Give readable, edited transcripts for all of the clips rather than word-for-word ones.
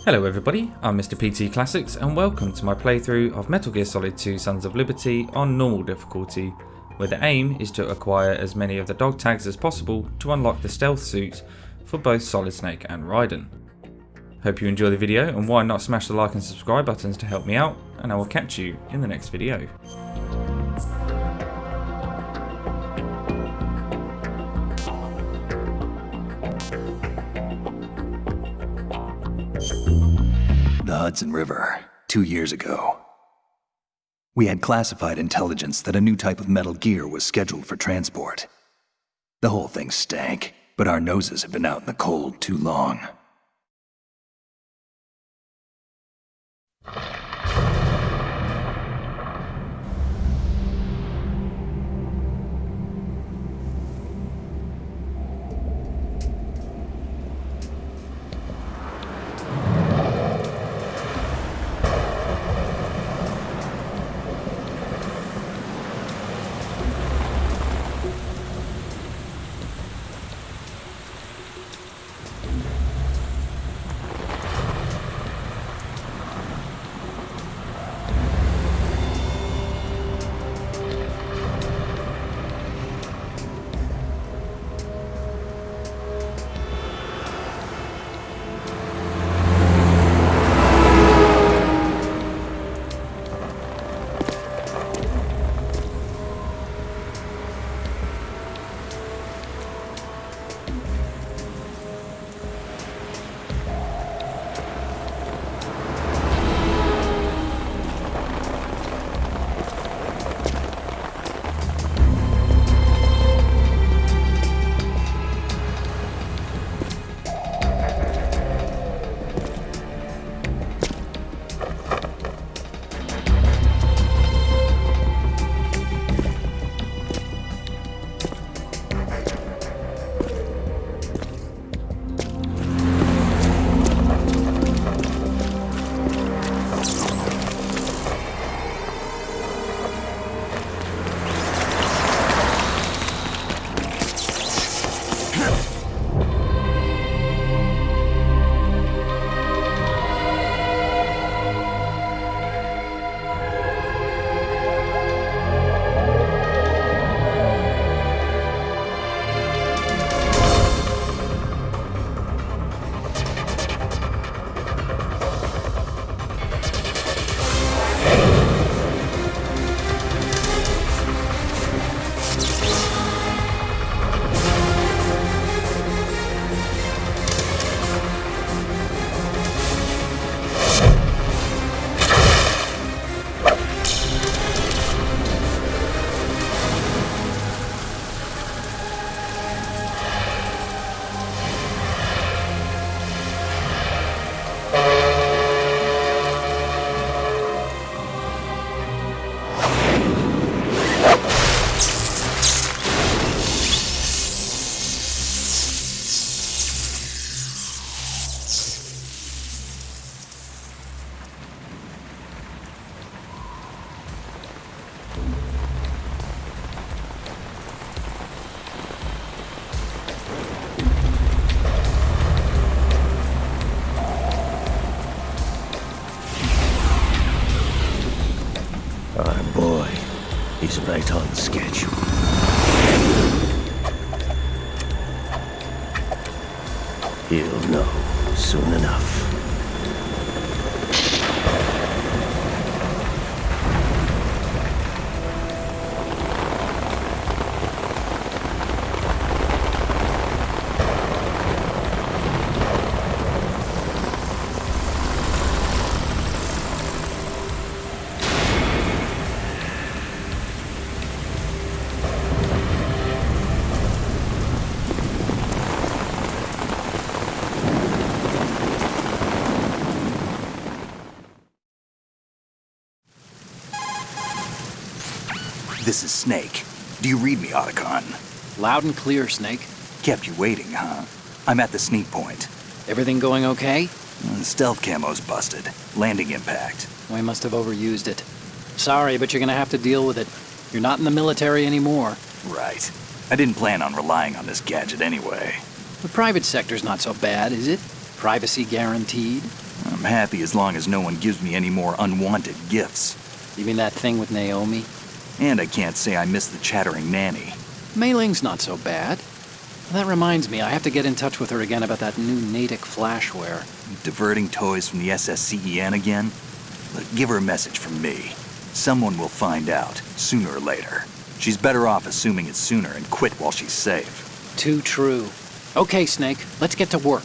Hello everybody, I'm Mr. PT Classics and welcome to my playthrough of Metal Gear Solid 2 Sons of Liberty on normal difficulty, where the aim is to acquire as many of the dog tags as possible to unlock the stealth suit for both Solid Snake and Raiden. Hope you enjoy the video, and why not smash the like and subscribe buttons to help me out, and I will catch you in the next video. The Hudson River, 2 years ago. We had classified intelligence that a new type of Metal Gear was scheduled for transport. The whole thing stank, but our noses had been out in the cold too long. Our boy is right on schedule. He'll know soon enough. This is Snake. Do you read me, Otacon? Loud and clear, Snake. Kept you waiting, huh? I'm at the sneak point. Everything going okay? Stealth camo's busted. Landing impact. We must have overused it. Sorry, but you're gonna have to deal with it. You're not in the military anymore. Right. I didn't plan on relying on this gadget anyway. The private sector's not so bad, is it? Privacy guaranteed. I'm happy as long as no one gives me any more unwanted gifts. You mean that thing with Naomi? And I can't say I miss the chattering nanny. Mei Ling's not so bad. That reminds me, I have to get in touch with her again about that new Natick flashware. Diverting toys from the SSCEN again? Look, give her a message from me. Someone will find out, sooner or later. She's better off assuming it's sooner and quit while she's safe. Too true. Okay, Snake, let's get to work.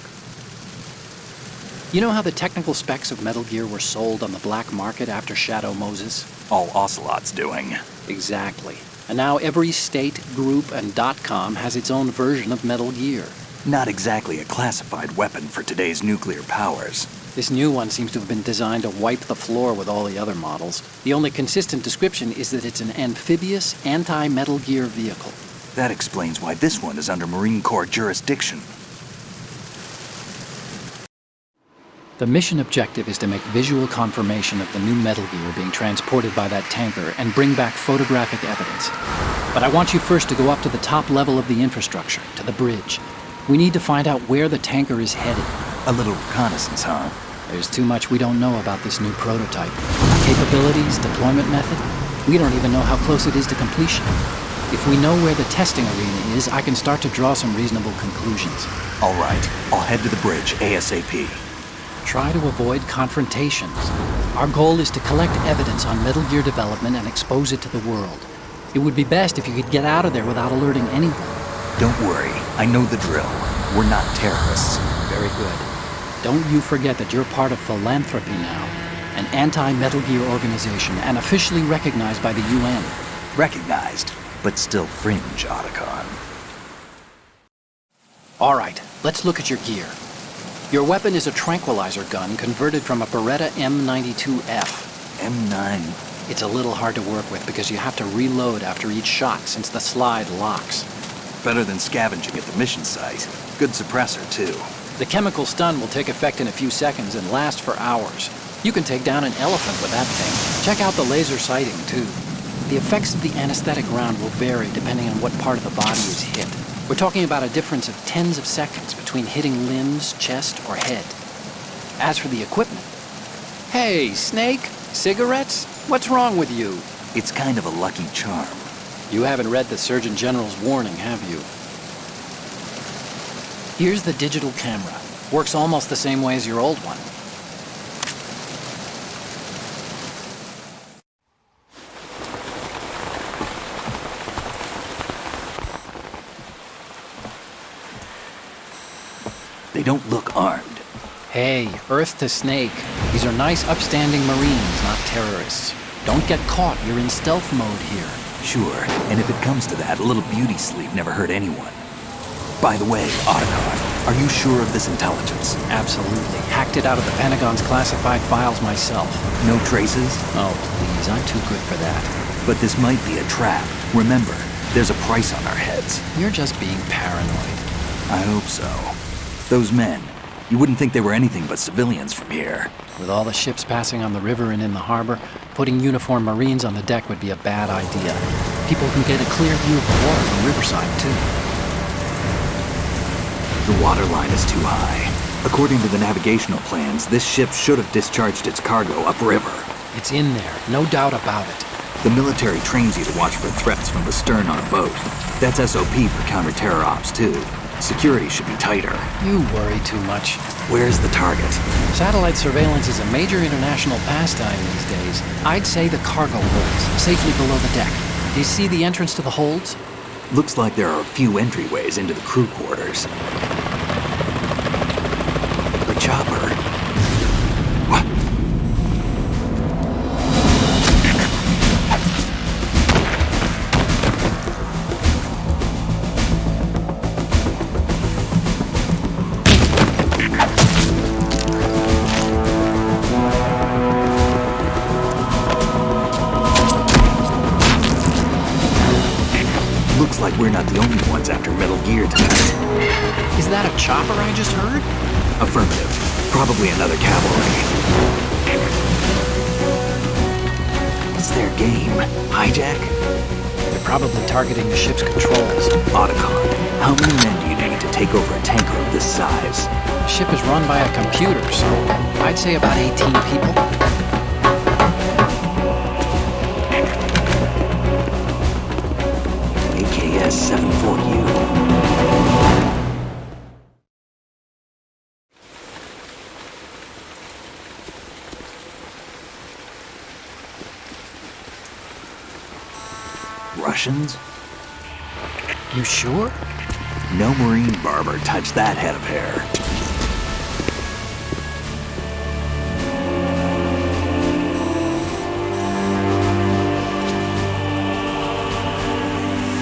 You know how the technical specs of Metal Gear were sold on the black market after Shadow Moses? All Ocelot's doing. Exactly. And now every state, group, and .com has its own version of Metal Gear. Not exactly a classified weapon for today's nuclear powers. This new one seems to have been designed to wipe the floor with all the other models. The only consistent description is that it's an amphibious, anti-Metal Gear vehicle. That explains why this one is under Marine Corps jurisdiction. The mission objective is to make visual confirmation of the new Metal Gear being transported by that tanker and bring back photographic evidence. But I want you first to go up to the top level of the infrastructure, to the bridge. We need to find out where the tanker is headed. A little reconnaissance, huh? There's too much we don't know about this new prototype. Capabilities, deployment method. We don't even know how close it is to completion. If we know where the testing arena is, I can start to draw some reasonable conclusions. All right, I'll head to the bridge ASAP. Try to avoid confrontations. Our goal is to collect evidence on Metal Gear development and expose it to the world. It would be best if you could get out of there without alerting anyone. Don't worry, I know the drill. We're not terrorists. Very good. Don't you forget that you're part of Philanthropy now, an anti-Metal Gear organization and officially recognized by the UN. Recognized, but still fringe, Otacon. All right, let's look at your gear. Your weapon is a tranquilizer gun converted from a Beretta M92F. M9. It's a little hard to work with because you have to reload after each shot since the slide locks. Better than scavenging at the mission site. Good suppressor, too. The chemical stun will take effect in a few seconds and last for hours. You can take down an elephant with that thing. Check out the laser sighting, too. The effects of the anesthetic round will vary depending on what part of the body is hit. We're talking about a difference of tens of seconds between hitting limbs, chest, or head. As for the equipment... Hey, Snake? Cigarettes? What's wrong with you? It's kind of a lucky charm. You haven't read the Surgeon General's warning, have you? Here's the digital camera. Works almost the same way as your old one. They don't look armed. Hey, Earth to Snake. These are nice, upstanding Marines, not terrorists. Don't get caught. You're in stealth mode here. Sure, and if it comes to that, a little beauty sleep never hurt anyone. By the way, Otacon, are you sure of this intelligence? Absolutely. Hacked it out of the Pentagon's classified files myself. No traces? Oh, please. I'm too good for that. But this might be a trap. Remember, there's a price on our heads. You're just being paranoid. I hope so. Those men, you wouldn't think they were anything but civilians from here. With all the ships passing on the river and in the harbor, putting uniformed Marines on the deck would be a bad idea. People can get a clear view of the water from Riverside, too. The water line is too high. According to the navigational plans, this ship should have discharged its cargo upriver. It's in there, no doubt about it. The military trains you to watch for threats from the stern on a boat. That's SOP for counter-terror ops, too. Security should be tighter. You worry too much. Where's the target? Satellite surveillance is a major international pastime these days. I'd say the cargo holds, safely below the deck. Do you see the entrance to the holds? Looks like there are a few entryways into the crew quarters. The chopper. What? Looks like we're not the only ones after Metal Gear tonight. Is that a chopper I just heard? Affirmative. Probably another cavalry. It's their game. Hijack? They're Probably targeting the ship's controls. Otacon, how many men do you need to take over a tanker of this size? The ship is run by a computer, so I'd say about 18 people. AKS 74U. Russians? You sure? No Marine barber touched that head of hair.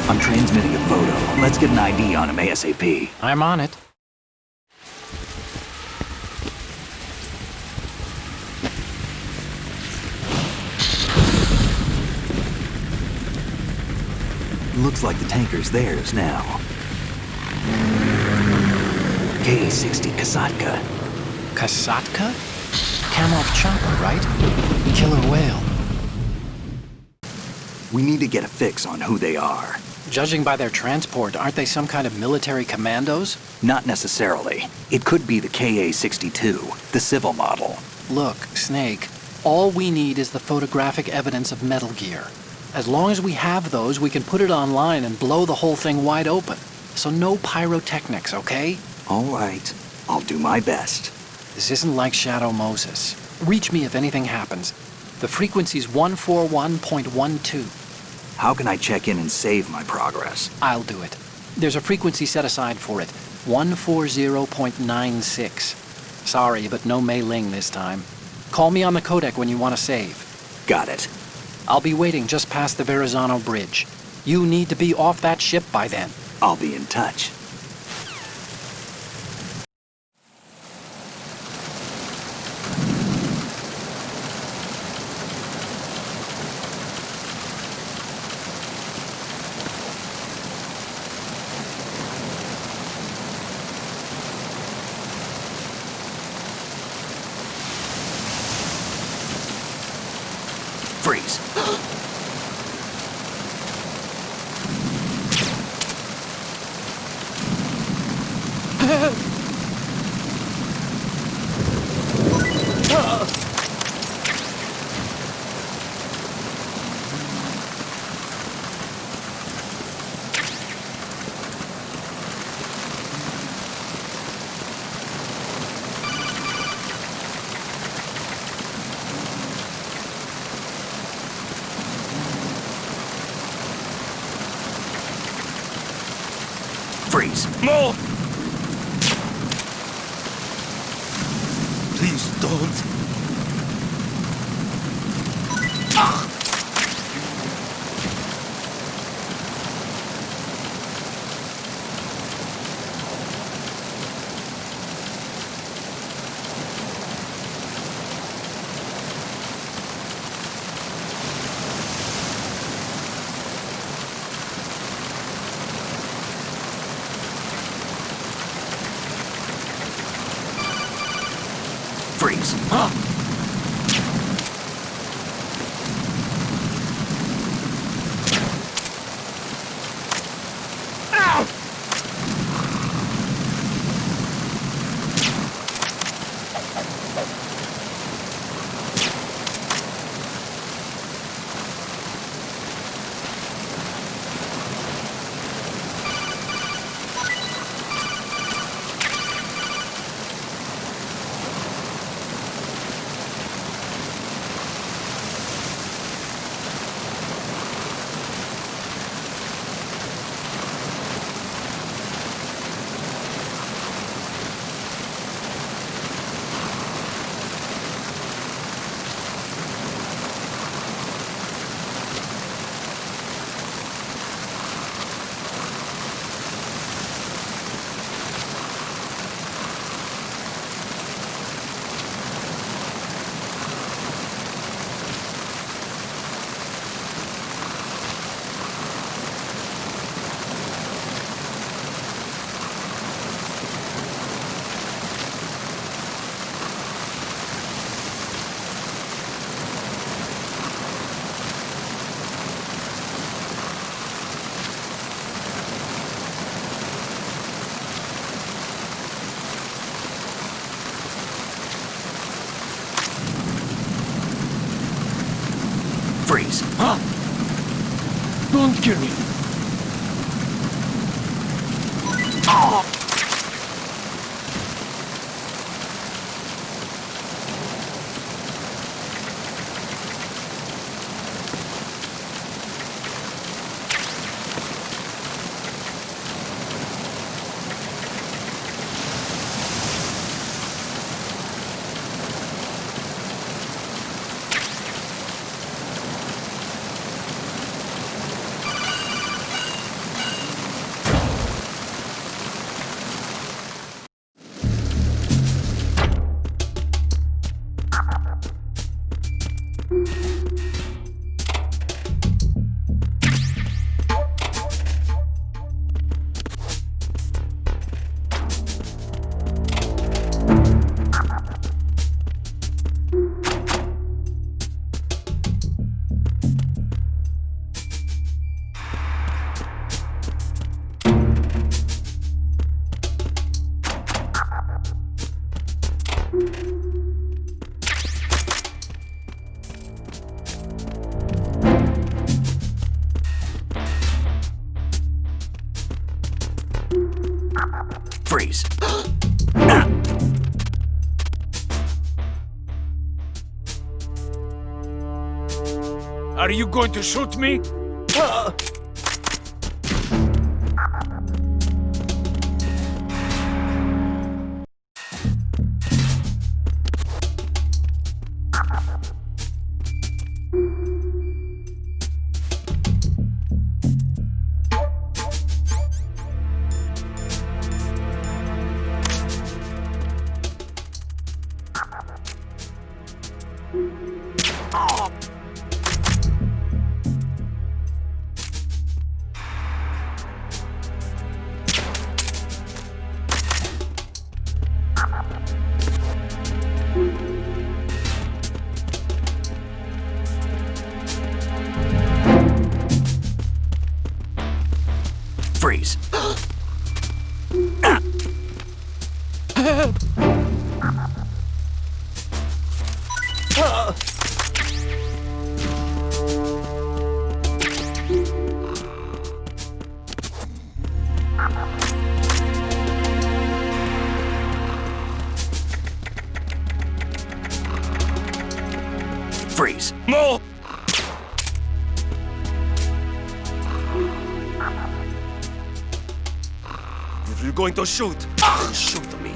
I'm transmitting a photo. Let's get an ID on him ASAP. I'm on it. Looks like the tanker's theirs now. KA-60 Kasatka. Kasatka? Kamov chopper, right? Killer whale. We need to get a fix on who they are. Judging by their transport, aren't they some kind of military commandos? Not necessarily. It could be the KA-62, the civil model. Look, Snake, all we need is the photographic evidence of Metal Gear. As long as we have those, we can put it online and blow the whole thing wide open. So no pyrotechnics, okay? All right. I'll do my best. This isn't like Shadow Moses. Reach me if anything happens. The frequency's 141.12. How can I check in and save my progress? I'll do it. There's a frequency set aside for it. 140.96. Sorry, but no Mei Ling this time. Call me on the codec when you want to save. Got it. I'll be waiting just past the Verrazano Bridge. You need to be off that ship by then. I'll be in touch. Freeze. Freeze. No! Please don't. Freeze. Don't kill me. Freeze. Are you going to shoot me? Freeze. Freeze. No! If you're going to shoot, shoot me.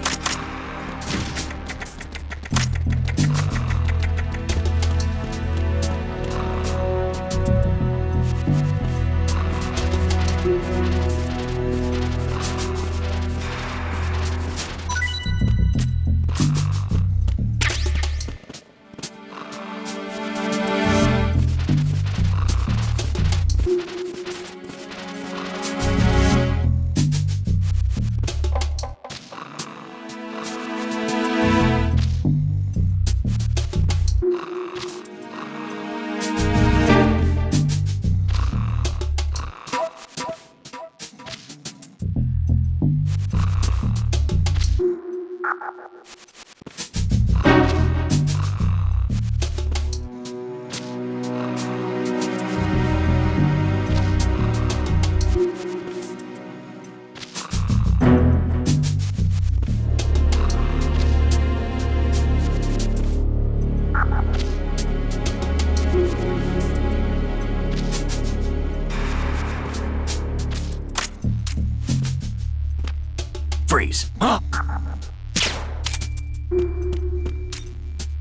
Freeze.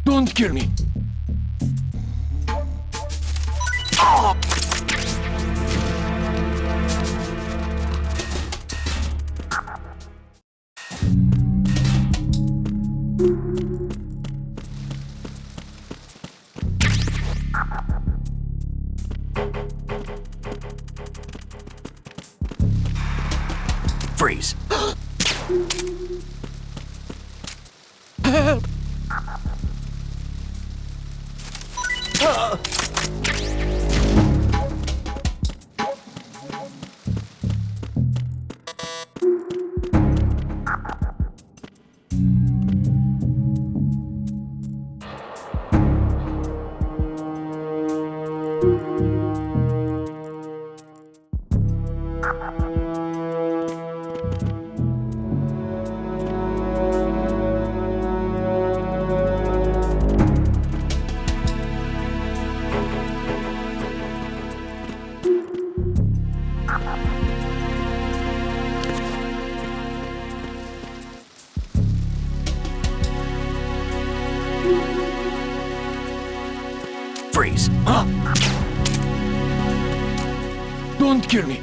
Don't kill me. Freeze. Help! Don't kill me.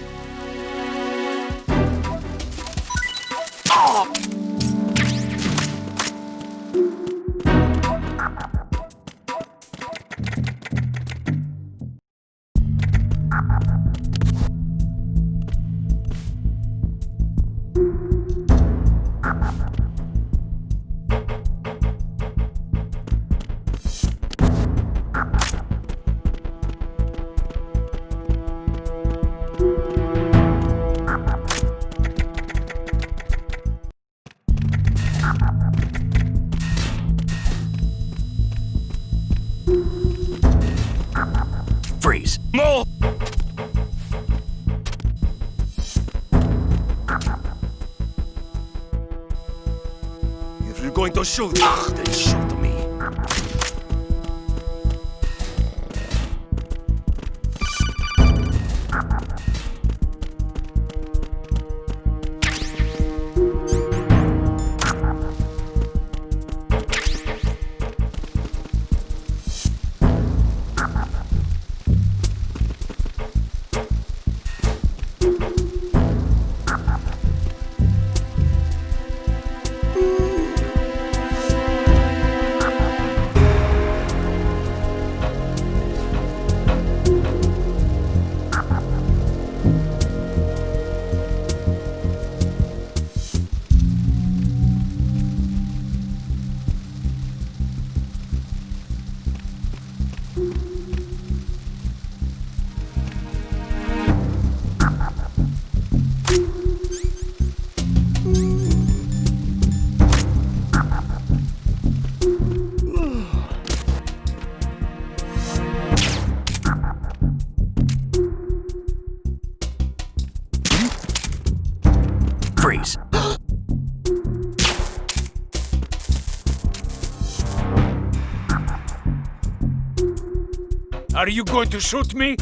Freeze. No! If you're going to shoot, then shoot me. Freeze. Are you going to shoot me?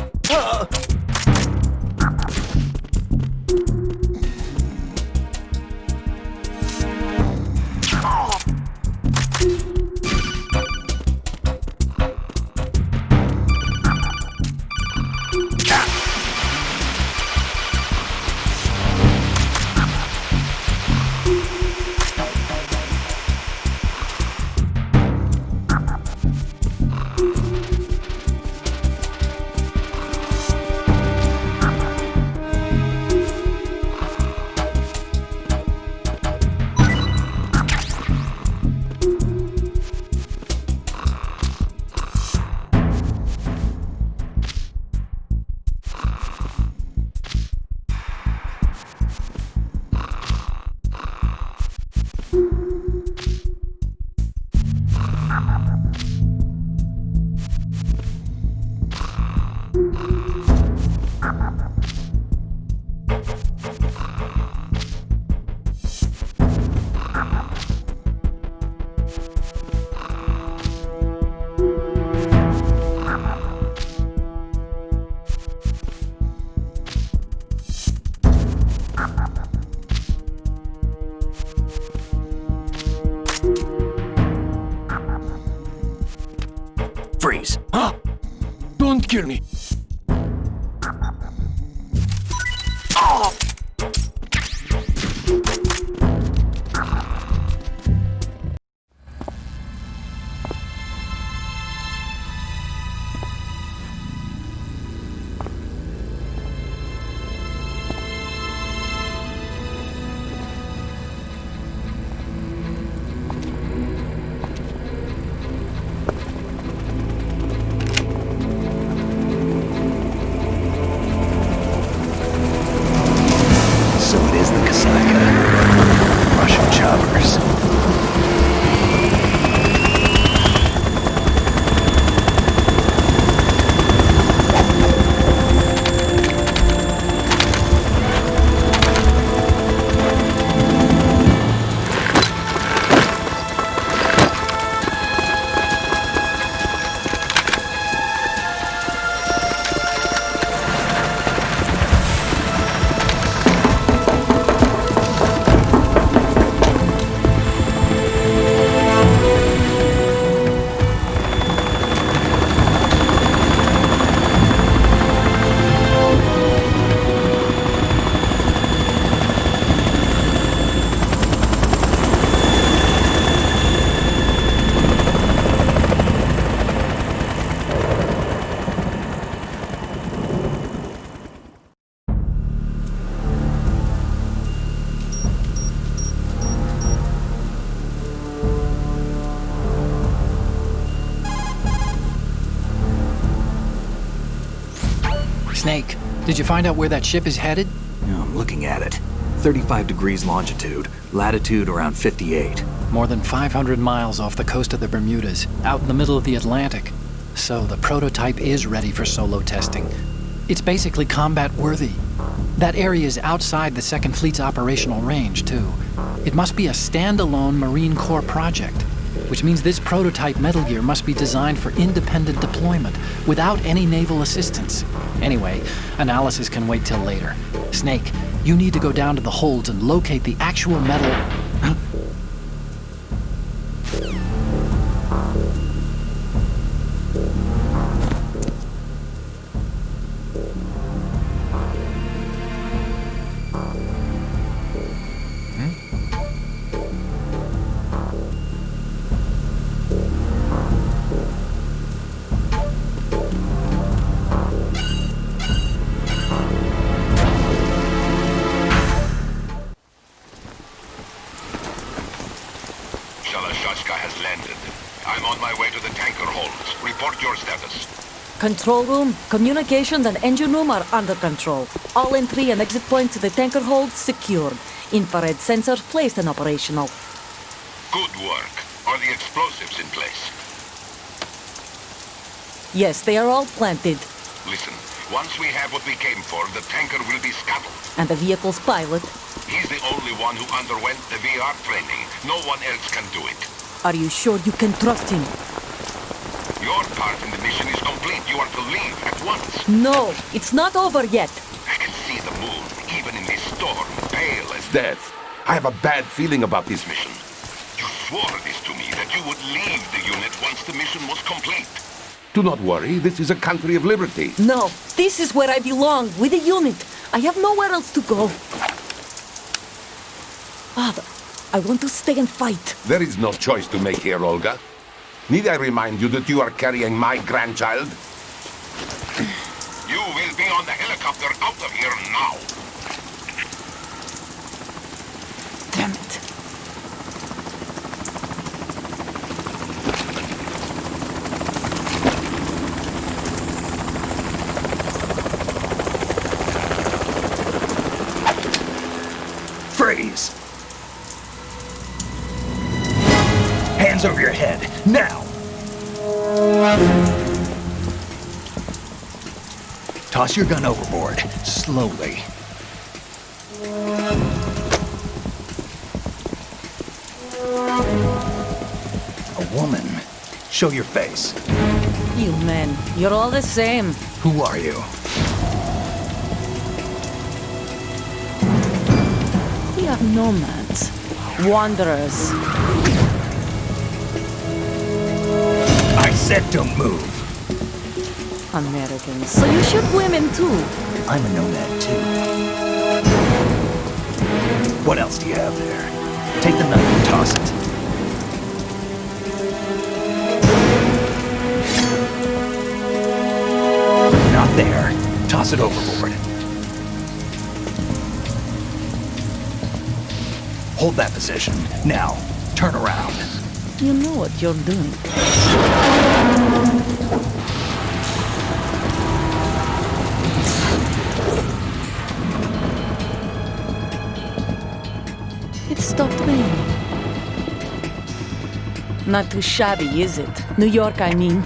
Freeze. Don't kill me. So it is the Kasaka. Russian choppers. Snake, did you find out where that ship is headed? I'm looking at it. 35 degrees longitude, latitude around 58. More than 500 miles off the coast of the Bermudas, out in the middle of the Atlantic. So the prototype is ready for solo testing. It's basically combat-worthy. That area is outside the Second Fleet's operational range, too. It must be a standalone Marine Corps project, which means this prototype Metal Gear must be designed for independent deployment, without any naval assistance. Anyway, analysis can wait till later. Snake, you need to go down to the holds and locate the actual metal... has landed. I'm on my way to the tanker holds. Report your status. Control room, communications and engine room are under control. All entry and exit points to the tanker holds secured. Infrared sensors placed and operational. Good work. Are the explosives in place? Yes, they are all planted. Listen, once we have what we came for, the tanker will be scuttled. And the vehicle's pilot? He's the only one who underwent the VR training. No one else can do it. Are you sure you can trust him? Your part in the mission is complete. You are to leave at once. No, it's not over yet. I can see the moon, even in this storm, pale as death. I have a bad feeling about this mission. You swore this to me, that you would leave the unit once the mission was complete. Do not worry, this is a country of liberty. No, this is where I belong, with the unit. I have nowhere else to go. Father, I want to stay and fight. There is no choice to make here, Olga. Need I remind you that you are carrying my grandchild? You will be on the helicopter out of here now. Damn it. Freeze! Hands over your head, now! Toss your gun overboard, slowly. A woman. Show your face. You men, you're all the same. Who are you? We are nomads, wanderers. I said don't move. Americans, so you shoot women too. I'm a nomad too. What else do you have there? Take the knife and toss it. Not there. Toss it overboard. Hold that position. Now, turn around. You know what you're doing. It stopped raining. Not too shabby, is it? New York, I mean.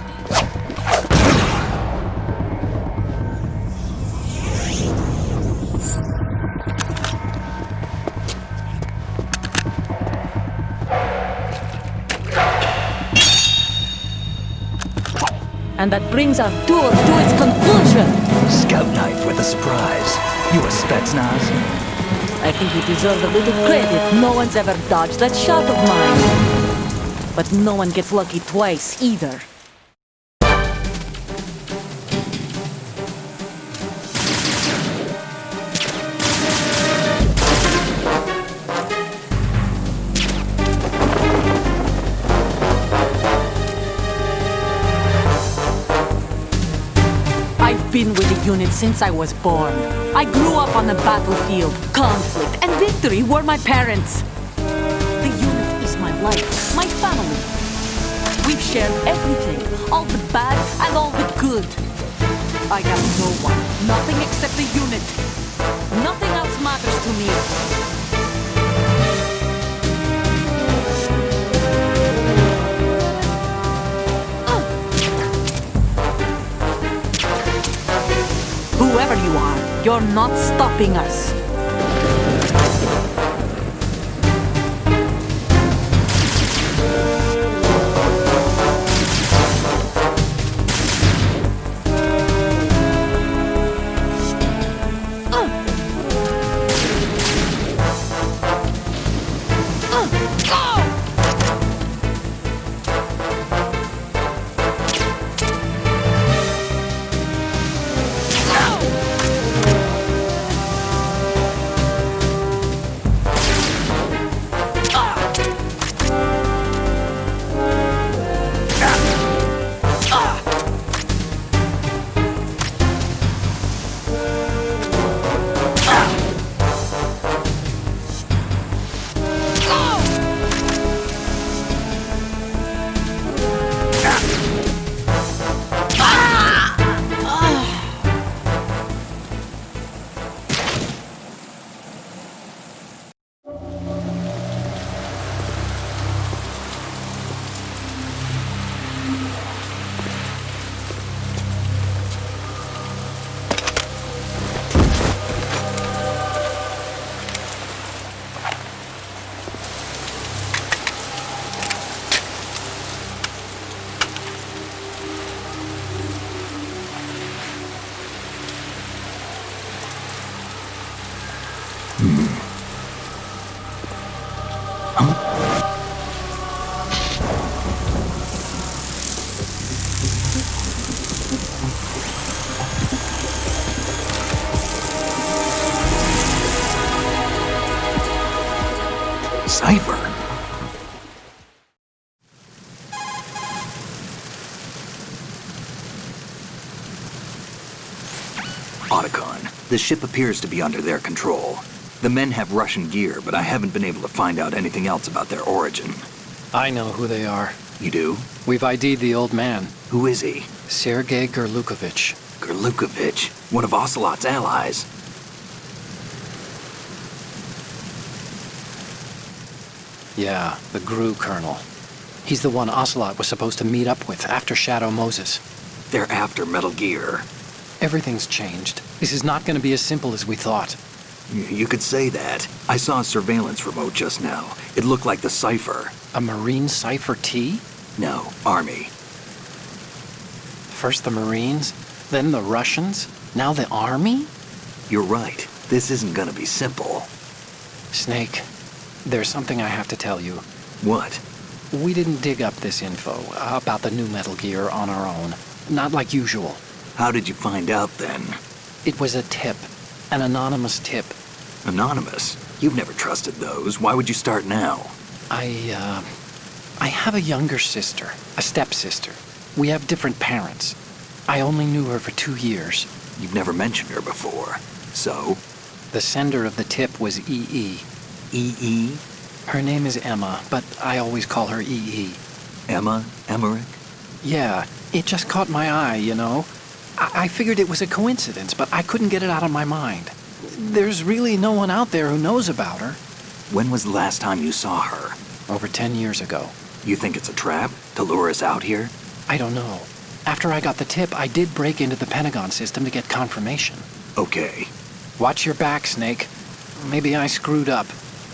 And that brings our tour to its conclusion. Scout knife with a surprise. You a Spetsnaz? I think you deserve a little credit. No one's ever dodged that shot of mine. But no one gets lucky twice, either. I've been with the unit since I was born. I grew up on the battlefield. Conflict and victory were my parents. The unit is my life, my family. We've shared everything, all the bad and all the good. I got no one. Nothing except the unit. Nothing else matters to me. Whoever you are, you're not stopping us. Cipher? Otacon, the ship appears to be under their control. The men have Russian gear, but I haven't been able to find out anything else about their origin. I know who they are. You do? We've ID'd the old man, Who is he? Sergei Gerlukovich. Gerlukovich, one of Ocelot's allies. Yeah, the GRU colonel. He's the one Ocelot was supposed to meet up with after Shadow Moses. They're after Metal Gear. Everything's changed. This is not going to be as simple as we thought. You could say that. I saw a surveillance remote just now. It looked like the Cipher. A Marine Cipher T? No, Army. First the Marines, then the Russians, now the Army? You're right. This isn't gonna be simple. Snake, there's something I have to tell you. What? We didn't dig up this info about the new Metal Gear on our own. Not like usual. How did you find out then? It was a tip. An anonymous tip. Anonymous? You've never trusted those. Why would you start now? I have a younger sister, a stepsister. We have different parents. I only knew her for 2 years. You've never mentioned her before. So? The sender of the tip was EE. EE? Her name is Emma, but I always call her EE. Emma? Emmerich? Yeah, it just caught my eye, you know? I figured it was a coincidence, but I couldn't get it out of my mind. There's really no one out there who knows about her. When was the last time you saw her? Over 10 years ago. You think it's a trap? To lure us out here? I don't know. After I got the tip, I did break into the Pentagon system to get confirmation. Okay. Watch your back, Snake. Maybe I screwed up.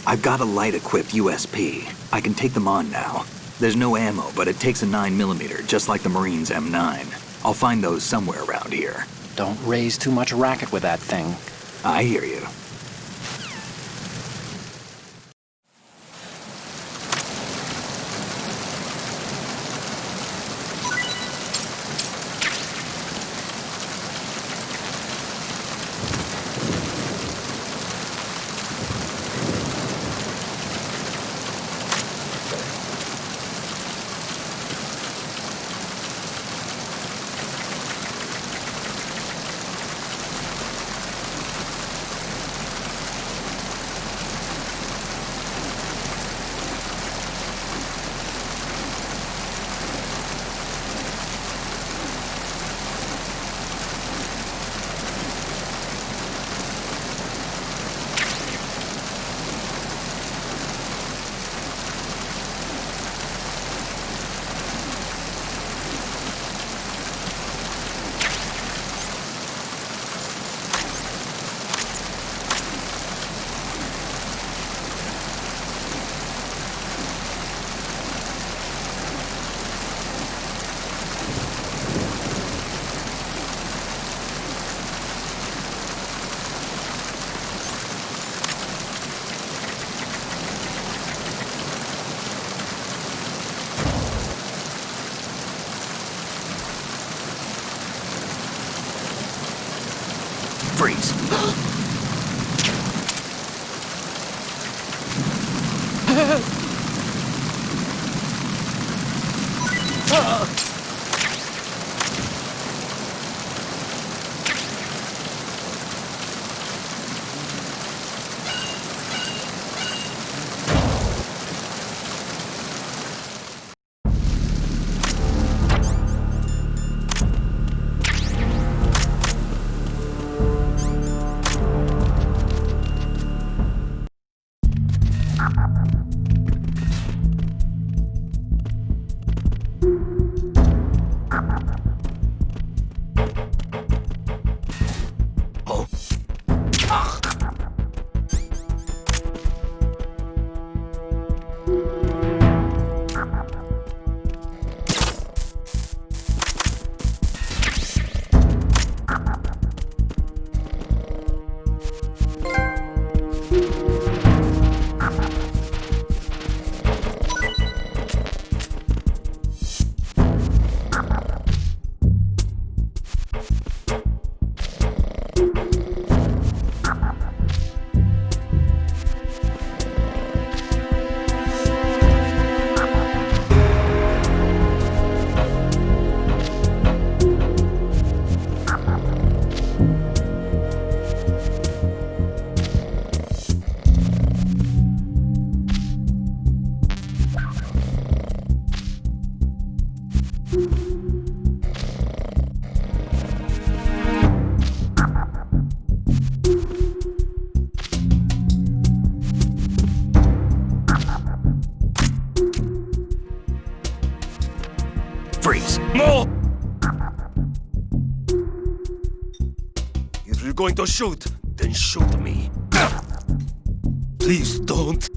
I've got a light-equipped USP. I can take them on now. There's no ammo, but it takes a 9mm, just like the Marines' M9. I'll find those somewhere around here. Don't raise too much racket with that thing. I hear you. going to shoot, then shoot me. Please don't.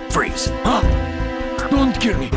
Freeze! Don't kill me.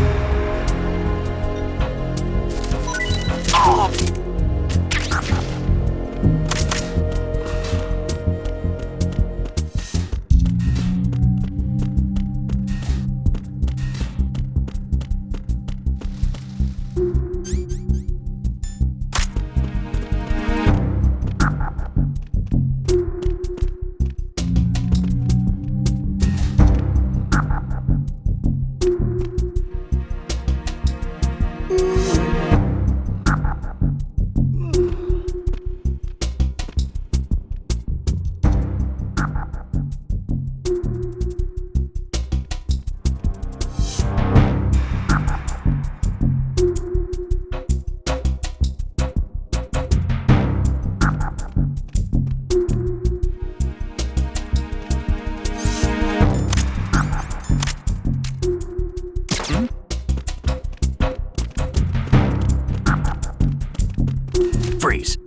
Freeze!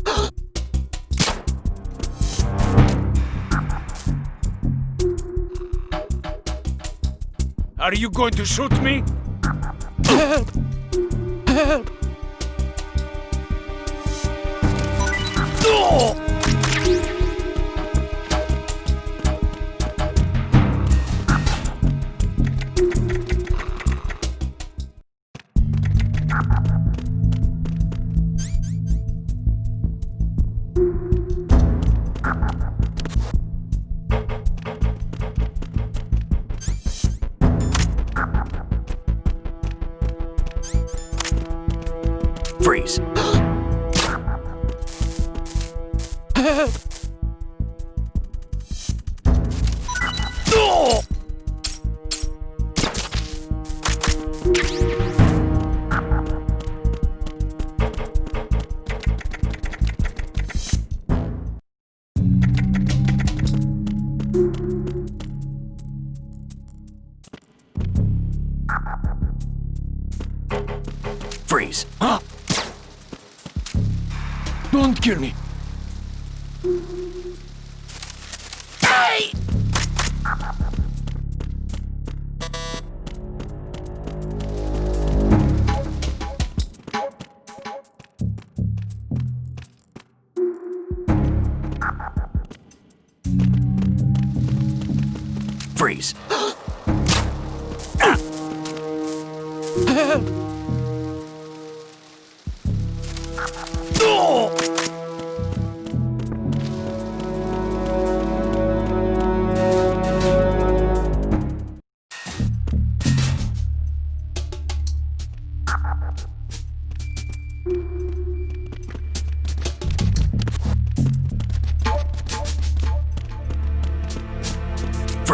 Are you going to shoot me? Freeze! Freeze! Don't kill me. Freeze!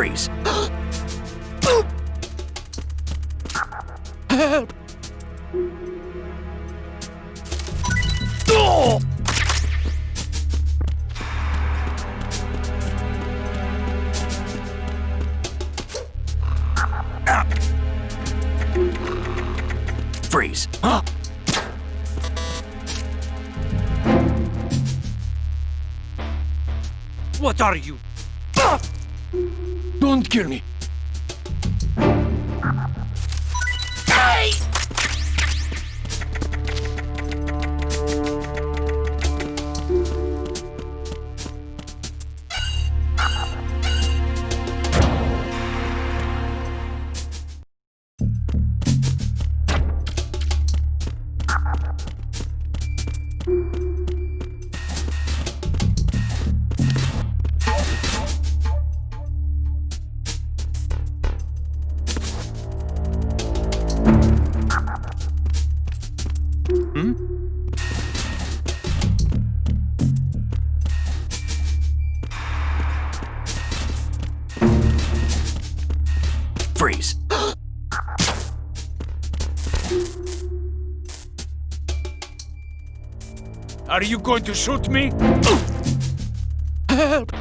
Freeze. Help! Freeze. What are you? Don't kill me. Freeze. Are you going to shoot me? Help!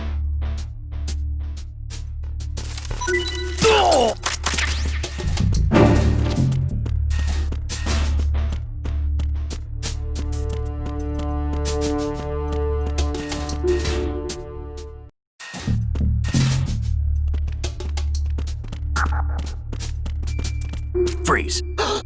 Freeze. Help!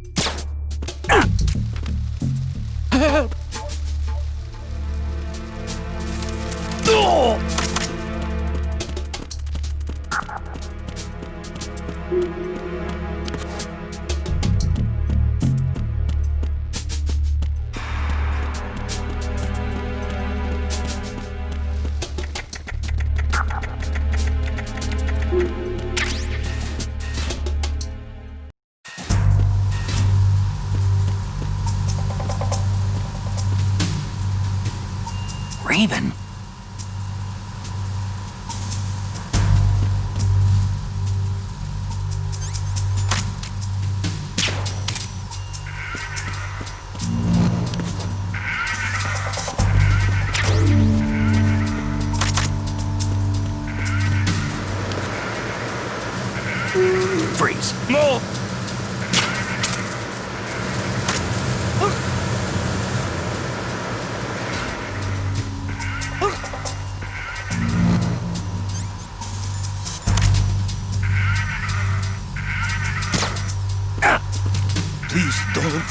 Raven. Freeze. No! Please don't.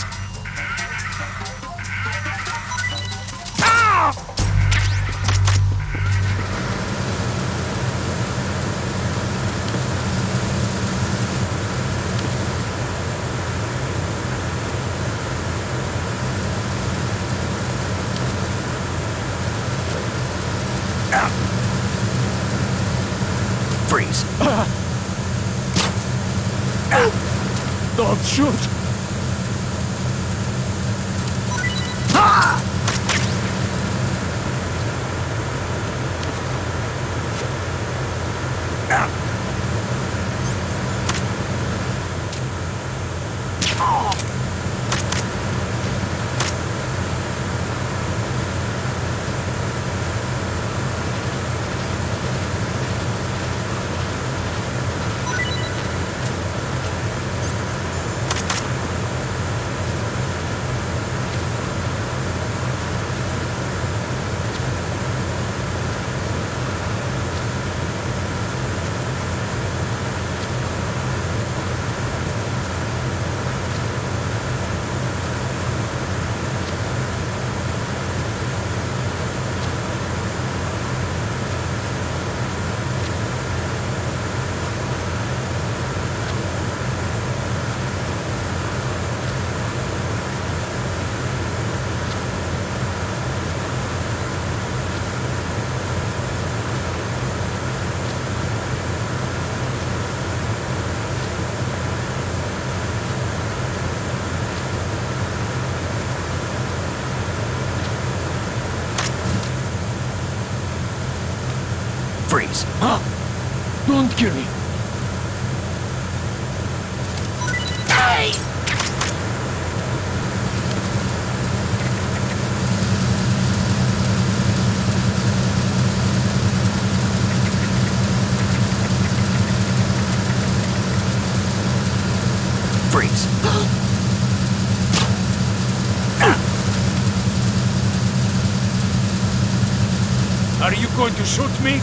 Freeze. Don't shoot! Freeze. Don't kill me. Are you going to shoot me?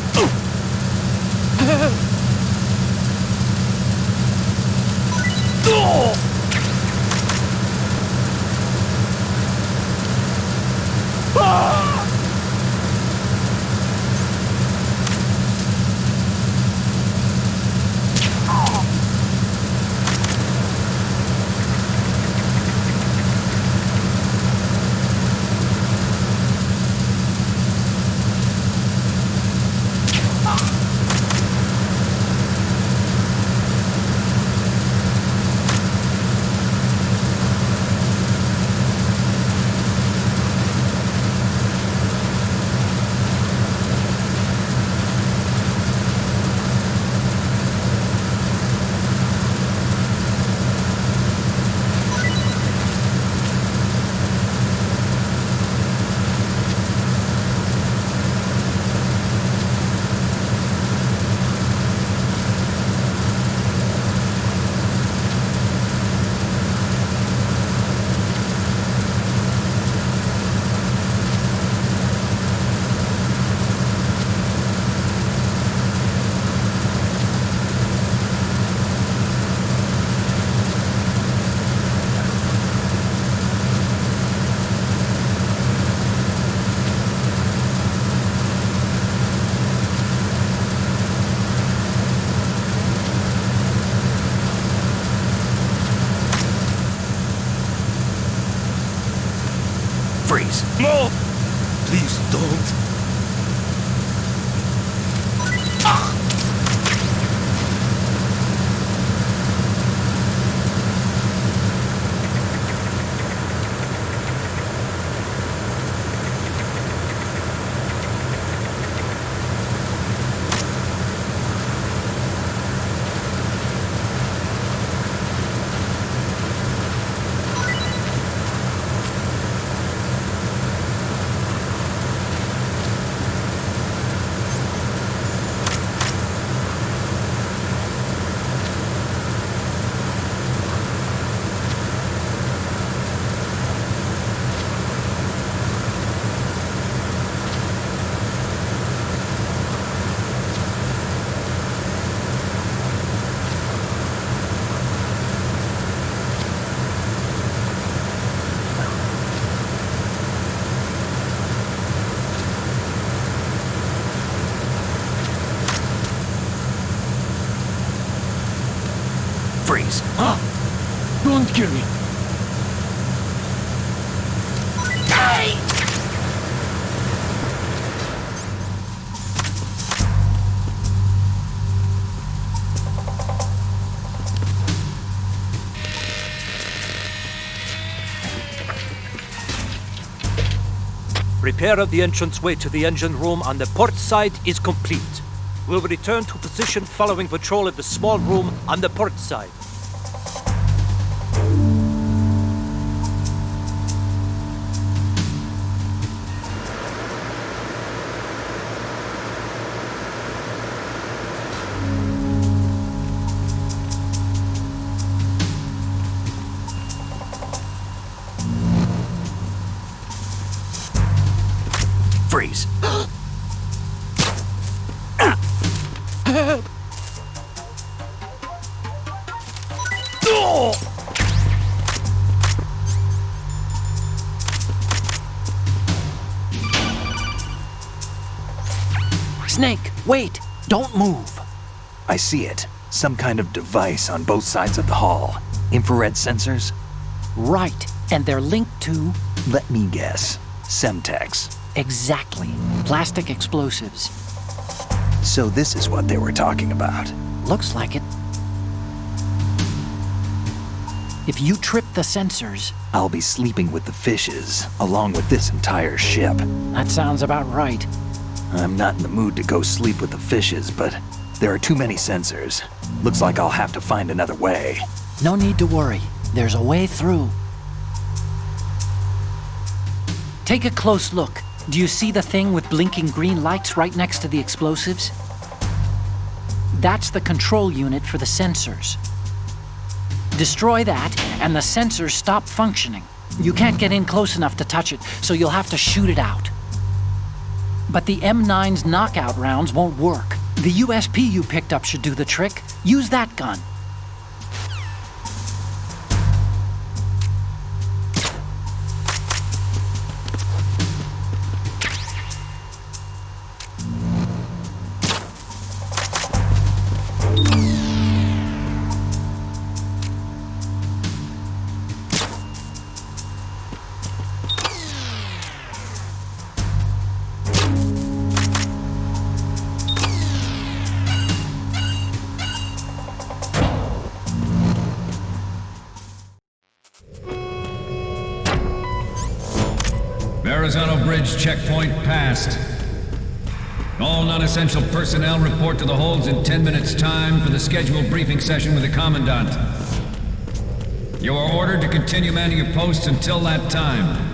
Freeze! No! Please don't. Freeze! Don't kill me. Repair of the entranceway to the engine room on the port side is complete. We'll return to position following patrol of the small room on the port side. Freeze! Snake, wait! Don't move! I see it. Some kind of device on both sides of the hall. Infrared sensors? Right, and they're linked to... Let me guess. Semtex. Exactly. Plastic explosives. So this is what they were talking about. Looks like it. If you trip the sensors... I'll be sleeping with the fishes, along with this entire ship. That sounds about right. I'm not in the mood to go sleep with the fishes, but there are too many sensors. Looks like I'll have to find another way. No need to worry. There's a way through. Take a close look. Do you see the thing with blinking green lights right next to the explosives? That's the control unit for the sensors. Destroy that, and the sensors stop functioning. You can't get in close enough to touch it, so you'll have to shoot it out. But the M9's knockout rounds won't work. The USP you picked up should do the trick. Use that gun. Verrazano Bridge checkpoint passed. All non-essential personnel report to the holds in 10 minutes' time for the scheduled briefing session with the Commandant. You are ordered to continue manning your posts until that time.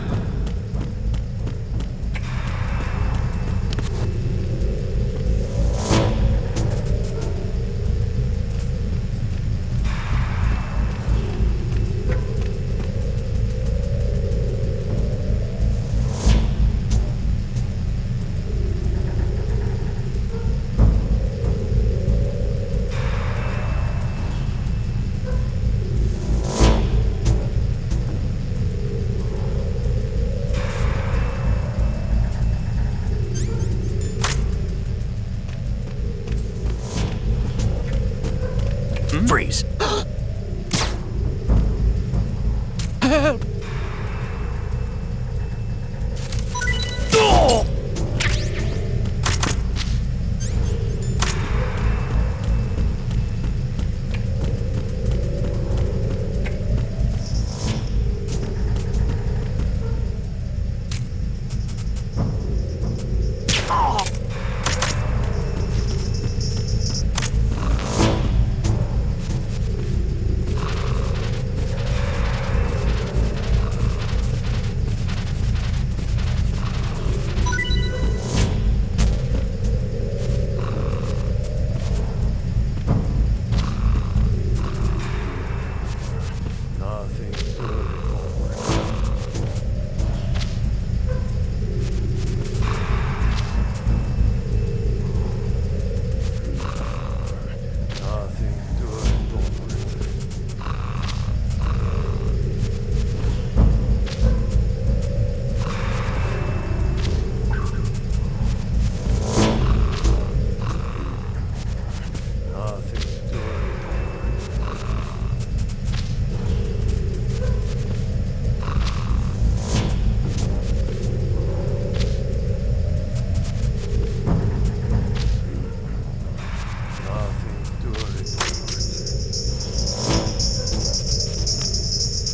Freeze. Help!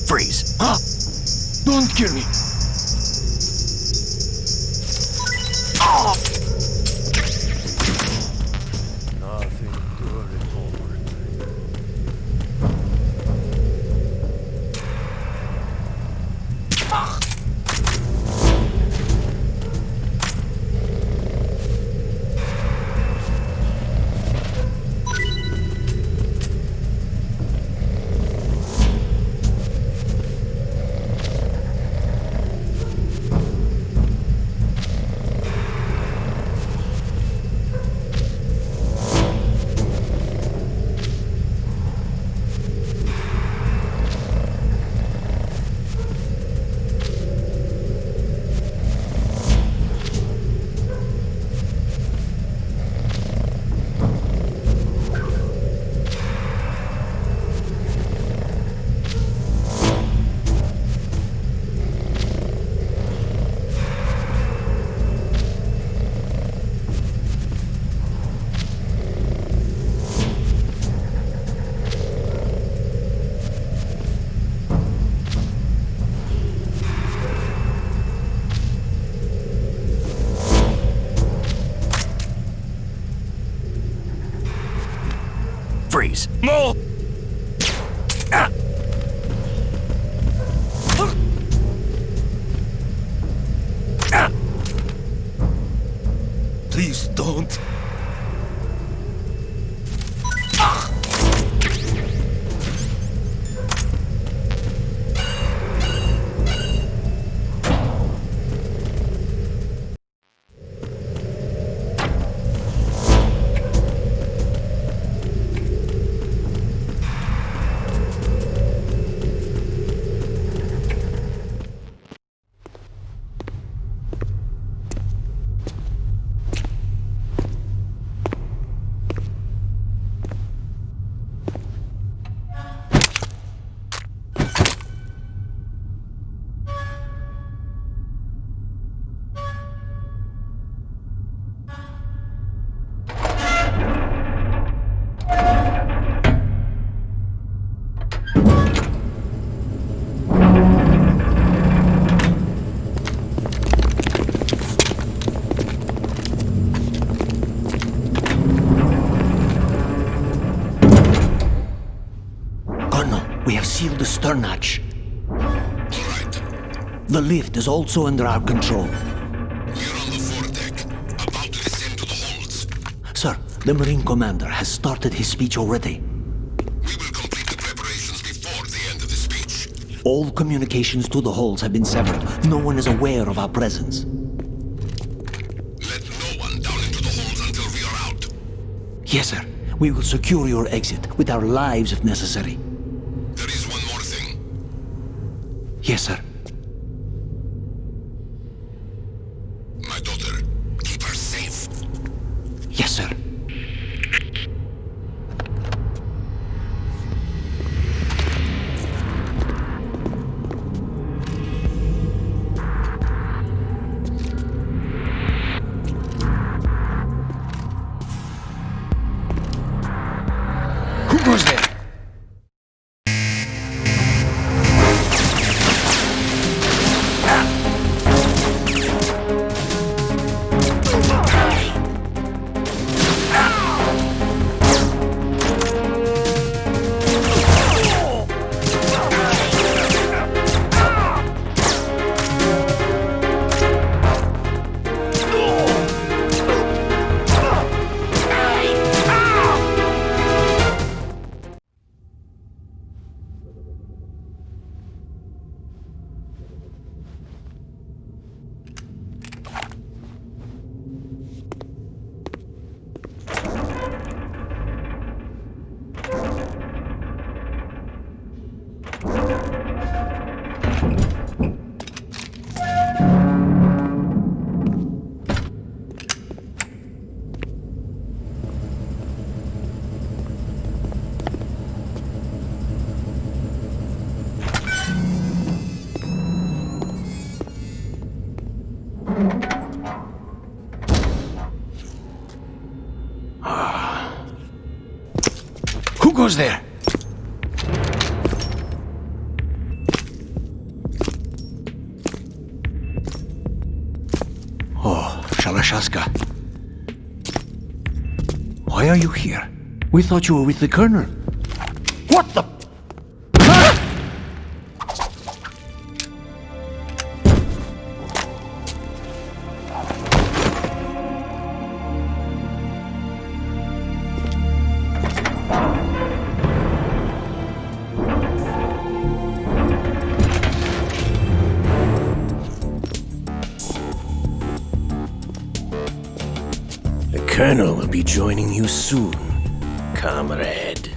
Freeze. Don't kill me! Freeze. No! Please don't. stern hatch. All right. The lift is also under our control. We're on the foredeck, about to descend to the holds. Sir, the Marine Commander has started his speech already. We will complete the preparations before the end of the speech. All communications to the holds have been severed. No one is aware of our presence. Let no one down into the holds until we are out. Yes, sir. We will secure your exit with our lives if necessary. There is one more thing. Yes, sir. My daughter, keep her safe. Yes, sir. Who goes there? Who goes there? Oh, Shalashaska. Why are you here? We thought you were with the Colonel. What the? The Colonel will be joining you soon, comrade.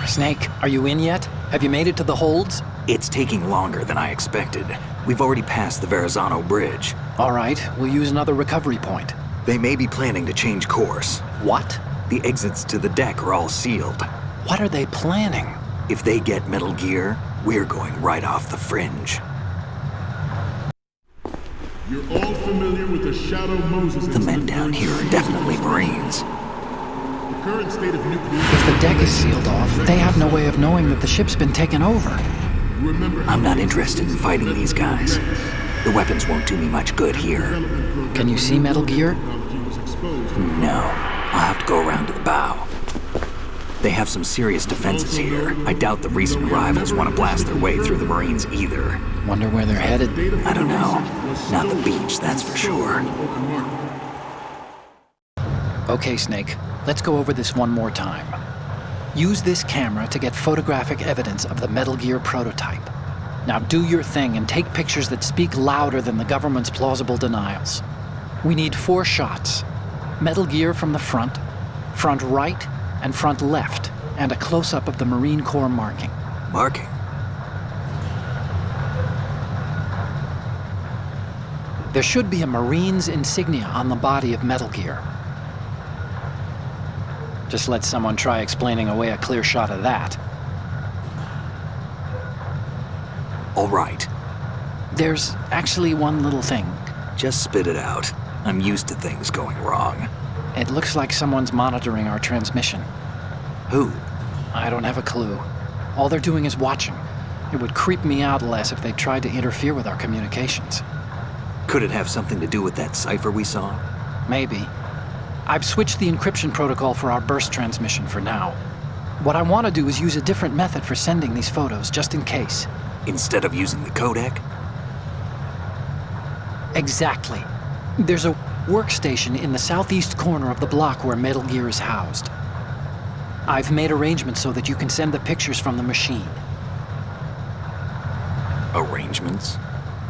Snake, are you in yet? Have you made it to the holds? It's taking longer than I expected. We've already passed the Verrazano Bridge. All right, we'll use another recovery point. They may be planning to change course. What? The exits to the deck are all sealed. What are they planning? If they get Metal Gear, we're going right off the fringe. You're all familiar with the Shadow Moses. The men down here are definitely Marines. The current state of nuclear... If the deck is sealed off, they have no way of knowing that the ship's been taken over. I'm not interested in fighting these guys. The weapons won't do me much good here. Can you see Metal Gear? No. I'll have to go around to the bow. They have some serious defenses here. I doubt the recent arrivals want to blast their way through the Marines either. Wonder where they're headed? I don't know. Not the beach, that's for sure. Okay, Snake. Let's go over this one more time. Use this camera to get photographic evidence of the Metal Gear prototype. Now do your thing and take pictures that speak louder than the government's plausible denials. We need 4 shots. Metal Gear from the front right, and front left, and a close-up of the Marine Corps marking. Marking? There should be a Marine's insignia on the body of Metal Gear. Just let someone try explaining away a clear shot of that. All right. There's actually one little thing. Just spit it out. I'm used to things going wrong. It looks like someone's monitoring our transmission. Who? I don't have a clue. All they're doing is watching. It would creep me out less if they tried to interfere with our communications. Could it have something to do with that cipher we saw? Maybe. I've switched the encryption protocol for our burst transmission for now. What I want to do is use a different method for sending these photos, just in case. Instead of using the codec? Exactly. There's a workstation in the southeast corner of the block where Metal Gear is housed. I've made arrangements so that you can send the pictures from the machine. Arrangements?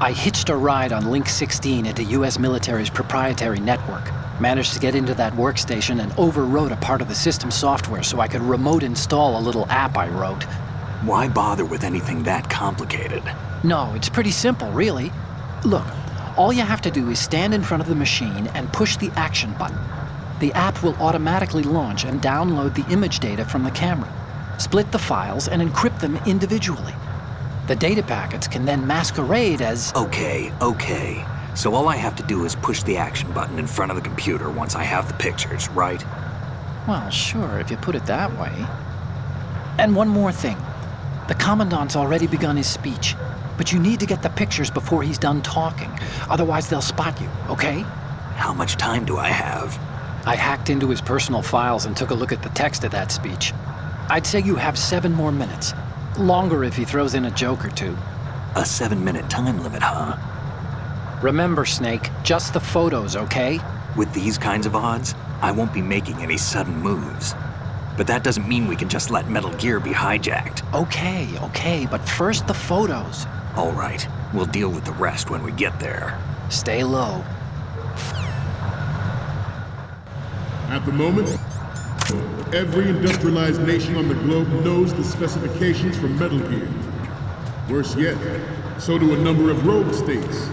I hitched a ride on Link 16 into US military's proprietary network. Managed to get into that workstation and overwrote a part of the system software so I could remote install a little app I wrote. Why bother with anything that complicated? No, it's pretty simple, really. Look, all you have to do is stand in front of the machine and push the action button. The app will automatically launch and download the image data from the camera, split the files, and encrypt them individually. The data packets can then masquerade as... Okay. So all I have to do is push the action button in front of the computer once I have the pictures, right? Well, sure, if you put it that way. And one more thing. The Commandant's already begun his speech, but you need to get the pictures before he's done talking. Otherwise, they'll spot you, okay? How much time do I have? I hacked into his personal files and took a look at the text of that speech. I'd say you have 7 more minutes. Longer if he throws in a joke or two. A 7-minute time limit, huh? Remember, Snake, just the photos, okay? With these kinds of odds, I won't be making any sudden moves. But that doesn't mean we can just let Metal Gear be hijacked. Okay, but first the photos. All right, we'll deal with the rest when we get there. Stay low. At the moment, every industrialized nation on the globe knows the specifications for Metal Gear. Worse yet, so do a number of rogue states.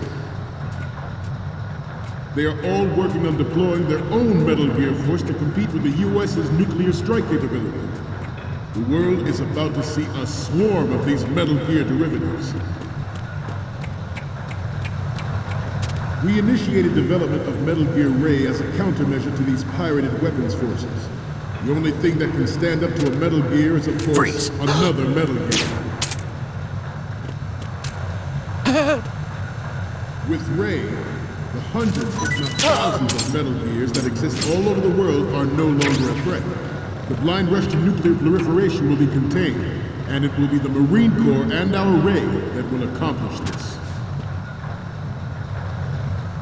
They are all working on deploying their own Metal Gear force to compete with the US's nuclear strike capability. The world is about to see a swarm of these Metal Gear derivatives. We initiated development of Metal Gear Ray as a countermeasure to these pirated weapons forces. The only thing that can stand up to a Metal Gear is, of course, Freeze. Another Metal Gear. With Ray, the hundreds, if not thousands of Metal Gears that exist all over the world are no longer a threat. The blind rush to nuclear proliferation will be contained, and it will be the Marine Corps and our Ray that will accomplish this.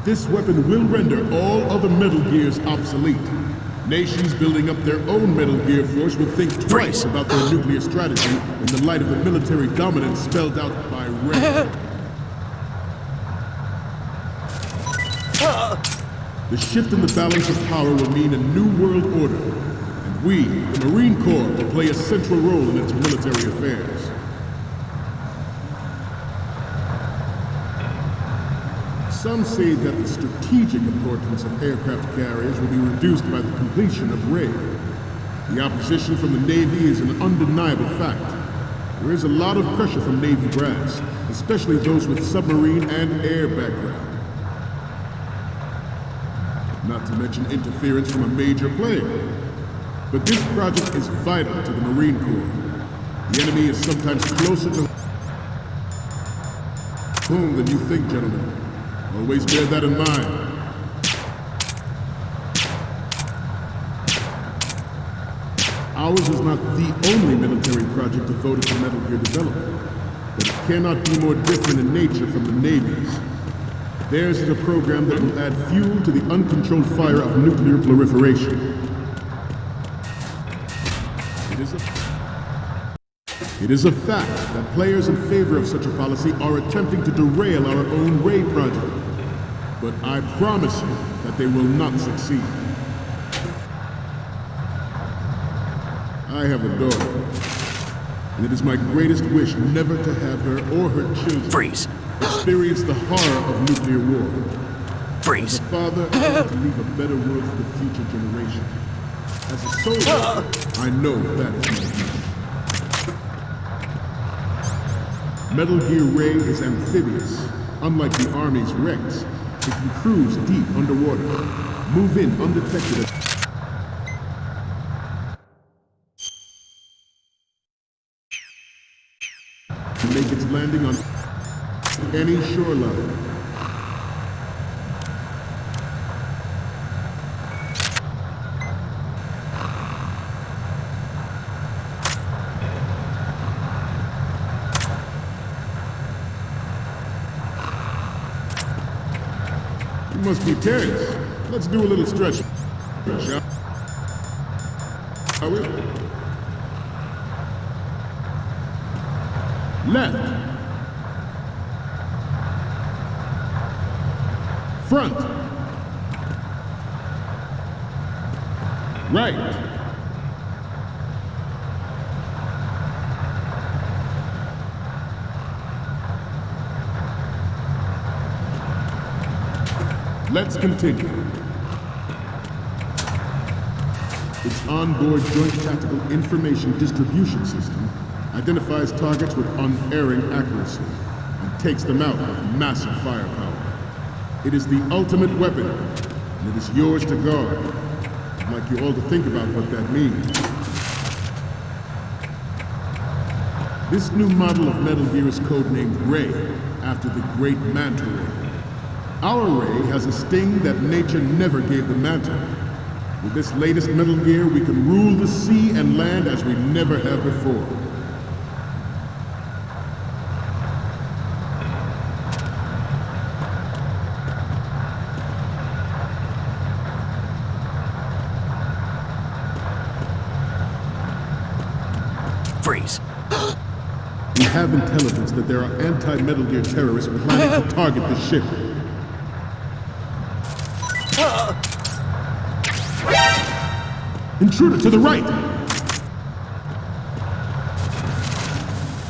This weapon will render all other Metal Gears obsolete. Nations building up their own Metal Gear force will think twice about their nuclear strategy in the light of the military dominance spelled out by Ray. The shift in the balance of power will mean a new world order, and we, the Marine Corps, will play a central role in its military affairs. Some say that the strategic importance of aircraft carriers will be reduced by the completion of Ray. The opposition from the Navy is an undeniable fact. There is a lot of pressure from Navy brass, especially those with submarine and air background. Not to mention interference from a major player. But this project is vital to the Marine Corps. The enemy is sometimes closer to home than you think, gentlemen. Always bear that in mind. Ours is not the only military project devoted to Metal Gear development, but it cannot be more different in nature from the Navy's. Theirs is a program that will add fuel to the uncontrolled fire of nuclear proliferation. It is a fact that players in favor of such a policy are attempting to derail our own Ray project. But I promise you that they will not succeed. I have a daughter, and it is my greatest wish never to have her or her children experience the horror of nuclear war. As a father, I want to leave a better world for the future generation. As a soldier, I know that is my duty. Metal Gear Ray is amphibious. Unlike the Army's Rex, it can cruise deep underwater, move in undetected to make its landing on any shoreline. must be Terrence. Let's do a little stretching, shall we? Left. Front. Right. Let's continue. Its onboard Joint Tactical Information Distribution System identifies targets with unerring accuracy and takes them out with massive firepower. It is the ultimate weapon, and it is yours to guard. I'd like you all to think about what that means. This new model of Metal Gear is codenamed Ray, after the great Manta Ray. Our Ray has a sting that nature never gave the Manta. With this latest Metal Gear, we can rule the sea and land as we never have before. Freeze. We have intelligence that there are anti-Metal Gear terrorists planning to target the ship. Intruder to the right!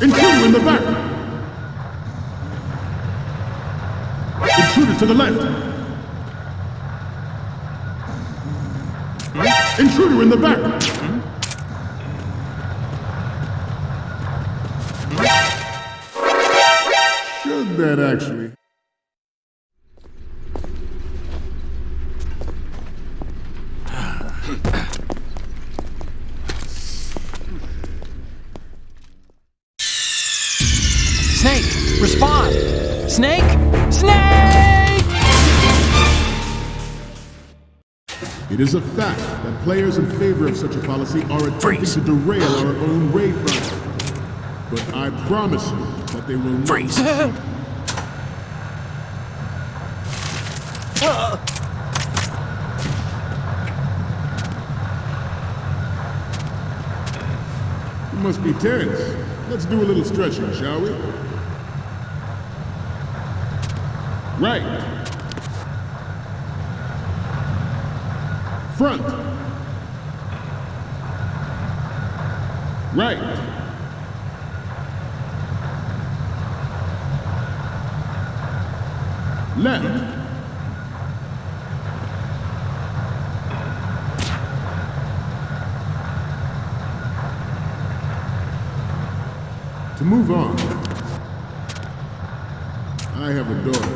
Intruder in the back! Intruder to the left! Intruder in the back! Should that actually? Snake, respond! Snake! Snake! It is a fact that players in favor of such a policy are attempting to derail our own raid project. But I promise you that they will not. Freeze! You must be Terrence. Let's do a little stretching, shall we? Right. Front. Right. Left. To move on, I have a daughter,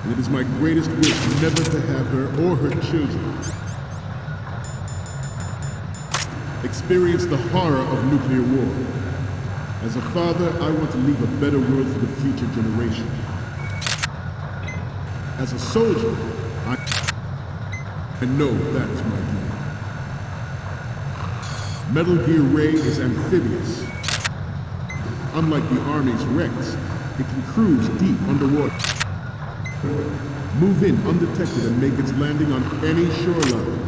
and it is my greatest wish never to have her or her children experience the horror of nuclear war. As a father, I want to leave a better world for the future generation. As a soldier, I know that is my duty. Metal Gear Ray is amphibious. Unlike the Army's Rex, it can cruise deep underwater, move in undetected and make its landing on any shoreline.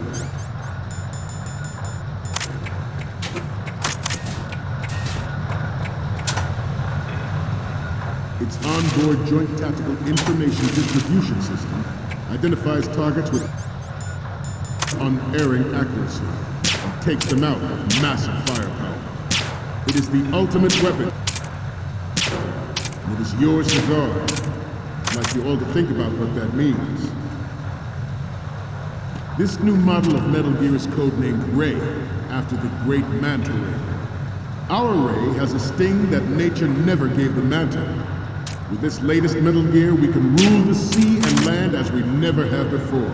Its onboard Joint Tactical Information Distribution System identifies targets with unerring accuracy and takes them out with massive firepower. It is the ultimate weapon. And it is yours to guard. I'd like you all to think about what that means. This new model of Metal Gear is codenamed Ray, after the great Manta Ray. Our Ray has a sting that nature never gave the Manta. With this latest Metal Gear, we can rule the sea and land as we never have before.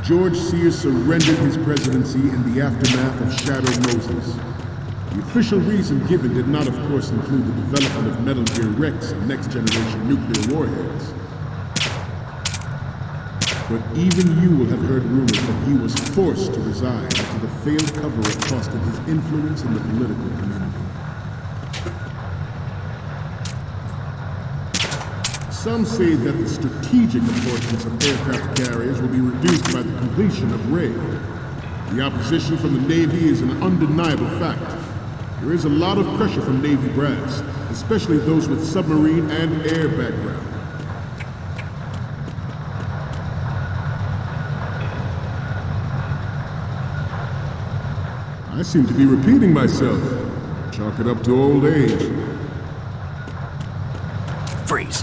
George Sears surrendered his presidency in the aftermath of Shadow Moses. The official reason given did not, of course, include the development of Metal Gear Rex and next-generation nuclear warheads. But even you will have heard rumors that he was forced to resign after the failed cover-up costed his influence in the political community. Some say that the strategic importance of aircraft carriers will be reduced by the completion of Ray. The opposition from the Navy is an undeniable fact. There is a lot of pressure from Navy brass, especially those with submarine and air background. I seem to be repeating myself. Chalk it up to old age. Freeze.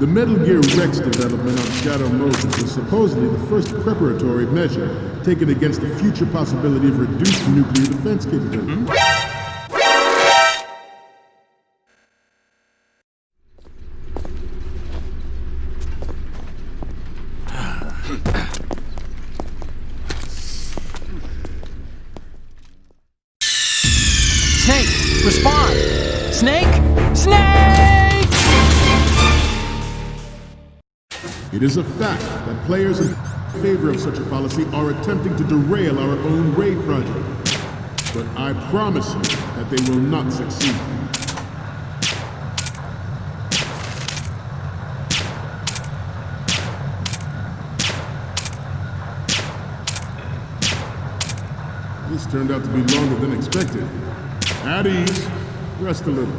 The Metal Gear Rex development on Shadow Moses is supposedly the first preparatory measure taken against the future possibility of reduced nuclear defense capability. Snake, respond! Snake! Snake! It is a fact that players in favor of such a policy are attempting to derail our own Ray project. But I promise you that they will not succeed. This turned out to be longer than expected. At ease. Rest a little.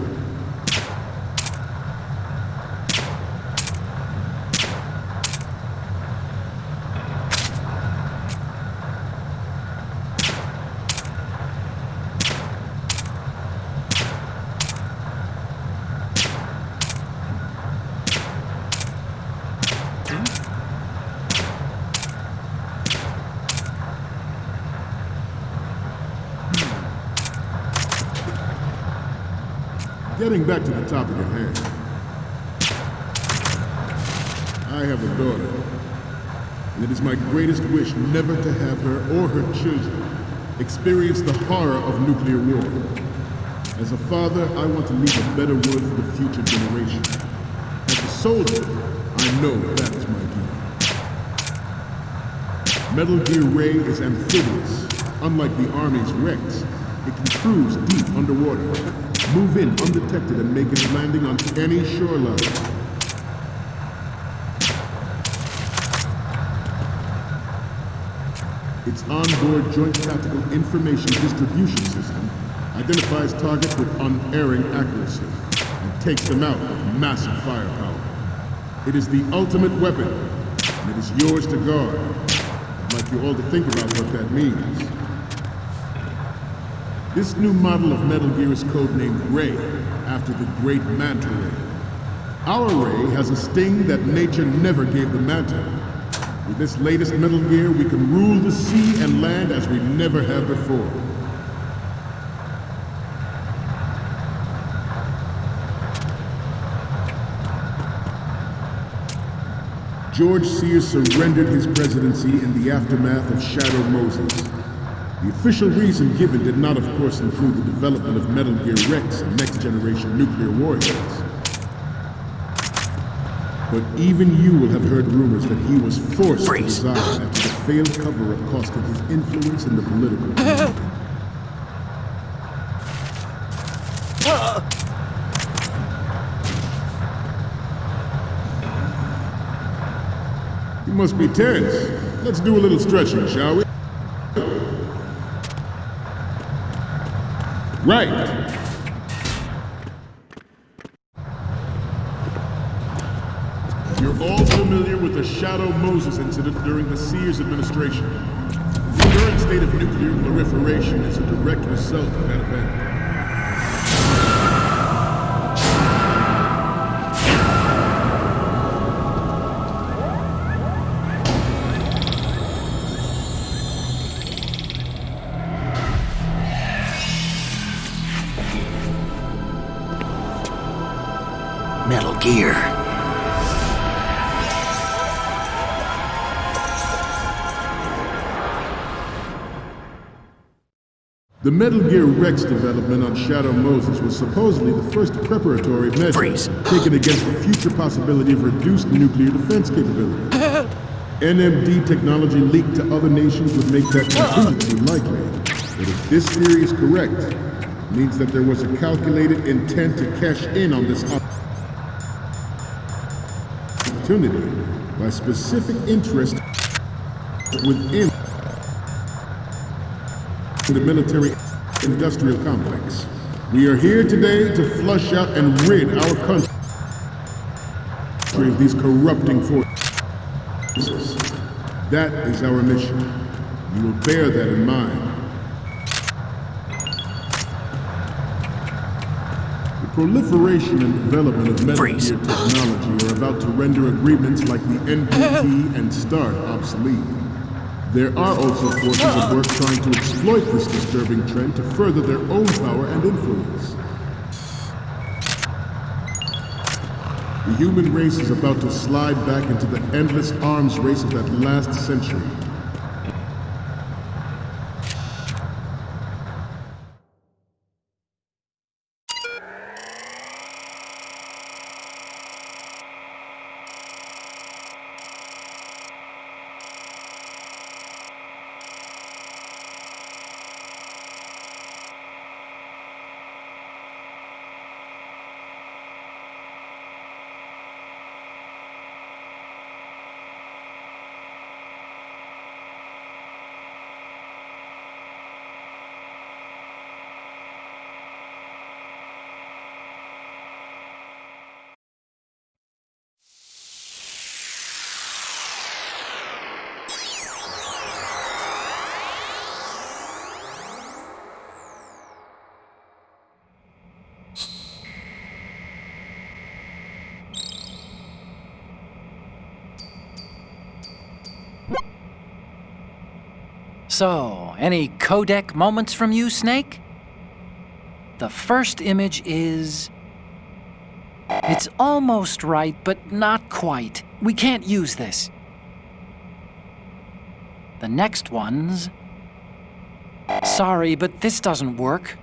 Getting back to the topic at hand. I have a daughter, and it is my greatest wish never to have her or her children experience the horror of nuclear war. As a father, I want to leave a better world for the future generation. As a soldier, I know that is my duty. Metal Gear Ray is amphibious. Unlike the Army's Rex, it can cruise deep underwater, move in undetected, and make its landing on any shoreline. Its onboard Joint Tactical Information Distribution System identifies targets with unerring accuracy and takes them out with massive firepower. It is the ultimate weapon, and it is yours to guard. I'd like you all to think about what that means. This new model of Metal Gear is codenamed Ray, after the great Manta Ray. Our Ray has a sting that nature never gave the Manta. With this latest Metal Gear, we can rule the sea and land as we never have before. George Sears surrendered his presidency in the aftermath of Shadow Moses. The official reason given did not, of course, include the development of Metal Gear Rex and next-generation nuclear warheads. But even you will have heard rumors that he was forced to resign after the failed cover-up costed his influence in the political community. You must be tense. Let's do a little stretching, shall we? Right. You're all familiar with the Shadow Moses incident during the Sears administration. The current state of nuclear proliferation is a direct result of that event. Metal Gear. The Metal Gear Rex development on Shadow Moses was supposedly the first preparatory measure taken against the future possibility of reduced nuclear defense capability. NMD technology leaked to other nations would make that contingency likely. But if this theory is correct, it means that there was a calculated intent to cash in on this opportunity by specific interest within the military-industrial complex. We are here today to flush out and rid our country of these corrupting forces. That is our mission. You will bear that in mind. The proliferation and development of Metal Gear technology are about to render agreements like the NPT and START obsolete. There are also forces at work trying to exploit this disturbing trend to further their own power and influence. The human race is about to slide back into the endless arms race of that last century. So, any codec moments from you, Snake? The first image is... It's almost right, but not quite. We can't use this. The next one's... Sorry, but this doesn't work.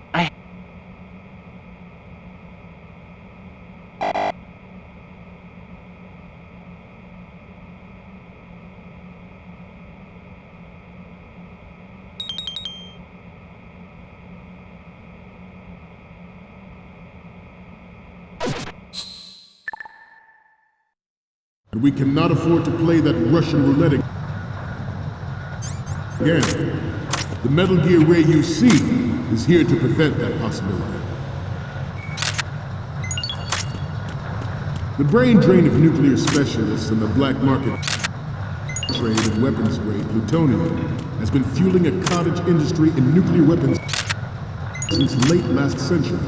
And we cannot afford to play that Russian roulette again. The Metal Gear Ray you see is here to prevent that possibility. The brain drain of nuclear specialists and the black market trade of weapons-grade plutonium has been fueling a cottage industry in nuclear weapons since late last century.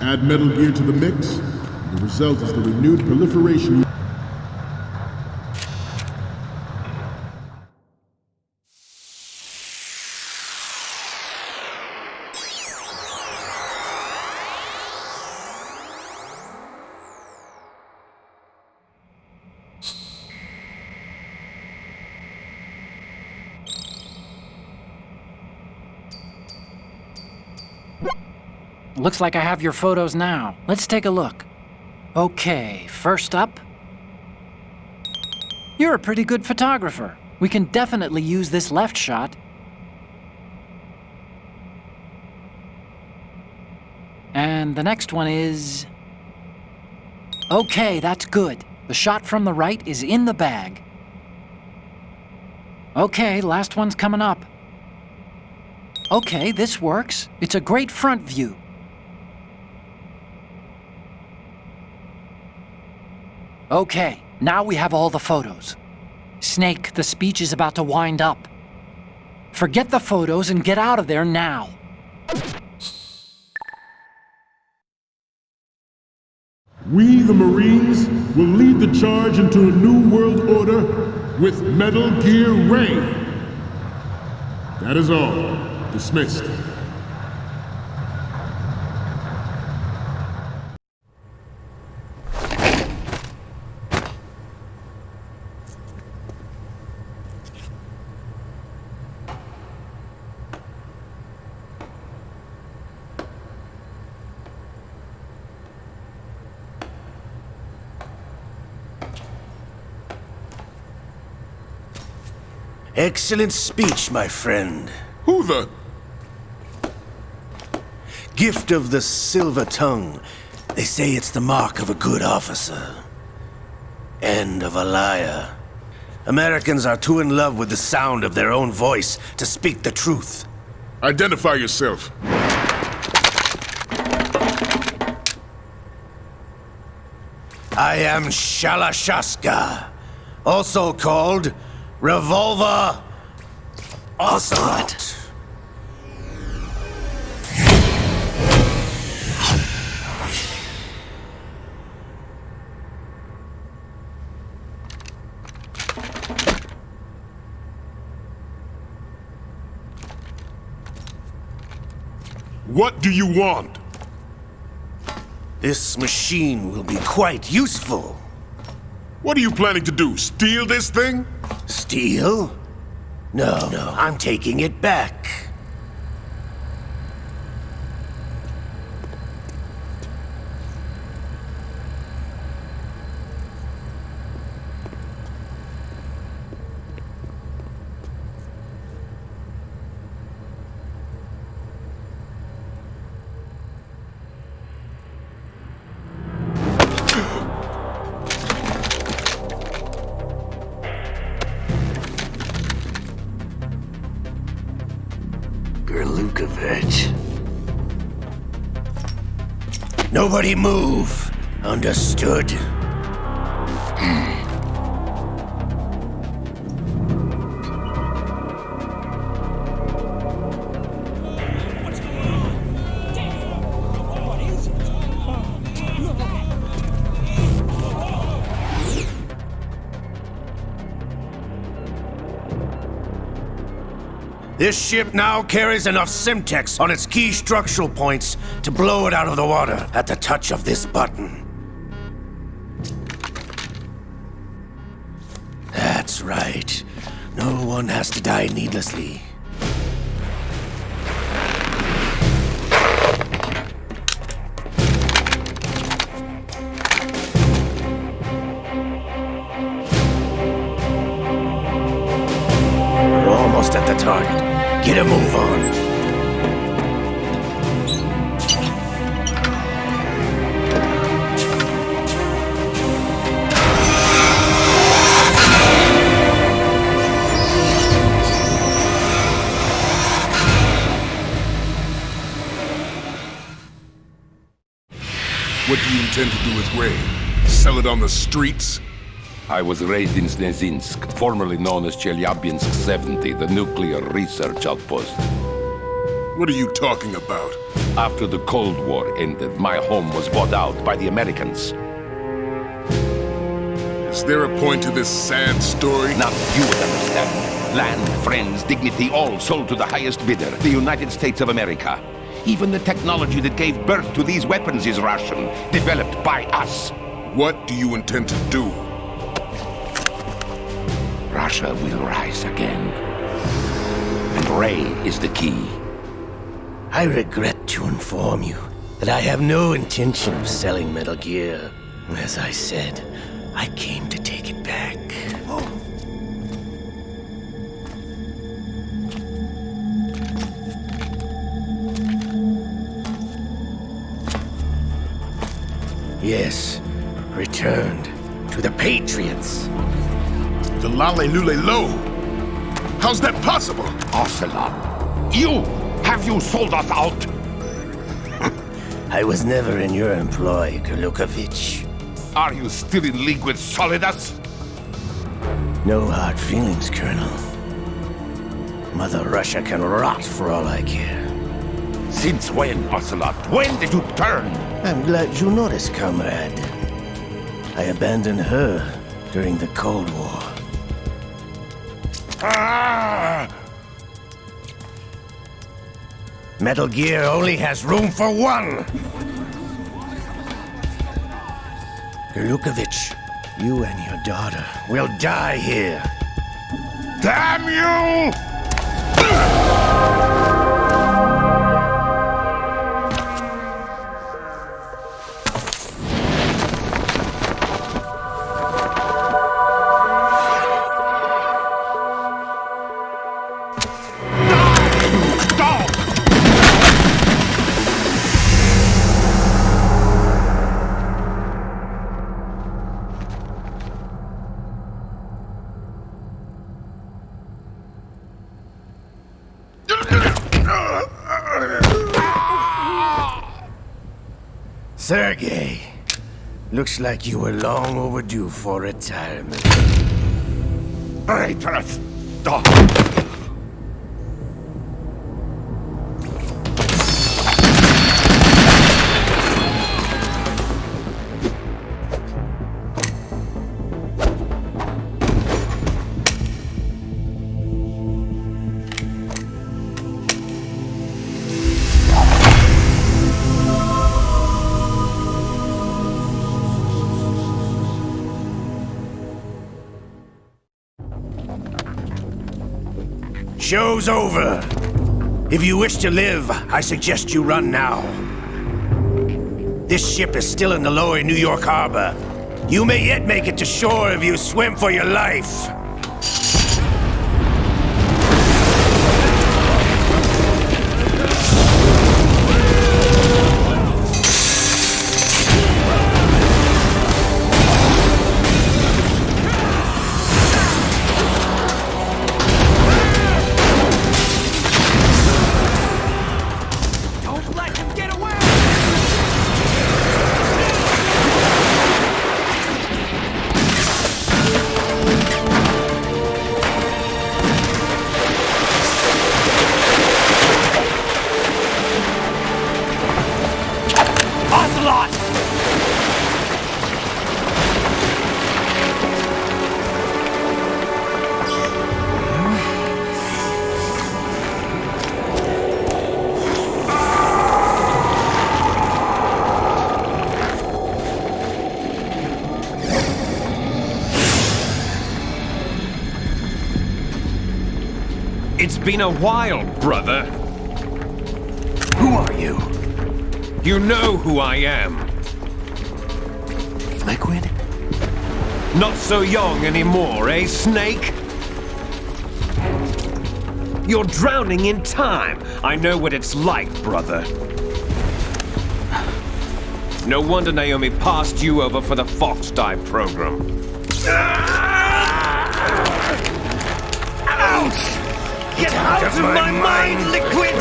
Add Metal Gear to the mix, the result is the renewed proliferation. Looks like I have your photos now. Let's take a look. Okay, first up. You're a pretty good photographer. We can definitely use this left shot. And the next one is... Okay, that's good. The shot from the right is in the bag. Okay, last one's coming up. Okay, this works. It's a great front view. Okay, now we have all the photos. Snake, the speech is about to wind up. Forget the photos and get out of there now. We, the Marines, will lead the charge into a new world order with Metal Gear Ray. That is all. Dismissed. Excellent speech, my friend. Who the... Gift of the silver tongue. They say it's the mark of a good officer. And of a liar. Americans are too in love with the sound of their own voice to speak the truth. Identify yourself. I am Shalashaska, also called Revolver Ocelot. What do you want? This machine will be quite useful. What are you planning to do? Steal this thing? Steal? No, I'm taking it back. Nobody move. Understood? This ship now carries enough Simtex on its key structural points to blow it out of the water at the touch of this button. That's right. No one has to die needlessly. We're almost at the target. Get a move on. What do you intend to do with Ray? Sell it on the streets? I was raised in Snezinsk, formerly known as Chelyabinsk 70, the nuclear research outpost. What are you talking about? After the Cold War ended, my home was bought out by the Americans. Is there a point to this sad story? Now you would understand. Land, friends, dignity, all sold to the highest bidder, the United States of America. Even the technology that gave birth to these weapons is Russian, developed by us. What do you intend to do? Russia will rise again. And Ray is the key. I regret to inform you that I have no intention of selling Metal Gear. As I said, I came to take it back. Yes, returned to the Patriots. The Lale Lule Lo? How's that possible? Ocelot, you! Have you sold us out? I was never in your employ, Gurlukovich. Are you still in league with Solidas? No hard feelings, Colonel. Mother Russia can rot for all I care. Since when, Ocelot? When did you turn? I'm glad you noticed, comrade. I abandoned her during the Cold War. Ah! Metal Gear only has room for one! Gurlukovich, you and your daughter will die here. Damn you! Sergei, looks like you were long overdue for retirement. Traitors! Stop! Show's over. If you wish to live, I suggest you run now. This ship is still in the lower New York harbor. You may yet make it to shore if you swim for your life. It's been a while, brother. Who are you? You know who I am. Liquid? Not so young anymore, eh, Snake? You're drowning in time. I know what it's like, brother. No wonder Naomi passed you over for the Fox Dive program. Ouch! Get out of my mind, Liquid!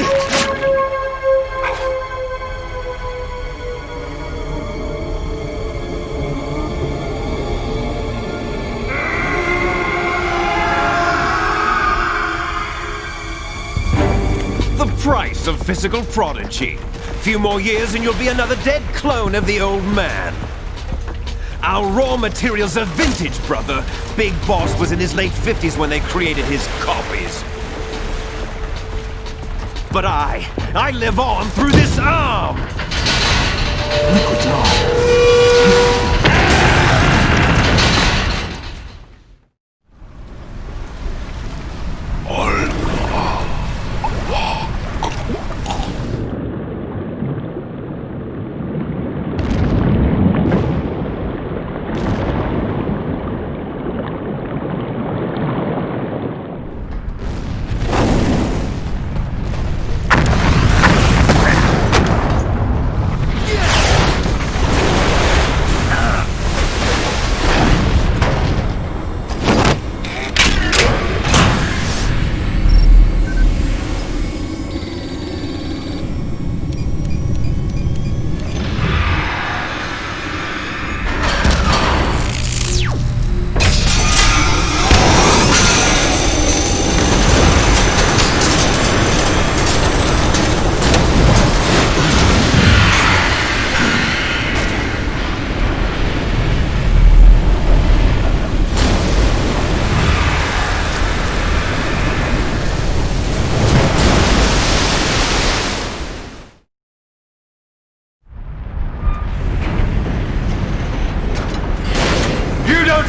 The price of physical prodigy. Few more years and you'll be another dead clone of the old man. Our raw materials are vintage, brother. Big Boss was in his late 50s when they created his copies. But I live on through this arm! Liquid's on.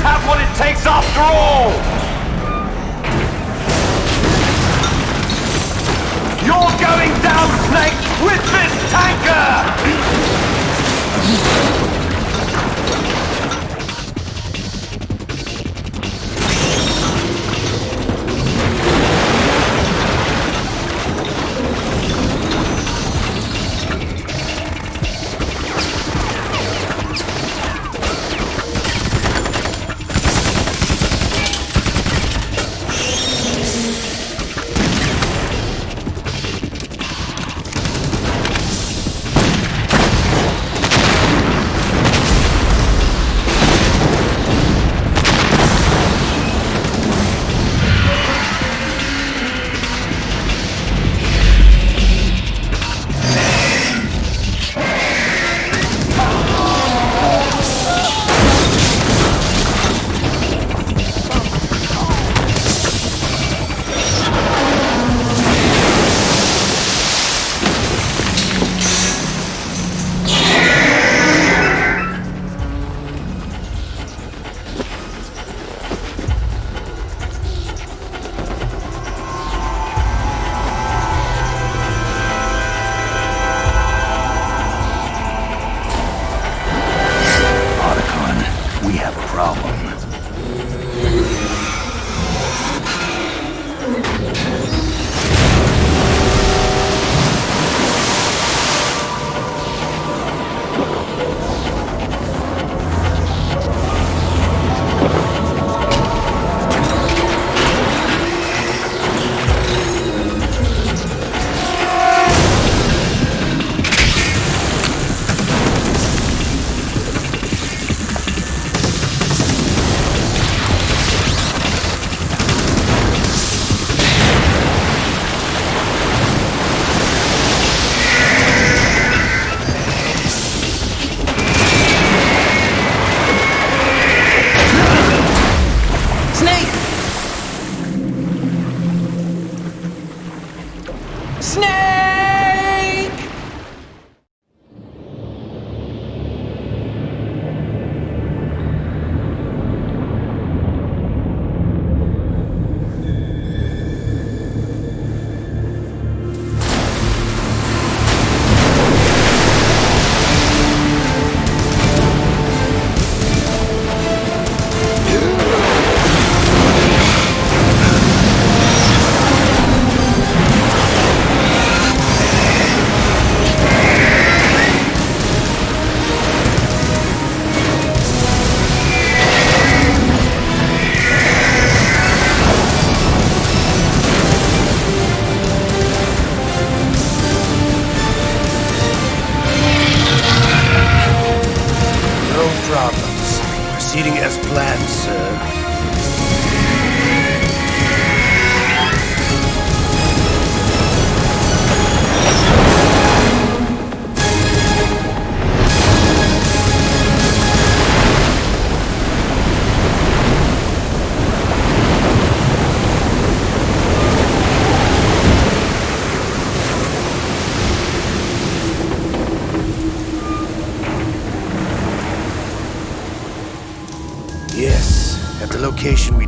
Have what it takes after all! You're going down, Snake, with this tanker!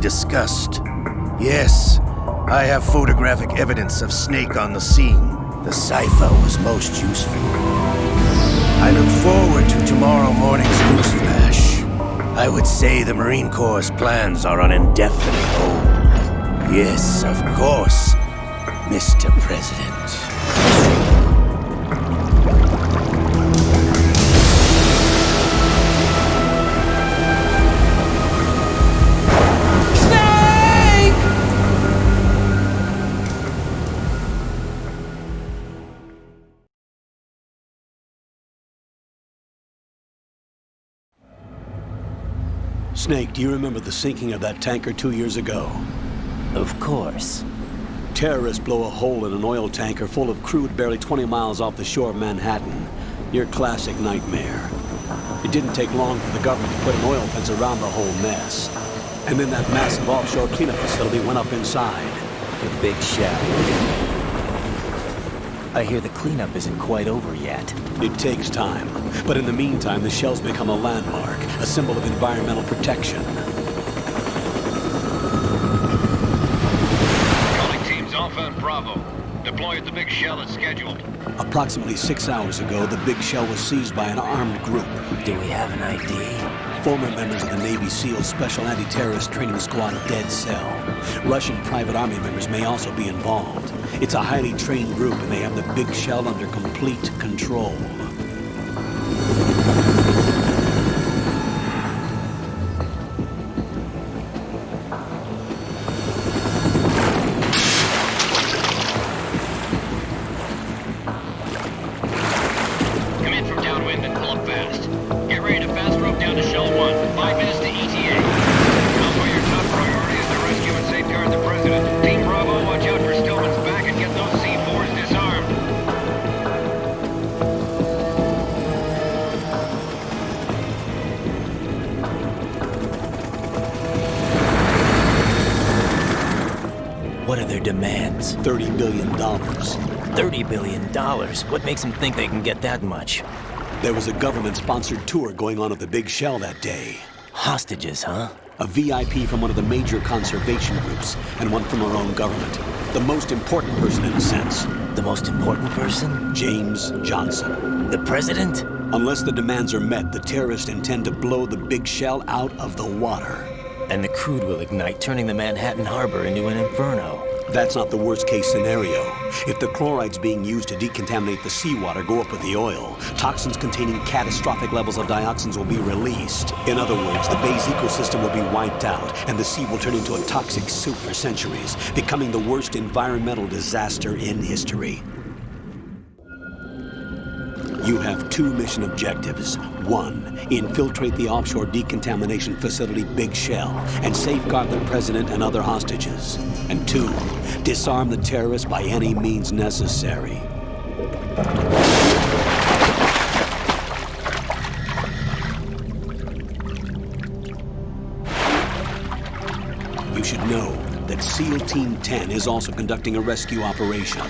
discussed. Yes, I have photographic evidence of Snake on the scene. The cipher was most useful. I look forward to tomorrow morning's newsflash. I would say the Marine Corps' plans are on indefinite hold. Yes, of course, Mr. President. Snake, do you remember the sinking of that tanker 2 years ago? Of course. Terrorists blow a hole in an oil tanker full of crude barely 20 miles off the shore of Manhattan. Your classic nightmare. It didn't take long for the government to put an oil fence around the whole mess. And then that massive offshore cleanup facility went up inside. The big shell. I hear the cleanup isn't quite over yet. It takes time. But in the meantime, the shell's become a landmark, a symbol of environmental protection. Calling teams Alpha and Bravo. Deploy at the big shell as scheduled. Approximately 6 hours ago, the big shell was seized by an armed group. Do we have an ID? Former members of the Navy SEAL Special Anti-Terrorist Training Squad Dead Cell. Russian private army members may also be involved. It's a highly trained group and they have the big shell under complete control. Come in from downwind and pull up fast. Get ready to fast rope down to Shell 1. 5 minutes to ETA. Also, your top priority is to rescue and safeguard the President. Team Bravo, watch out for Stillman's back and get those C4s disarmed. What are their demands? $30 billion. $30 billion? What makes them think they can get that much? There was a government-sponsored tour going on at the big shell that day. Hostages, huh? A VIP from one of the major conservation groups, and one from our own government. The most important person in a sense. The most important person? James Johnson. The president? Unless the demands are met, the terrorists intend to blow the big shell out of the water. And the crude will ignite, turning the Manhattan Harbor into an inferno. That's not the worst-case scenario. If the chlorides being used to decontaminate the seawater go up with the oil, toxins containing catastrophic levels of dioxins will be released. In other words, the bay's ecosystem will be wiped out, and the sea will turn into a toxic soup for centuries, becoming the worst environmental disaster in history. You have 2 mission objectives. 1, infiltrate the offshore decontamination facility Big Shell and safeguard the president and other hostages. And 2, disarm the terrorists by any means necessary. You should know that SEAL Team 10 is also conducting a rescue operation.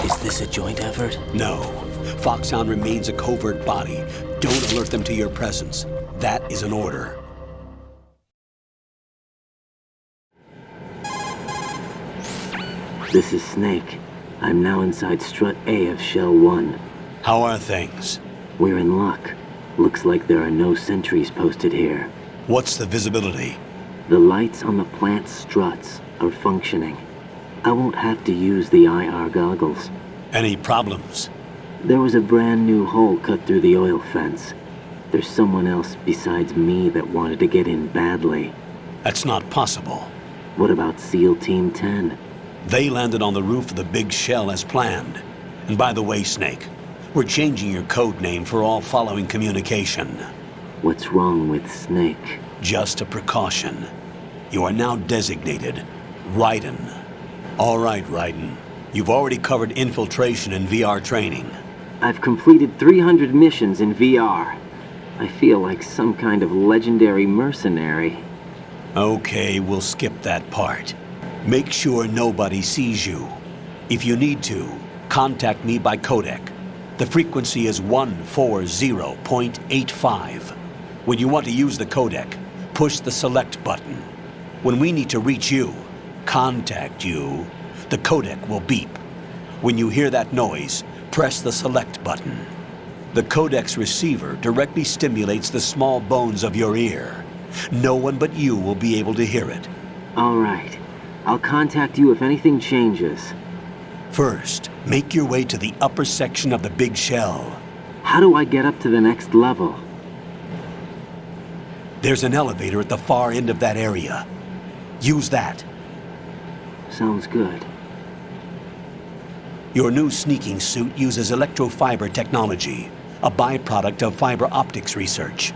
Is this a joint effort? No. Foxhound remains a covert body. Don't alert them to your presence. That is an order. This is Snake. I'm now inside Strut A of Shell 1. How are things? We're in luck. Looks like there are no sentries posted here. What's the visibility? The lights on the plant struts are functioning. I won't have to use the IR goggles. Any problems? There was a brand new hole cut through the oil fence. There's someone else besides me that wanted to get in badly. That's not possible. What about SEAL Team 10? They landed on the roof of the Big Shell as planned. And by the way, Snake, we're changing your code name for all following communication. What's wrong with Snake? Just a precaution. You are now designated Raiden. All right, Raiden. You've already covered infiltration and VR training. I've completed 300 missions in VR. I feel like some kind of legendary mercenary. Okay, we'll skip that part. Make sure nobody sees you. If you need to, contact me by codec. The frequency is 140.85. When you want to use the codec, push the select button. When we need to reach you, contact you, the codec will beep. When you hear that noise, press the select button. The codec's receiver directly stimulates the small bones of your ear. No one but you will be able to hear it. All right. I'll contact you if anything changes. First, make your way to the upper section of the big shell. How do I get up to the next level? There's an elevator at the far end of that area. Use that. Sounds good. Your new sneaking suit uses electrofiber technology, a byproduct of fiber optics research.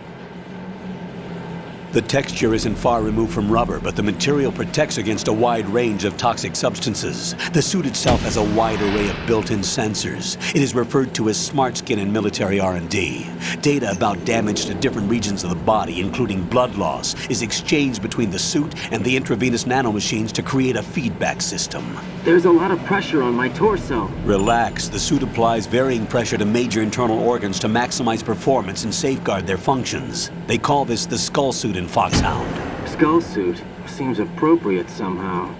The texture isn't far removed from rubber, but the material protects against a wide range of toxic substances. The suit itself has a wide array of built-in sensors. It is referred to as smart skin in military R&D. Data about damage to different regions of the body, including blood loss, is exchanged between the suit and the intravenous nanomachines to create a feedback system. There's a lot of pressure on my torso. Relax. The suit applies varying pressure to major internal organs to maximize performance and safeguard their functions. They call this the skull suit in Foxhound. Skull suit seems appropriate somehow.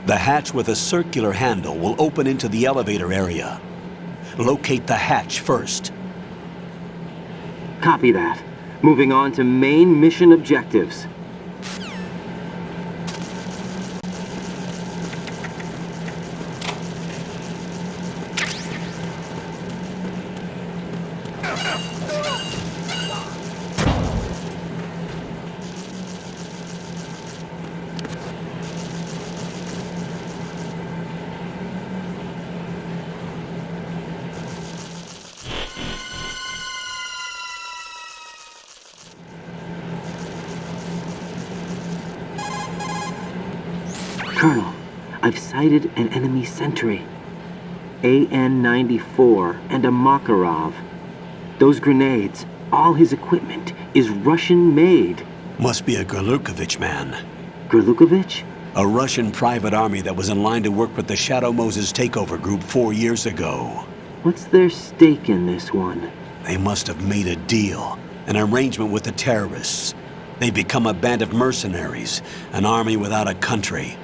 The hatch with a circular handle will open into the elevator area. Locate the hatch first. Copy that. Moving on to main mission objectives. Colonel, I've sighted an enemy sentry. AN-94 and a Makarov. Those grenades, all his equipment, is Russian-made. Must be a Gorlukovich man. Gorlukovich? A Russian private army that was in line to work with the Shadow Moses takeover group 4 years ago. What's their stake in this one? They must have made a deal, an arrangement with the terrorists. They become a band of mercenaries, an army without a country.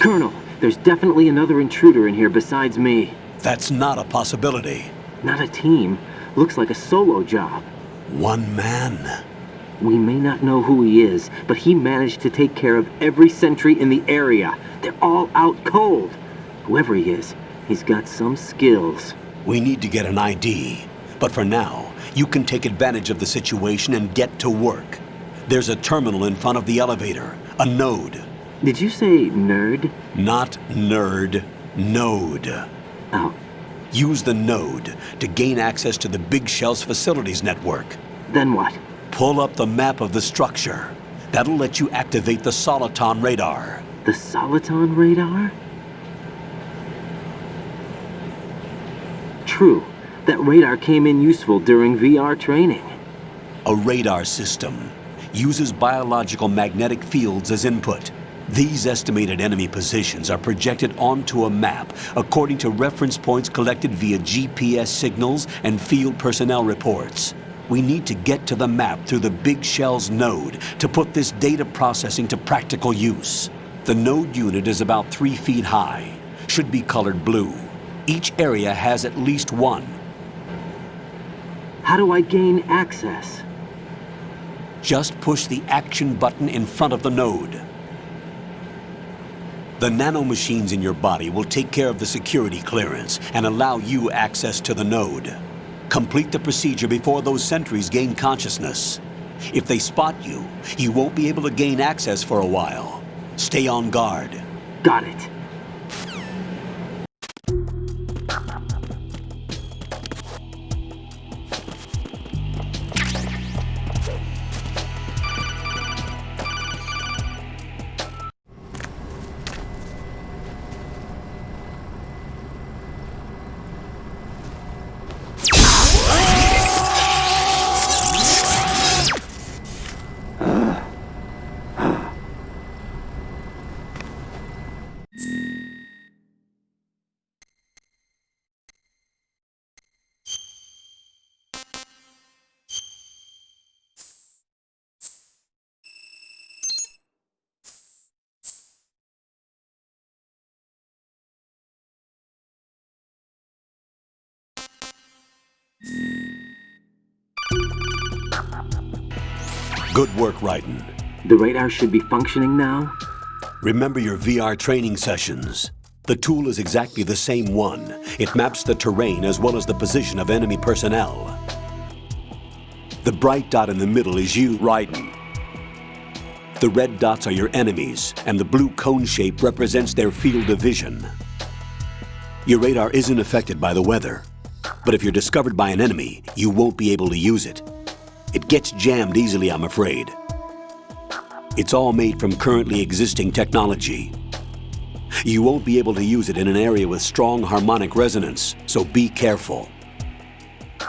Colonel, there's definitely another intruder in here besides me. That's not a possibility. Not a team. Looks like a solo job. One man. We may not know who he is, but he managed to take care of every sentry in the area. They're all out cold. Whoever he is, he's got some skills. We need to get an ID. But for now, you can take advantage of the situation and get to work. There's a terminal in front of the elevator. A node. Did you say nerd? Not nerd. Node. Oh. Use the node to gain access to the Big Shell's facilities network. Then what? Pull up the map of the structure. That'll let you activate the Soliton radar. The Soliton radar? True. That radar came in useful during VR training. A radar system uses biological magnetic fields as input. These estimated enemy positions are projected onto a map according to reference points collected via GPS signals and field personnel reports. We need to get to the map through the Big Shell's node to put this data processing to practical use. The node unit is about 3 feet high, should be colored blue. Each area has at least one. How do I gain access? Just push the action button in front of the node. The nanomachines in your body will take care of the security clearance and allow you access to the node. Complete the procedure before those sentries gain consciousness. If they spot you, you won't be able to gain access for a while. Stay on guard. Got it. Good work, Raiden. The radar should be functioning now? Remember your VR training sessions. The tool is exactly the same one. It maps the terrain as well as the position of enemy personnel. The bright dot in the middle is you, Raiden. The red dots are your enemies, and the blue cone shape represents their field of vision. Your radar isn't affected by the weather, but if you're discovered by an enemy, you won't be able to use it. It gets jammed easily, I'm afraid. It's all made from currently existing technology. You won't be able to use it in an area with strong harmonic resonance, so be careful.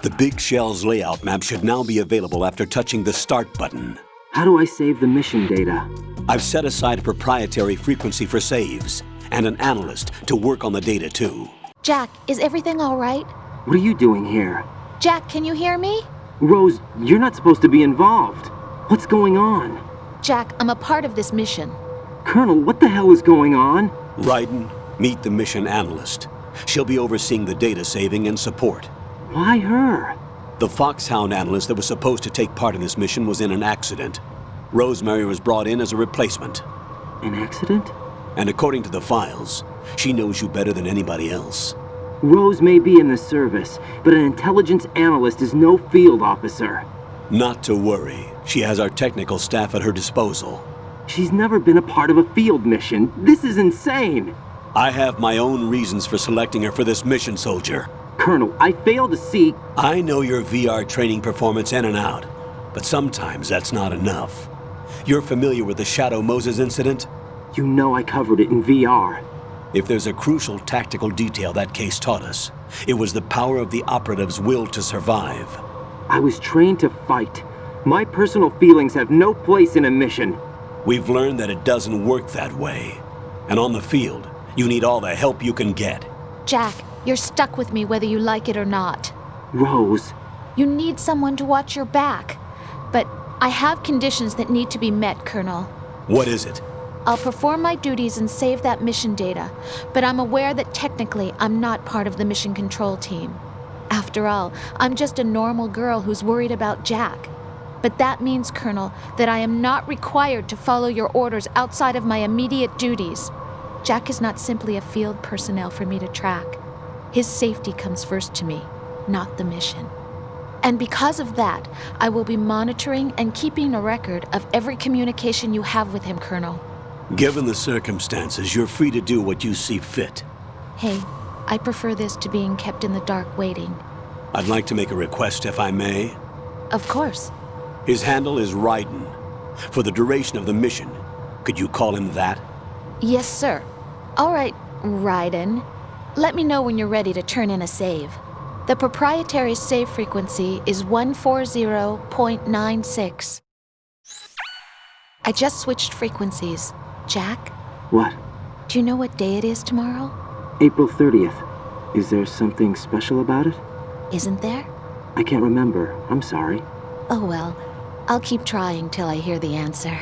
The Big Shell's layout map should now be available after touching the Start button. How do I save the mission data? I've set aside a proprietary frequency for saves, and an analyst to work on the data too. Jack, is everything all right? What are you doing here? Jack, can you hear me? Rose, you're not supposed to be involved. What's going on? Jack, I'm a part of this mission. Colonel, what the hell is going on? Raiden, meet the mission analyst. She'll be overseeing the data saving and support. Why her? The Foxhound analyst that was supposed to take part in this mission was in an accident. Rosemary was brought in as a replacement. An accident? And according to the files, she knows you better than anybody else. Rose may be in the service, but an intelligence analyst is no field officer. Not to worry. She has our technical staff at her disposal. She's never been a part of a field mission. This is insane. I have my own reasons for selecting her for this mission, soldier. Colonel, I fail to see... I know your VR training performance in and out, but sometimes that's not enough. You're familiar with the Shadow Moses incident? You know I covered it in VR. If there's a crucial tactical detail that case taught us, it was the power of the operative's will to survive. I was trained to fight. My personal feelings have no place in a mission. We've learned that it doesn't work that way. And on the field, you need all the help you can get. Jack, you're stuck with me whether you like it or not. Rose. You need someone to watch your back. But I have conditions that need to be met, Colonel. What is it? I'll perform my duties and save that mission data, but I'm aware that technically I'm not part of the mission control team. After all, I'm just a normal girl who's worried about Jack. But that means, Colonel, that I am not required to follow your orders outside of my immediate duties. Jack is not simply a field personnel for me to track. His safety comes first to me, not the mission. And because of that, I will be monitoring and keeping a record of every communication you have with him, Colonel. Given the circumstances, you're free to do what you see fit. Hey, I prefer this to being kept in the dark waiting. I'd like to make a request, if I may. Of course. His handle is Raiden. For the duration of the mission, could you call him that? Yes, sir. All right, Raiden. Let me know when you're ready to turn in a save. The proprietary save frequency is 140.96. I just switched frequencies. Jack? What? Do you know what day it is tomorrow? April 30th. Is there something special about it? Isn't there? I can't remember. I'm sorry. Oh well, I'll keep trying till I hear the answer.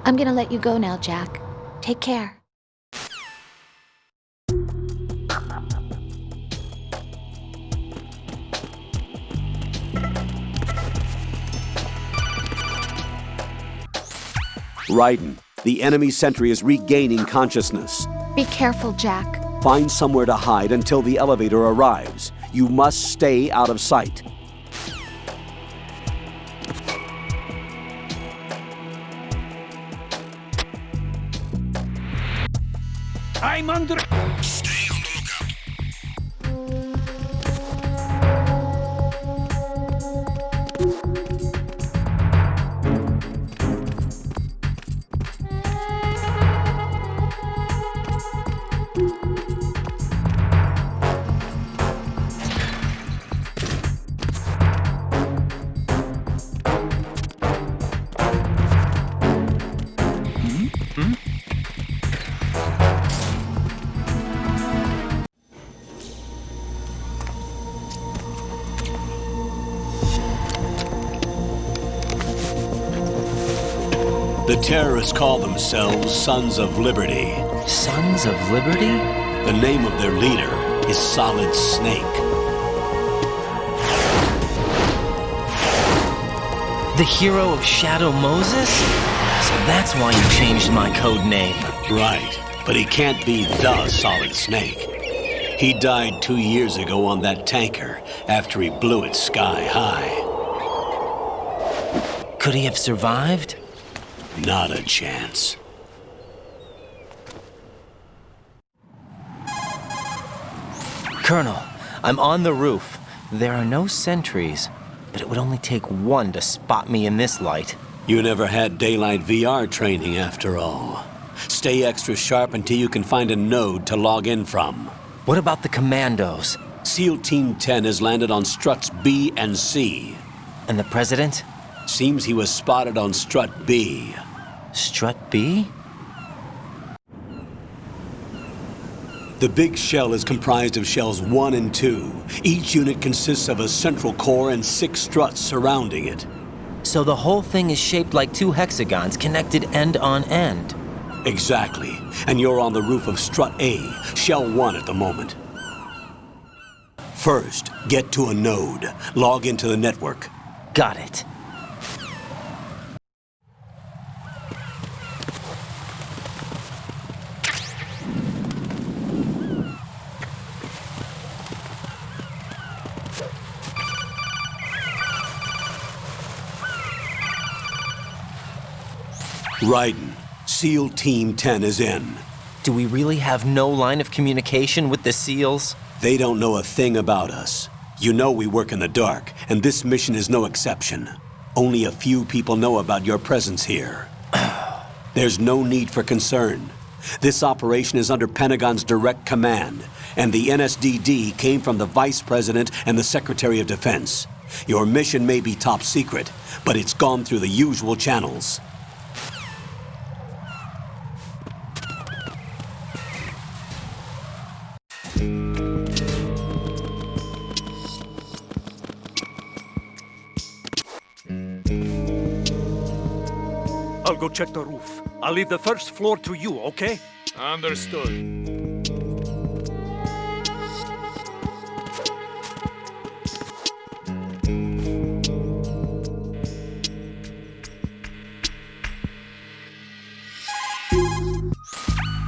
I'm gonna let you go now, Jack. Take care. Raiden, the enemy sentry is regaining consciousness. Be careful, Jack. Find somewhere to hide until the elevator arrives. You must stay out of sight. I'm under... Stay on the lookout. The terrorists call themselves Sons of Liberty. Sons of Liberty? The name of their leader is Solid Snake. The hero of Shadow Moses? So that's why you changed my code name. Right, but he can't be the Solid Snake. He died 2 years ago on that tanker after he blew it sky high. Could he have survived? Not a chance. Colonel, I'm on the roof. There are no sentries, but it would only take one to spot me in this light. You never had daylight VR training after all. Stay extra sharp until you can find a node to log in from. What about the commandos? SEAL Team 10 has landed on struts B and C. And the President? Seems he was spotted on strut B. Strut B? The big shell is comprised of shells 1 and 2. Each unit consists of a central core and 6 struts surrounding it. So the whole thing is shaped like 2 hexagons connected end on end. Exactly. And you're on the roof of strut A, shell 1 at the moment. First, get to a node. Log into the network. Got it. Raiden, SEAL Team 10 is in. Do we really have no line of communication with the SEALs? They don't know a thing about us. You know we work in the dark, and this mission is no exception. Only a few people know about your presence here. There's no need for concern. This operation is under Pentagon's direct command, and the NSDD came from the Vice President and the Secretary of Defense. Your mission may be top secret, but it's gone through the usual channels. I'll go check the roof. I'll leave the first floor to you, okay? Understood.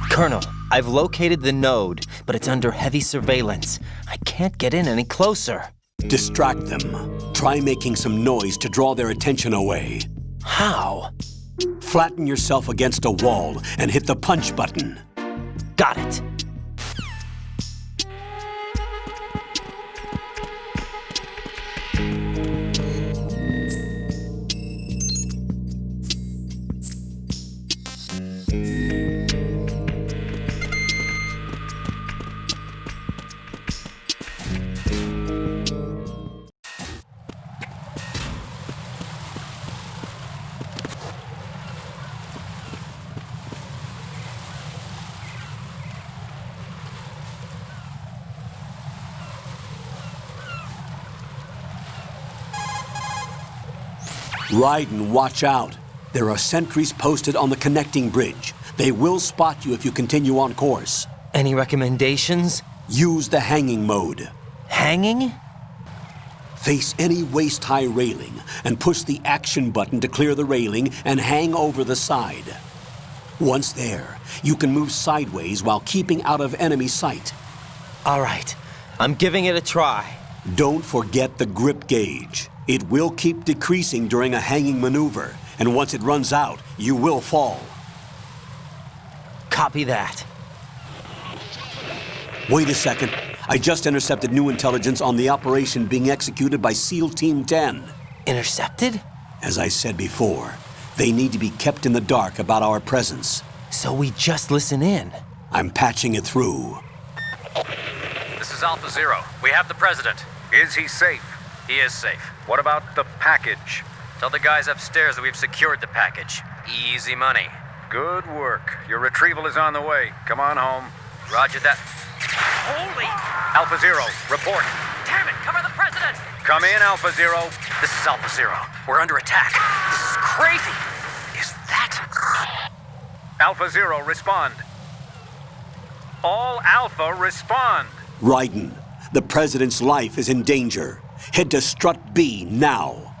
Colonel, I've located the node, but it's under heavy surveillance. I can't get in any closer. Distract them. Try making some noise to draw their attention away. How? Flatten yourself against a wall and hit the punch button. Got it. Raiden, watch out. There are sentries posted on the connecting bridge. They will spot you if you continue on course. Any recommendations? Use the hanging mode. Hanging? Face any waist-high railing and push the action button to clear the railing and hang over the side. Once there, you can move sideways while keeping out of enemy sight. All right, I'm giving it a try. Don't forget the grip gauge. It will keep decreasing during a hanging maneuver, and once it runs out, you will fall. Copy that. Wait a second. I just intercepted new intelligence on the operation being executed by SEAL Team 10. Intercepted? As I said before, they need to be kept in the dark about our presence. So we just listen in. I'm patching it through. This is Alpha Zero. We have the President. Is he safe? He is safe. What about the package? Tell the guys upstairs that we've secured the package. Easy money. Good work. Your retrieval is on the way. Come on home. Roger that. Holy! Alpha Zero, report. Damn it, cover the President! Come in, Alpha Zero. This is Alpha Zero. We're under attack. This is crazy. Is that... Alpha Zero, respond. All Alpha, respond. Raiden, the President's life is in danger. Head to Strut B now.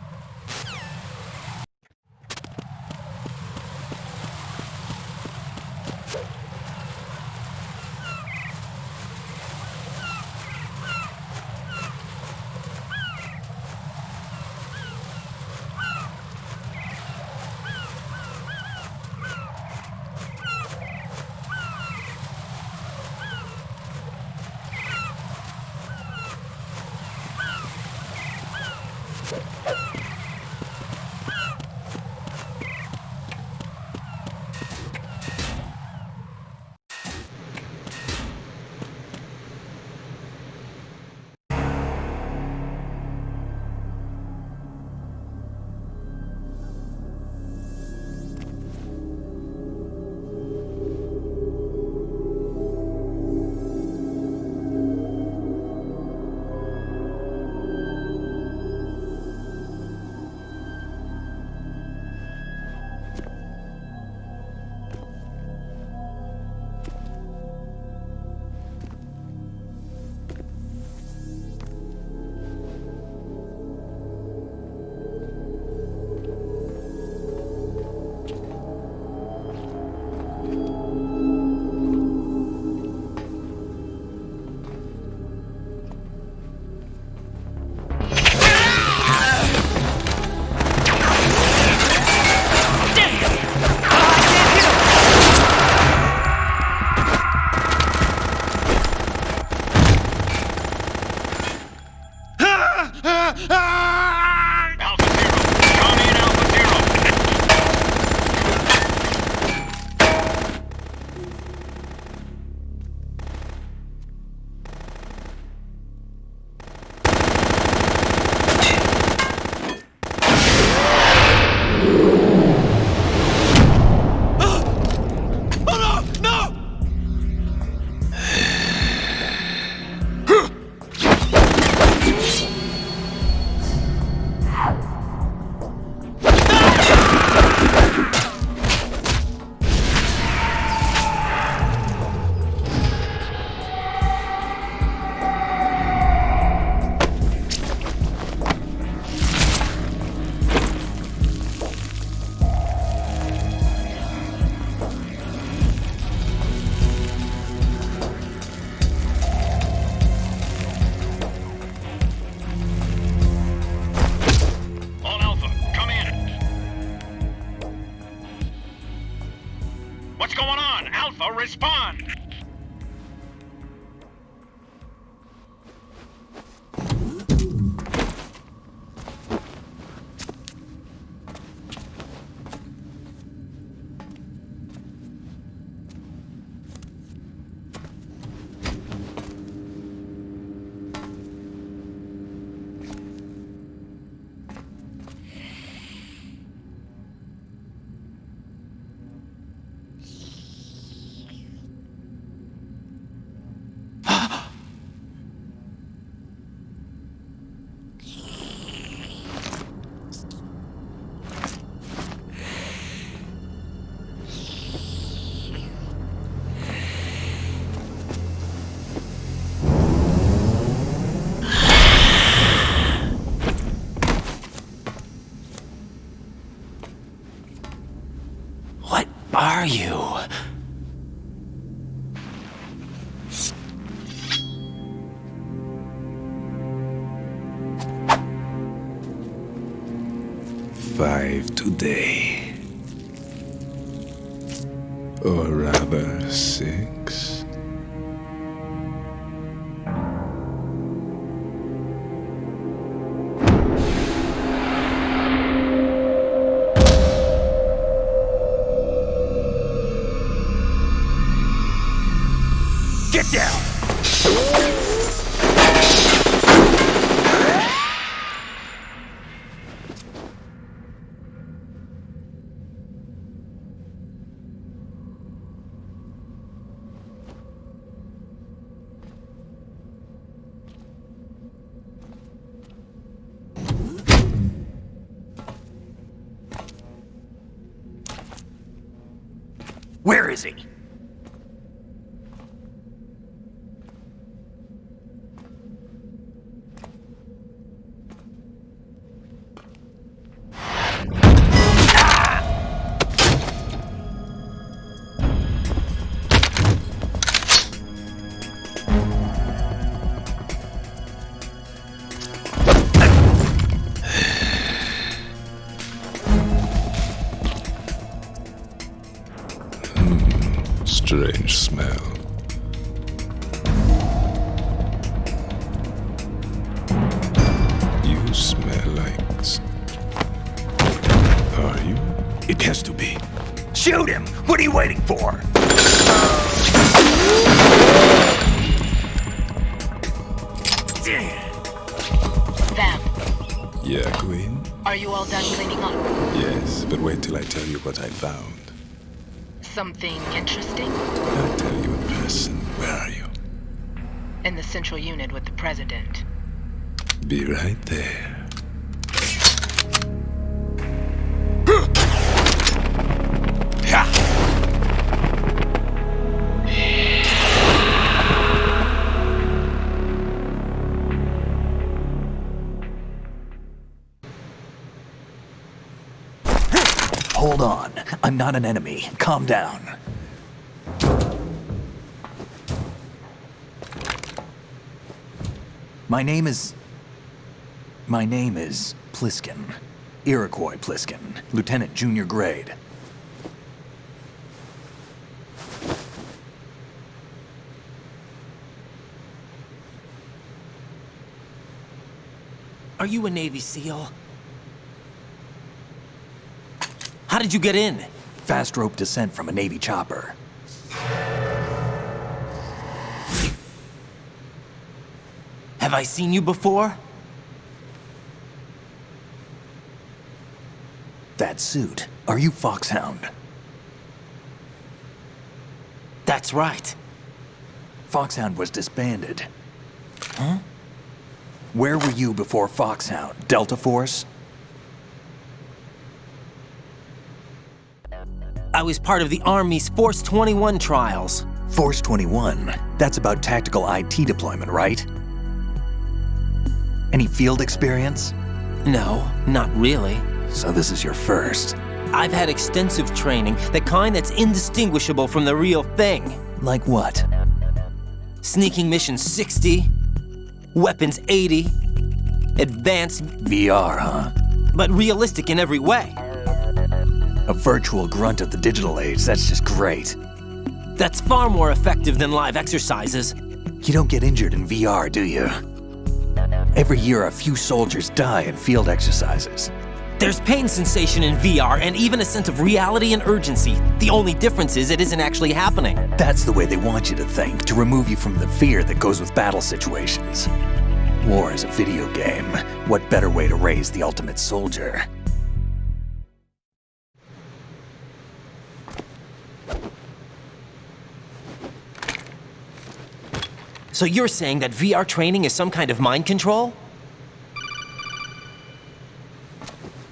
Respond! Are you? Five today. Or rather, 6. Get down! Where is he? Strange smell. You smell like Has to be. Shoot him! What are you waiting for? Sam, Yeah, Queen? are you all done cleaning up? Yes, but wait till I tell you what I found. Something interesting? I'll tell you in person. Where are you? In the central unit with the president. Be right there. Hold on. I'm not an enemy. Calm down. My name is Pliskin. Iroquois Pliskin. Lieutenant Junior Grade. Are you a Navy SEAL? How did you get in? Fast rope descent from a Navy chopper. Have I seen you before? That suit. Are you Foxhound? That's right. Foxhound was disbanded. Huh? Where were you before Foxhound? Delta Force? I was part of the Army's Force 21 trials. Force 21? That's about tactical IT deployment, right? Any field experience? No, not really. So this is your first. I've had extensive training, the kind that's indistinguishable from the real thing. Like what? Sneaking mission 60, weapons 80, advanced... VR, huh? But realistic in every way. A virtual grunt of the digital age, that's just great. That's far more effective than live exercises. You don't get injured in VR, do you? Every year, a few soldiers die in field exercises. There's pain sensation in VR and even a sense of reality and urgency. The only difference is it isn't actually happening. That's the way they want you to think, to remove you from the fear that goes with battle situations. War is a video game. What better way to raise the ultimate soldier? So you're saying that VR training is some kind of mind control?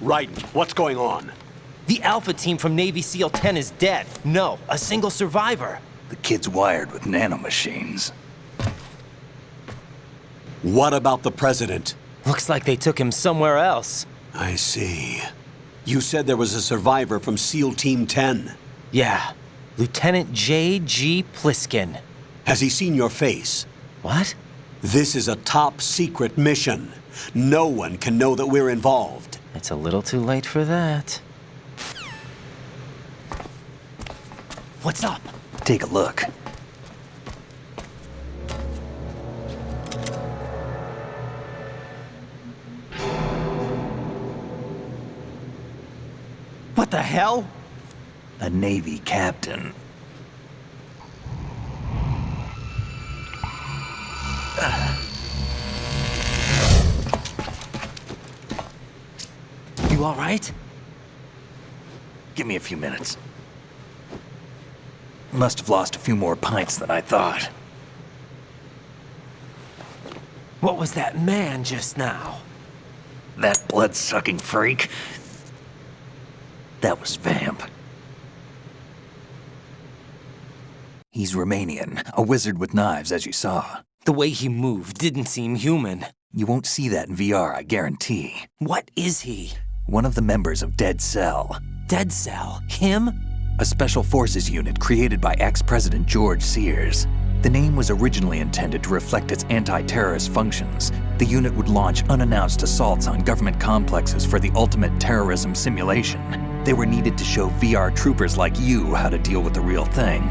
Raiden, what's going on? The Alpha team from Navy SEAL 10 is dead. No, a single survivor. The kid's wired with nanomachines. What about the president? Looks like they took him somewhere else. I see. You said there was a survivor from SEAL Team 10. Yeah, Lieutenant J.G. Pliskin. Has he seen your face? What? This is a top secret mission. No one can know that we're involved. It's a little too late for that. What's up? Take a look. What the hell? A Navy captain. You all right? Give me a few minutes. Must have lost a few more pints than I thought. What was that man just now? That blood-sucking freak? That was Vamp. He's Romanian, a wizard with knives, as you saw. The way he moved didn't seem human. You won't see that in VR, I guarantee. What is he? One of the members of Dead Cell. Dead Cell? Him? A special forces unit created by ex-President George Sears. The name was originally intended to reflect its anti-terrorist functions. The unit would launch unannounced assaults on government complexes for the ultimate terrorism simulation. They were needed to show VR troopers like you how to deal with the real thing.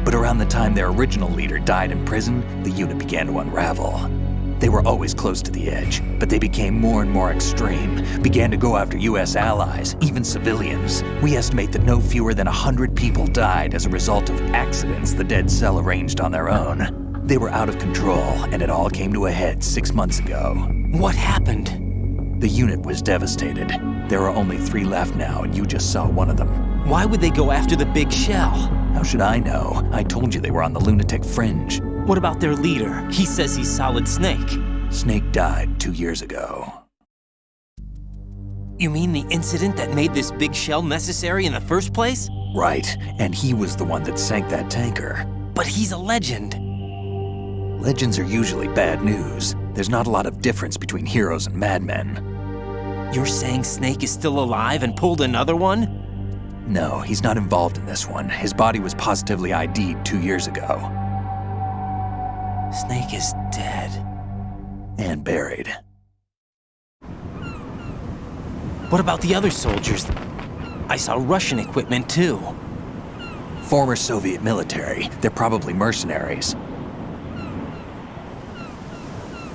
But around the time their original leader died in prison, the unit began to unravel. They were always close to the edge, but they became more and more extreme, began to go after US allies, even civilians. We estimate that no fewer than 100 people died as a result of accidents the Dead Cell arranged on their own. They were out of control, and it all came to a head 6 months ago. What happened? The unit was devastated. There are only 3 left now, and you just saw one of them. Why would they go after the big shell? How should I know? I told you they were on the lunatic fringe. What about their leader? He says he's Solid Snake. Snake died 2 years ago. You mean the incident that made this big shell necessary in the first place? Right, and he was the one that sank that tanker. But he's a legend. Legends are usually bad news. There's not a lot of difference between heroes and madmen. You're saying Snake is still alive and pulled another one? No, he's not involved in this one. His body was positively ID'd 2 years ago. Snake is dead. And buried. What about the other soldiers? I saw Russian equipment too. Former Soviet military. They're probably mercenaries.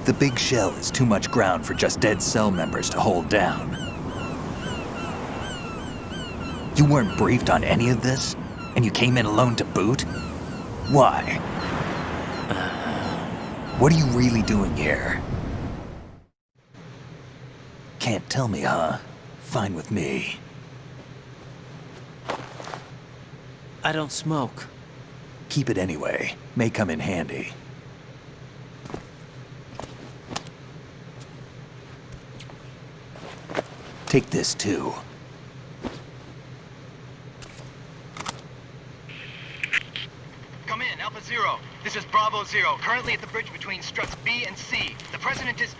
The big shell is too much ground for just Dead Cell members to hold down. You weren't briefed on any of this? And you came in alone to boot? Why? What are you really doing here? Can't tell me, huh? Fine with me. I don't smoke. Keep it anyway. May come in handy. Take this too. Come in, Alpha Zero. This is Bravo Zero, currently at the bridge between struts B and C. The President is...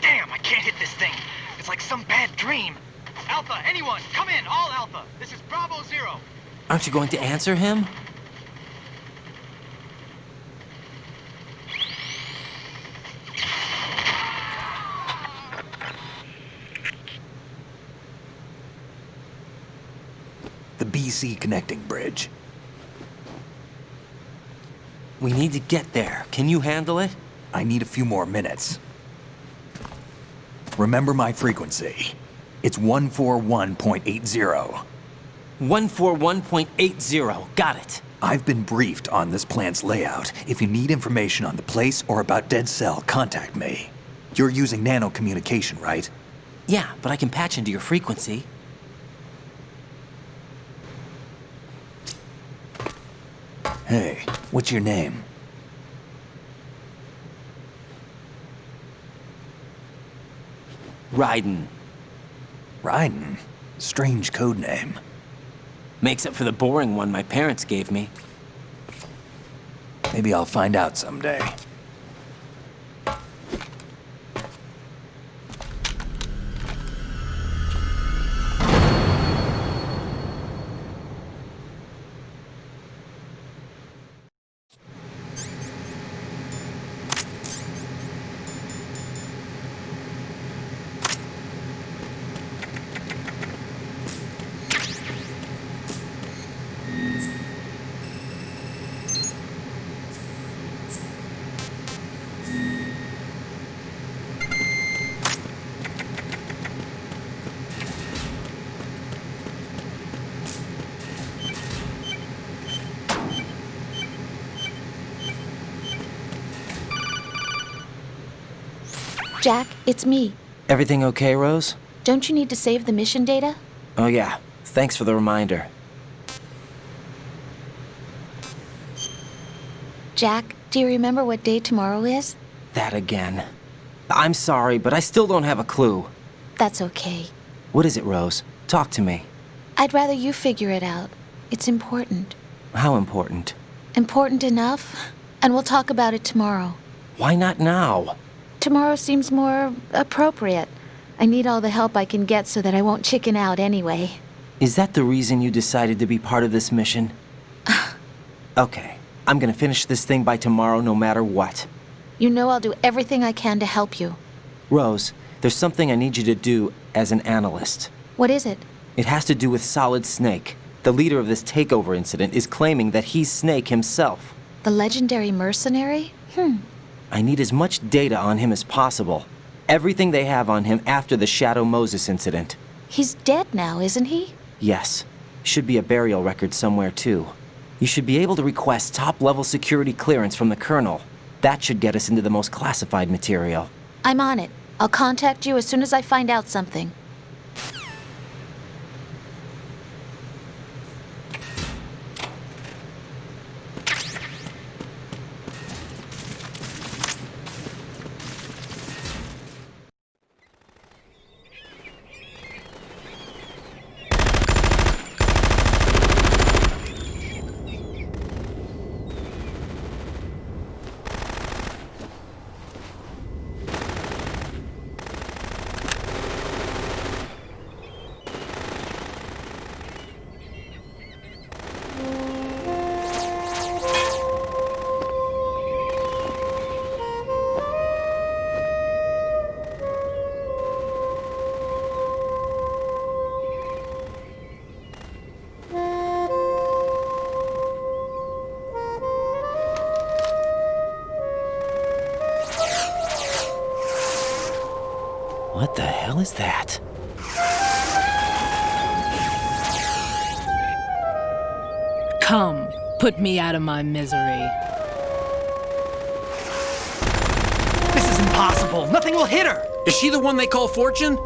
Damn, I can't hit this thing. It's like some bad dream. Alpha, anyone, come in, all Alpha. This is Bravo Zero. Aren't you going to answer him? The BC connecting bridge. We need to get there. Can you handle it? I need a few more minutes. Remember my frequency. It's 141.80. 141.80. Got it. I've been briefed on this plant's layout. If you need information on the place or about Dead Cell, contact me. You're using nano communication, right? Yeah, but I can patch into your frequency. Hey, what's your name? Raiden. Raiden? Strange code name. Makes up for the boring one my parents gave me. Maybe I'll find out someday. Jack, it's me. Everything okay, Rose? Don't you need to save the mission data? Oh yeah, thanks for the reminder. Jack, do you remember what day tomorrow is? That again. I'm sorry, but I still don't have a clue. That's okay. What is it, Rose? Talk to me. I'd rather you figure it out. It's important. How important? Important enough, and we'll talk about it tomorrow. Why not now? Tomorrow seems more appropriate. I need all the help I can get so that I won't chicken out anyway. Is that the reason you decided to be part of this mission? Okay, I'm gonna finish this thing by tomorrow no matter what. You know I'll do everything I can to help you. Rose, there's something I need you to do as an analyst. What is it? It has to do with Solid Snake. The leader of this takeover incident is claiming that he's Snake himself. The legendary mercenary? I need as much data on him as possible. Everything they have on him after the Shadow Moses incident. He's dead now, isn't he? Yes. Should be a burial record somewhere, too. You should be able to request top-level security clearance from the Colonel. That should get us into the most classified material. I'm on it. I'll contact you as soon as I find out something. What the hell is that? Come, put me out of my misery. This is impossible. Nothing will hit her. Is she the one they call Fortune?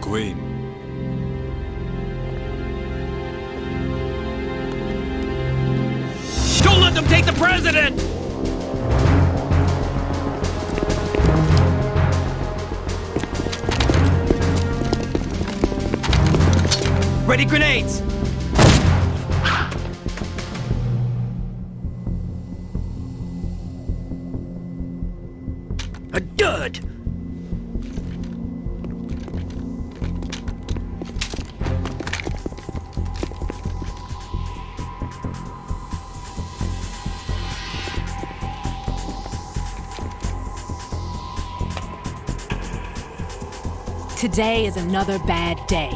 Queen. Don't let them take the president! Ready grenades! A dud! Today is another bad day.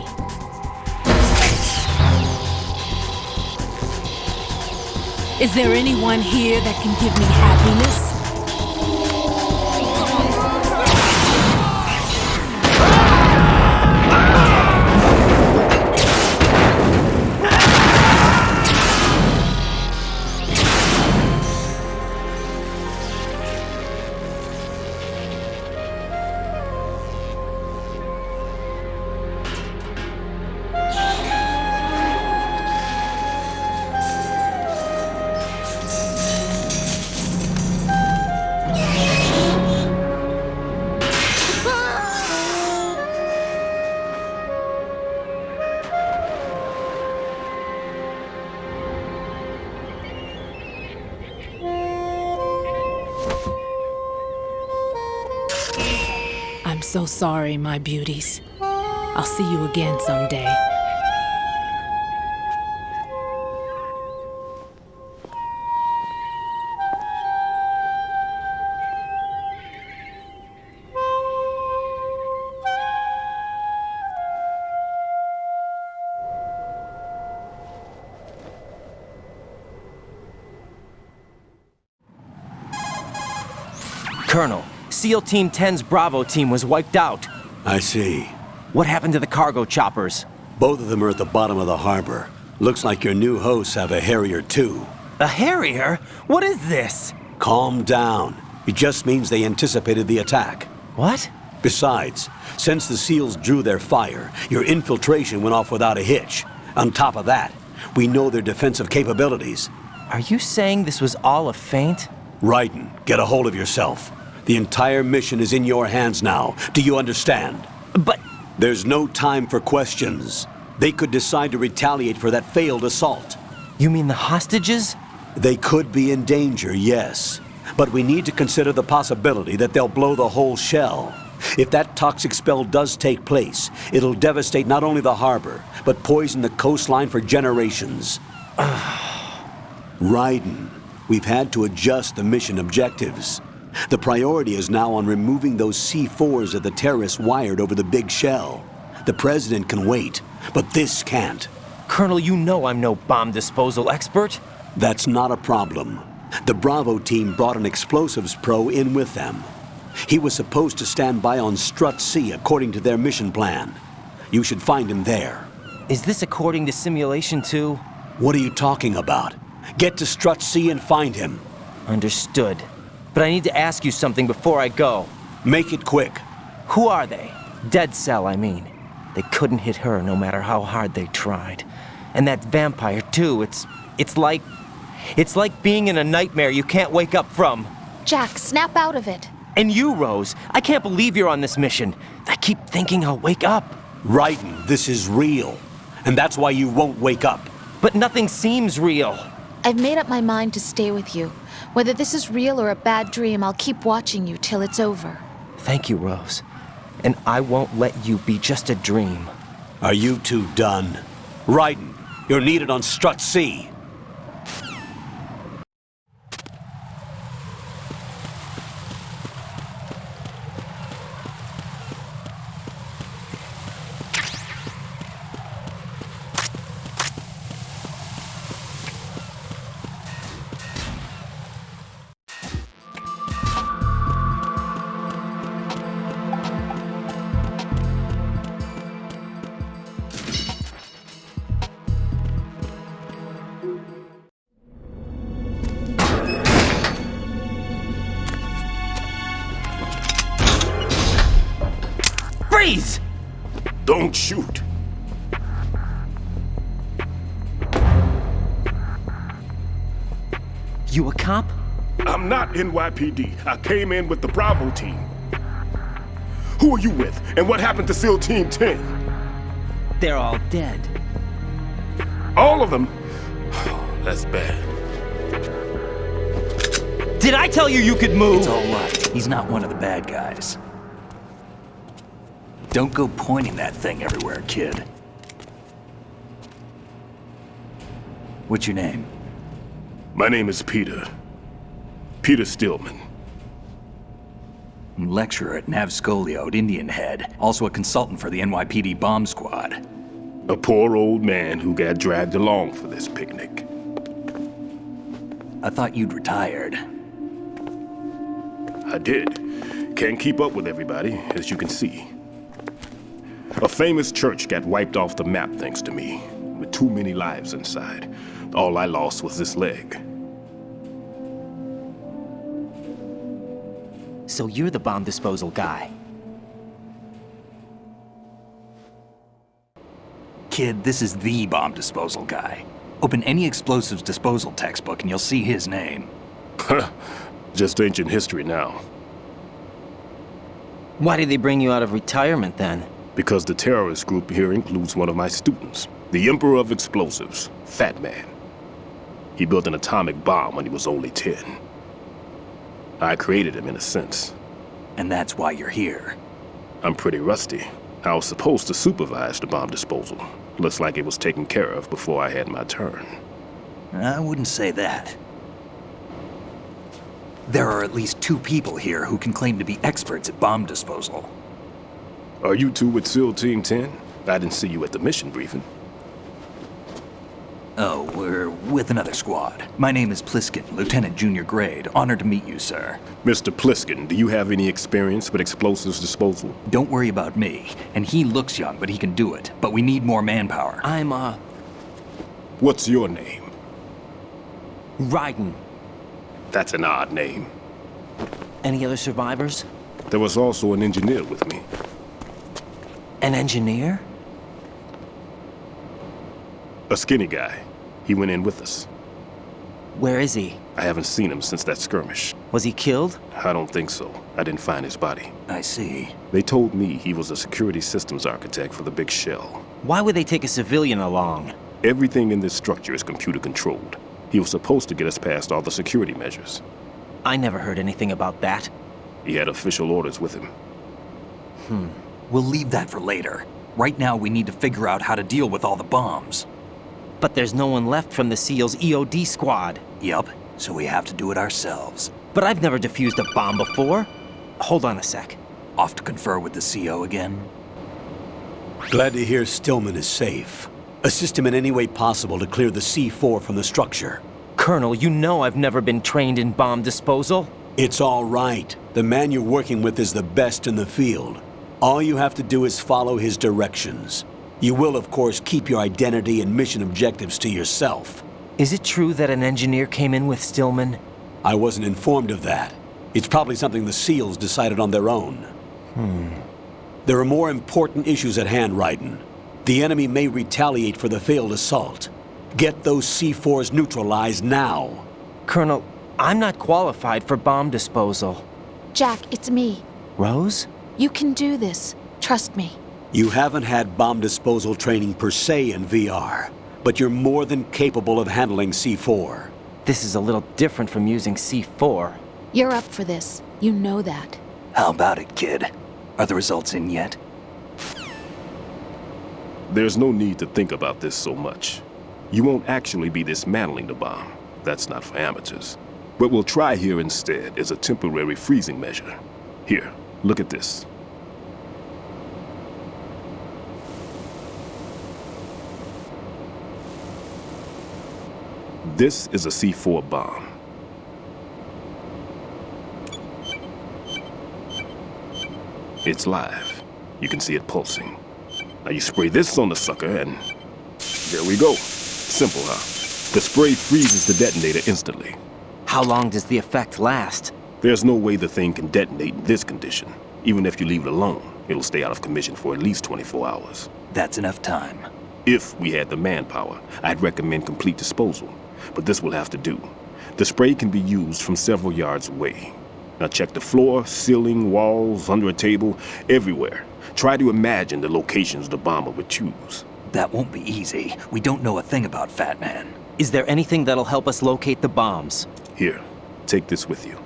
Is there anyone here that can give me happiness? I'm so sorry, my beauties. I'll see you again someday. Colonel, SEAL Team 10's Bravo team was wiped out. I see. What happened to the cargo choppers? Both of them are at the bottom of the harbor. Looks like your new hosts have a Harrier too. A Harrier? What is this? Calm down. It just means they anticipated the attack. What? Besides, since the SEALs drew their fire, your infiltration went off without a hitch. On top of that, we know their defensive capabilities. Are you saying this was all a feint? Raiden, get a hold of yourself. The entire mission is in your hands now. Do you understand? But... There's no time for questions. They could decide to retaliate for that failed assault. You mean the hostages? They could be in danger, yes. But we need to consider the possibility that they'll blow the whole shell. If that toxic spell does take place, it'll devastate not only the harbor, but poison the coastline for generations. Raiden, we've had to adjust the mission objectives. The priority is now on removing those C4s that the terrorists wired over the big shell. The President can wait, but this can't. Colonel, you know I'm no bomb disposal expert. That's not a problem. The Bravo team brought an explosives pro in with them. He was supposed to stand by on Strut C according to their mission plan. You should find him there. Is this according to Simulation 2? What are you talking about? Get to Strut C and find him. Understood. But I need to ask you something before I go. Make it quick. Who are they? Dead Cell, I mean. They couldn't hit her no matter how hard they tried. And that vampire, too, it's like being in a nightmare you can't wake up from. Jack, snap out of it. And you, Rose, I can't believe you're on this mission. I keep thinking I'll wake up. Raiden, this is real. And that's why you won't wake up. But nothing seems real. I've made up my mind to stay with you. Whether this is real or a bad dream, I'll keep watching you till it's over. Thank you, Rose. And I won't let you be just a dream. Are you two done? Raiden, you're needed on Strut C. Freeze! Don't shoot. You a cop? I'm not NYPD. I came in with the Bravo team. Who are you with? And what happened to SEAL Team 10? They're all dead. All of them? Oh, that's bad. Did I tell you you could move? It's all right. He's not one of the bad guys. Don't go pointing that thing everywhere, kid. What's your name? My name is Peter. Peter Stillman. I'm lecturer at Nav Scolio at Indian Head, also a consultant for the NYPD bomb squad. A poor old man who got dragged along for this picnic. I thought you'd retired. I did. Can't keep up with everybody, as you can see. A famous church got wiped off the map thanks to me, with too many lives inside. All I lost was this leg. So you're the bomb disposal guy. Kid, this is the bomb disposal guy. Open any explosives disposal textbook and you'll see his name. Just ancient history now. Why did they bring you out of retirement then? Because the terrorist group here includes one of my students, the Emperor of Explosives, Fat Man. He built an atomic bomb when he was only 10. I created him in a sense. And that's why you're here. I'm pretty rusty. I was supposed to supervise the bomb disposal. Looks like it was taken care of before I had my turn. I wouldn't say that. There are at least 2 people here who can claim to be experts at bomb disposal. Are you two with SEAL Team 10? I didn't see you at the mission briefing. Oh, we're with another squad. My name is Pliskin, Lieutenant Junior Grade. Honored to meet you, sir. Mr. Pliskin, do you have any experience with explosives disposal? Don't worry about me. And he looks young, but he can do it. But we need more manpower. I'm, What's your name? Raiden. That's an odd name. Any other survivors? There was also an engineer with me. An engineer? A skinny guy. He went in with us. Where is he? I haven't seen him since that skirmish. Was he killed? I don't think so. I didn't find his body. I see. They told me he was a security systems architect for the big shell. Why would they take a civilian along? Everything in this structure is computer controlled. He was supposed to get us past all the security measures. I never heard anything about that. He had official orders with him. We'll leave that for later. Right now, we need to figure out how to deal with all the bombs. But there's no one left from the SEAL's EOD squad. Yup, so we have to do it ourselves. But I've never defused a bomb before. Hold on a sec. Off to confer with the CO again? Glad to hear Stillman is safe. Assist him in any way possible to clear the C4 from the structure. Colonel, you know I've never been trained in bomb disposal. It's all right. The man you're working with is the best in the field. All you have to do is follow his directions. You will, of course, keep your identity and mission objectives to yourself. Is it true that an engineer came in with Stillman? I wasn't informed of that. It's probably something the SEALs decided on their own. There are more important issues at hand, Raiden. The enemy may retaliate for the failed assault. Get those C4s neutralized now. Colonel, I'm not qualified for bomb disposal. Jack, it's me. Rose? You can do this. Trust me. You haven't had bomb disposal training per se in VR, but you're more than capable of handling C4. This is a little different from using C4. You're up for this. You know that. How about it, kid? Are the results in yet? There's no need to think about this so much. You won't actually be dismantling the bomb. That's not for amateurs. What we'll try here instead is a temporary freezing measure. Here, look at this. This is a C4 bomb. It's live. You can see it pulsing. Now you spray this on the sucker and there we go. Simple, huh? The spray freezes the detonator instantly. How long does the effect last? There's no way the thing can detonate in this condition. Even if you leave it alone, it'll stay out of commission for at least 24 hours. That's enough time. If we had the manpower, I'd recommend complete disposal. But this will have to do. The spray can be used from several yards away. Now check the floor, ceiling, walls, under a table, everywhere. Try to imagine the locations the bomber would choose. That won't be easy. We don't know a thing about Fat Man. Is there anything that'll help us locate the bombs? Here, take this with you.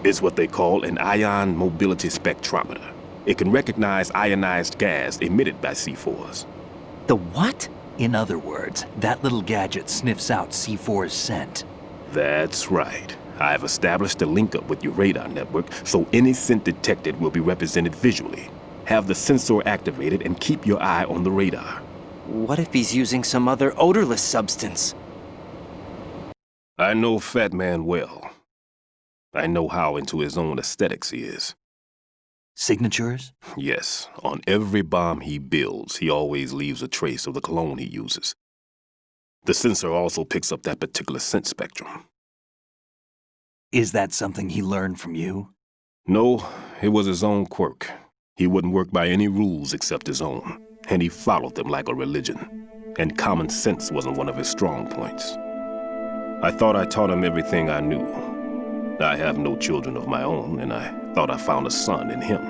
It's what they call an ion mobility spectrometer. It can recognize ionized gas emitted by C4s. The what? In other words, that little gadget sniffs out C4's scent. That's right. I've established a link up with your radar network, so any scent detected will be represented visually. Have the sensor activated and keep your eye on the radar. What if he's using some other odorless substance? I know Fat Man well. I know how into his own aesthetics he is. Signatures? Yes. On every bomb he builds, he always leaves a trace of the cologne he uses. The sensor also picks up that particular scent spectrum. Is that something he learned from you? No, it was his own quirk. He wouldn't work by any rules except his own, and he followed them like a religion. And common sense wasn't one of his strong points. I thought I taught him everything I knew. I have no children of my own, and I thought I found a son in him.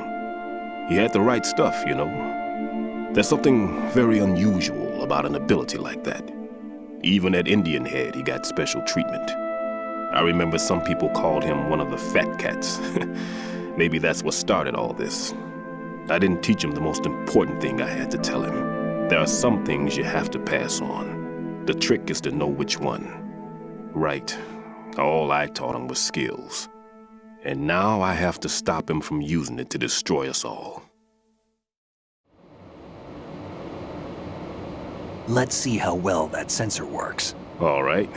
He had the right stuff, you know. There's something very unusual about an ability like that. Even at Indian Head, he got special treatment. I remember some people called him one of the fat cats. Maybe that's what started all this. I didn't teach him the most important thing I had to tell him. There are some things you have to pass on. The trick is to know which one. Right. All I taught him was skills. And now I have to stop him from using it to destroy us all. Let's see how well that sensor works. All right.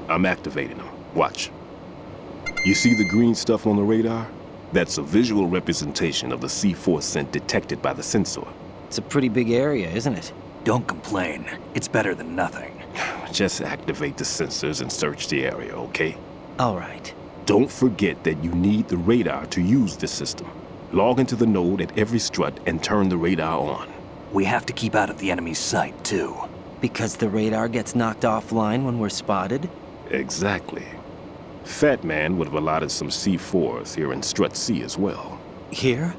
I'm activating them. Watch. You see the green stuff on the radar? That's a visual representation of the C4 scent detected by the sensor. It's a pretty big area, isn't it? Don't complain. It's better than nothing. Just activate the sensors and search the area, okay? All right. Don't forget that you need the radar to use this system. Log into the node at every strut and turn the radar on. We have to keep out of the enemy's sight, too. Because the radar gets knocked offline when we're spotted? Exactly. Fat Man would have allotted some C4s here in Strut C as well. Here?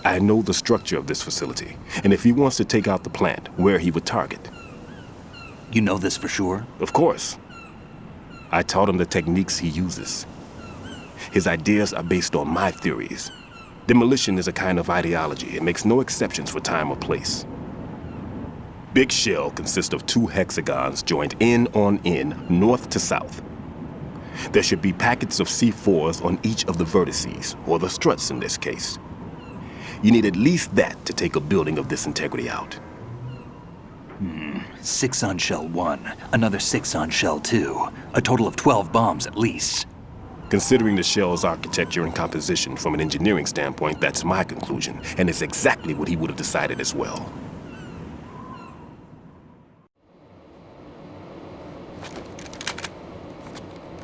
I know the structure of this facility, and if he wants to take out the plant, where he would target. You know this for sure? Of course. I taught him the techniques he uses. His ideas are based on my theories. Demolition is a kind of ideology. It makes no exceptions for time or place. Big Shell consists of 2 hexagons joined end on end, north to south. There should be packets of C4s on each of the vertices, or the struts in this case. You need at least that to take a building of this integrity out. 6 on Shell 1, another 6 on Shell 2. A total of 12 bombs at least. Considering the shell's architecture and composition from an engineering standpoint, that's my conclusion, and it's exactly what he would have decided as well.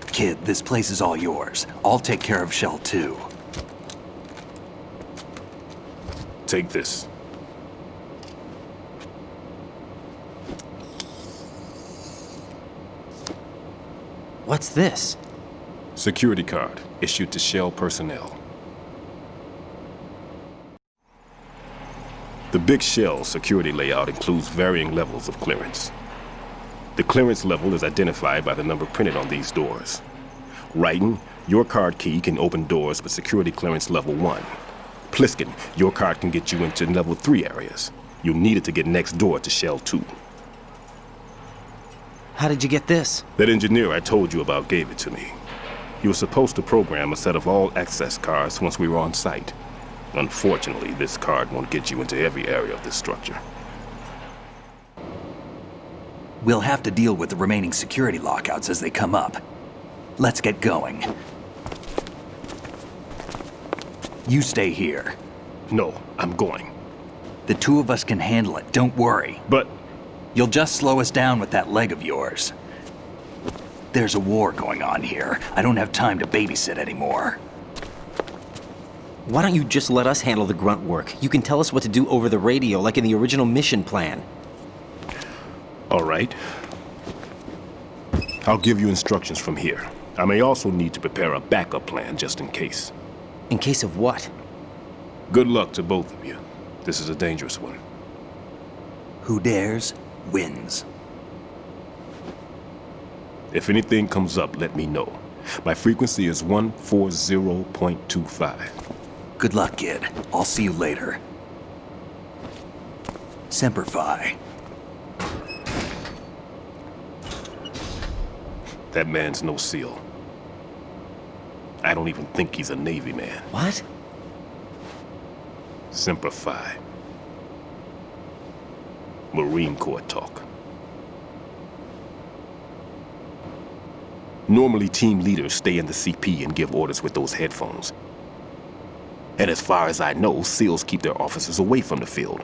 Kid, this place is all yours. I'll take care of Shell 2. Take this. What's this? Security card, issued to Shell personnel. The Big Shell security layout includes varying levels of clearance. The clearance level is identified by the number printed on these doors. Raiden, your card key can open doors with security clearance level 1. Pliskin, your card can get you into level 3 areas. You'll need it to get next door to Shell 2. How did you get this? That engineer I told you about gave it to me. He was supposed to program a set of all access cards once we were on site. Unfortunately, this card won't get you into every area of this structure. We'll have to deal with the remaining security lockouts as they come up. Let's get going. You stay here. No, I'm going. The 2 of us can handle it, don't worry. But... You'll just slow us down with that leg of yours. There's a war going on here. I don't have time to babysit anymore. Why don't you just let us handle the grunt work? You can tell us what to do over the radio, like in the original mission plan. All right. I'll give you instructions from here. I may also need to prepare a backup plan just in case. In case of what? Good luck to both of you. This is a dangerous one. Who dares, wins. If anything comes up, let me know. My frequency is 140.25. Good luck, kid. I'll see you later. Semper Fi. That man's no SEAL. I don't even think he's a Navy man. What? Semper Fi. Marine Corps talk. Normally, team leaders stay in the CP and give orders with those headphones. And as far as I know, SEALs keep their officers away from the field.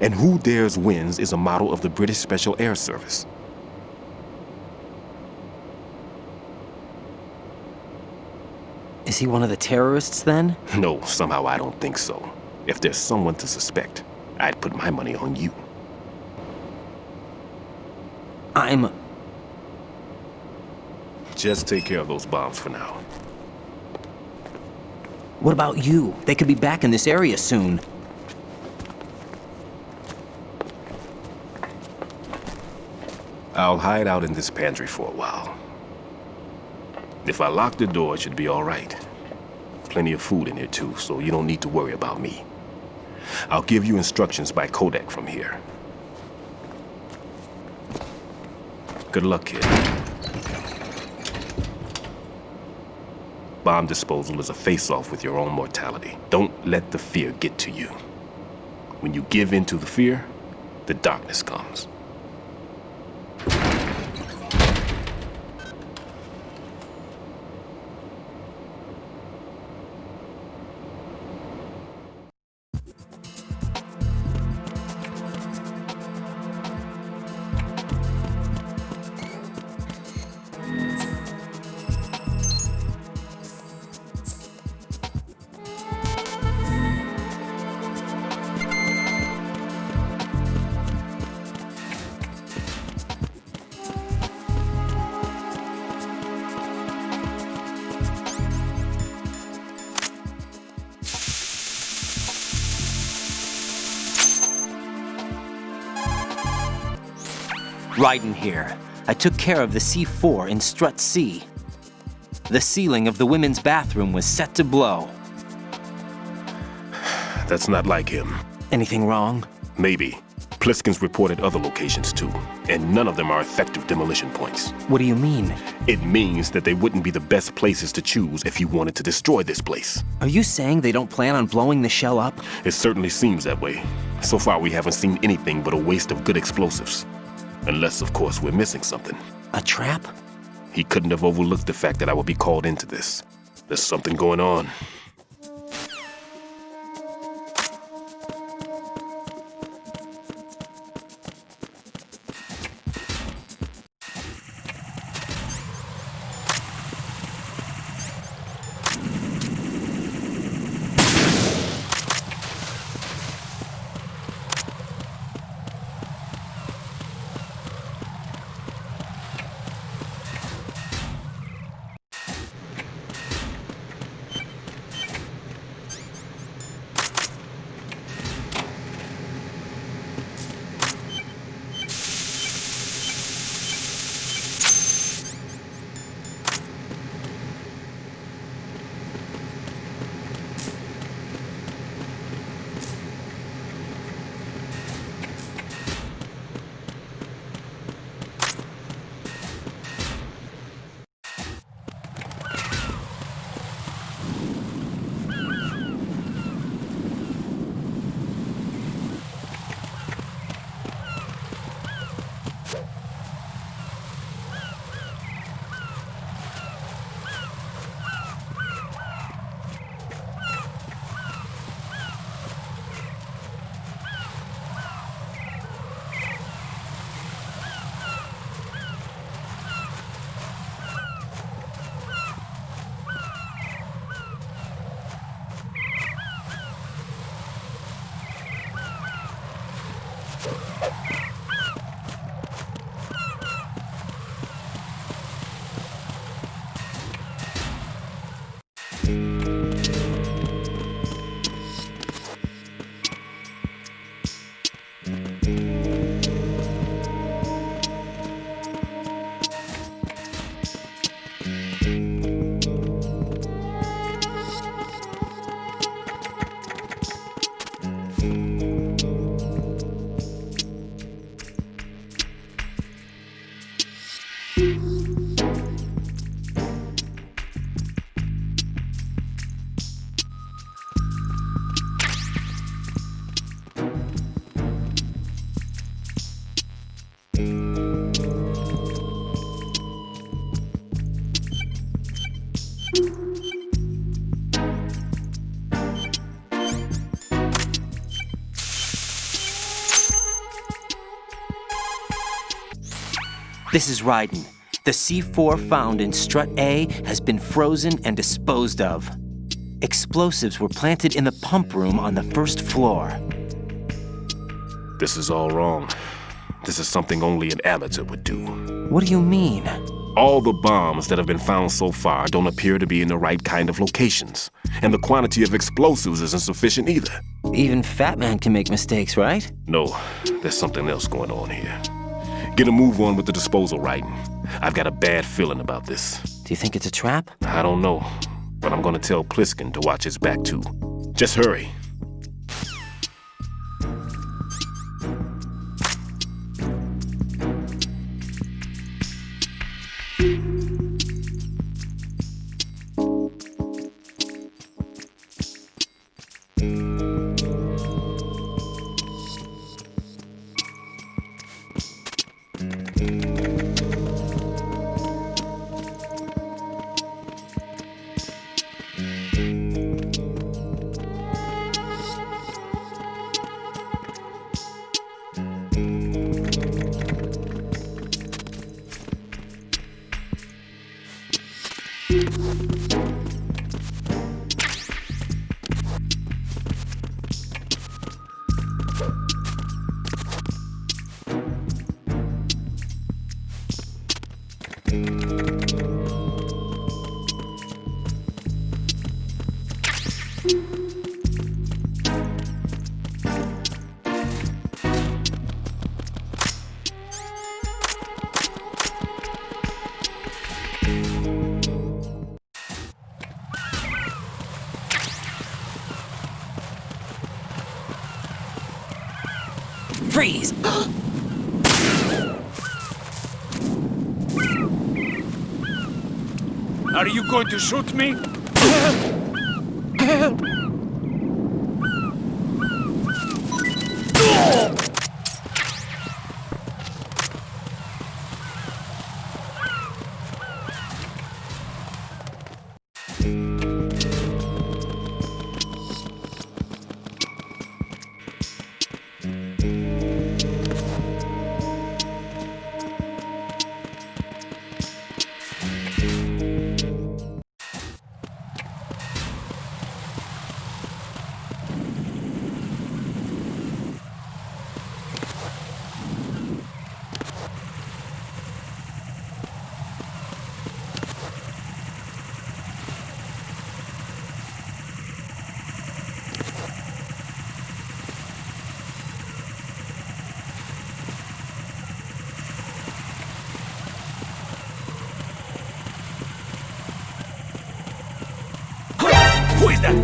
And Who Dares Wins is a model of the British Special Air Service. Is he one of the terrorists, then? No, somehow I don't think so. If there's someone to suspect, I'd put my money on you. Just take care of those bombs for now. What about you? They could be back in this area soon. I'll hide out in this pantry for a while. If I lock the door, it should be all right. Plenty of food in here too, so you don't need to worry about me. I'll give you instructions by codec from here. Good luck, kid. Bomb disposal is a face-off with your own mortality. Don't let the fear get to you. When you give in to the fear, the darkness comes. Raiden here. I took care of the C4 in Strut C. The ceiling of the women's bathroom was set to blow. That's not like him. Anything wrong? Maybe. Pliskin's reported other locations too, and none of them are effective demolition points. What do you mean? It means that they wouldn't be the best places to choose if you wanted to destroy this place. Are you saying they don't plan on blowing the shell up? It certainly seems that way. So far we haven't seen anything but a waste of good explosives. Unless, of course, we're missing something. A trap? He couldn't have overlooked the fact that I would be called into this. There's something going on. This is Raiden. The C4 found in Strut A has been frozen and disposed of. Explosives were planted in the pump room on the first floor. This is all wrong. This is something only an amateur would do. What do you mean? All the bombs that have been found so far don't appear to be in the right kind of locations. And the quantity of explosives isn't sufficient either. Even Fat Man can make mistakes, right? No, there's something else going on here. Get a move on with the disposal, Raiden. I've got a bad feeling about this. Do you think it's a trap? I don't know, but I'm gonna tell Pliskin to watch his back too. Just hurry. Freeze! Are you going to shoot me? Who is that?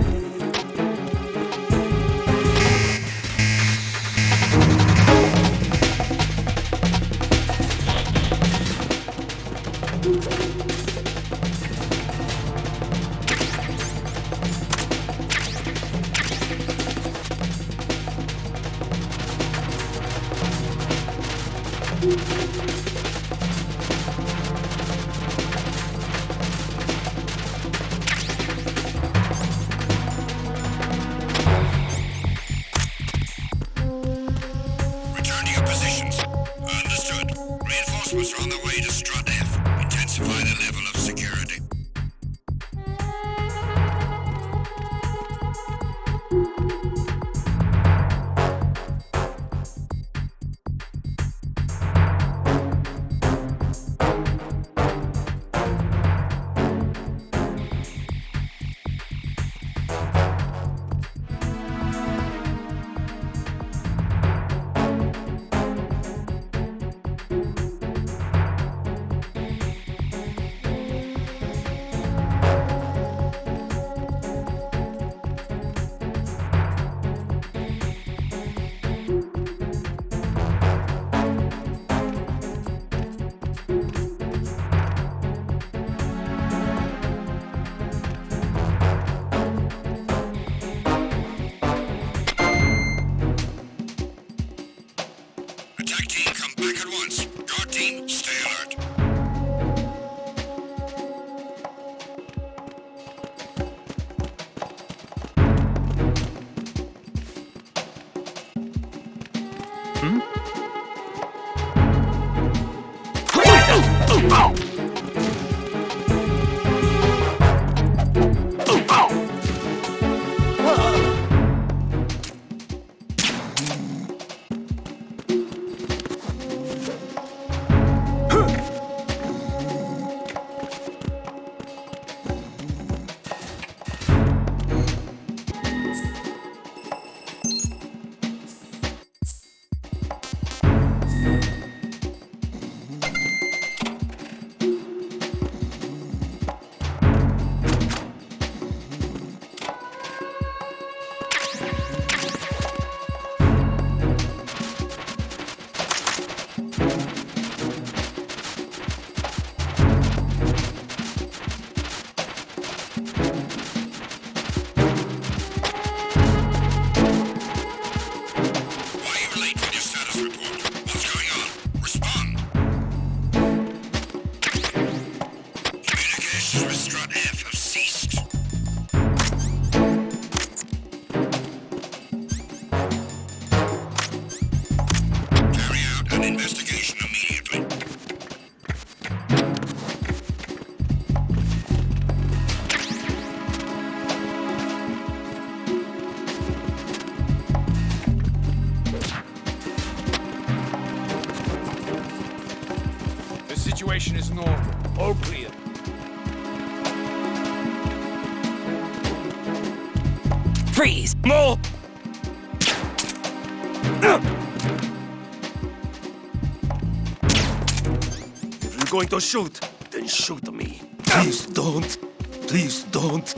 Return to your positions. Understood. Reinforcements are on their way to Strut F. Intensify the level of security. Attack team, come back at once. Guard team, stay alert. Situation is normal. All clear. Freeze! No! If you're going to shoot, then shoot me. Please don't. Please don't.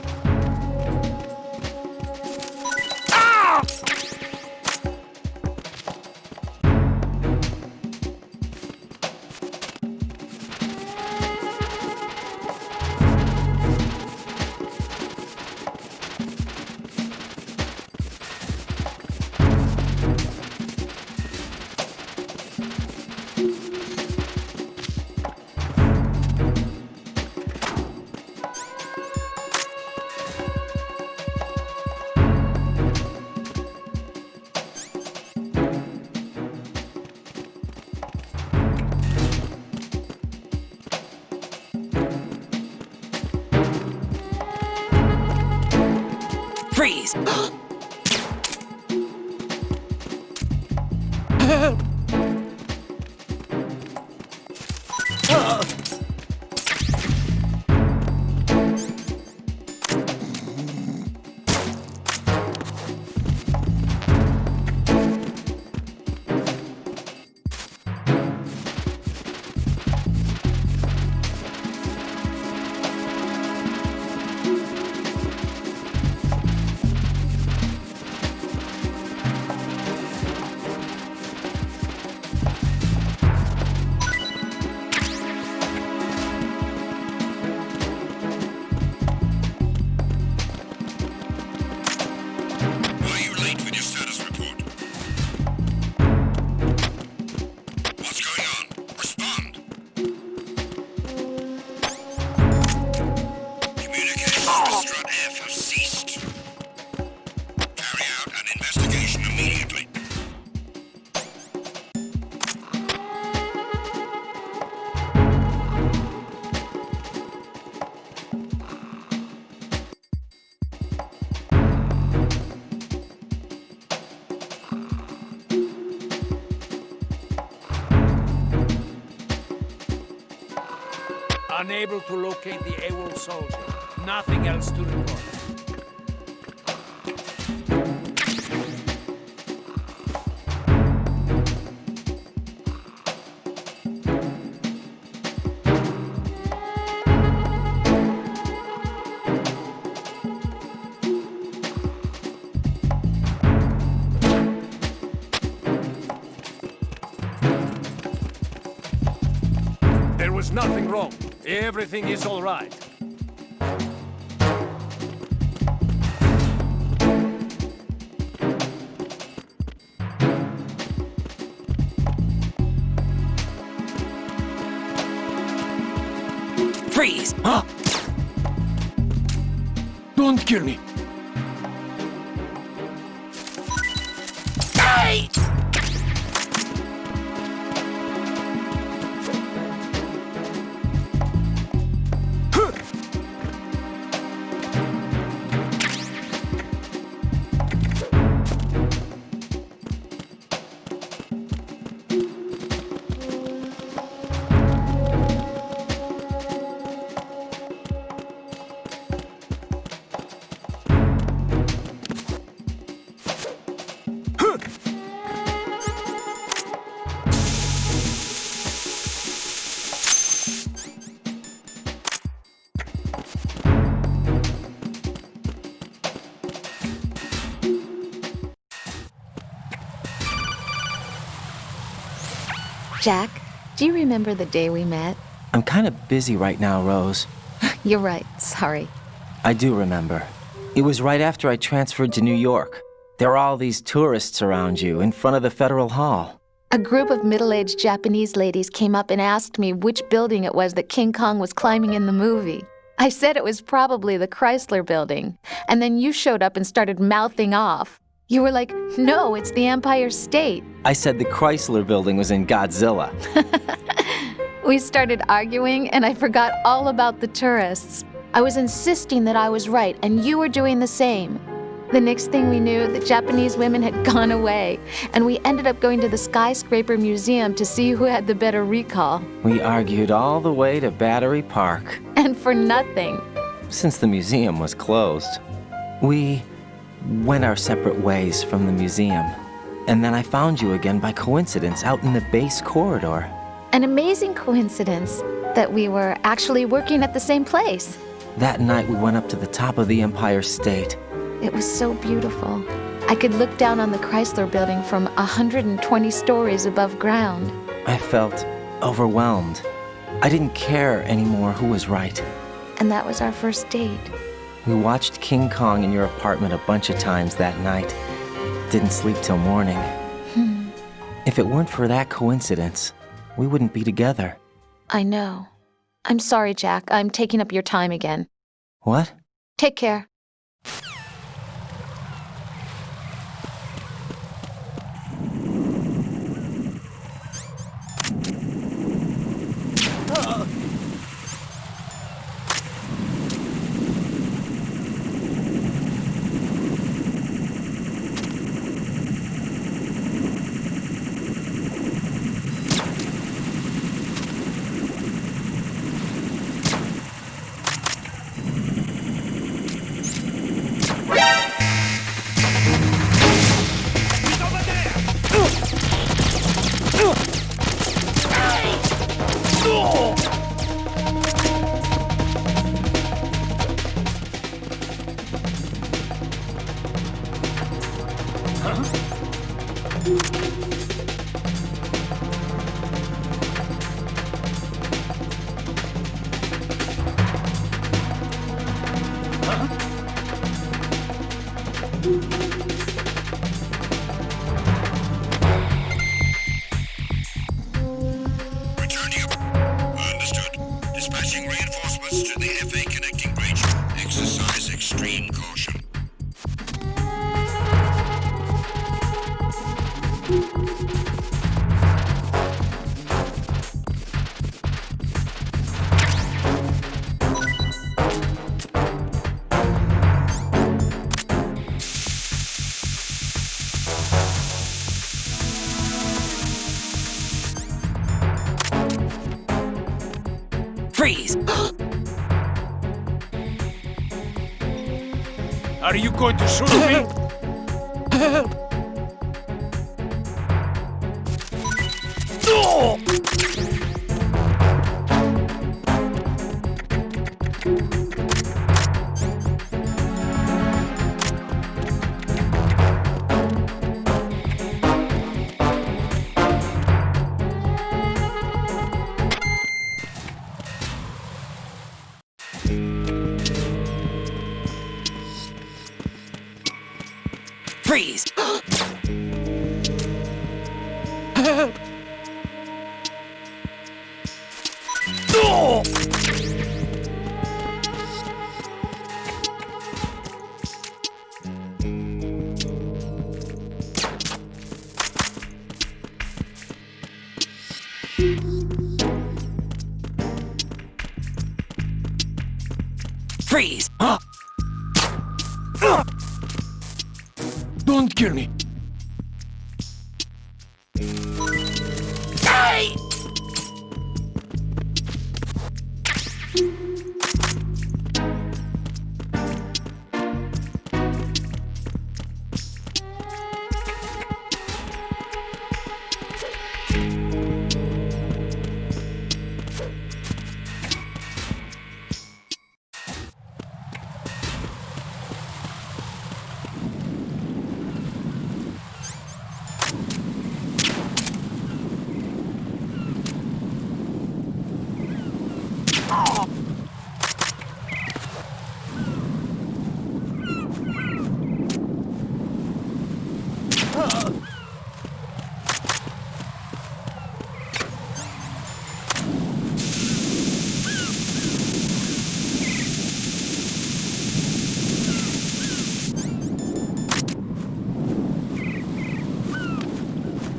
Freeze! Help! Unable to locate the AWOL soldier. Nothing else to report. There was nothing wrong. Everything is all right. Freeze! Huh? Don't kill me. Hey! Jack, do you remember the day we met? I'm kind of busy right now, Rose. You're right, sorry. I do remember. It was right after I transferred to New York. There were all these tourists around you in front of the Federal Hall. A group of middle-aged Japanese ladies came up and asked me which building it was that King Kong was climbing in the movie. I said it was probably the Chrysler Building, and then you showed up and started mouthing off. You were like, no, it's the Empire State. I said the Chrysler Building was in Godzilla. We started arguing, and I forgot all about the tourists. I was insisting that I was right, and you were doing the same. The next thing we knew, the Japanese women had gone away, and we ended up going to the Skyscraper Museum to see who had the better recall. We argued all the way to Battery Park. And for nothing. Since the museum was closed, we went our separate ways from the museum. And then I found you again by coincidence out in the base corridor. An amazing coincidence that we were actually working at the same place. That night we went up to the top of the Empire State. It was so beautiful. I could look down on the Chrysler Building from 120 stories above ground. I felt overwhelmed. I didn't care anymore who was right. And that was our first date. We watched King Kong in your apartment a bunch of times that night. Didn't sleep till morning. If it weren't for that coincidence, we wouldn't be together. I know. I'm sorry, Jack. I'm taking up your time again. What? Take care. Returning up. Understood. Dispatching reinforcements to the FA connecting bridge. Exercise extreme caution. Freeze! Are you going to shoot me? Freeze! Freeze! Don't kill me. Hey!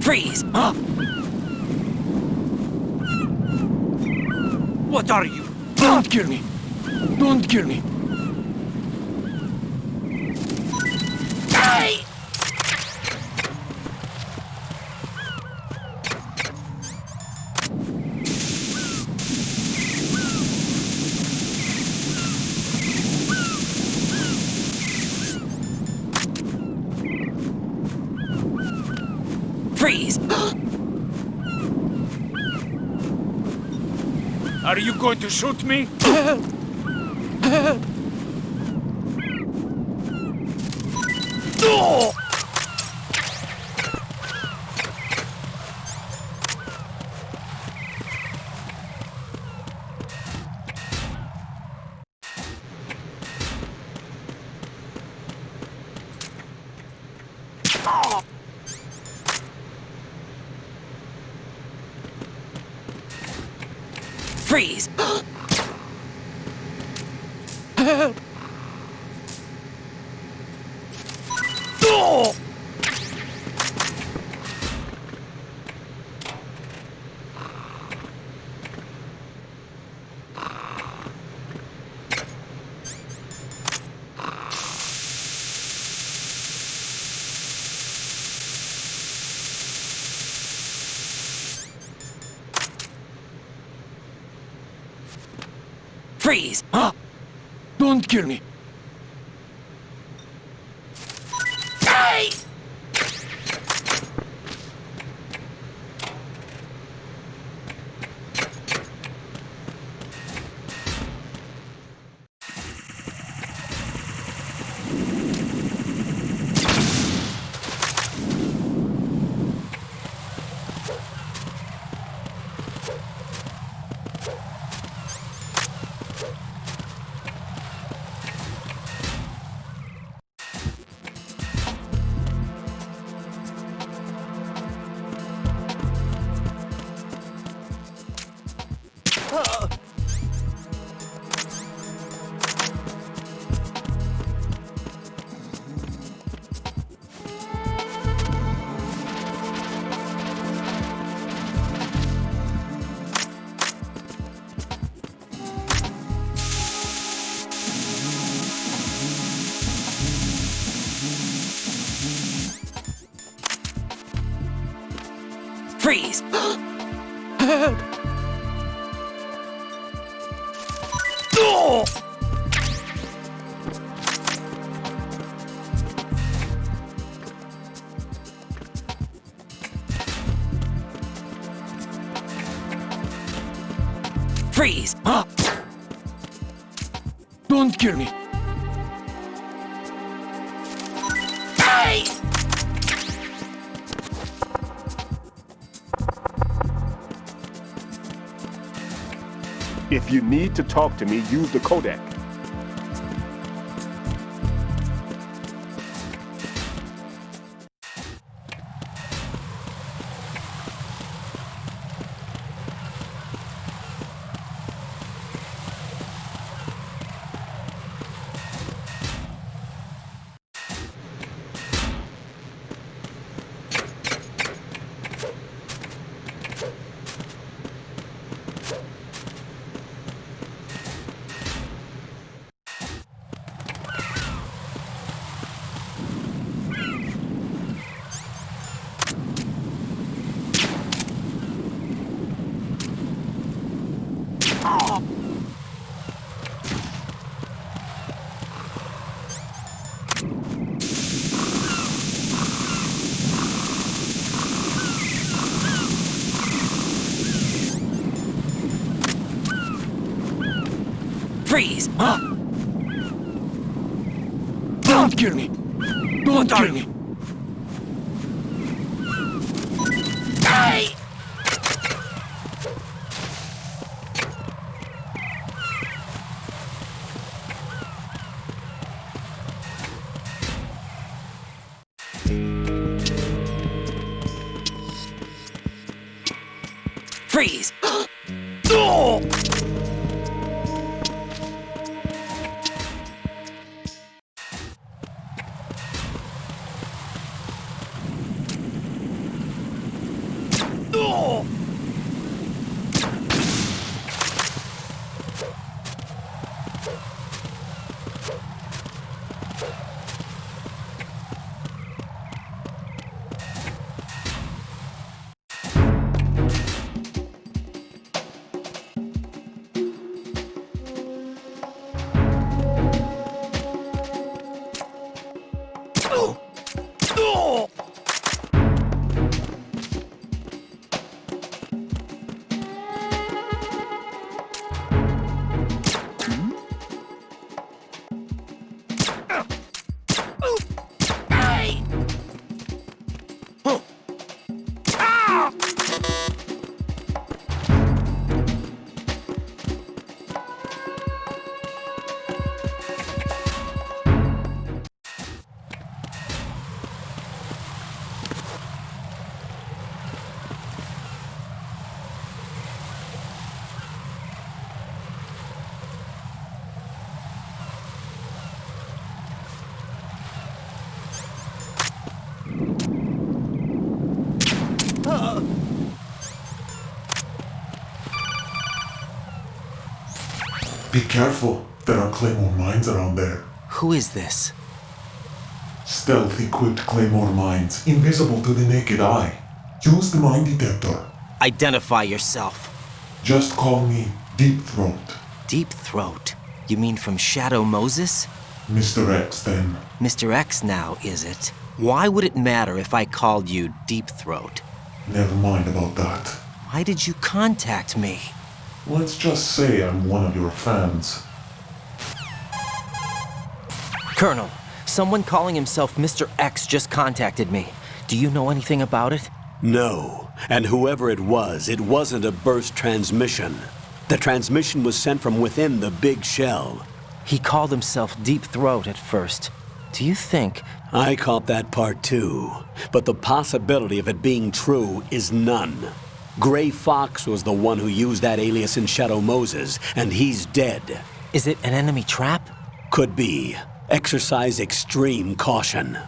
Freeze! What are you? Don't kill me. Don't kill me. Hey! Freeze! Are you going to shoot me? Freeze! Freeze! Don't kill me. Hey! Freeze! Help! Oh! Freeze! Don't kill me. Hey! If you need to talk to me, use the codec. Freeze! Don't kill me. Don't kill me. Hey! Freeze! Oh! Oh! Oh! Hey! Ah! Be careful. There are Claymore mines around there. Who is this? Stealth-equipped Claymore mines, invisible to the naked eye. Use the mine detector. Identify yourself. Just call me Deep Throat. Deep Throat? You mean from Shadow Moses? Mr. X, then. Mr. X now, is it? Why would it matter if I called you Deep Throat? Never mind about that. Why did you contact me? Let's just say I'm one of your fans. Colonel, someone calling himself Mr. X just contacted me. Do you know anything about it? No. And whoever it wasn't a burst transmission. The transmission was sent from within the big shell. He called himself Deep Throat at first. Do you think... I caught that part too. But the possibility of it being true is none. Gray Fox was the one who used that alias in Shadow Moses, and he's dead. Is it an enemy trap? Could be. Exercise extreme caution.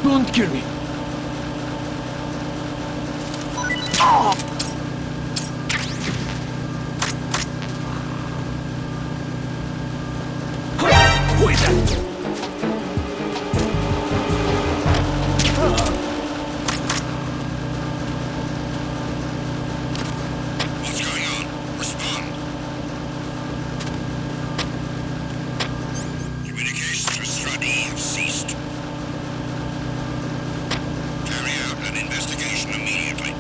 Don't kill me. Who is that? What's going on? Respond. Communications with Strut E have ceased. Carry out an investigation immediately.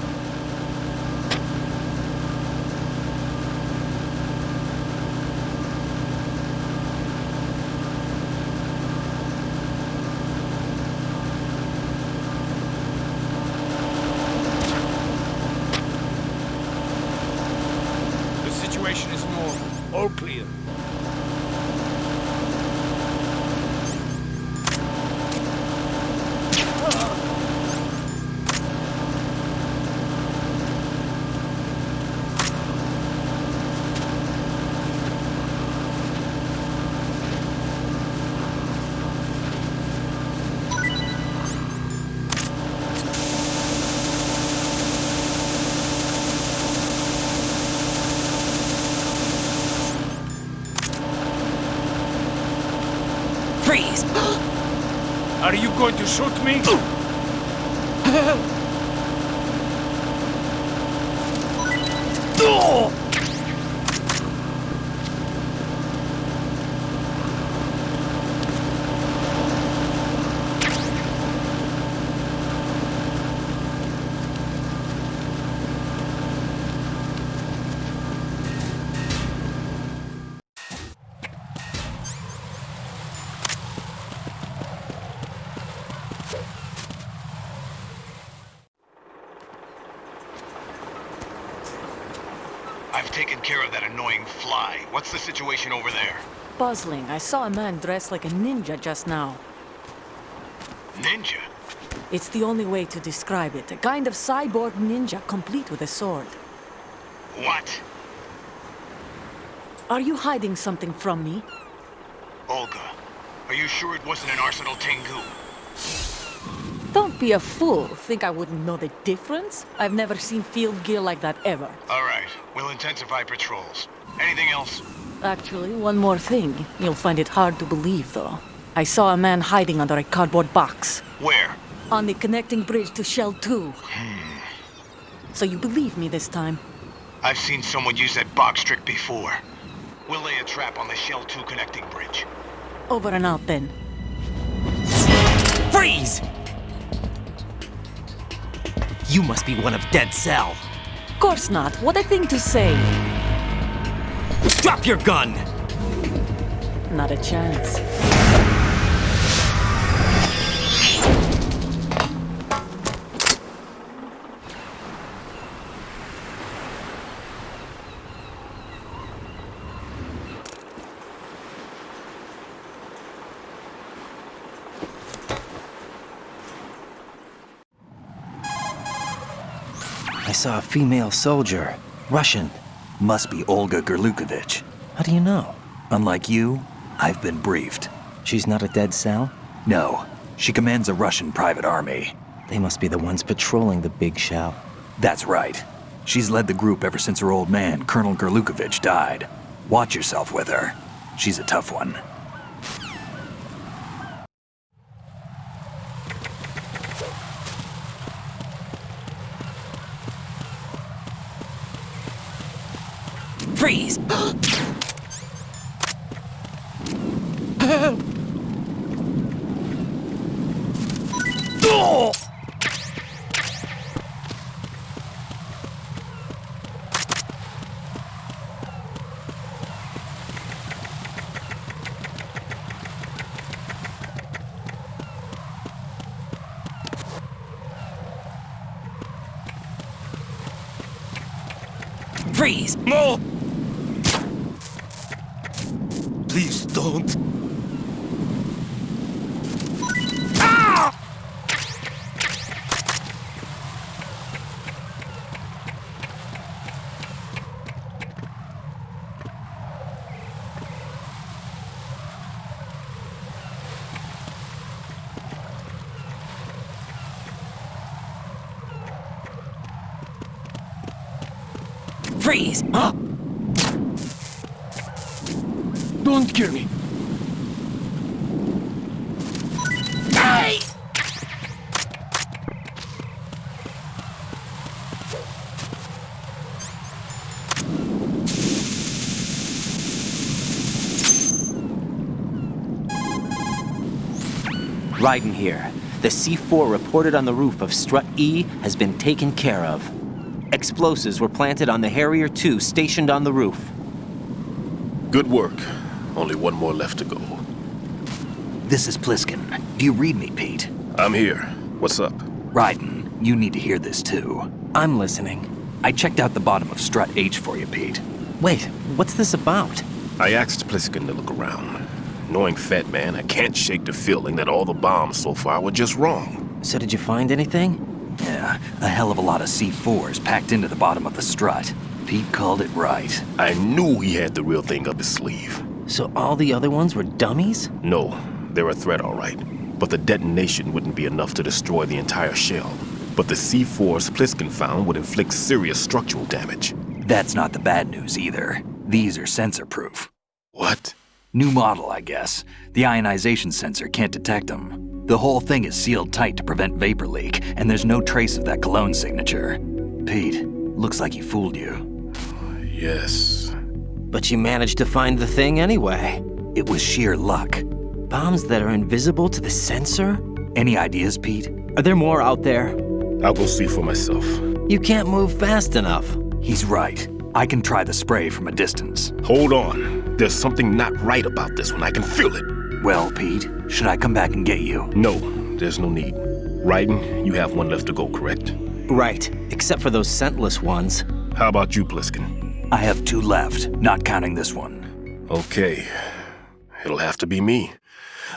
The situation is normal. All clear. Freeze! Are you going to shoot me? I've taken care of that annoying fly. What's the situation over there? Puzzling. I saw a man dressed like a ninja just now. Ninja? It's the only way to describe it. A kind of cyborg ninja, complete with a sword. What? Are you hiding something from me? Olga, are you sure it wasn't an Arsenal Tengu? Don't be a fool. Think I wouldn't know the difference? I've never seen field gear like that ever. All right, we'll intensify patrols. Anything else? Actually, one more thing. You'll find it hard to believe, though. I saw a man hiding under a cardboard box. Where? On the connecting bridge to Shell 2. So you believe me this time? I've seen someone use that box trick before. We'll lay a trap on the Shell 2 connecting bridge. Over and out, then. Freeze! You must be one of Dead Cell. Course not. What a thing to say. Drop your gun! Not a chance. I saw a female soldier. Russian. Must be Olga Gerlukovich. How do you know? Unlike you, I've been briefed. She's not a Dead Cell? No. She commands a Russian private army. They must be the ones patrolling the big shell. That's right. She's led the group ever since her old man, Colonel Gerlukovich, died. Watch yourself with her. She's a tough one. Freeze! Help! Oh! Freeze! No! Please don't. Ah! Freeze! Don't kill me. Hey! Raiden here. The C4 reported on the roof of Strut E has been taken care of. Explosives were planted on the Harrier 2 stationed on the roof. Good work. Only one more left to go. This is Pliskin. Do you read me, Pete? I'm here. What's up? Raiden, you need to hear this too. I'm listening. I checked out the bottom of Strut H for you, Pete. Wait, what's this about? I asked Pliskin to look around. Knowing Fat Man, I can't shake the feeling that all the bombs so far were just wrong. So did you find anything? Yeah, a hell of a lot of C4s packed into the bottom of the strut. Pete called it right. I knew he had the real thing up his sleeve. So all the other ones were dummies? No, they're a threat, all right. But the detonation wouldn't be enough to destroy the entire shell. But the C4s Pliskin found would inflict serious structural damage. That's not the bad news either. These are sensor-proof. What? New model, I guess. The ionization sensor can't detect them. The whole thing is sealed tight to prevent vapor leak, and there's no trace of that cologne signature. Pete, looks like he fooled you. Yes. But you managed to find the thing anyway. It was sheer luck. Bombs that are invisible to the sensor? Any ideas, Pete? Are there more out there? I'll go see for myself. You can't move fast enough. He's right. I can try the spray from a distance. Hold on. There's something not right about this one. I can feel it. Well, Pete, should I come back and get you? No, there's no need. Raiden, you have one left to go, correct? Right, except for those scentless ones. How about you, Pliskin? I have 2 left, not counting this one. Okay. It'll have to be me.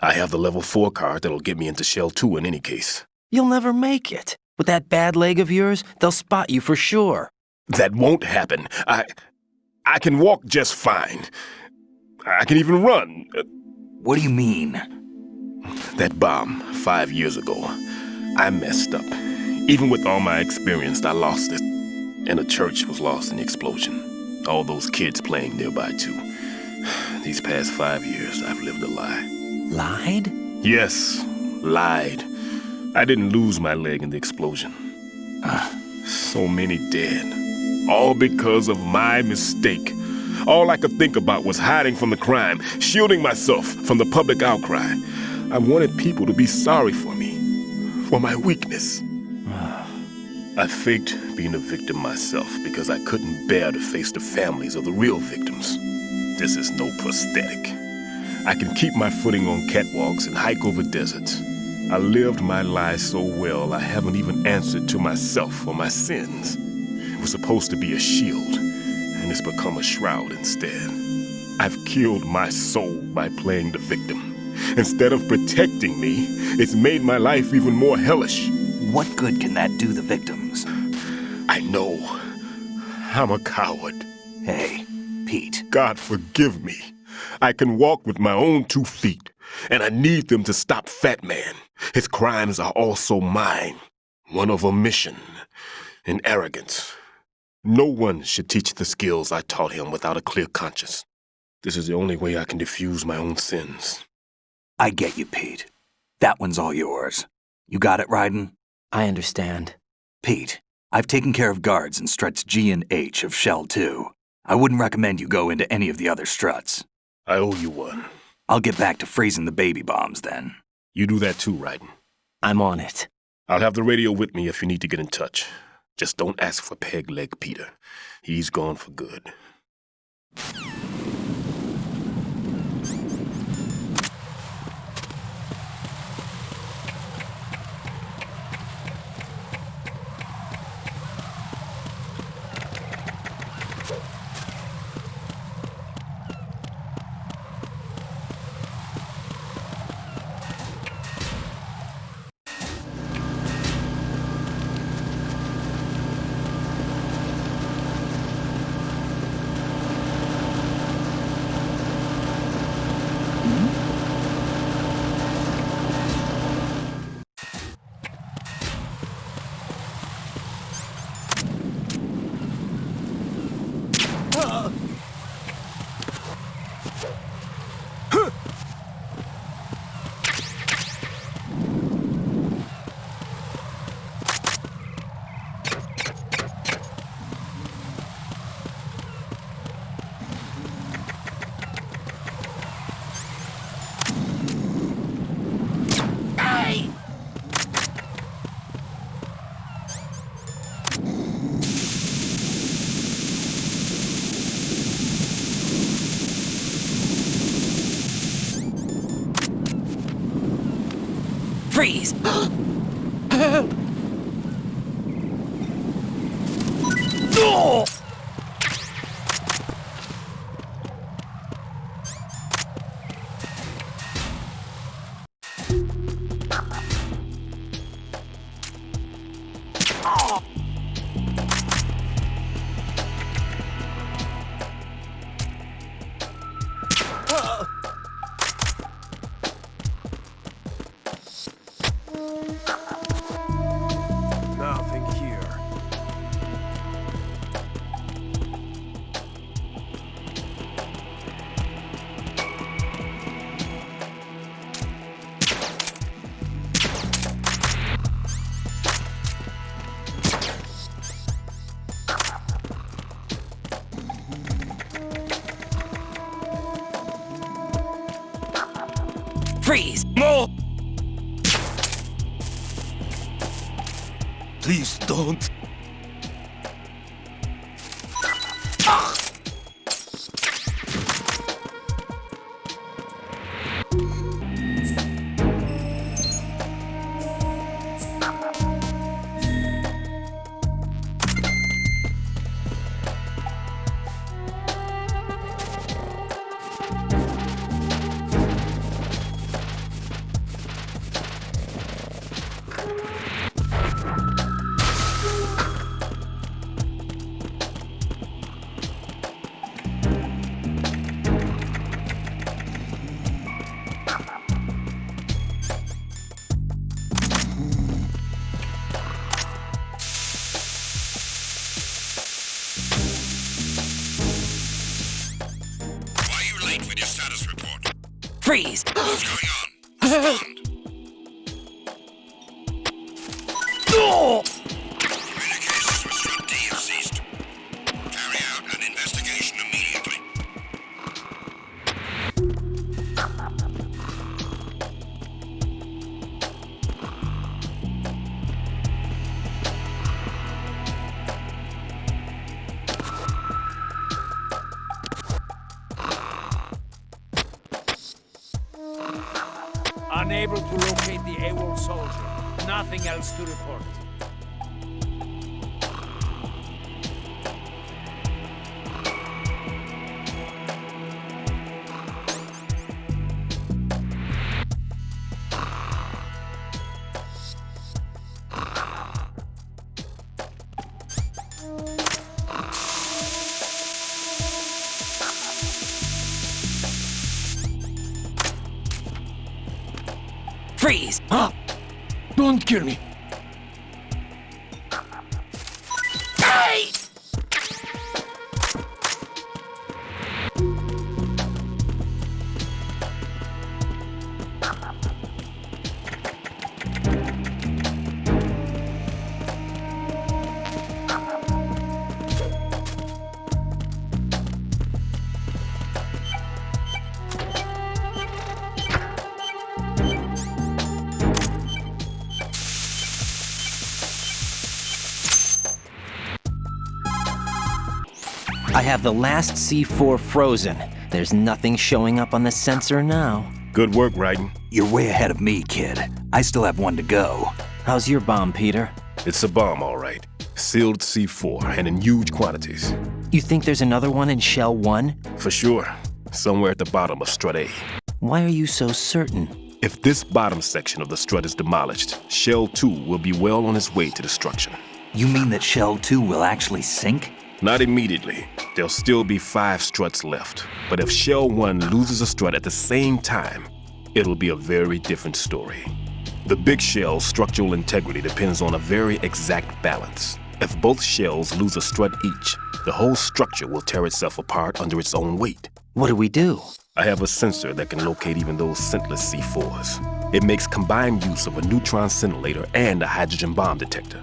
I have the level 4 card that'll get me into Shell 2 in any case. You'll never make it. With that bad leg of yours, they'll spot you for sure. That won't happen. I can walk just fine. I can even run. What do you mean? That bomb 5 years ago. I messed up. Even with all my experience, I lost it. And the church was lost in the explosion. All those kids playing nearby, too. These past 5 years, I've lived a lie. Lied? Yes, lied. I didn't lose my leg in the explosion. So many dead. All because of my mistake. All I could think about was hiding from the crime, shielding myself from the public outcry. I wanted people to be sorry for me, for my weakness. I faked being a victim myself because I couldn't bear to face the families of the real victims. This is no prosthetic. I can keep my footing on catwalks and hike over deserts. I lived my lie so well I haven't even answered to myself for my sins. It was supposed to be a shield, and it's become a shroud instead. I've killed my soul by playing the victim. Instead of protecting me, it's made my life even more hellish. What good can that do the victims? I know. I'm a coward. Hey, Pete. God forgive me. I can walk with my own 2 feet, and I need them to stop Fat Man. His crimes are also mine. One of omission and arrogance. No one should teach the skills I taught him without a clear conscience. This is the only way I can diffuse my own sins. I get you, Pete. That one's all yours. You got it, Raiden? I understand. Pete, I've taken care of guards in struts G and H of Shell 2. I wouldn't recommend you go into any of the other struts. I owe you one. I'll get back to freezing the baby bombs then. You do that too, Raiden. I'm on it. I'll have the radio with me if you need to get in touch. Just don't ask for Peg Leg Peter. He's gone for good. Freeze! Oh! Nothing here. Freeze! No! Please don't. Freeze! What's going on? Respond. No! Communications with Strut D have ceased. Carry out an investigation immediately. Unable to locate the AWOL soldier. Nothing else to report. Freeze! Huh? Don't kill me. Hey! I have the last C4 frozen. There's nothing showing up on the sensor now. Good work, Raiden. You're way ahead of me, kid. I still have one to go. How's your bomb, Peter? It's a bomb, all right. Sealed C4, and in huge quantities. You think there's another one in Shell 1? For sure. Somewhere at the bottom of Strut A. Why are you so certain? If this bottom section of the strut is demolished, Shell 2 will be well on its way to destruction. You mean that Shell 2 will actually sink? Not immediately. There'll still be 5 struts left. But if Shell 1 loses a strut at the same time, it'll be a very different story. The big shell's structural integrity depends on a very exact balance. If both shells lose a strut each, The whole structure will tear itself apart under its own weight. What do we do? I have a sensor that can locate even those scentless C4s. It makes combined use of a neutron scintillator and a hydrogen bomb detector.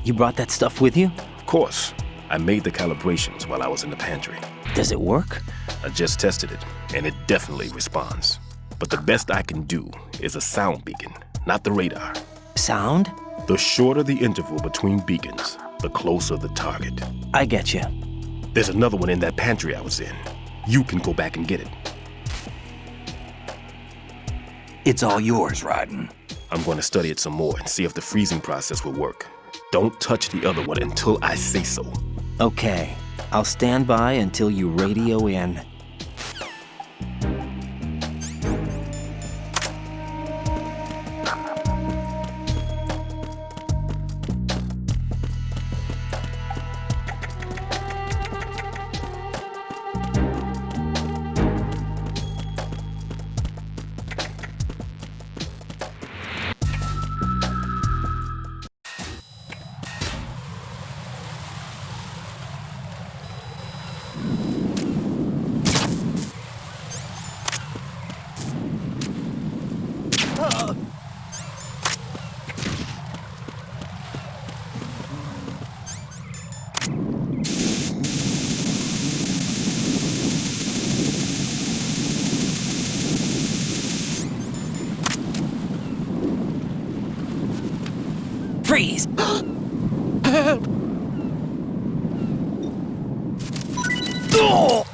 You brought that stuff with you? Of course. I made the calibrations while I was in the pantry. Does it work? I just tested it, and it definitely responds. But the best I can do is a sound beacon, not the radar. Sound? The shorter the interval between beacons, the closer the target. I get you. There's another one in that pantry I was in. You can go back and get it. It's all yours, Raiden. I'm going to study it some more and see if the freezing process will work. Don't touch the other one until I say so. Okay. I'll stand by until you radio in. Freeze! Help! Oh!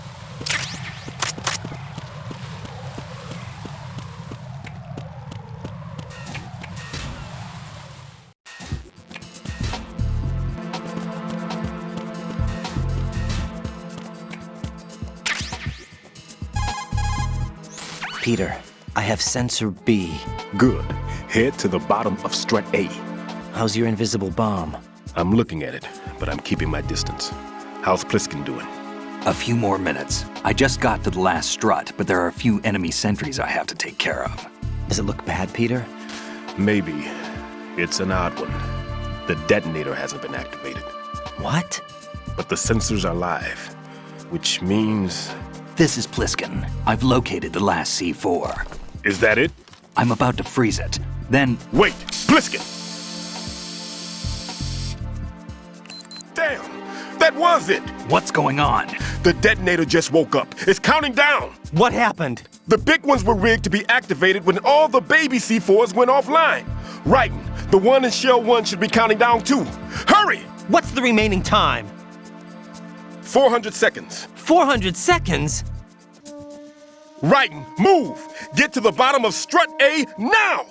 Peter, I have sensor B. Good. Head to the bottom of strut A. How's your invisible bomb? I'm looking at it, but I'm keeping my distance. How's Pliskin doing? A few more minutes. I just got to the last strut, but there are a few enemy sentries I have to take care of. Does it look bad, Peter? Maybe. It's an odd one. The detonator hasn't been activated. What? But the sensors are live, which means... This is Pliskin. I've located the last C4. Is that it? I'm about to freeze it. Then... Wait! Pliskin! Damn! That was it! What's going on? The detonator just woke up. It's counting down! What happened? The big ones were rigged to be activated when all the baby C4s went offline. Raiden, the one in Shell 1 should be counting down too. Hurry! What's the remaining time? 400 seconds. 400 seconds? Raiden, move! Get to the bottom of strut A now!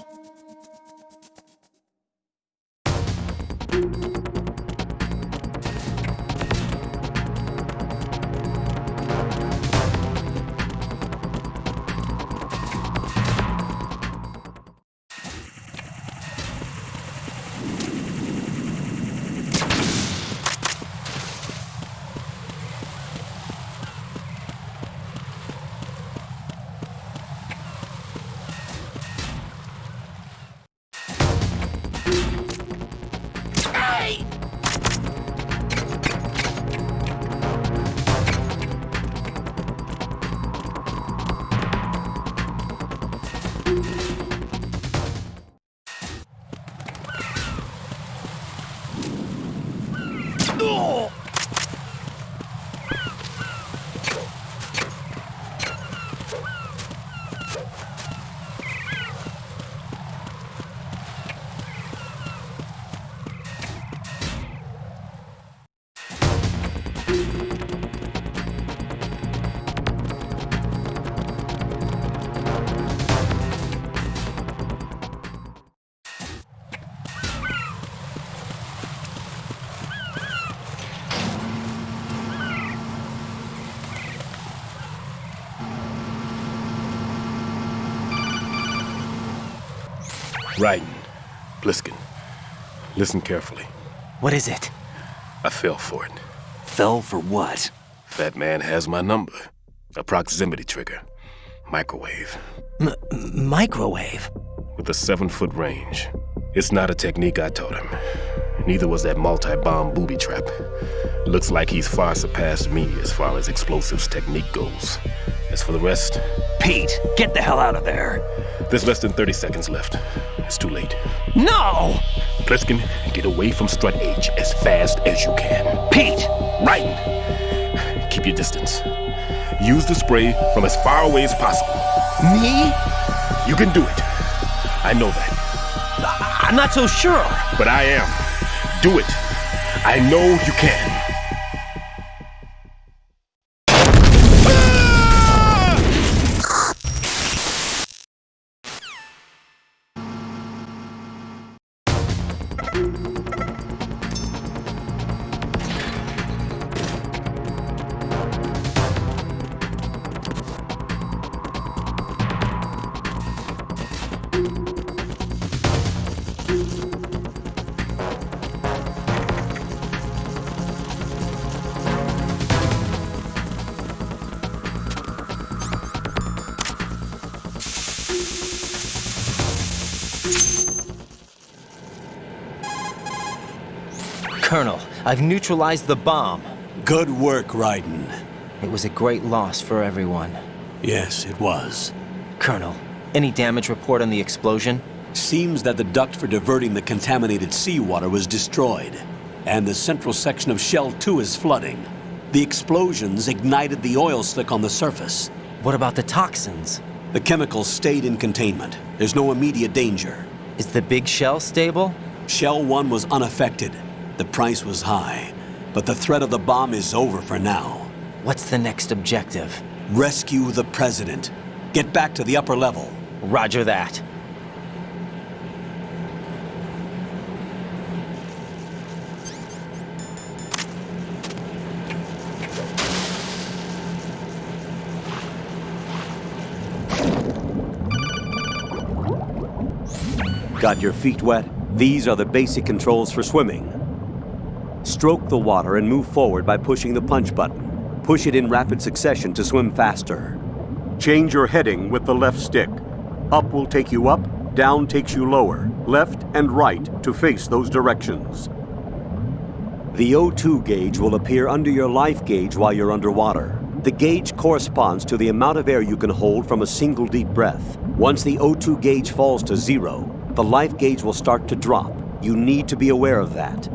Raiden, Pliskin, listen carefully. What is it? I fell for it. Fell for what? That man has my number. A proximity trigger. Microwave. Microwave? With a 7-foot range. It's not a technique I taught him. Neither was that multi-bomb booby trap. Looks like he's far surpassed me as far as explosives technique goes. As for the rest... Pete, get the hell out of there! There's less than 30 seconds left. It's too late. No! Pliskin, get away from Strut H as fast as you can. Pete! Raiden, keep your distance. Use the spray from as far away as possible. Me? You can do it. I know that. I'm not so sure. But I am. Do it. I know you can. Colonel, I've neutralized the bomb. Good work, Raiden. It was a great loss for everyone. Yes, it was. Colonel, any damage report on the explosion? Seems that the duct for diverting the contaminated seawater was destroyed, and the central section of Shell 2 is flooding. The explosions ignited the oil slick on the surface. What about the toxins? The chemicals stayed in containment. There's no immediate danger. Is the big shell stable? Shell 1 was unaffected. The price was high, but the threat of the bomb is over for now. What's the next objective? Rescue the President. Get back to the upper level. Roger that. Got your feet wet? These are the basic controls for swimming. Stroke the water and move forward by pushing the punch button. Push it in rapid succession to swim faster. Change your heading with the left stick. Up will take you up, down takes you lower, left and right to face those directions. The O2 gauge will appear under your life gauge while you're underwater. The gauge corresponds to the amount of air you can hold from a single deep breath. Once the O2 gauge falls to 0, the life gauge will start to drop. You need to be aware of that.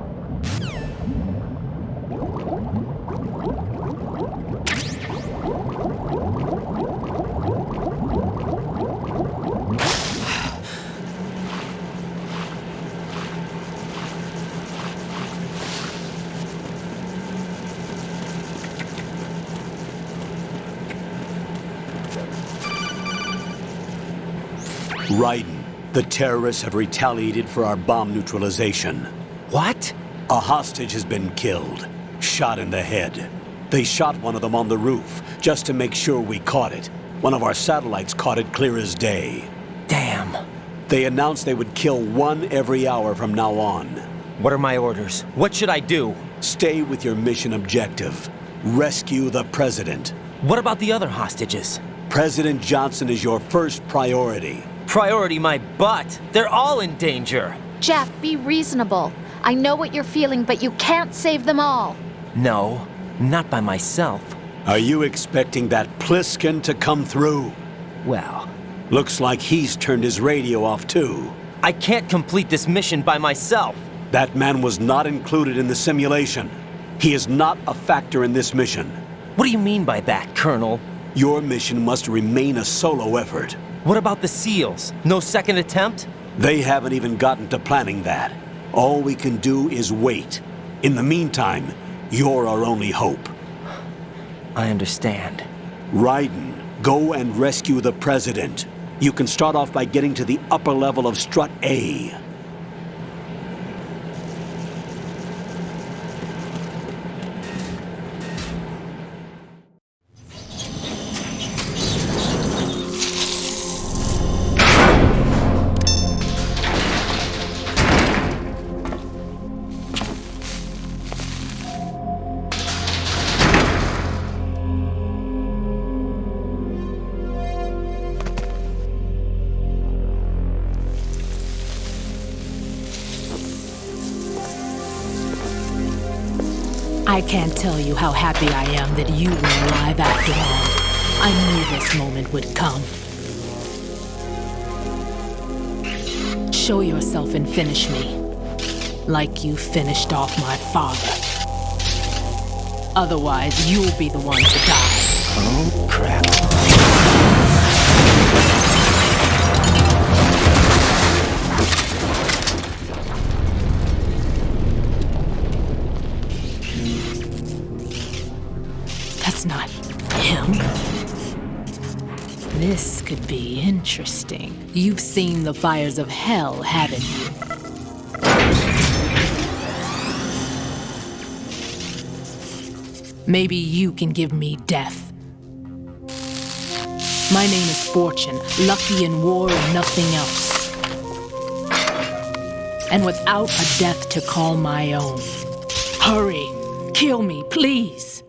Raiden, the terrorists have retaliated for our bomb neutralization. What? A hostage has been killed, shot in the head. They shot one of them on the roof, just to make sure we caught it. One of our satellites caught it clear as day. Damn. They announced they would kill one every hour from now on. What are my orders? What should I do? Stay with your mission objective. Rescue the President. What about the other hostages? President Johnson is your first priority. Priority my butt. They're all in danger. Jeff, be reasonable. I know what you're feeling, but you can't save them all. No, not by myself. Are you expecting that Pliskin to come through? Well... Looks like he's turned his radio off too. I can't complete this mission by myself. That man was not included in the simulation. He is not a factor in this mission. What do you mean by that, Colonel? Your mission must remain a solo effort. What about the SEALs? No second attempt? They haven't even gotten to planning that. All we can do is wait. In the meantime, you're our only hope. I understand. Raiden, go and rescue the President. You can start off by getting to the upper level of Strut A. I can't tell you how happy I am that you were alive after all. I knew this moment would come. Show yourself and finish me. Like you finished off my father. Otherwise, you'll be the one to die. Oh, crap. That's not him. This could be interesting. You've seen the fires of hell, haven't you? Maybe you can give me death. My name is Fortune, lucky in war and nothing else. And without a death to call my own. Hurry, kill me, please.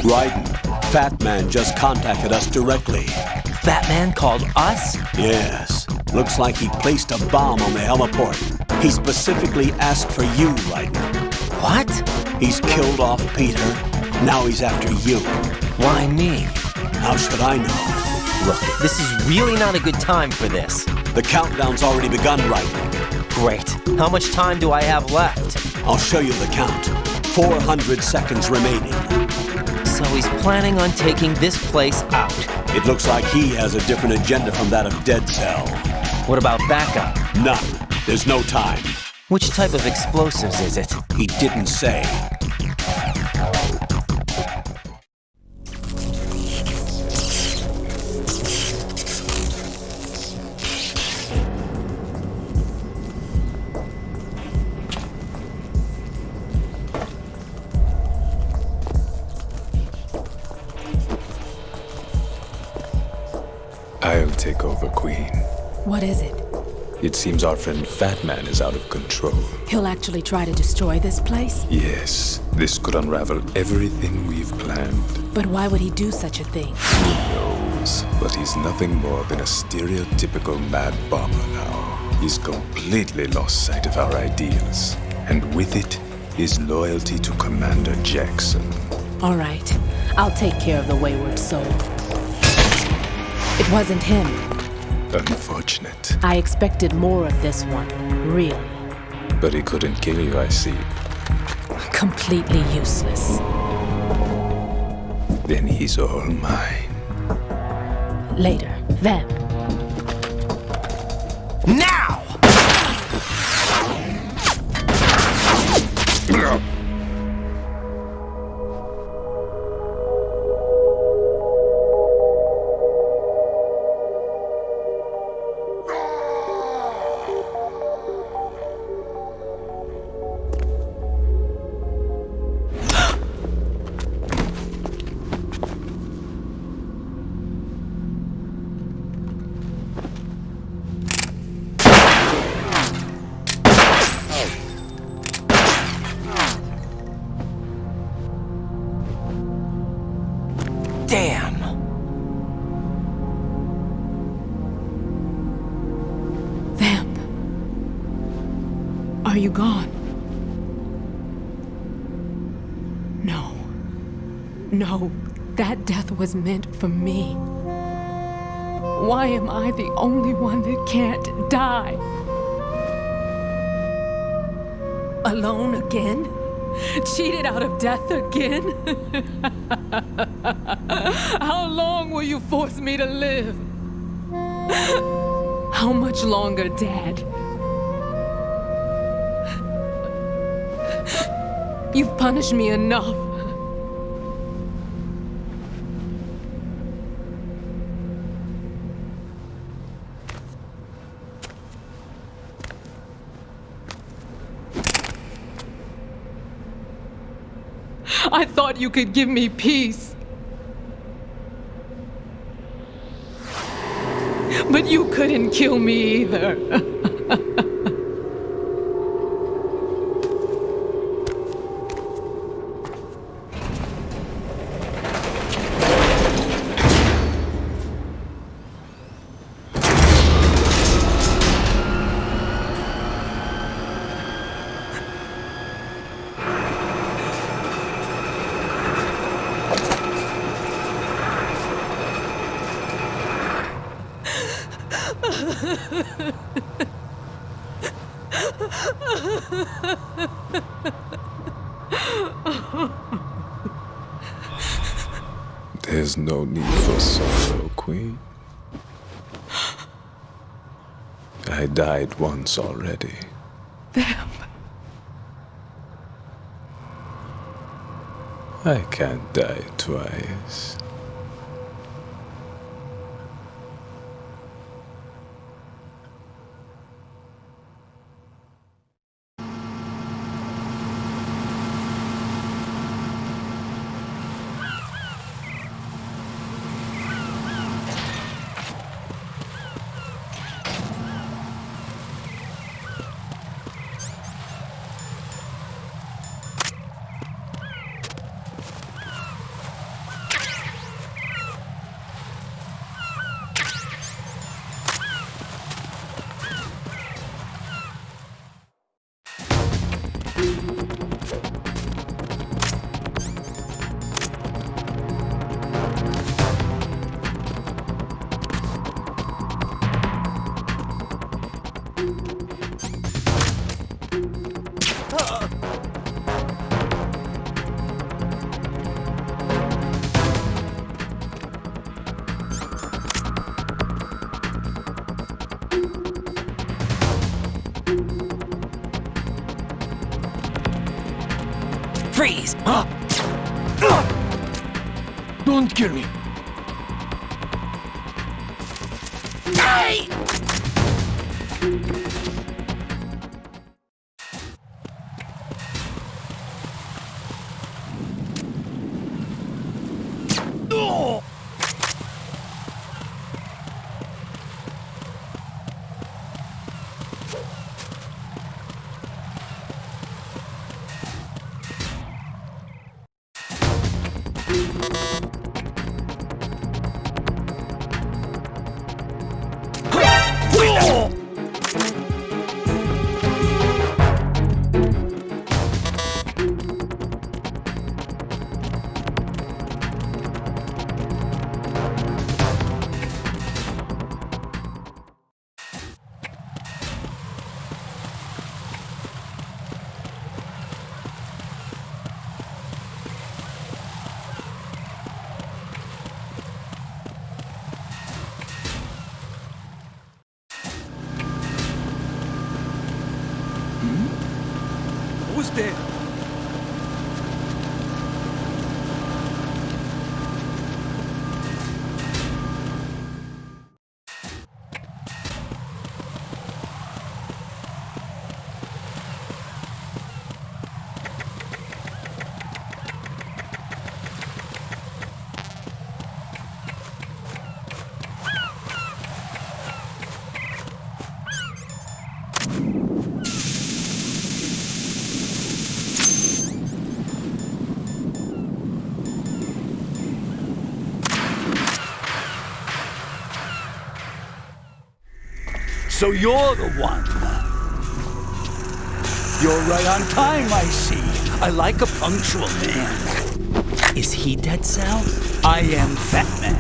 Raiden, Fat Man just contacted us directly. Fat Man called us? Yes. Looks like he placed a bomb on the heliport. He specifically asked for you, Raiden. What? He's killed off Peter. Now he's after you. Why me? How should I know? Look, this is really not a good time for this. The countdown's already begun, Raiden. Great. How much time do I have left? I'll show you the count. 400 seconds remaining. So he's planning on taking this place out. It looks like he has a different agenda from that of Dead Cell. What about backup? None. There's no time. Which type of explosives is it? He didn't say. I'll take over, Queen. What is it? It seems our friend Fat Man is out of control. He'll actually try to destroy this place? Yes, this could unravel everything we've planned. But why would he do such a thing? Who knows? But he's nothing more than a stereotypical mad bomber now. He's completely lost sight of our ideals. And with it, his loyalty to Commander Jackson. All right. I'll take care of the wayward soul. It wasn't him. Unfortunate. I expected more of this one, really. But he couldn't kill you, I see. Completely useless. Then he's all mine. Later, then. Now! Damn! Vamp. Are you gone? No. No, that death was meant for me. Why am I the only one that can't die? Alone again? Cheated out of death again? How long will you force me to live? How much longer, Dad? You've punished me enough. I thought you could give me peace. But you couldn't kill me either. There's no need for sorrow, Queen. I died once already. Vamp. I can't die twice. Freeze! Don't kill me! Hey! Who's there? So you're the one. You're right on time, I see. I like a punctual man. Is he Dead Cell? I am Fat Man.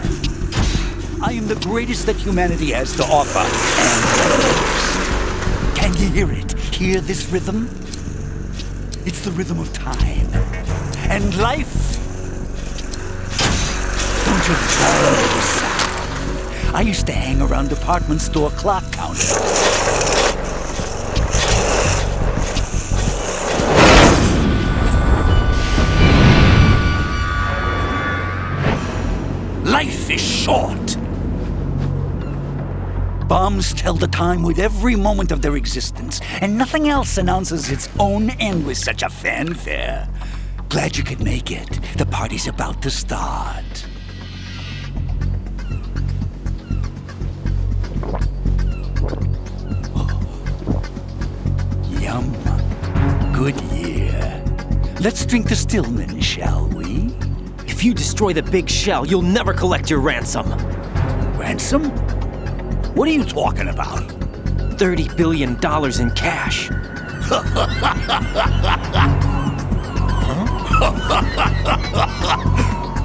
I am the greatest that humanity has to offer, and the worst. Can you hear it? Hear this rhythm? It's the rhythm of time. And life. Don't you love this sound? I used to hang around department store clock counters. Life is short. Bombs tell the time with every moment of their existence, and nothing else announces its own end with such a fanfare. Glad you could make it. The party's about to start. Yum. Good year. Let's drink the Stillman, shall we? If you destroy the big shell, you'll never collect your ransom. Ransom? What are you talking about? $30 billion in cash.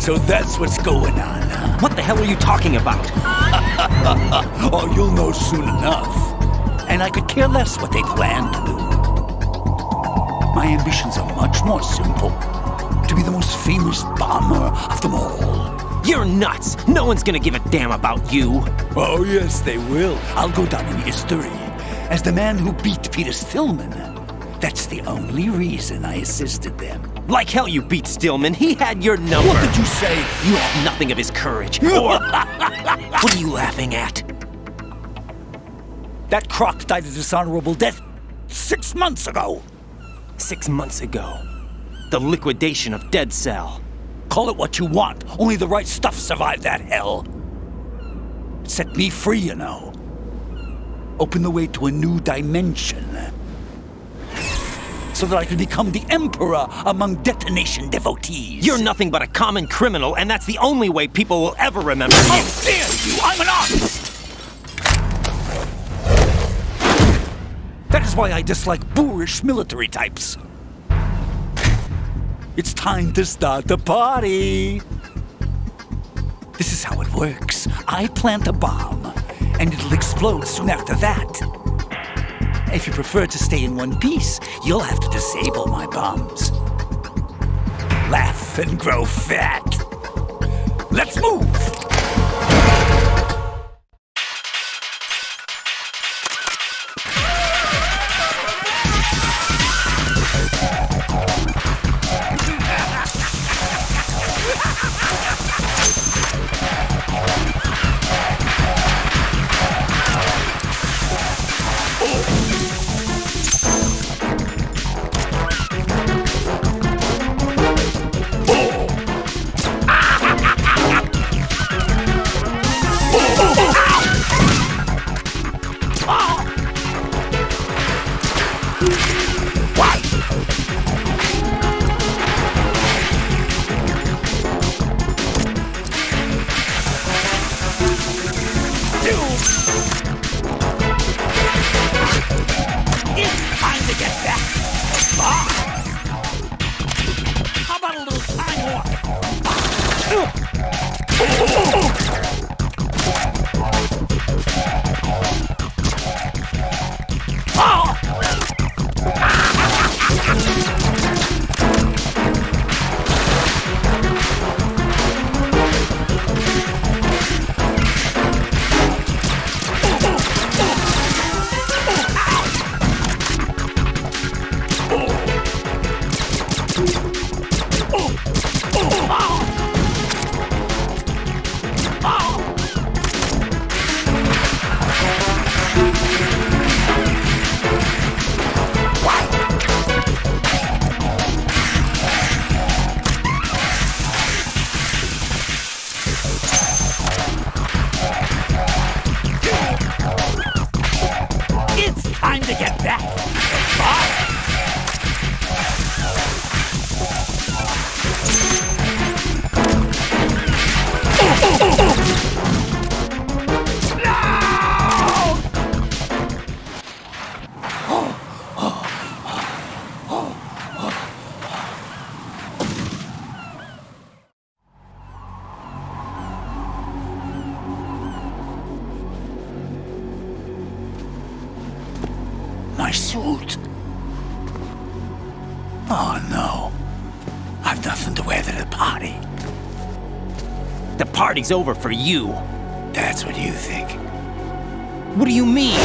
So that's what's going on, huh? What the hell are you talking about? Oh, you'll know soon enough. And I could care less what they plan to do. My ambitions are much more simple. To be the most famous bomber of them all. You're nuts! No one's gonna give a damn about you. Oh, yes, they will. I'll go down in history as the man who beat Peter Stillman. That's the only reason I assisted them. Like hell you beat Stillman. He had your number. What did you say? You have nothing of his courage. Or... What are you laughing at? That croc died a dishonorable death 6 months ago. 6 months ago. The liquidation of Dead Cell. Call it what you want. Only the right stuff survived that hell. It set me free, you know. Opened the way to a new dimension. So that I could become the emperor among detonation devotees. You're nothing but a common criminal, and that's the only way people will ever remember you. How dare you! I'm an artist! That is why I dislike boorish military types. It's time to start the party. This is how it works. I plant a bomb, and it'll explode soon after that. If you prefer to stay in one piece, you'll have to disable my bombs. Laugh and grow fat. Let's move! suit. Oh no. I've nothing to wear to the party. The party's over for you. That's what you think. What do you mean?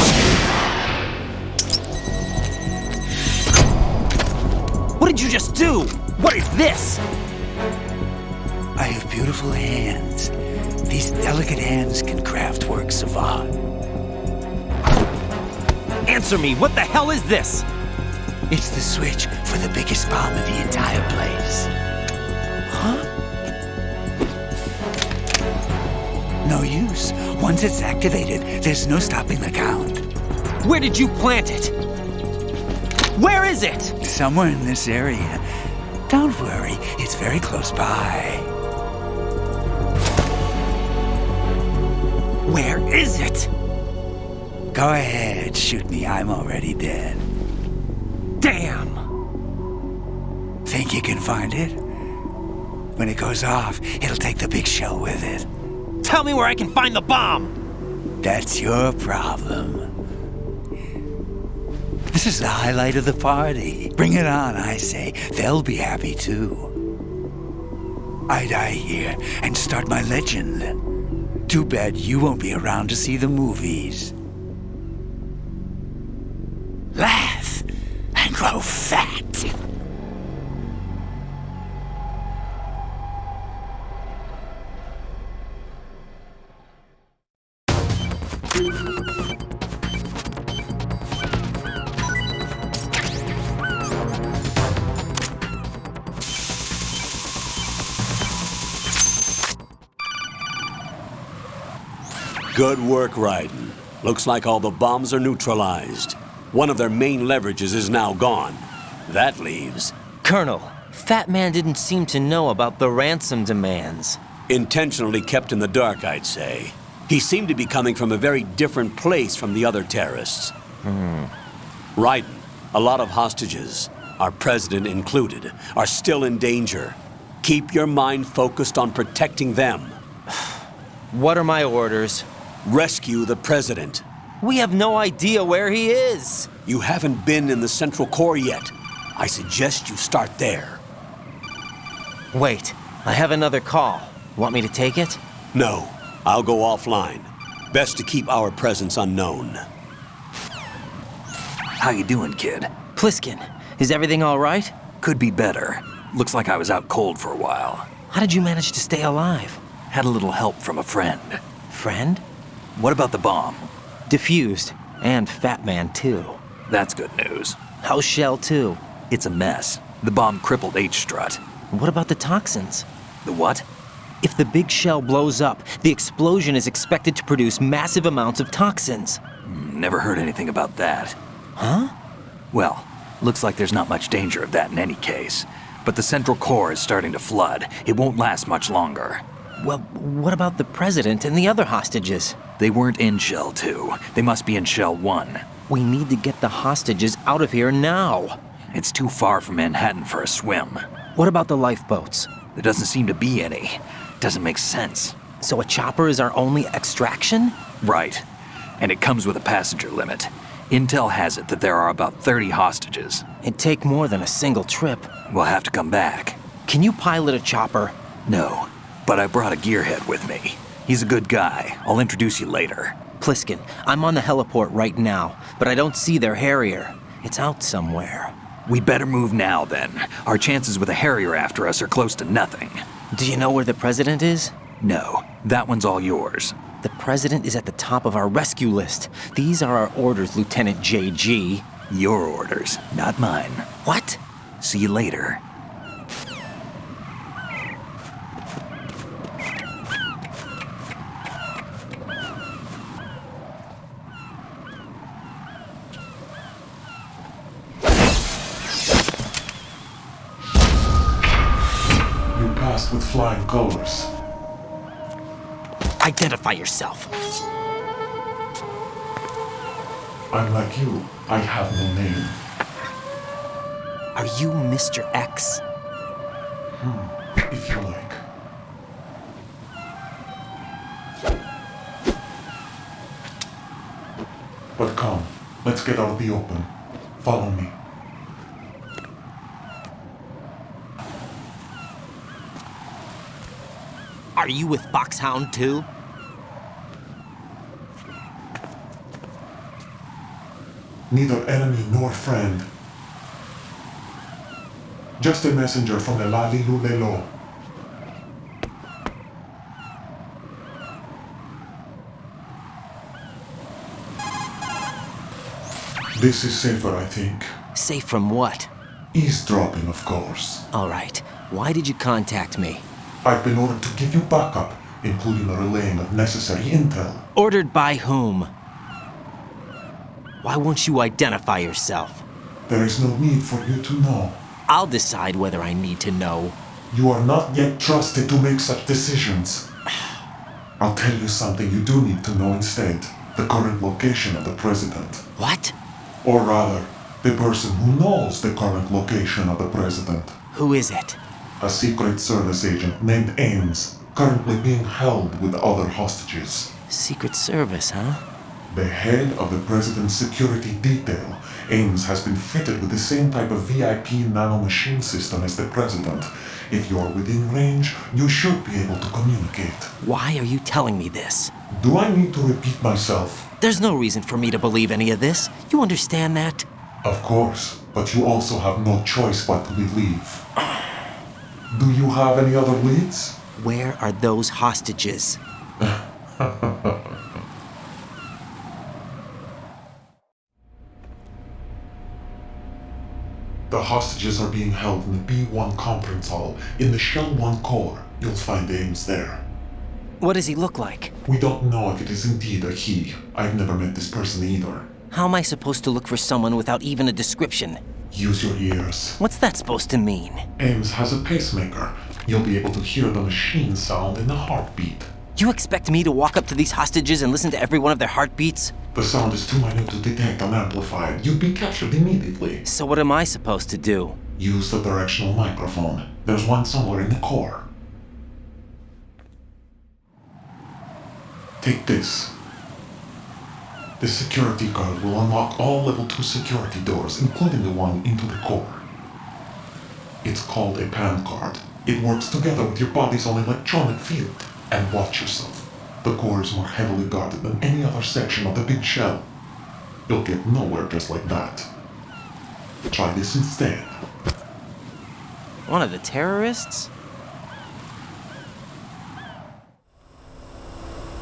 What did you just do? What is this? I have beautiful hands. These delicate hands can craft works of art. Answer me, what the hell is this? It's the switch for the biggest bomb in the entire place. Huh? No use. Once it's activated, there's no stopping the count. Where did you plant it? Where is it? Somewhere in this area. Don't worry, it's very close by. Where is it? Go ahead, shoot me. I'm already dead. Damn! Think you can find it? When it goes off, it'll take the big shell with it. Tell me where I can find the bomb! That's your problem. This is the highlight of the party. Bring it on, I say. They'll be happy too. I die here and start my legend. Too bad you won't be around to see the movies. Laugh and grow fat. Good work, Raiden. Looks like all the bombs are neutralized. One of their main leverages is now gone. That leaves... Colonel, Fat Man didn't seem to know about the ransom demands. Intentionally kept in the dark, I'd say. He seemed to be coming from a very different place from the other terrorists. Raiden, a lot of hostages, our president included, are still in danger. Keep your mind focused on protecting them. What are my orders? Rescue the president. We have no idea where he is. You haven't been in the Central Core yet. I suggest you start there. Wait, I have another call. Want me to take it? No, I'll go offline. Best to keep our presence unknown. How you doing, kid? Pliskin, is everything all right? Could be better. Looks like I was out cold for a while. How did you manage to stay alive? Had a little help from a friend. Friend? What about the bomb? Diffused. And Fat Man, too. That's good news. How's Shell 2? It's a mess. The bomb crippled H-Strut. What about the toxins? The what? If the big shell blows up, the explosion is expected to produce massive amounts of toxins. Never heard anything about that. Huh? Well, looks like there's not much danger of that in any case. But the Central Core is starting to flood. It won't last much longer. Well, what about the president and the other hostages? They weren't in Shell 2. They must be in Shell 1. We need to get the hostages out of here now. It's too far from Manhattan for a swim. What about the lifeboats? There doesn't seem to be any. Doesn't make sense. So a chopper is our only extraction? Right. And it comes with a passenger limit. Intel has it that there are about 30 hostages. It'd take more than a single trip. We'll have to come back. Can you pilot a chopper? No, but I brought a gearhead with me. He's a good guy. I'll introduce you later. Pliskin, I'm on the heliport right now, but I don't see their Harrier. It's out somewhere. We better move now, then. Our chances with a Harrier after us are close to nothing. Do you know where the president is? No, that one's all yours. The president is at the top of our rescue list. These are our orders, Lieutenant JG. Your orders, not mine. What? See you later. With flying colors. Identify yourself. I'm like you. I have no name. Are you Mr. X? If you like. But come, let's get out of the open. Follow me. Are you with Foxhound too? Neither enemy nor friend. Just a messenger from the Lali Lulelo. This is safer, I think. Safe from what? Eavesdropping, of course. All right. Why did you contact me? I've been ordered to give you backup, including the relaying of necessary intel. Ordered by whom? Why won't you identify yourself? There is no need for you to know. I'll decide whether I need to know. You are not yet trusted to make such decisions. I'll tell you something you do need to know instead. The current location of the president. What? Or rather, the person who knows the current location of the president. Who is it? A Secret Service agent named Ames, currently being held with other hostages. Secret Service, huh? The head of the president's security detail, Ames has been fitted with the same type of VIP nanomachine system as the president. If you're within range, you should be able to communicate. Why are you telling me this? Do I need to repeat myself? There's no reason for me to believe any of this. You understand that? Of course, but you also have no choice but to believe. Do you have any other leads? Where are those hostages? The hostages are being held in the B1 conference hall in the Shell 1 core. You'll find Ames there. What does he look like? We don't know if it is indeed a he. I've never met this person either. How am I supposed to look for someone without even a description? Use your ears. What's that supposed to mean? Ames has a pacemaker. You'll be able to hear the machine sound in the heartbeat. You expect me to walk up to these hostages and listen to every one of their heartbeats? The sound is too minute to detect unamplified. You'd be captured immediately. So what am I supposed to do? Use the directional microphone. There's one somewhere in the core. Take this. The security card will unlock all level 2 security doors, including the one into the core. It's called a PAN card. It works together with your body's own electronic field. And watch yourself. The core is more heavily guarded than any other section of the big shell. You'll get nowhere just like that. Try this instead. One of the terrorists?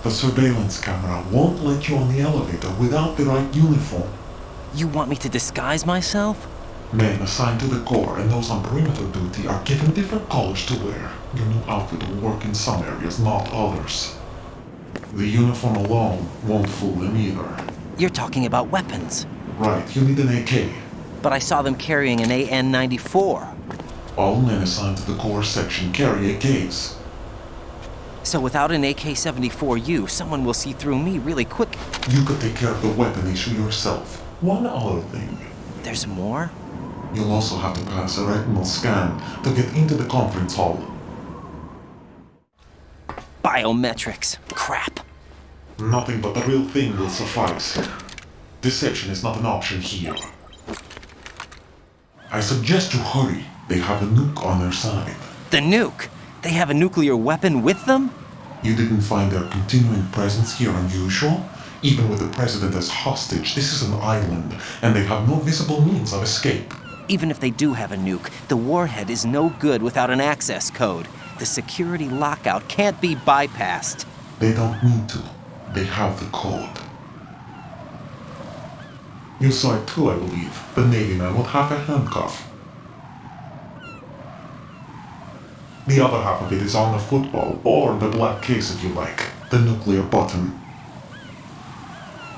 The surveillance camera won't let you on the elevator without the right uniform. You want me to disguise myself? Men assigned to the core and those on perimeter duty are given different colors to wear. Your new outfit will work in some areas, not others. The uniform alone won't fool them either. You're talking about weapons. Right, you need an AK. But I saw them carrying an AN-94. All men assigned to the core section carry AKs. So without an AK-74U, someone will see through me really quick. You could take care of the weapon issue yourself. One other thing. There's more? You'll also have to pass a retinal scan to get into the conference hall. Biometrics. Crap. Nothing but the real thing will suffice. Deception is not an option here. I suggest you hurry. They have a nuke on their side. The nuke? They have a nuclear weapon with them? You didn't find their continuing presence here unusual? Even with the president as hostage, this is an island, and they have no visible means of escape. Even if they do have a nuke, the warhead is no good without an access code. The security lockout can't be bypassed. They don't need to. They have the code. You saw it too, I believe. The Navy man with half a handcuff. The other half of it is on the football, or the black case if you like. The nuclear button.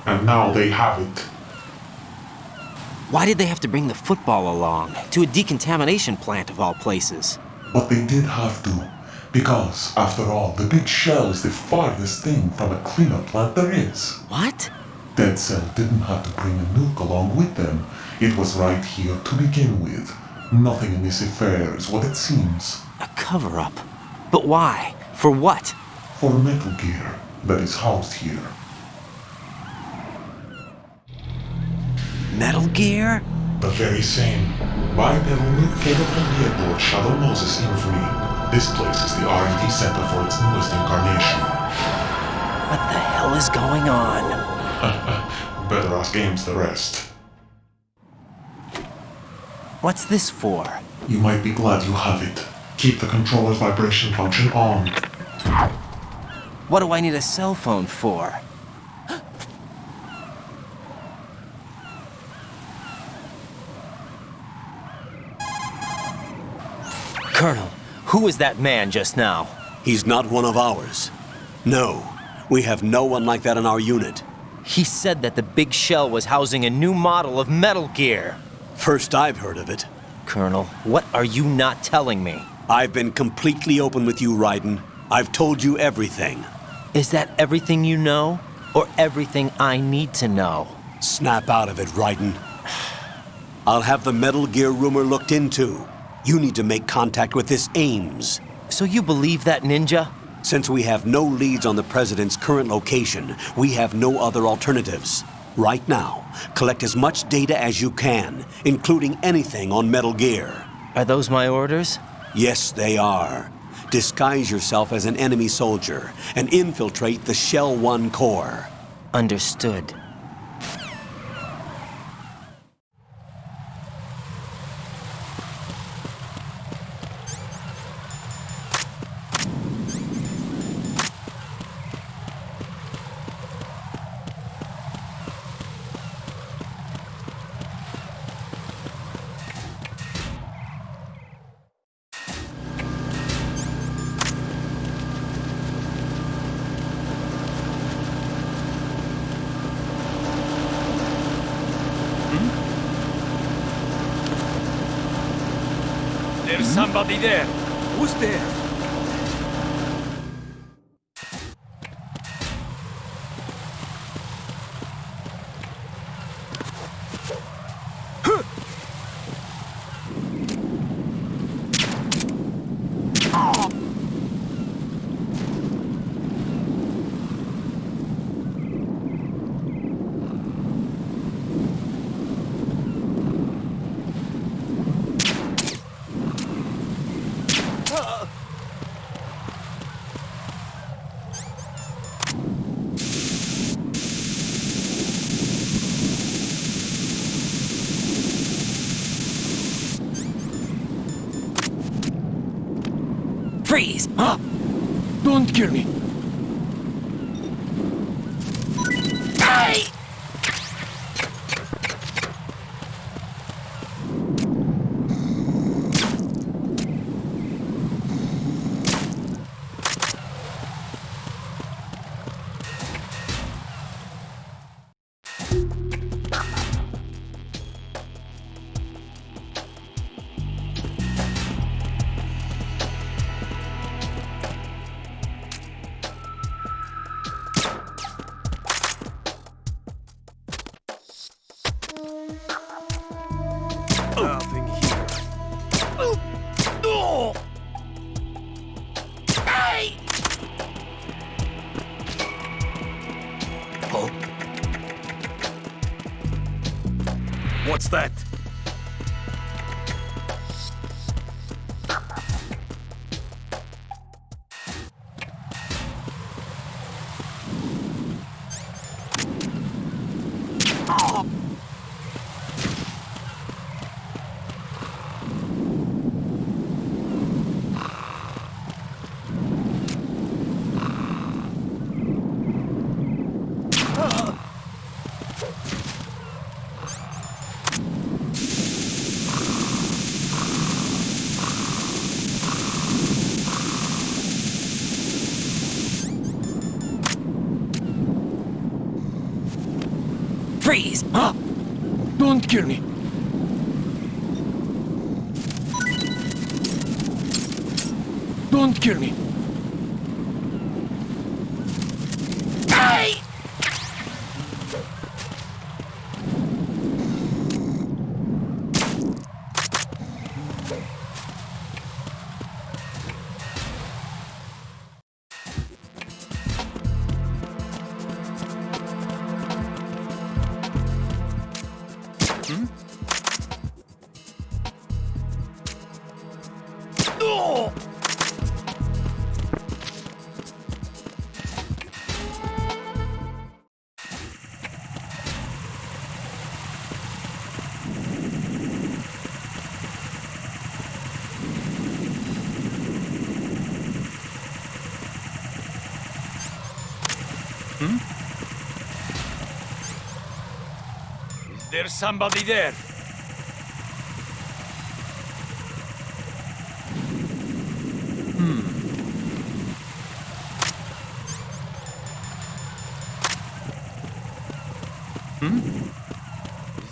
And now they have it. Why did they have to bring the football along? To a decontamination plant of all places. But they did have to. Because, after all, the big shell is the farthest thing from a cleanup plant there is. What? Dead Cell didn't have to bring a nuke along with them. It was right here to begin with. Nothing in this affair is what it seems. A cover-up? But why? For what? For Metal Gear that is housed here. Metal Gear? The very same. Bipedal capable aboard Shadow Moses Infamy. This place is the R&D center for its newest incarnation. What the hell is going on? Better ask Ames the rest. What's this for? You might be glad you have it. Keep the controller's vibration function on. What do I need a cell phone for? Colonel, who was that man just now? He's not one of ours. No, we have no one like that in our unit. He said that the big shell was housing a new model of Metal Gear. First I've heard of it. Colonel, what are you not telling me? I've been completely open with you, Raiden. I've told you everything. Is that everything you know? Or everything I need to know? Snap out of it, Raiden. I'll have the Metal Gear rumor looked into. You need to make contact with this Ames. So you believe that ninja? Since we have no leads on the President's current location, we have no other alternatives. Right now, collect as much data as you can, including anything on Metal Gear. Are those my orders? Yes, they are. Disguise yourself as an enemy soldier and infiltrate the Shell 1 core. Understood. There's somebody there. Who's there? Freeze! Huh? Don't kill me. Hey! Nothing here. Hey! Oh. What's that? Freeze! Huh? Don't kill me. Don't kill me. Hey! Is there somebody there?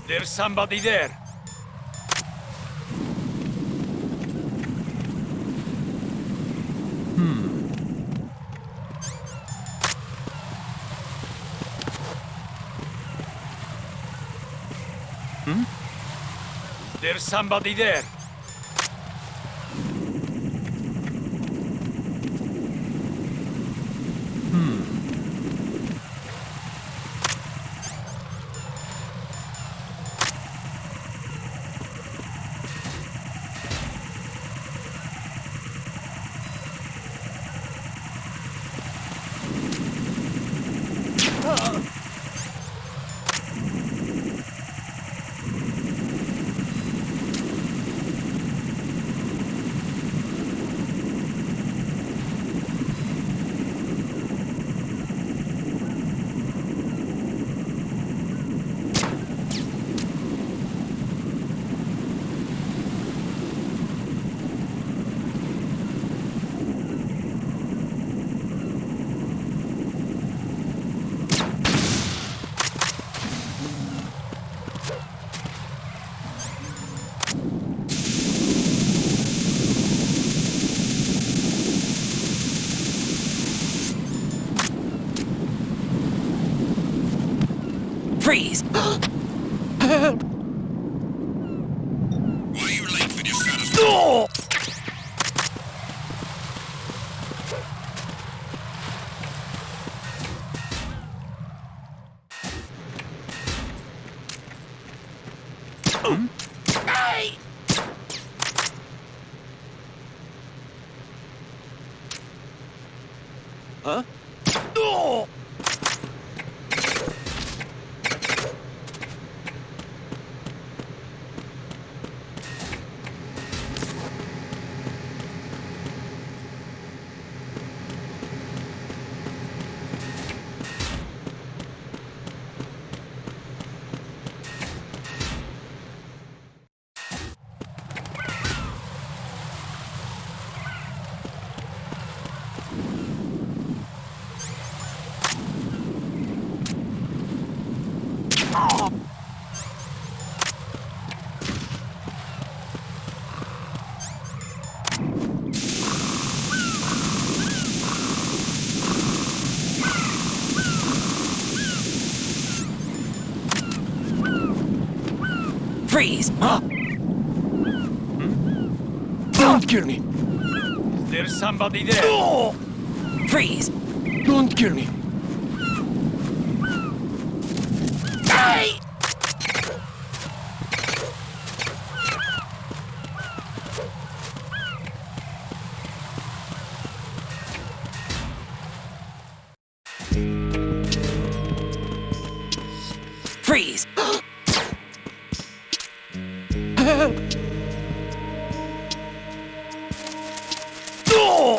Is there somebody there? Is there somebody there? Freeze! Help! Why are you late with your status? No! Hey! Huh? No! Freeze! Huh? Don't kill me! Is there somebody there? No! Freeze! Don't kill me! Hey! Freeze! Help! No!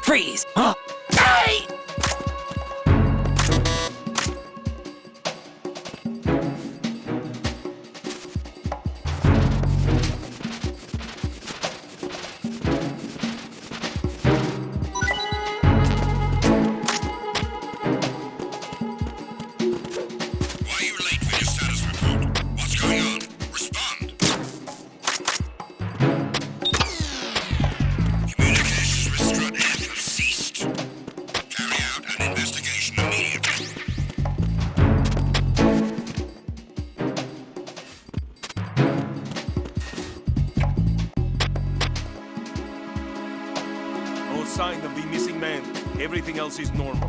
Freeze! Huh? Hey! sign of the missing man. Everything else is normal.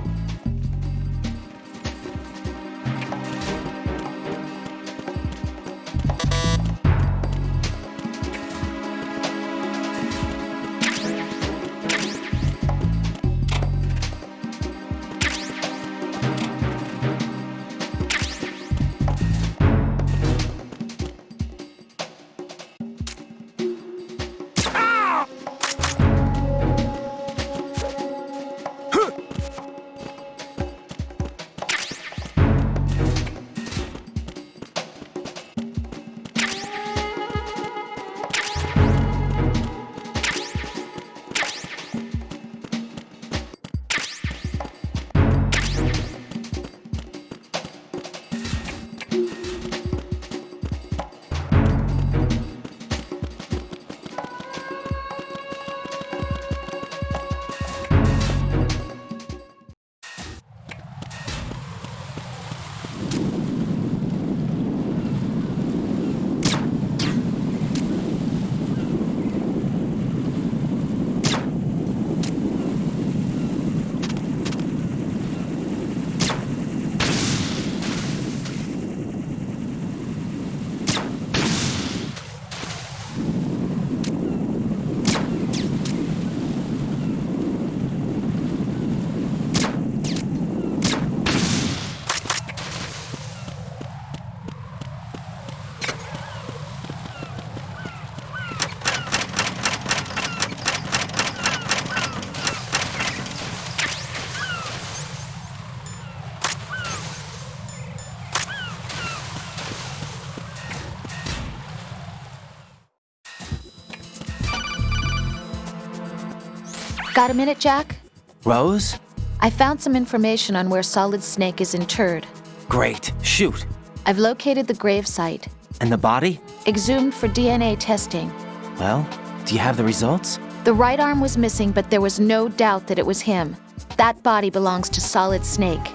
Got a minute, Jack? Rose? I found some information on where Solid Snake is interred. Great. Shoot. I've located the grave site. And the body? Exhumed for DNA testing. Well, do you have the results? The right arm was missing, but there was no doubt that it was him. That body belongs to Solid Snake.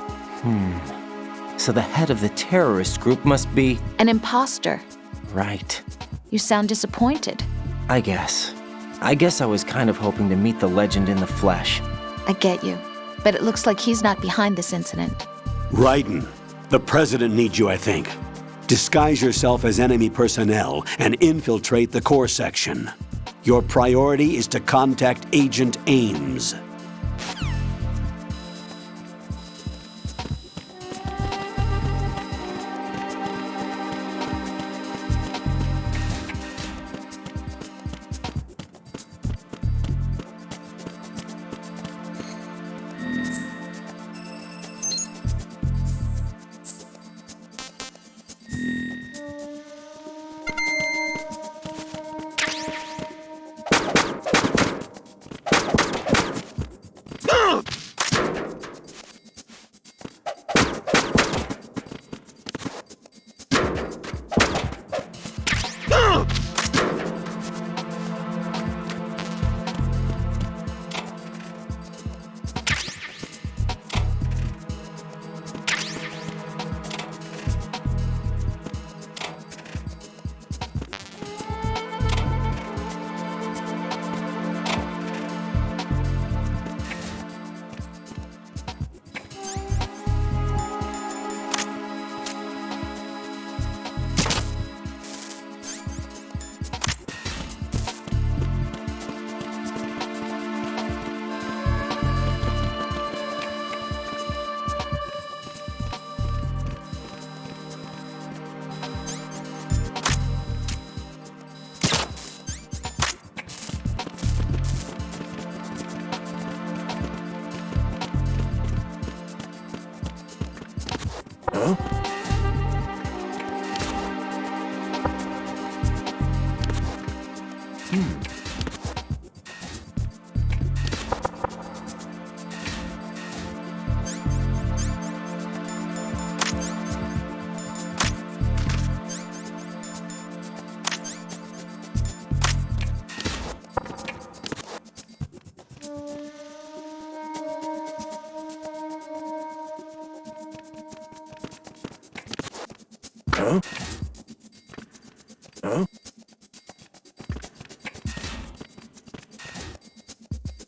So the head of the terrorist group must be... An imposter. Right. You sound disappointed. I guess I was kind of hoping to meet the legend in the flesh. I get you. But it looks like he's not behind this incident. Raiden, the president needs you, I think. Disguise yourself as enemy personnel and infiltrate the core section. Your priority is to contact Agent Ames.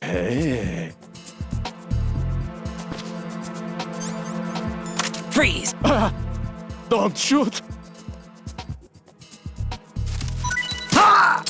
Hey. Freeze! Don't shoot! Ah!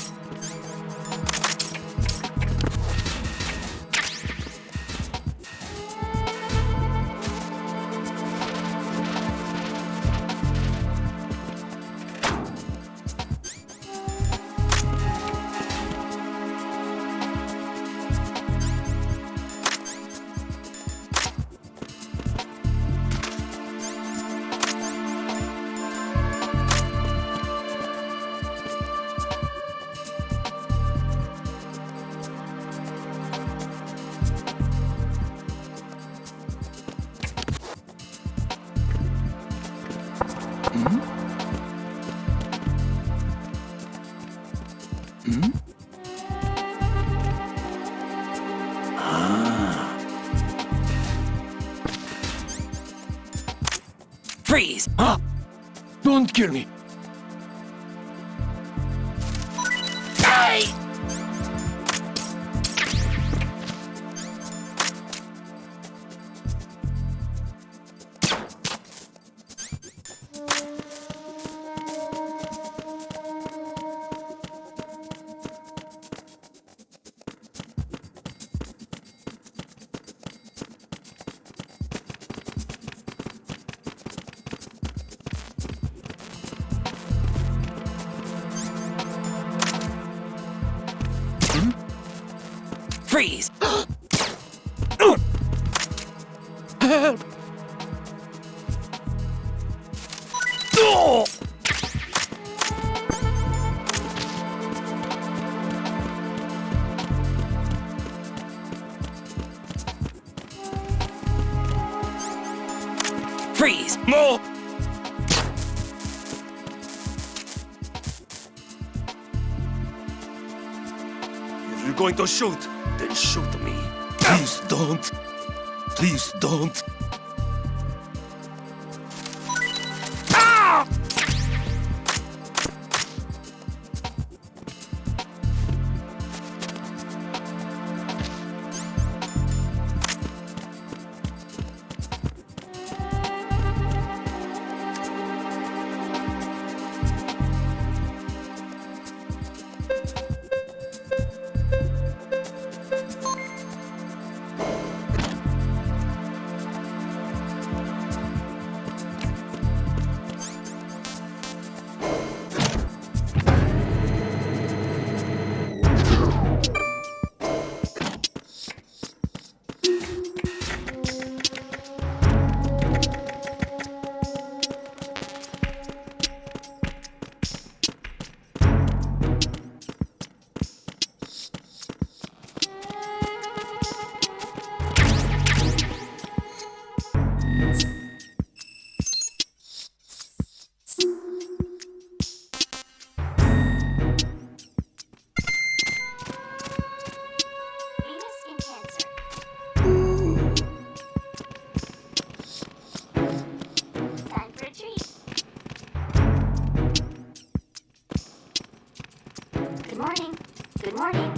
Freeze! Don't kill me! Hey! Freeze! Help! Freeze! No! If you're going to shoot, then shoot me. Please don't. Please don't. Ah! Good morning. Good morning.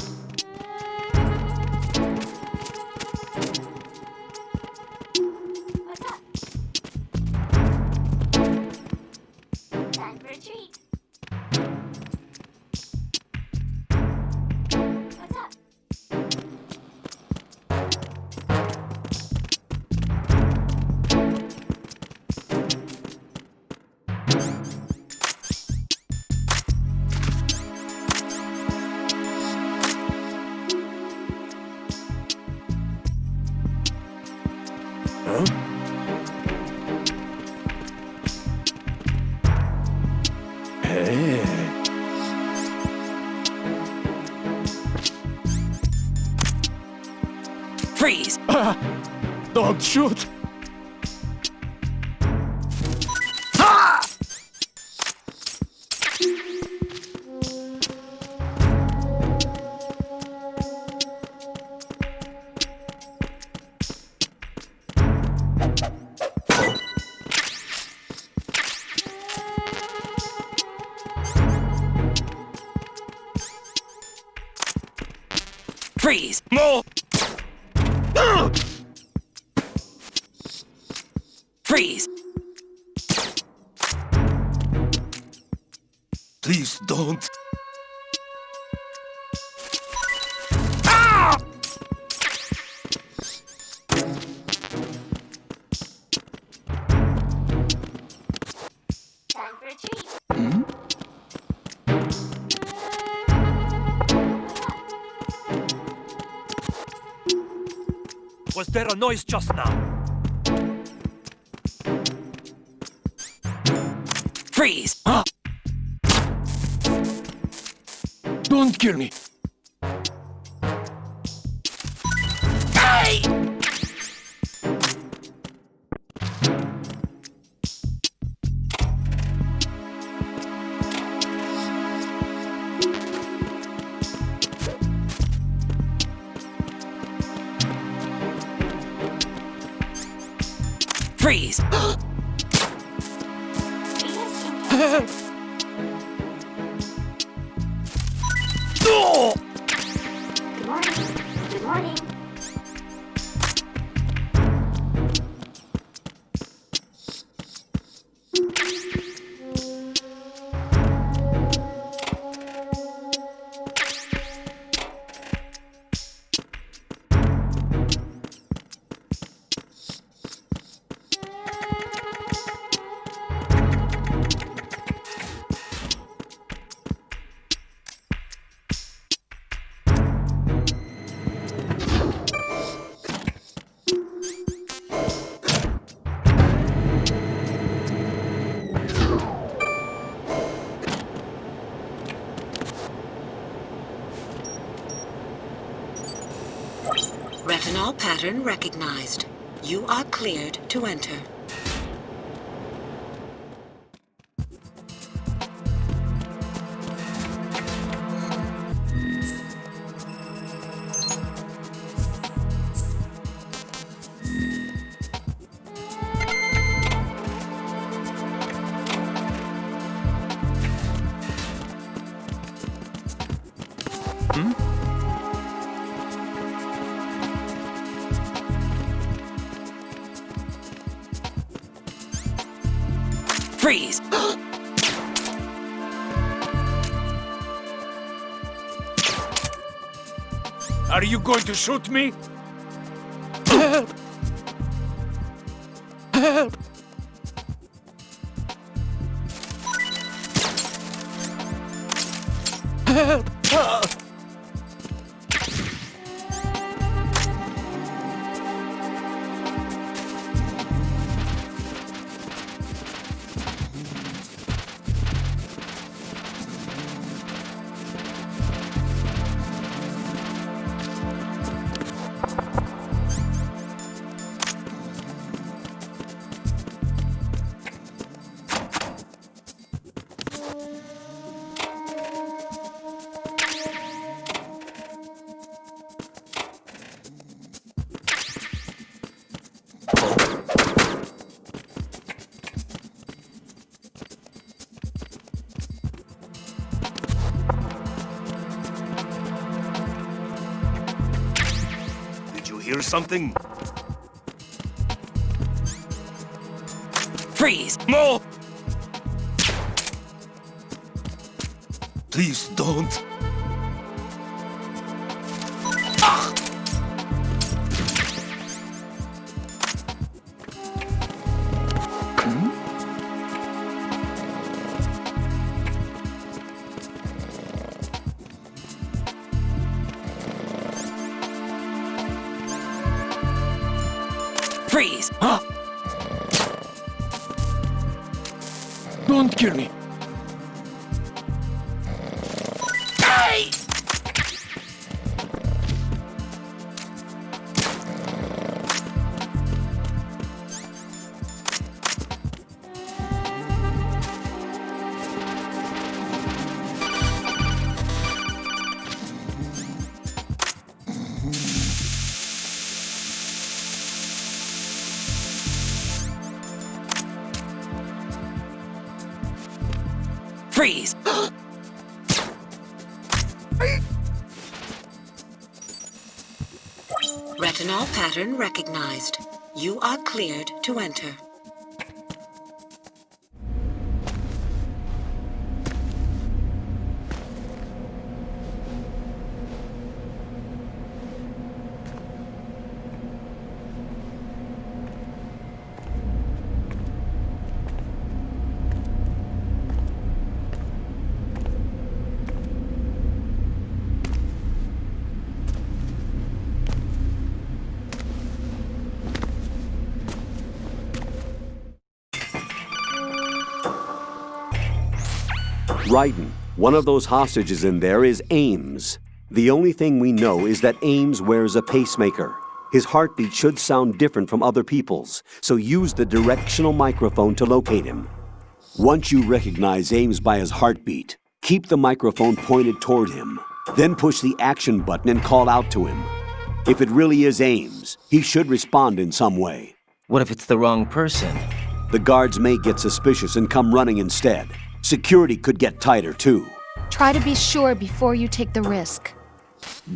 What's up? Time for a treat. What's up? Huh? Hey. Freeze! Don't shoot! Ah! Freeze! No! Freeze! Please don't. Time for a treat. Was there a noise just now? Freeze! Don't kill me. Hey! Freeze! Oh! Good morning. Good morning. Retinol pattern recognized. You are cleared to enter. Freeze! Are you going to shoot me? Help! Help! Help! Hear something? Freeze! No! Please don't. Ah! Freeze! Huh? Don't kill me. Hey! Freeze! Retinol pattern recognized. You are cleared to enter. Raiden, one of those hostages in there is Ames. The only thing we know is that Ames wears a pacemaker. His heartbeat should sound different from other people's, so use the directional microphone to locate him. Once you recognize Ames by his heartbeat, keep the microphone pointed toward him. Then push the action button and call out to him. If it really is Ames, he should respond in some way. What if it's the wrong person? The guards may get suspicious and come running instead. Security could get tighter, too. Try to be sure before you take the risk.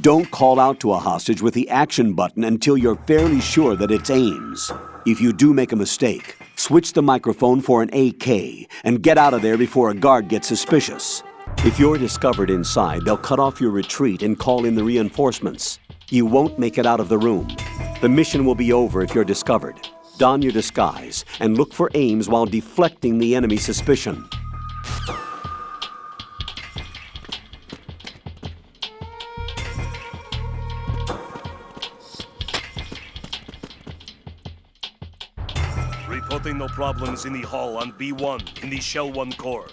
Don't call out to a hostage with the action button until you're fairly sure that it's Ames. If you do make a mistake, switch the microphone for an AK and get out of there before a guard gets suspicious. If you're discovered inside, they'll cut off your retreat and call in the reinforcements. You won't make it out of the room. The mission will be over if you're discovered. Don your disguise and look for Ames while deflecting the enemy's suspicion. Reporting no problems in the hall on B1 in the Shell 1 core.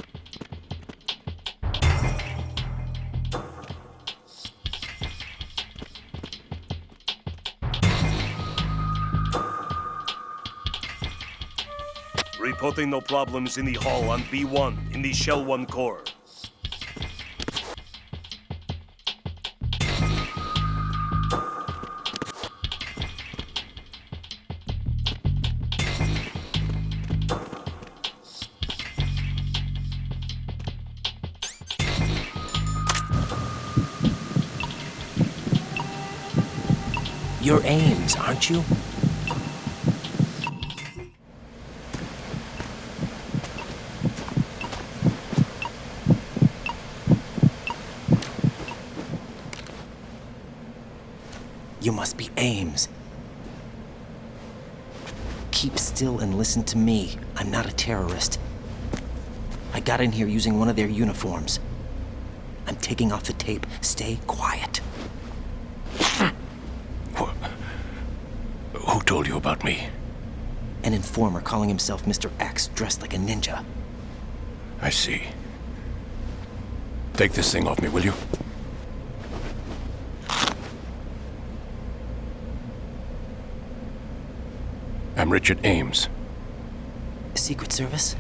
Reporting no problems in the hall on B1 in the Shell 1 core. You're Ames, aren't you? You must be Ames. Keep still and listen to me. I'm not a terrorist. I got in here using one of their uniforms. I'm taking off the tape. Stay quiet. Who told you about me? An informer calling himself Mr. X, dressed like a ninja. I see. Take this thing off me, will you? I'm Richard Ames. Secret Service?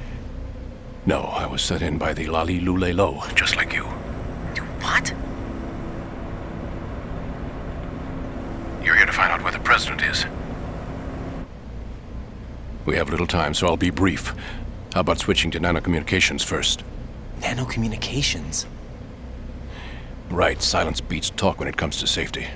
No, I was set in by the Lali Lule Lo, just like you. What? You're here to find out where the president is. We have little time, so I'll be brief. How about switching to nanocommunications first? Nanocommunications? Right, silence beats talk when it comes to safety.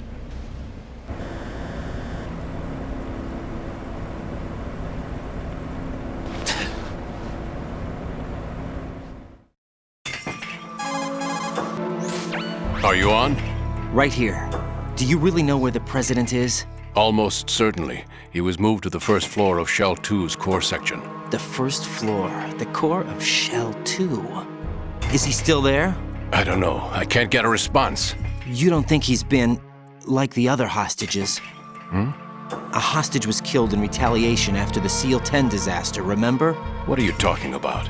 Are you on? Right here. Do you really know where the president is? Almost certainly. He was moved to the first floor of Shell 2's core section. The first floor, the core of Shell 2. Is he still there? I don't know. I can't get a response. You don't think he's been like the other hostages? Hmm? A hostage was killed in retaliation after the SEAL 10 disaster, remember? What are you talking about?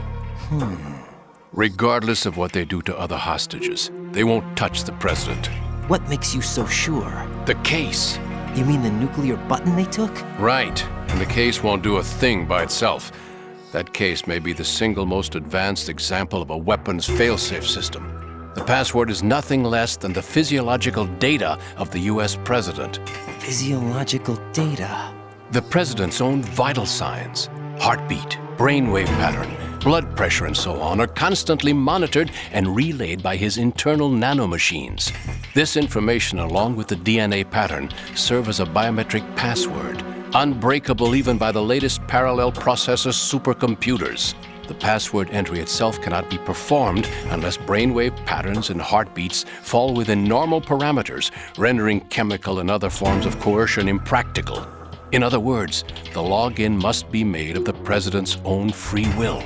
Regardless of what they do to other hostages, they won't touch the president. What makes you so sure? The case. You mean the nuclear button they took? Right. And the case won't do a thing by itself. That case may be the single most advanced example of a weapons failsafe system. The password is nothing less than the physiological data of the US president. Physiological data? The president's own vital signs. Heartbeat, brainwave pattern, blood pressure and so on are constantly monitored and relayed by his internal nanomachines. This information, along with the DNA pattern, serve as a biometric password, unbreakable even by the latest parallel processor supercomputers. The password entry itself cannot be performed unless brainwave patterns and heartbeats fall within normal parameters, rendering chemical and other forms of coercion impractical. In other words, the login must be made of the president's own free will.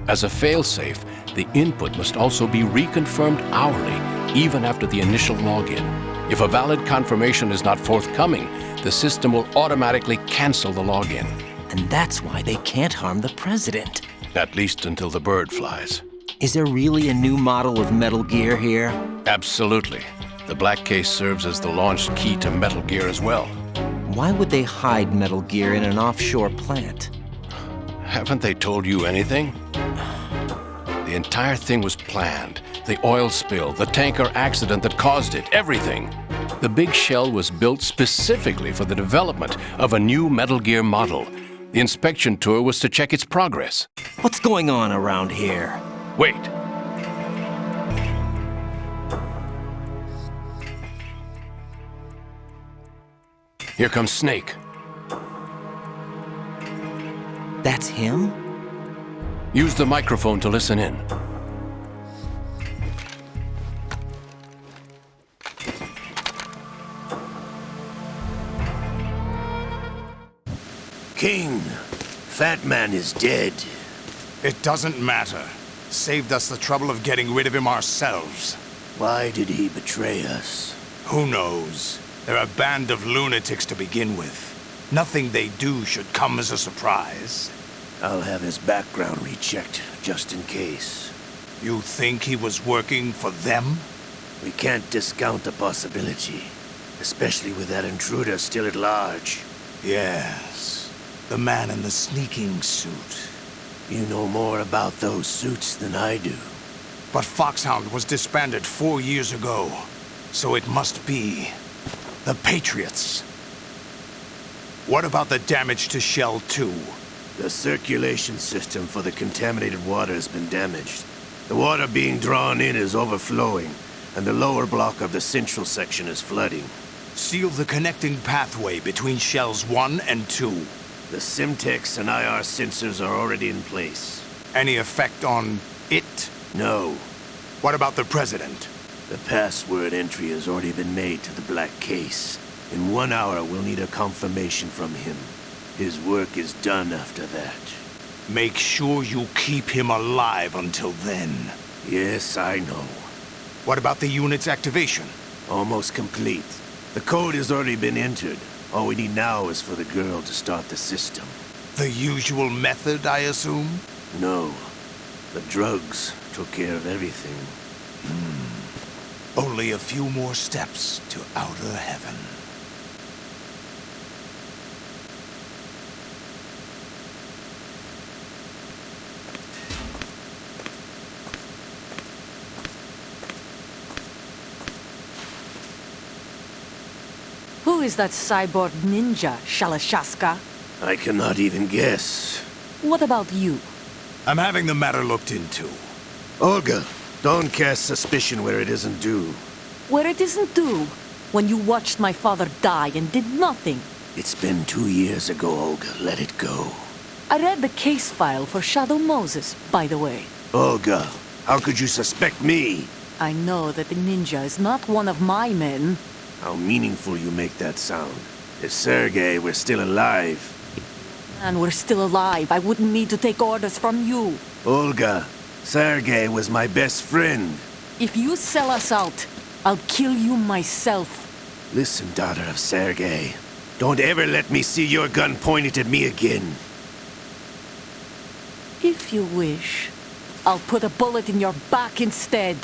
As a failsafe, the input must also be reconfirmed hourly, even after the initial login. If a valid confirmation is not forthcoming, the system will automatically cancel the login. And that's why they can't harm the president. At least until the bird flies. Is there really a new model of Metal Gear here? Absolutely. The black case serves as the launch key to Metal Gear as well. Why would they hide Metal Gear in an offshore plant? Haven't they told you anything? The entire thing was planned. The oil spill, the tanker accident that caused it, everything. The big shell was built specifically for the development of a new Metal Gear model. The inspection tour was to check its progress. What's going on around here? Wait. Here comes Snake. That's him? Use the microphone to listen in. King, Fat Man is dead. It doesn't matter. Saved us the trouble of getting rid of him ourselves. Why did he betray us? Who knows? They're a band of lunatics to begin with. Nothing they do should come as a surprise. I'll have his background rechecked, just in case. You think he was working for them? We can't discount the possibility, especially with that intruder still at large. Yes, the man in the sneaking suit. You know more about those suits than I do. But Foxhound was disbanded 4 years ago, so it must be the Patriots. What about the damage to Shell 2? The circulation system for the contaminated water has been damaged. The water being drawn in is overflowing, and the lower block of the central section is flooding. Seal the connecting pathway between Shells 1 and 2. The Simtex and IR sensors are already in place. Any effect on it? No. What about the President? The password entry has already been made to the black case. In 1 hour, we'll need a confirmation from him. His work is done after that. Make sure you keep him alive until then. Yes, I know. What about the unit's activation? Almost complete. The code has already been entered. All we need now is for the girl to start the system. The usual method, I assume? No. The drugs took care of everything. Only a few more steps to outer heaven. Who is that cyborg ninja, Shalashaska? I cannot even guess. What about you? I'm having the matter looked into. Olga, don't cast suspicion where it isn't due. Where it isn't due? When you watched my father die and did nothing. It's been 2 years ago, Olga. Let it go. I read the case file for Shadow Moses, by the way. Olga, how could you suspect me? I know that the ninja is not one of my men. How meaningful you make that sound. If Sergei were still alive... And we're still alive, I wouldn't need to take orders from you. Olga, Sergei was my best friend. If you sell us out, I'll kill you myself. Listen, daughter of Sergei. Don't ever let me see your gun pointed at me again. If you wish, I'll put a bullet in your back instead.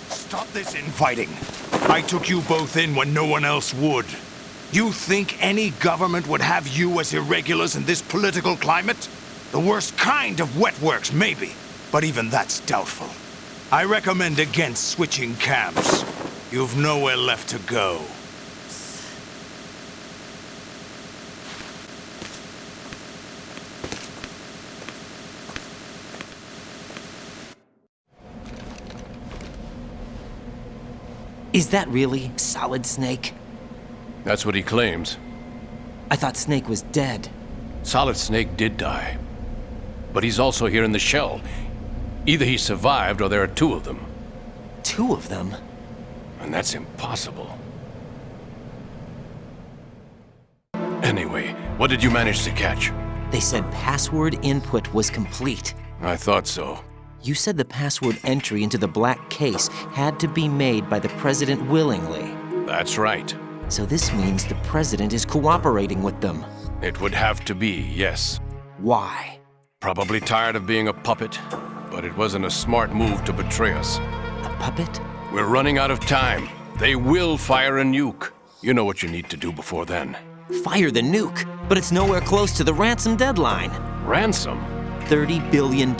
Stop this infighting. I took you both in when no one else would. You think any government would have you as irregulars in this political climate? The worst kind of wet works, maybe. But even that's doubtful. I recommend against switching camps. You've nowhere left to go. Is that really Solid Snake? That's what he claims. I thought Snake was dead. Solid Snake did die. But he's also here in the shell. Either he survived or there are two of them. Two of them? And that's impossible. Anyway, what did you manage to catch? They said password input was complete. I thought so. You said the password entry into the black case had to be made by the president willingly. That's right. So this means the president is cooperating with them. It would have to be, yes. Why? Probably tired of being a puppet, but it wasn't a smart move to betray us. A puppet? We're running out of time. They will fire a nuke. You know what you need to do before then. Fire the nuke, but it's nowhere close to the ransom deadline. Ransom? $30 billion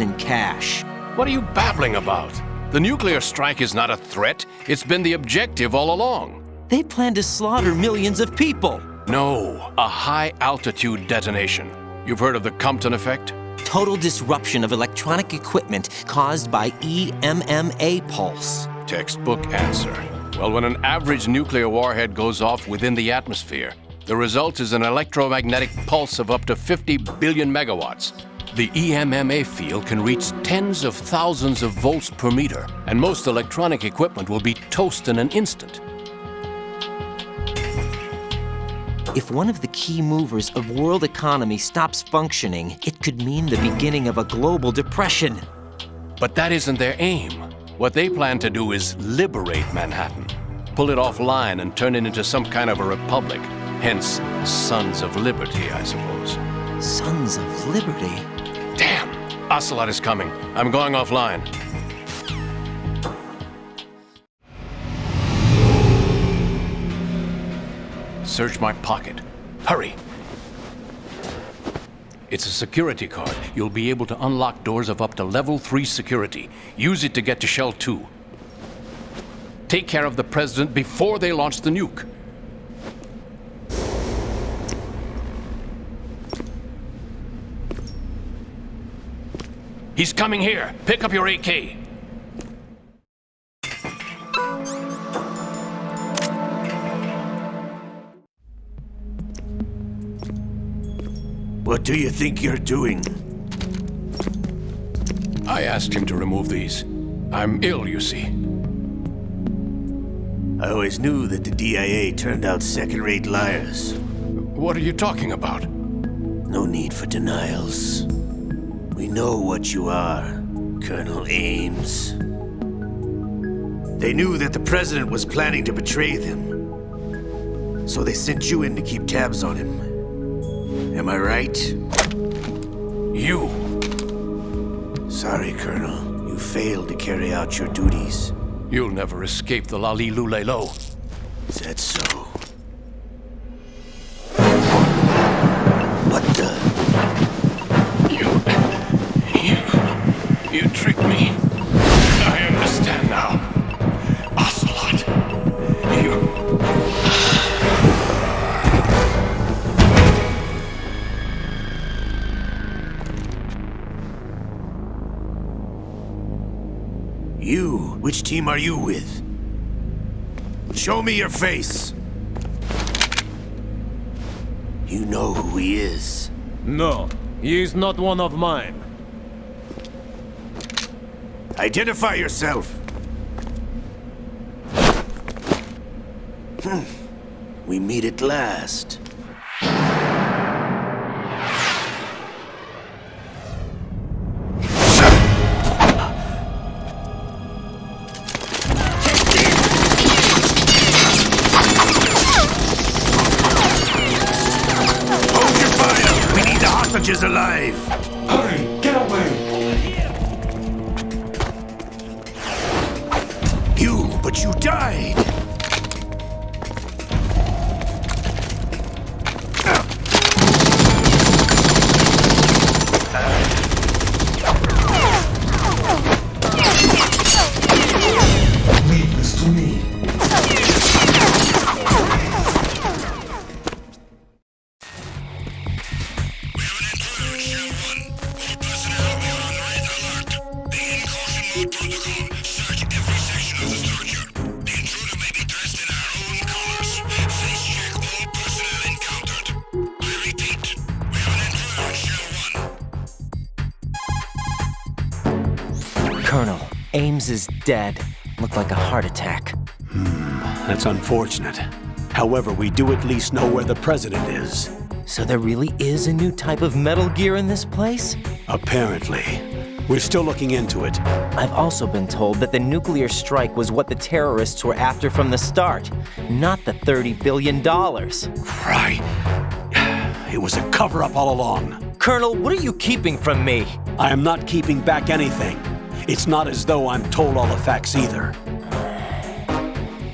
in cash. What are you babbling about? The nuclear strike is not a threat. It's been the objective all along. They plan to slaughter millions of people. No, a high-altitude detonation. You've heard of the Compton effect? Total disruption of electronic equipment caused by EMMA pulse. Textbook answer. Well, when an average nuclear warhead goes off within the atmosphere, the result is an electromagnetic pulse of up to 50 billion megawatts. The EMMA field can reach tens of thousands of volts per meter, and most electronic equipment will be toast in an instant. If one of the key movers of world economy stops functioning, it could mean the beginning of a global depression. But that isn't their aim. What they plan to do is liberate Manhattan, pull it offline and turn it into some kind of a republic. Hence, Sons of Liberty, I suppose. Sons of Liberty? Damn! Ocelot is coming. I'm going offline. Search my pocket. Hurry! It's a security card. You'll be able to unlock doors of up to level 3 security. Use it to get to Shell 2. Take care of the president before they launch the nuke. He's coming here. Pick up your AK. What do you think you're doing? I asked him to remove these. I'm ill, you see. I always knew that the DIA turned out second-rate liars. What are you talking about? No need for denials. We know what you are, Colonel Ames. They knew that the president was planning to betray them. So they sent you in to keep tabs on him. Am I right? You! Sorry, Colonel. You failed to carry out your duties. You'll never escape the Lali-Lu-Lay-Lo. Is that so? What the? You tricked me. I understand now. Ocelot. You? Which team are you with? Show me your face. You know who he is. No, he is not one of mine. Identify yourself. We meet at last. Hold your fire! We need the hostages alive! Hurry! Get away! But you died! Leave this to me. Protocol. Search every section of the structure. The intruder Ames is dead. Looked like a heart attack. That's unfortunate. However, we do at least know where the president is. So there really is a new type of Metal Gear in this place? Apparently. We're still looking into it. I've also been told that the nuclear strike was what the terrorists were after from the start, not the $30 billion. Right. It was a cover-up all along. Colonel, what are you keeping from me? I am not keeping back anything. It's not as though I'm told all the facts either.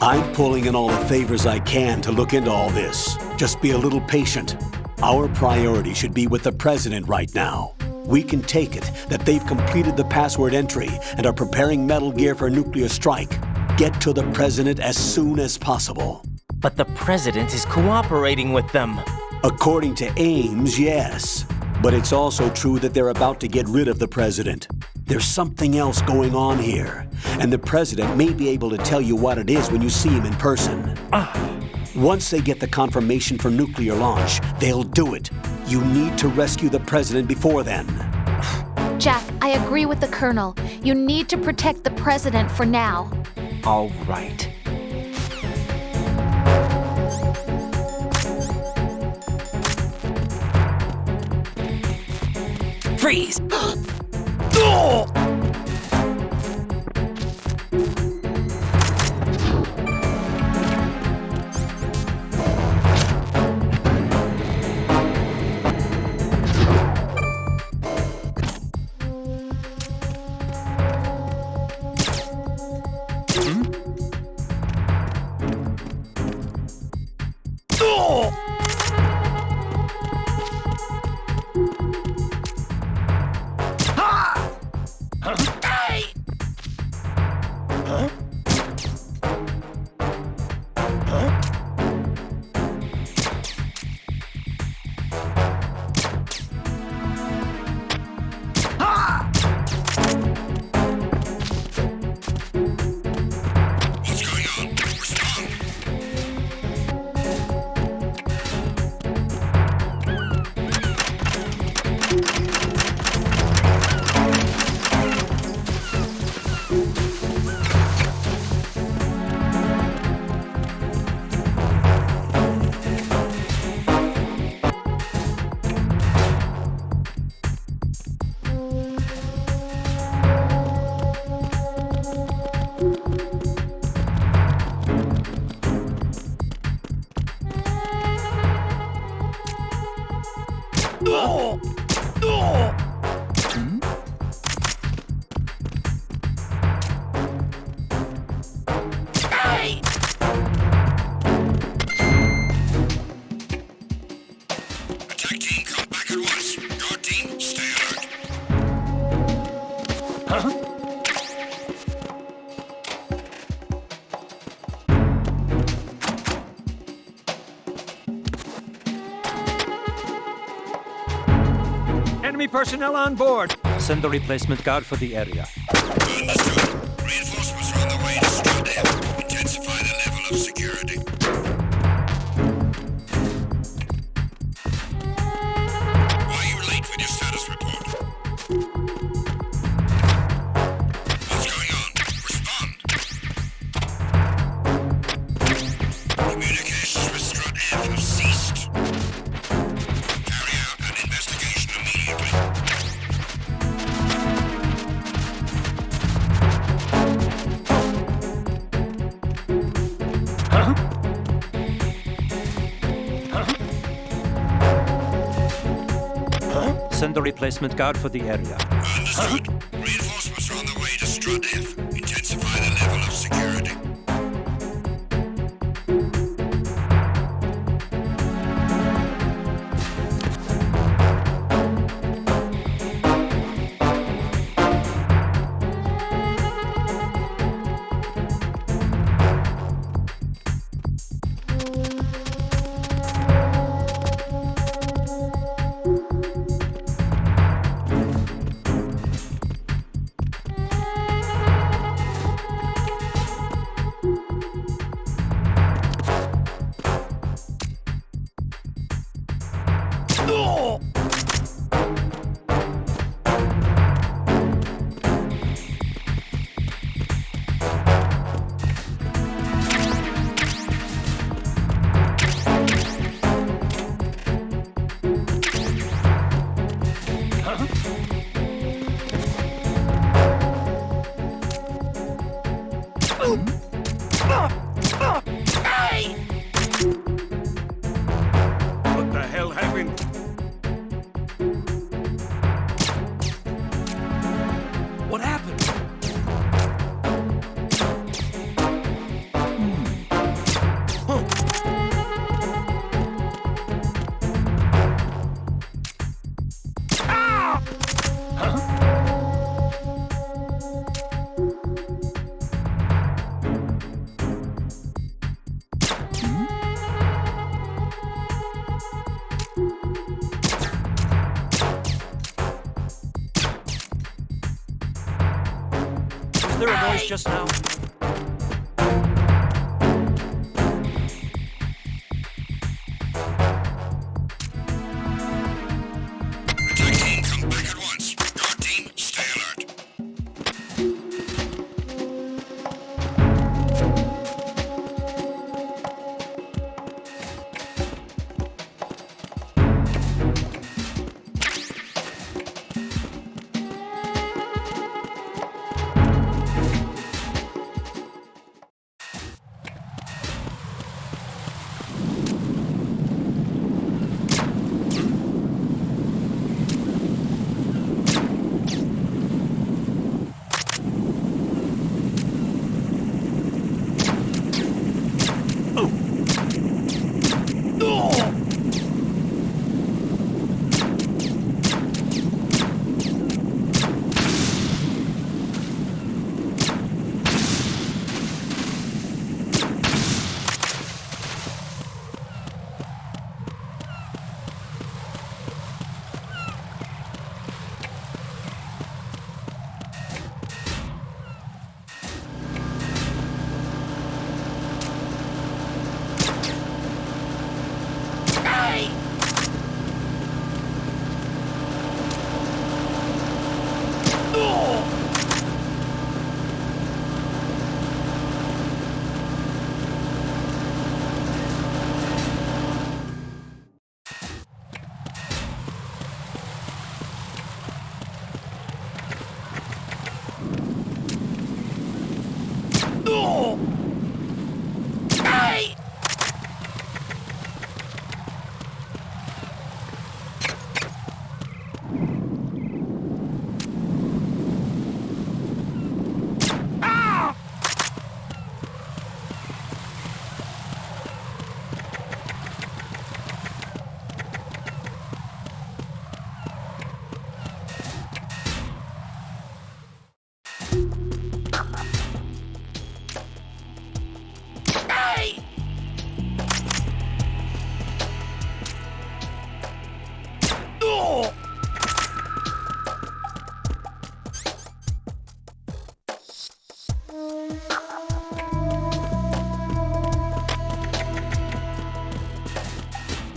I'm pulling in all the favors I can to look into all this. Just be a little patient. Our priority should be with the president right now. We can take it that they've completed the password entry and are preparing Metal Gear for a nuclear strike. Get to the president as soon as possible. But the president is cooperating with them. According to Ames, yes. But it's also true that they're about to get rid of the president. There's something else going on here, and the president may be able to tell you what it is when you see him in person. Once they get the confirmation for nuclear launch, they'll do it. You need to rescue the president before then. Jack, I agree with the Colonel. You need to protect the president for now. All right. Freeze! Enemy personnel on board. Send the replacement guard for the area. Understood. Reinforcements are on the way to Strand F. Intensify the level of security. Why are you late with your status report? What's going on? Respond. Communications with Strand F have ceased. Carry out an investigation immediately. Send the replacement guard for the area. Understood. Reinforcements are on the way to Strand F. Intensify the level of security. there a noise just now? Attack team, come back at once. Guard team, stay alert.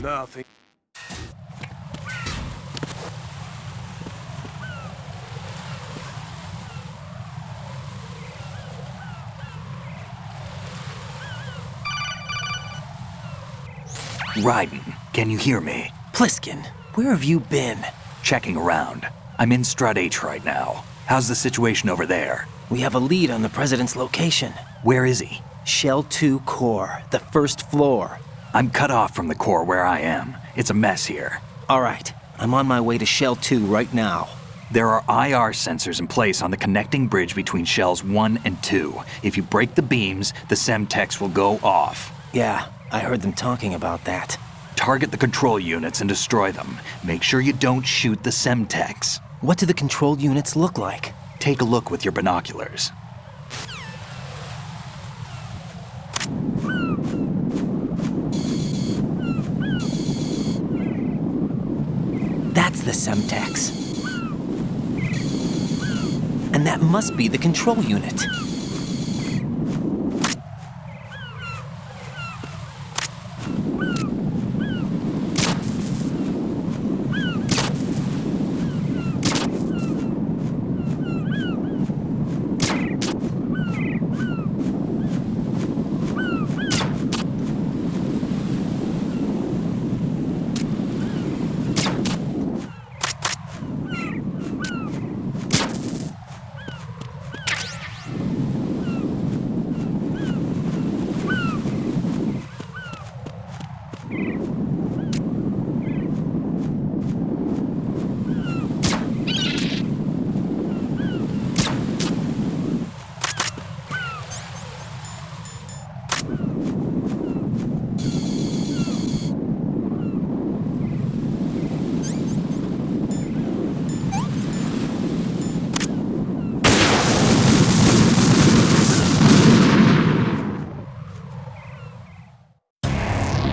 Nothing. Raiden, can you hear me? Pliskin, where have you been? Checking around. I'm in Strut H right now. How's the situation over there? We have a lead on the President's location. Where is he? Shell 2 core, the first floor. I'm cut off from the core where I am. It's a mess here. All right, I'm on my way to Shell 2 right now. There are IR sensors in place on the connecting bridge between Shells 1 and 2. If you break the beams, the Semtex will go off. Yeah, I heard them talking about that. Target the control units and destroy them. Make sure you don't shoot the Semtex. What do the control units look like? Take a look with your binoculars. That's the Semtex. And that must be the control unit.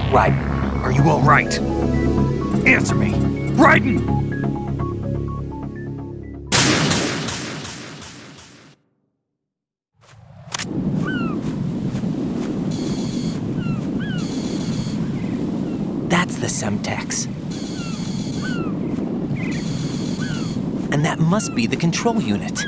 Raiden, are you all right? Answer me! Raiden! That's the Semtex. And that must be the control unit.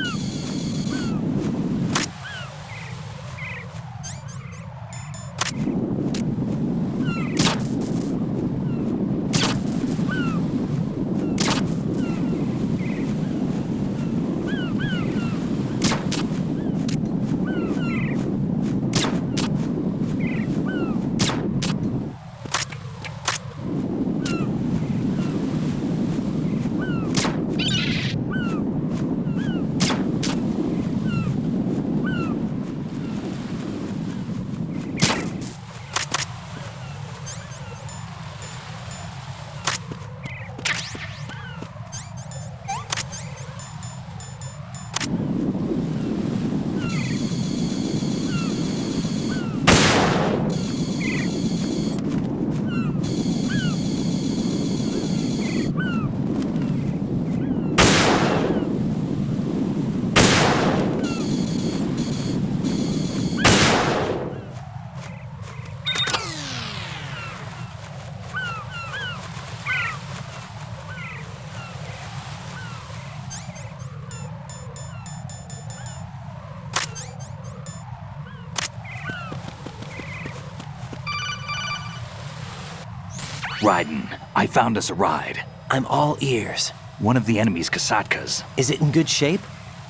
Raiden, I found us a ride. I'm all ears. One of the enemy's Kasatkas. Is it in good shape?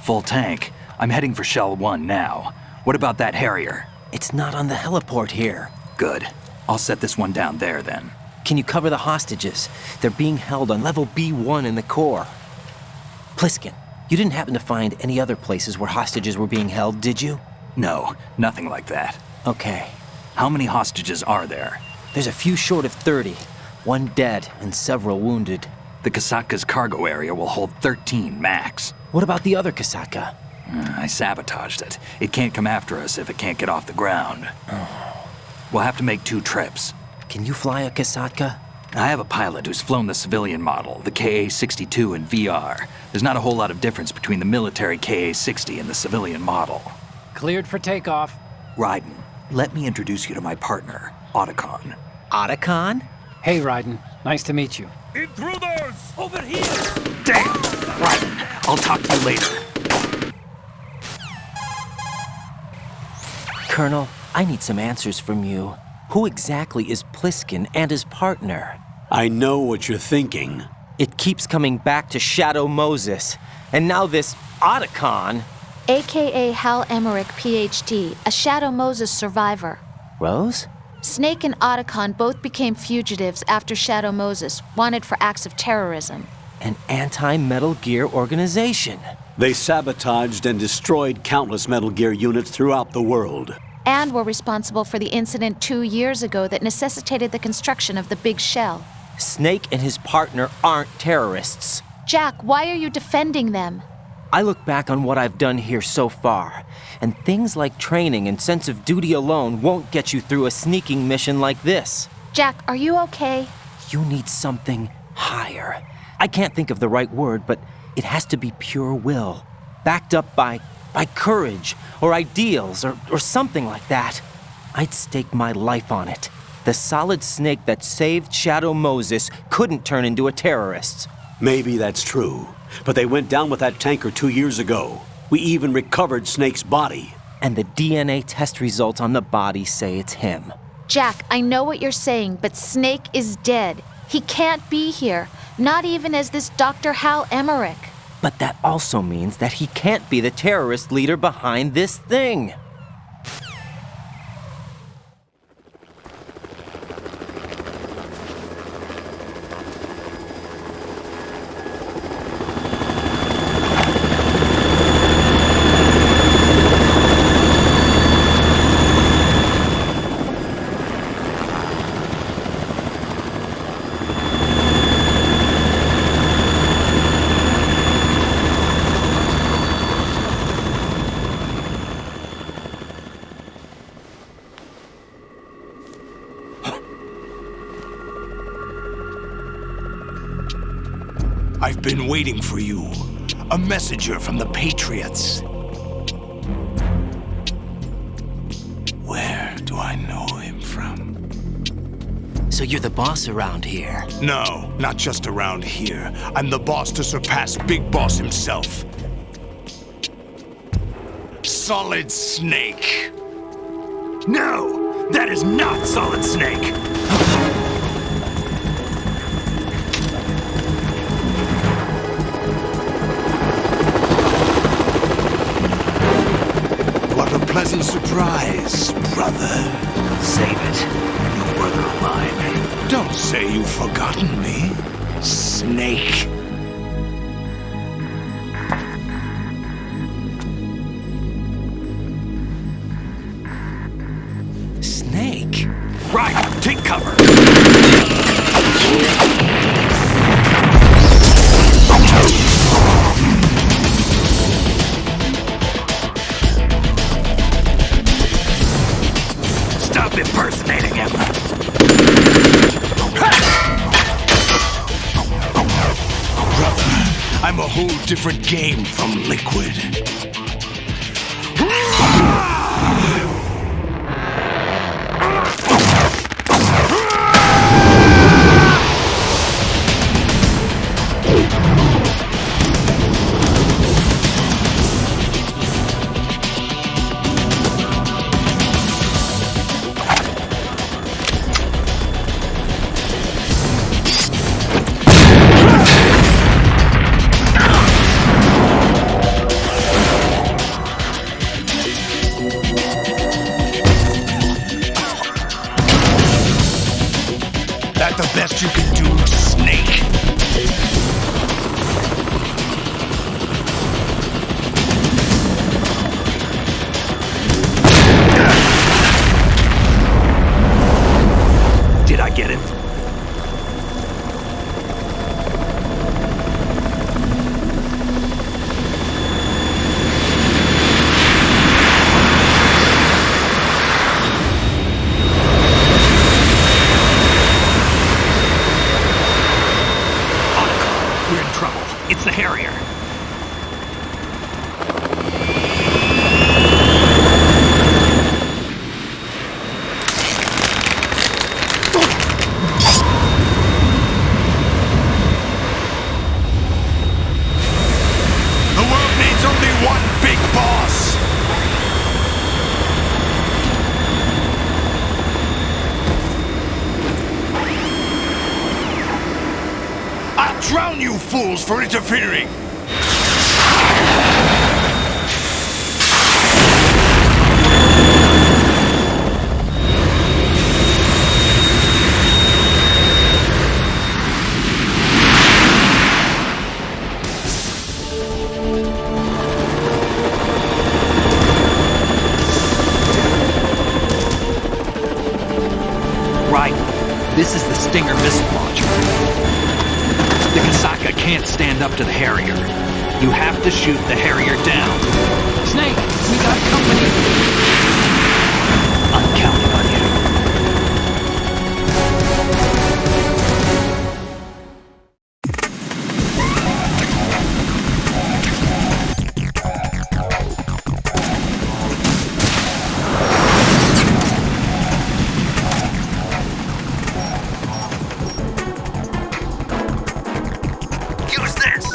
Full tank. I'm heading for Shell 1 now. What about that Harrier? It's not on the heliport here. Good. I'll set this one down there then. Can you cover the hostages? They're being held on level B1 in the core. Pliskin, you didn't happen to find any other places where hostages were being held, did you? No, nothing like that. Okay. How many hostages are there? There's a few short of 30. One dead and several wounded. The Kasatka's cargo area will hold 13 max. What about the other Kasatka? I sabotaged it. It can't come after us if it can't get off the ground. We'll have to make 2 trips. Can you fly a Kasatka? I have a pilot who's flown the civilian model, the KA-62 in VR. There's not a whole lot of difference between the military KA-60 and the civilian model. Cleared for takeoff. Raiden, let me introduce you to my partner, Otacon. Otacon? Hey, Raiden. Nice to meet you. Intruders! Over here! Damn! Raiden, I'll talk to you later. Colonel, I need some answers from you. Who exactly is Pliskin and his partner? I know what you're thinking. It keeps coming back to Shadow Moses. And now this Otacon. AKA Hal Emmerich, PhD, a Shadow Moses survivor. Rose? Snake and Otacon both became fugitives after Shadow Moses, wanted for acts of terrorism. An anti-Metal Gear organization. They sabotaged and destroyed countless Metal Gear units throughout the world. And were responsible for the incident 2 years ago that necessitated the construction of the Big Shell. Snake and his partner aren't terrorists. Jack, why are you defending them? I look back on what I've done here so far, and things like training and sense of duty alone won't get you through a sneaking mission like this. Jack, are you okay? You need something higher. I can't think of the right word, but it has to be pure will, backed up by courage or ideals or something like that. I'd stake my life on it. The solid snake that saved Shadow Moses couldn't turn into a terrorist. Maybe that's true, but they went down with that tanker 2 years ago. We even recovered Snake's body. And the DNA test results on the body say it's him. Jack, I know what you're saying, but Snake is dead. He can't be here, not even as this Dr. Hal Emmerich. But that also means that he can't be the terrorist leader behind this thing. I've been waiting for you. A messenger from the Patriots. Where do I know him from? So you're the boss around here? No, not just around here. I'm the boss to surpass Big Boss himself. Solid Snake. No! That is not Solid Snake! What a pleasant surprise, brother. Save it. You brother of mine. Don't say you've forgotten me, Snake. Snake? Right, take cover! Stop impersonating him! Brother, I'm a whole different game from Liquid. That the best you can do, Snake? Did I get it? We're in trouble. It's the Harrier. The world needs only one big boss! I'll drown you fools for interfering! Right. This is the Stinger missile launcher. The Kasaka can't stand up to the Harrier. You have to shoot the Harrier down. Snake, we got company. I'm counting on you. Use this!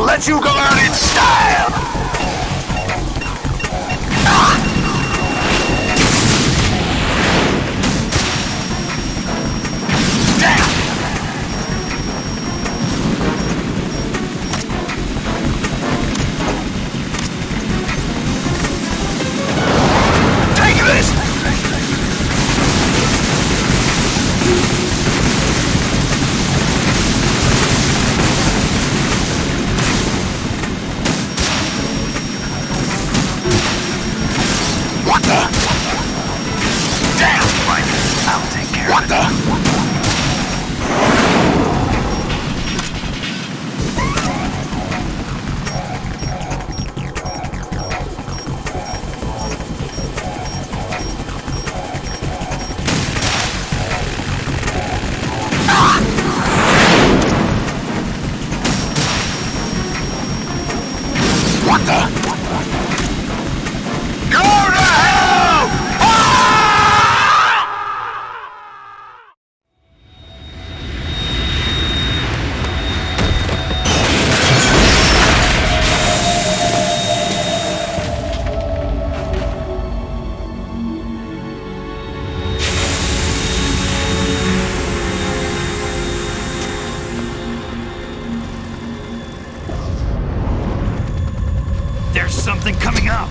let you go out in style! What the? Damn! Right. I'll take care of it. What the? What the? Go to hell! There's something coming up!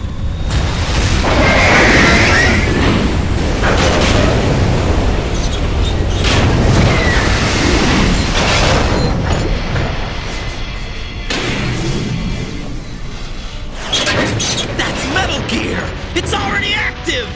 That's Metal Gear! It's already active!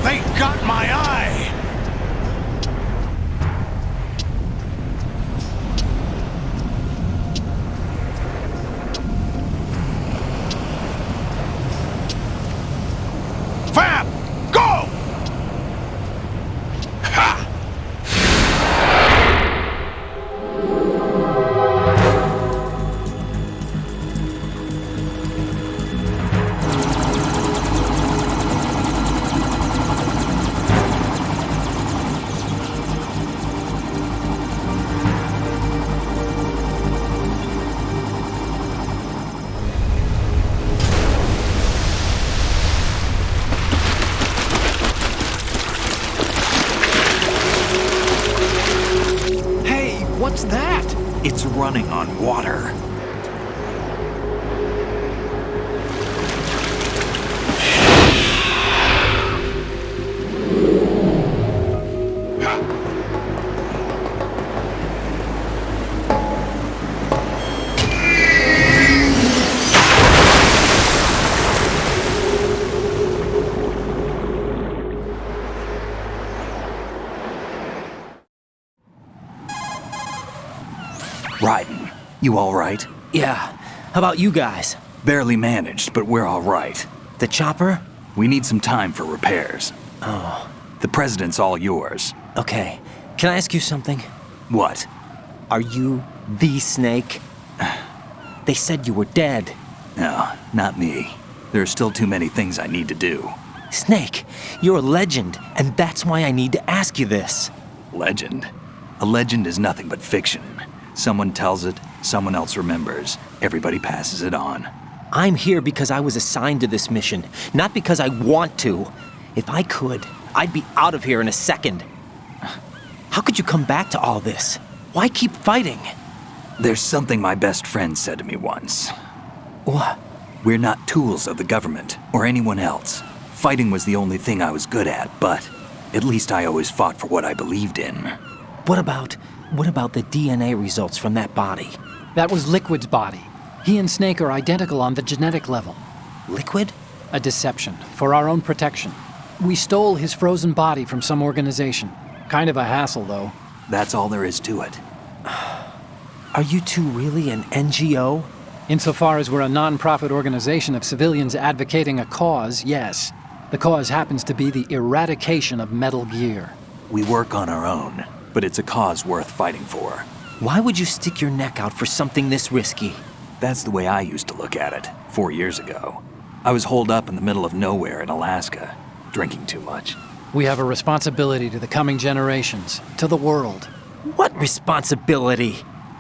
They got my eye! Fab! Go! Ha! Hey, what's that? It's running on water. Raiden, you all right? Yeah. How about you guys? Barely managed, but we're all right. The chopper? We need some time for repairs. Oh. The president's all yours. Okay. Can I ask you something? What? Are you the Snake? They said you were dead. No, not me. There are still too many things I need to do. Snake, you're a legend, and that's why I need to ask you this. Legend? A legend is nothing but fiction. Someone tells it, someone else remembers. Everybody passes it on. I'm here because I was assigned to this mission, not because I want to. If I could, I'd be out of here in a second. How could you come back to all this? Why keep fighting? There's something my best friend said to me once. What? We're not tools of the government or anyone else. Fighting was the only thing I was good at, but at least I always fought for what I believed in. What about the DNA results from that body? That was Liquid's body. He and Snake are identical on the genetic level. Liquid? A deception, for our own protection. We stole his frozen body from some organization. Kind of a hassle, though. That's all there is to it. Are you two really an NGO? Insofar as we're a non-profit organization of civilians advocating a cause, yes. The cause happens to be the eradication of Metal Gear. We work on our own, but it's a cause worth fighting for. Why would you stick your neck out for something this risky? That's the way I used to look at it, 4 years ago. I was holed up in the middle of nowhere in Alaska, drinking too much. We have a responsibility to the coming generations, to the world. What responsibility?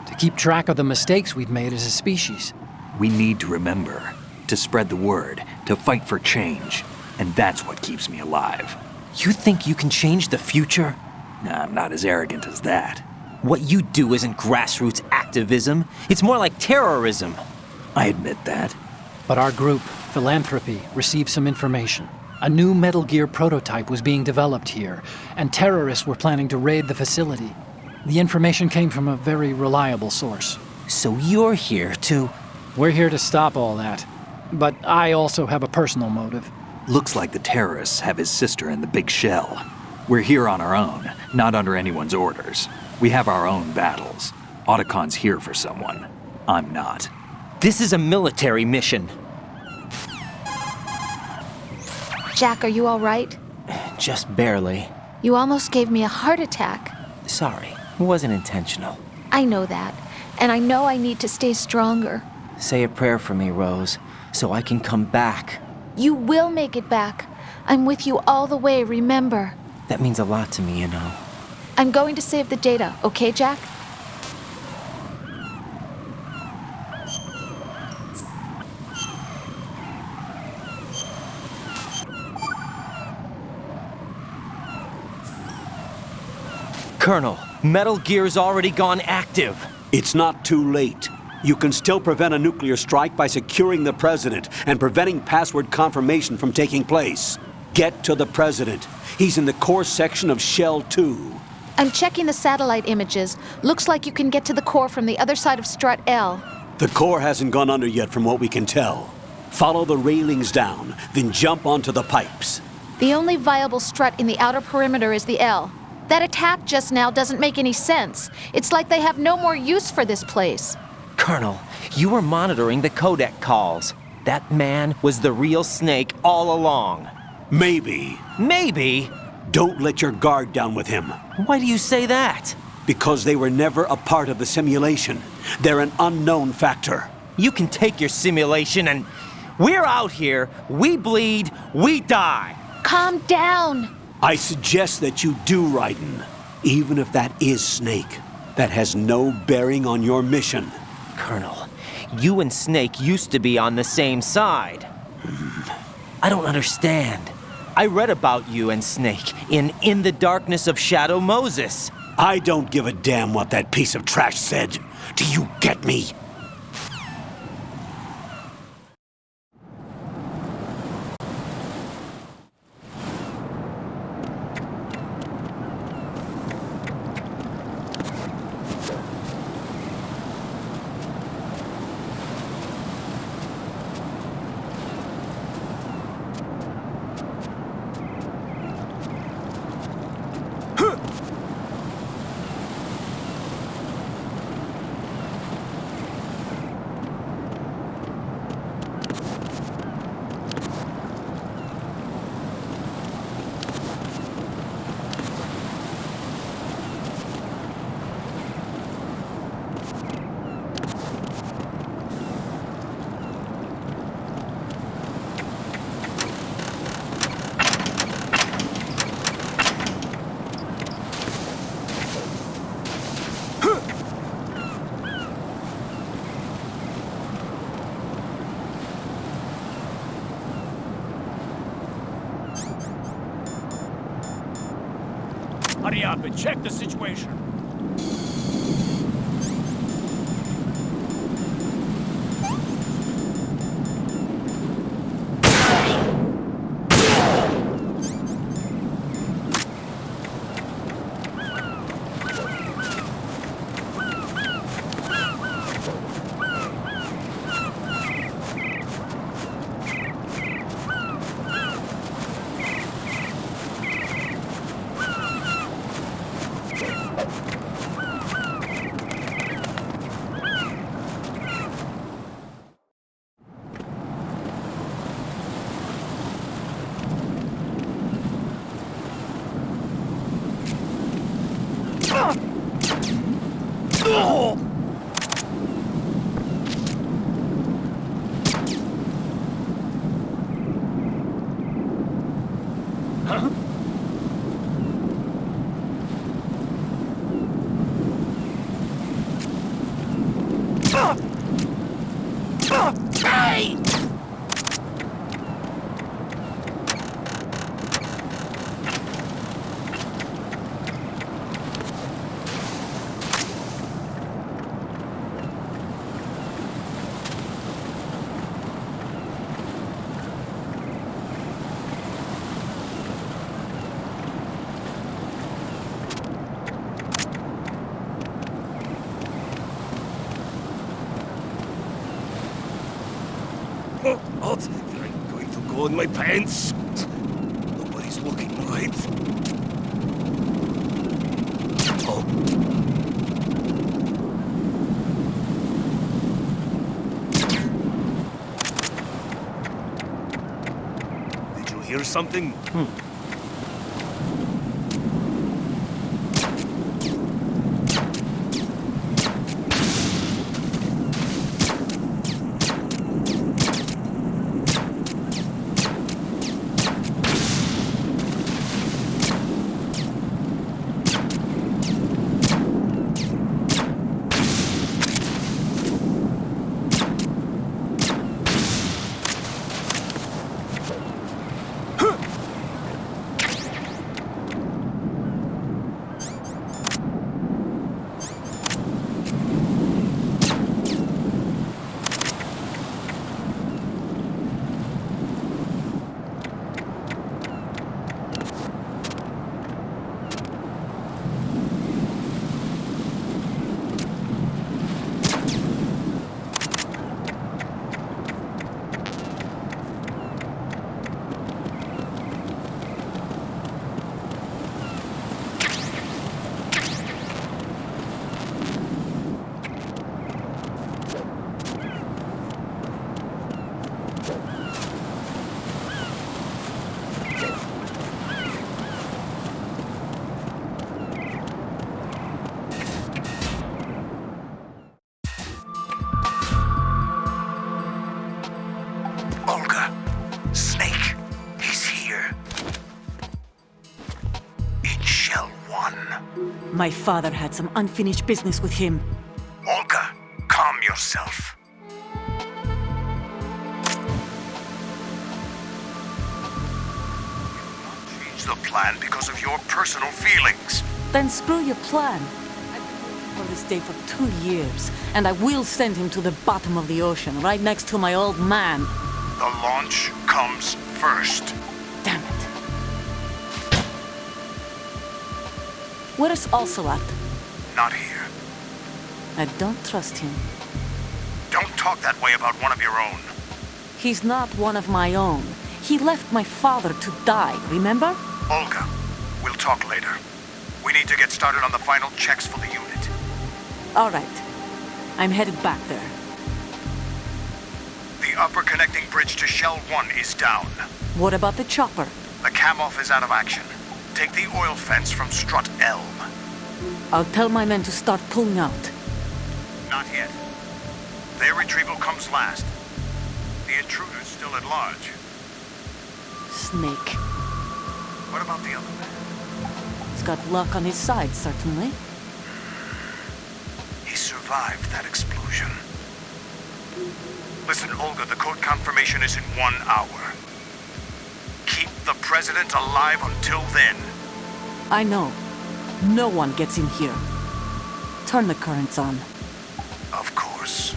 To keep track of the mistakes we've made as a species. We need to remember, to spread the word, to fight for change. And that's what keeps me alive. You think you can change the future? Nah, I'm not as arrogant as that. What you do isn't grassroots activism. It's more like terrorism. I admit that. But our group, Philanthropy, received some information. A new Metal Gear prototype was being developed here, and terrorists were planning to raid the facility. The information came from a very reliable source. So you're here to... We're here to stop all that. But I also have a personal motive. Looks like the terrorists have his sister in the big shell. We're here on our own, not under anyone's orders. We have our own battles. Otacon's here for someone. I'm not. This is a military mission. Jack, are you all right? Just barely. You almost gave me a heart attack. Sorry, it wasn't intentional. I know that, and I know I need to stay stronger. Say a prayer for me, Rose, so I can come back. You will make it back. I'm with you all the way, remember? That means a lot to me, you know. I'm going to save the data, okay, Jack? Colonel, Metal Gear's already gone active. It's not too late. You can still prevent a nuclear strike by securing the president and preventing password confirmation from taking place. Get to the president. He's in the core section of Shell 2. I'm checking the satellite images. Looks like you can get to the core from the other side of Strut L. The core hasn't gone under yet from what we can tell. Follow the railings down, then jump onto the pipes. The only viable strut in the outer perimeter is the L. That attack just now doesn't make any sense. It's like they have no more use for this place. Colonel, you were monitoring the codec calls. That man was the real Snake all along. Maybe. Maybe? Don't let your guard down with him. Why do you say that? Because they were never a part of the simulation. They're an unknown factor. You can take your simulation and... We're out here, we bleed, we die. Calm down. I suggest that you do, Raiden. Even if that is Snake, that has no bearing on your mission. Colonel, you and Snake used to be on the same side. I don't understand. I read about you and Snake in the Darkness of Shadow Moses. I don't give a damn what that piece of trash said. Do you get me? Hurry up and check the situation. way! Odd, I'm going to go in my pants. Nobody's looking, right? Oh. Did you hear something? Olga, Snake, he's here. In Shell 1. My father had some unfinished business with him. Olga, calm yourself. Change the plan because of your personal feelings. Then screw your plan. I've been waiting for this day for 2 years, and I will send him to the bottom of the ocean, right next to my old man. The launch comes first. Damn it. Where is Ocelot? Not here. I don't trust him. Don't talk that way about one of your own. He's not one of my own. He left my father to die, remember? Olga, we'll talk later. We need to get started on the final checks for the unit. All right. I'm headed back there. The upper connecting bridge to Shell 1 is down. What about the chopper? The cam-off is out of action. Take the oil fence from Strut Elm. I'll tell my men to start pulling out. Not yet. Their retrieval comes last. The intruder's still at large. Snake. What about the other man? He's got luck on his side, certainly. He survived that explosion. Listen, Olga, the code confirmation is in 1 hour. Keep the president alive until then. I know. No one gets in here. Turn the currents on. Of course.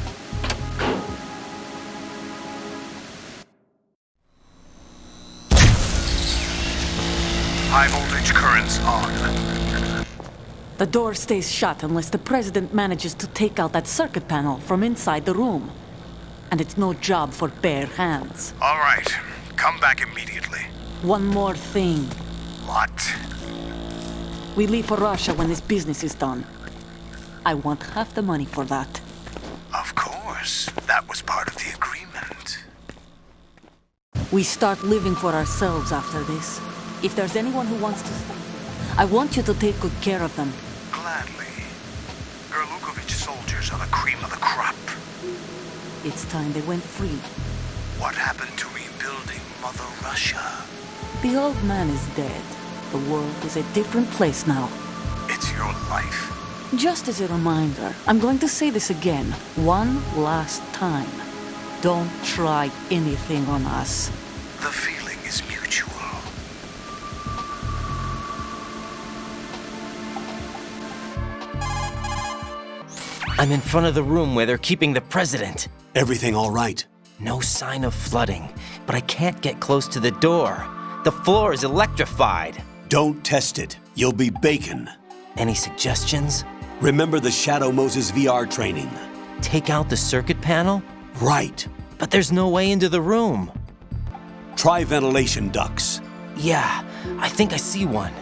High voltage currents on. The door stays shut unless the president manages to take out that circuit panel from inside the room. And it's no job for bare hands. All right. Come back immediately. One more thing. What? We leave for Russia when this business is done. I want half the money for that. Of course. That was part of the agreement. We start living for ourselves after this. If there's anyone who wants to stay, I want you to take good care of them. Gladly. Gerlukovich soldiers are the cream of the crop. It's time they went free. What happened to rebuilding Mother Russia? The old man is dead. The world is a different place now. It's your life. Just as a reminder, I'm going to say this again, one last time. Don't try anything on us. The feeling is mutual. I'm in front of the room where they're keeping the president. Everything all right? No sign of flooding, but I can't get close to the door. The floor is electrified. Don't test it. You'll be bacon. Any suggestions? Remember the Shadow Moses VR training. Take out the circuit panel? Right. But there's no way into the room. Try ventilation ducts. Yeah, I think I see one.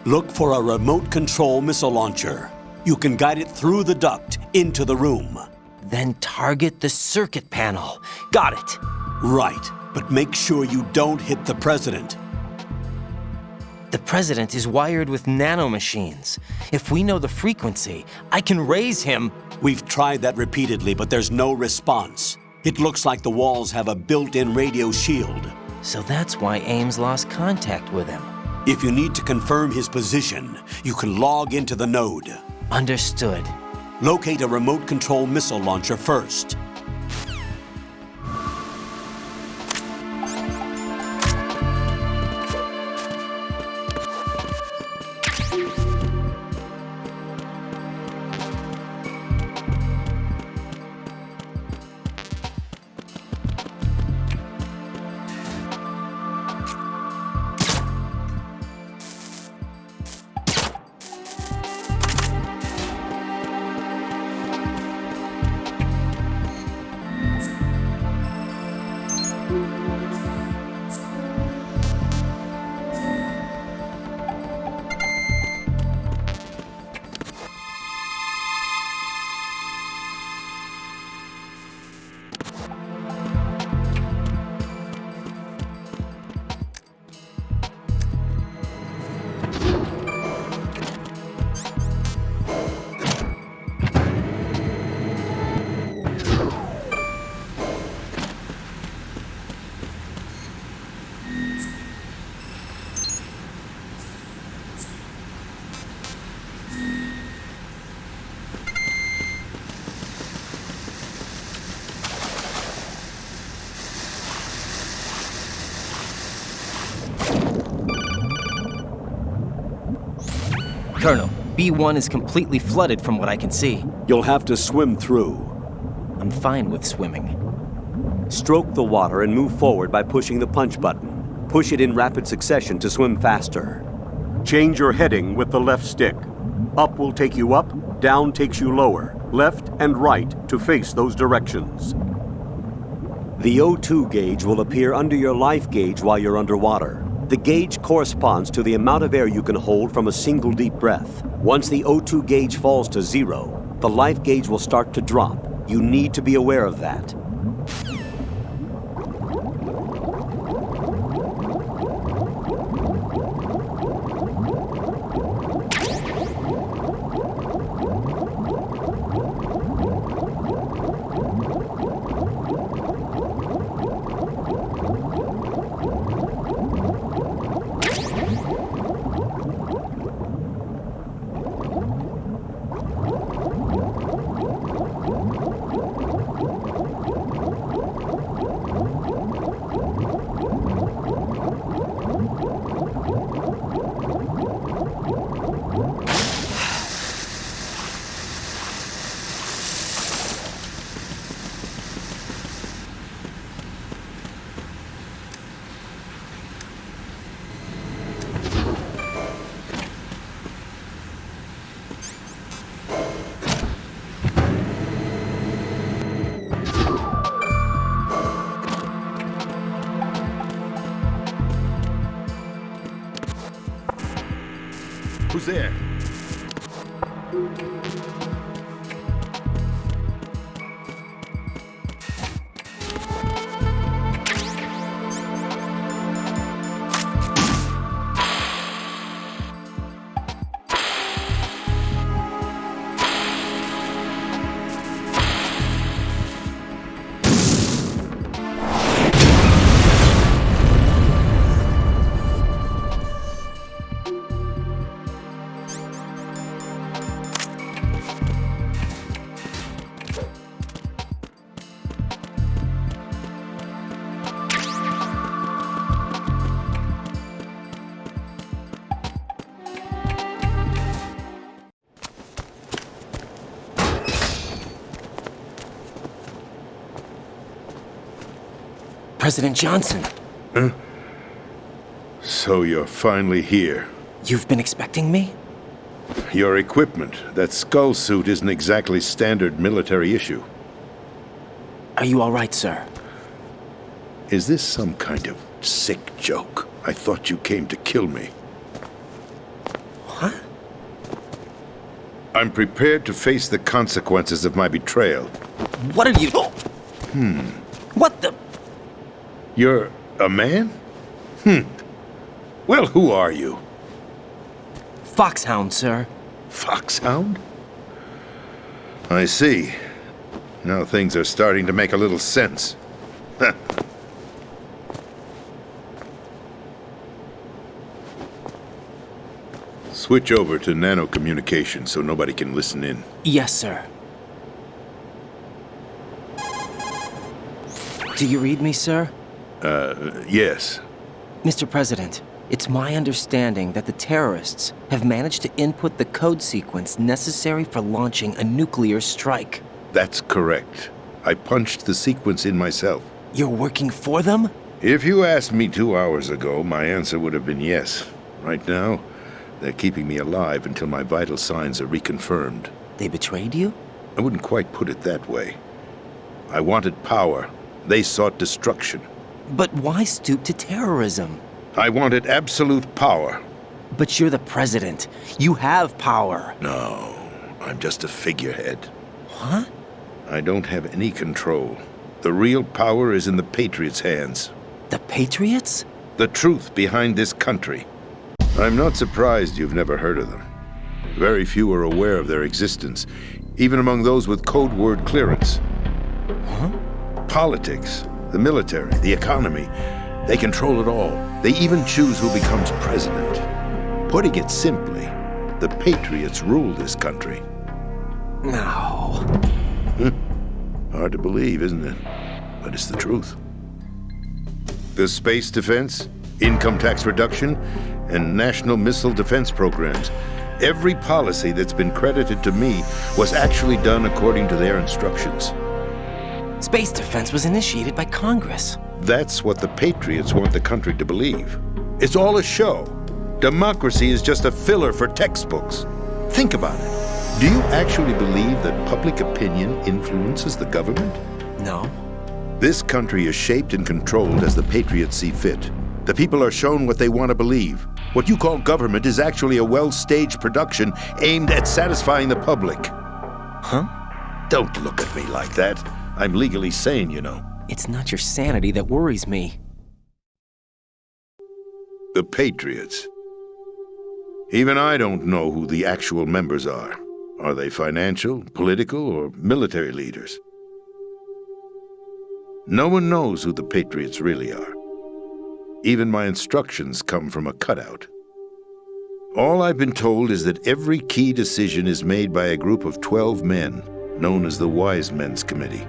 Look for a remote control missile launcher. You can guide it through the duct into the room. Then target the circuit panel. Got it. Right, but make sure you don't hit the president. The president is wired with nanomachines. If we know the frequency, I can raise him. We've tried that repeatedly, but there's no response. It looks like the walls have a built-in radio shield. So that's why Ames lost contact with him. If you need to confirm his position, you can log into the node. Understood. Locate a remote control missile launcher first. Colonel, B1 is completely flooded from what I can see. You'll have to swim through. I'm fine with swimming. Stroke the water and move forward by pushing the punch button. Push it in rapid succession to swim faster. Change your heading with the left stick. Up will take you up, down takes you lower, left and right to face those directions. The O2 gauge will appear under your life gauge while you're underwater. The gauge corresponds to the amount of air you can hold from a single deep breath. Once the O2 gauge falls to 0, the life gauge will start to drop. You need to be aware of that. Who's there? President Johnson. Huh? So you're finally here. You've been expecting me? Your equipment, that skull suit, isn't exactly standard military issue. Are you all right, sir? Is this some kind of sick joke? I thought you came to kill me. What? I'm prepared to face the consequences of my betrayal. What are you... What the... You're a man? Well, who are you? Foxhound, sir. Foxhound? I see. Now things are starting to make a little sense. Switch over to nano-communication so nobody can listen in. Yes, sir. Do you read me, sir? Yes. Mr. President, it's my understanding that the terrorists have managed to input the code sequence necessary for launching a nuclear strike. That's correct. I punched the sequence in myself. You're working for them? If you asked me 2 hours ago, my answer would have been yes. Right now, they're keeping me alive until my vital signs are reconfirmed. They betrayed you? I wouldn't quite put it that way. I wanted power. They sought destruction. But why stoop to terrorism? I wanted absolute power. But you're the president. You have power. No, I'm just a figurehead. What? I don't have any control. The real power is in the Patriots' hands. The Patriots? The truth behind this country. I'm not surprised you've never heard of them. Very few are aware of their existence, even among those with code word clearance. Huh? Politics, the military, the economy, they control it all. They even choose who becomes president. Putting it simply, the Patriots rule this country. No. Hard to believe, isn't it? But it's the truth. The space defense, income tax reduction, and national missile defense programs. Every policy that's been credited to me was actually done according to their instructions. Space defense was initiated by Congress. That's what the Patriots want the country to believe. It's all a show. Democracy is just a filler for textbooks. Think about it. Do you actually believe that public opinion influences the government? No. This country is shaped and controlled as the Patriots see fit. The people are shown what they want to believe. What you call government is actually a well-staged production aimed at satisfying the public. Huh? Don't look at me like that. I'm legally sane, you know. It's not your sanity that worries me. The Patriots. Even I don't know who the actual members are. Are they financial, political, or military leaders? No one knows who the Patriots really are. Even my instructions come from a cutout. All I've been told is that every key decision is made by a group of 12 men, known as the Wise Men's Committee.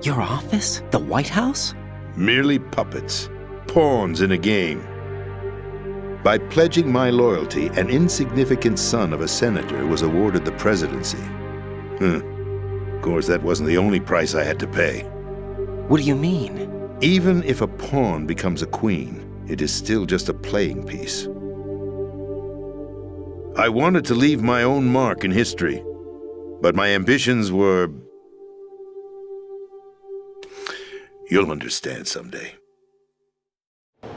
Your office? The White House? Merely puppets, pawns in a game. By pledging my loyalty, an insignificant son of a senator was awarded the presidency. Of course, that wasn't the only price I had to pay. What do you mean? Even if a pawn becomes a queen, it is still just a playing piece. I wanted to leave my own mark in history, but my ambitions were... You'll understand someday.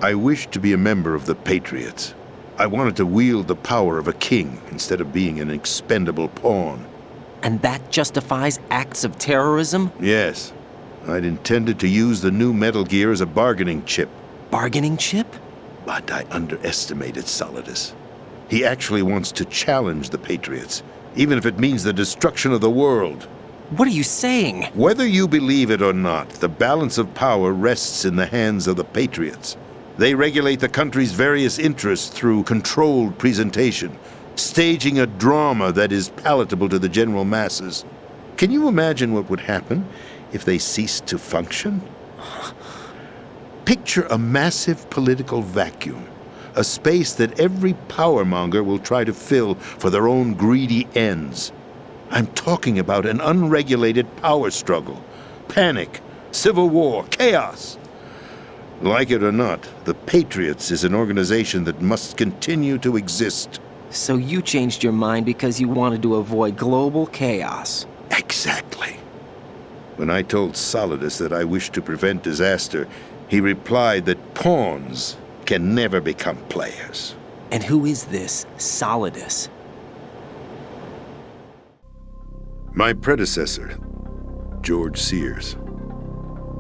I wished to be a member of the Patriots. I wanted to wield the power of a king instead of being an expendable pawn. And that justifies acts of terrorism? Yes. I'd intended to use the new Metal Gear as a bargaining chip. Bargaining chip? But I underestimated Solidus. He actually wants to challenge the Patriots, even if it means the destruction of the world. What are you saying? Whether you believe it or not, the balance of power rests in the hands of the Patriots. They regulate the country's various interests through controlled presentation, staging a drama that is palatable to the general masses. Can you imagine what would happen if they ceased to function? Picture a massive political vacuum, a space that every powermonger will try to fill for their own greedy ends. I'm talking about an unregulated power struggle, panic, civil war, chaos. Like it or not, the Patriots is an organization that must continue to exist. So you changed your mind because you wanted to avoid global chaos. Exactly. When I told Solidus that I wished to prevent disaster, he replied that pawns can never become players. And who is this Solidus? My predecessor, George Sears.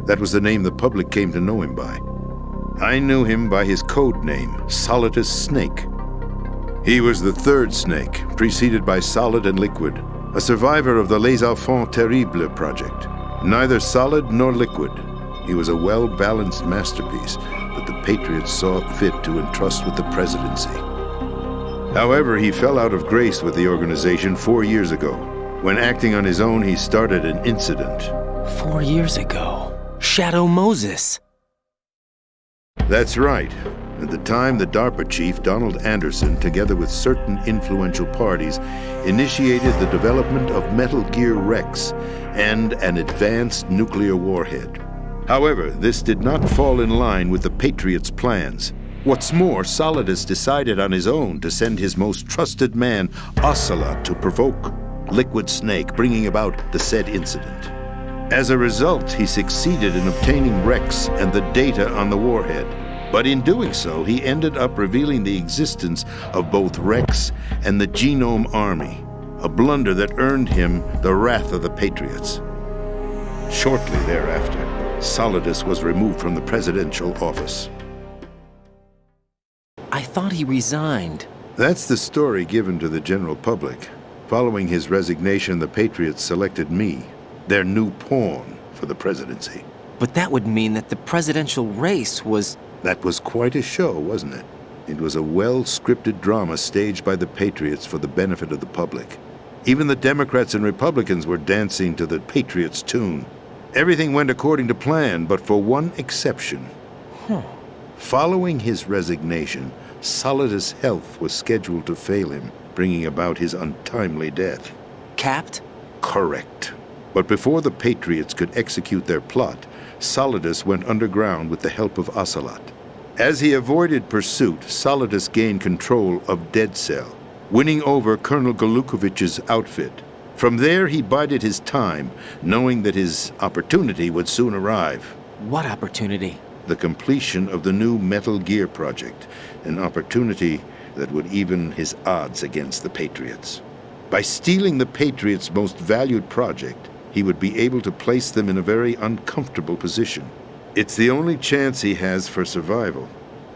That was the name the public came to know him by. I knew him by his code name, Solidus Snake. He was the third Snake, preceded by Solid and Liquid, a survivor of the Les Enfants Terribles project. Neither solid nor liquid, he was a well-balanced masterpiece that the Patriots saw fit to entrust with the presidency. However, he fell out of grace with the organization 4 years ago. When acting on his own, he started an incident. 4 years ago? Shadow Moses. That's right. At the time, the DARPA chief, Donald Anderson, together with certain influential parties, initiated the development of Metal Gear Rex and an advanced nuclear warhead. However, this did not fall in line with the Patriots' plans. What's more, Solidus decided on his own to send his most trusted man, Ocelot, to provoke Liquid Snake, bringing about the said incident. As a result, he succeeded in obtaining Rex and the data on the warhead. But in doing so, he ended up revealing the existence of both Rex and the Genome Army, a blunder that earned him the wrath of the Patriots. Shortly thereafter, Solidus was removed from the presidential office. I thought he resigned. That's the story given to the general public. Following his resignation, the Patriots selected me, their new pawn, for the presidency. But that would mean that the presidential race was... That was quite a show, wasn't it? It was a well-scripted drama staged by the Patriots for the benefit of the public. Even the Democrats and Republicans were dancing to the Patriots' tune. Everything went according to plan, but for one exception. Following his resignation, Solidus' health was scheduled to fail him, bringing about his untimely death. Capped? Correct. But before the Patriots could execute their plot, Solidus went underground with the help of Ocelot. As he avoided pursuit, Solidus gained control of Dead Cell, winning over Colonel Golukovich's outfit. From there, he bided his time, knowing that his opportunity would soon arrive. What opportunity? The completion of the new Metal Gear project, an opportunity that would even his odds against the Patriots. By stealing the Patriots' most valued project, he would be able to place them in a very uncomfortable position. It's the only chance he has for survival.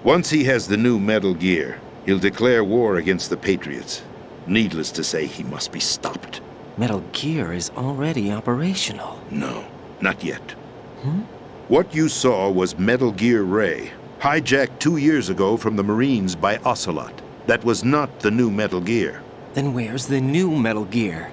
Once he has the new Metal Gear, he'll declare war against the Patriots. Needless to say, he must be stopped. Metal Gear is already operational. No, not yet. What you saw was Metal Gear Ray, hijacked 2 years ago from the Marines by Ocelot. That was not the new Metal Gear. Then where's the new Metal Gear?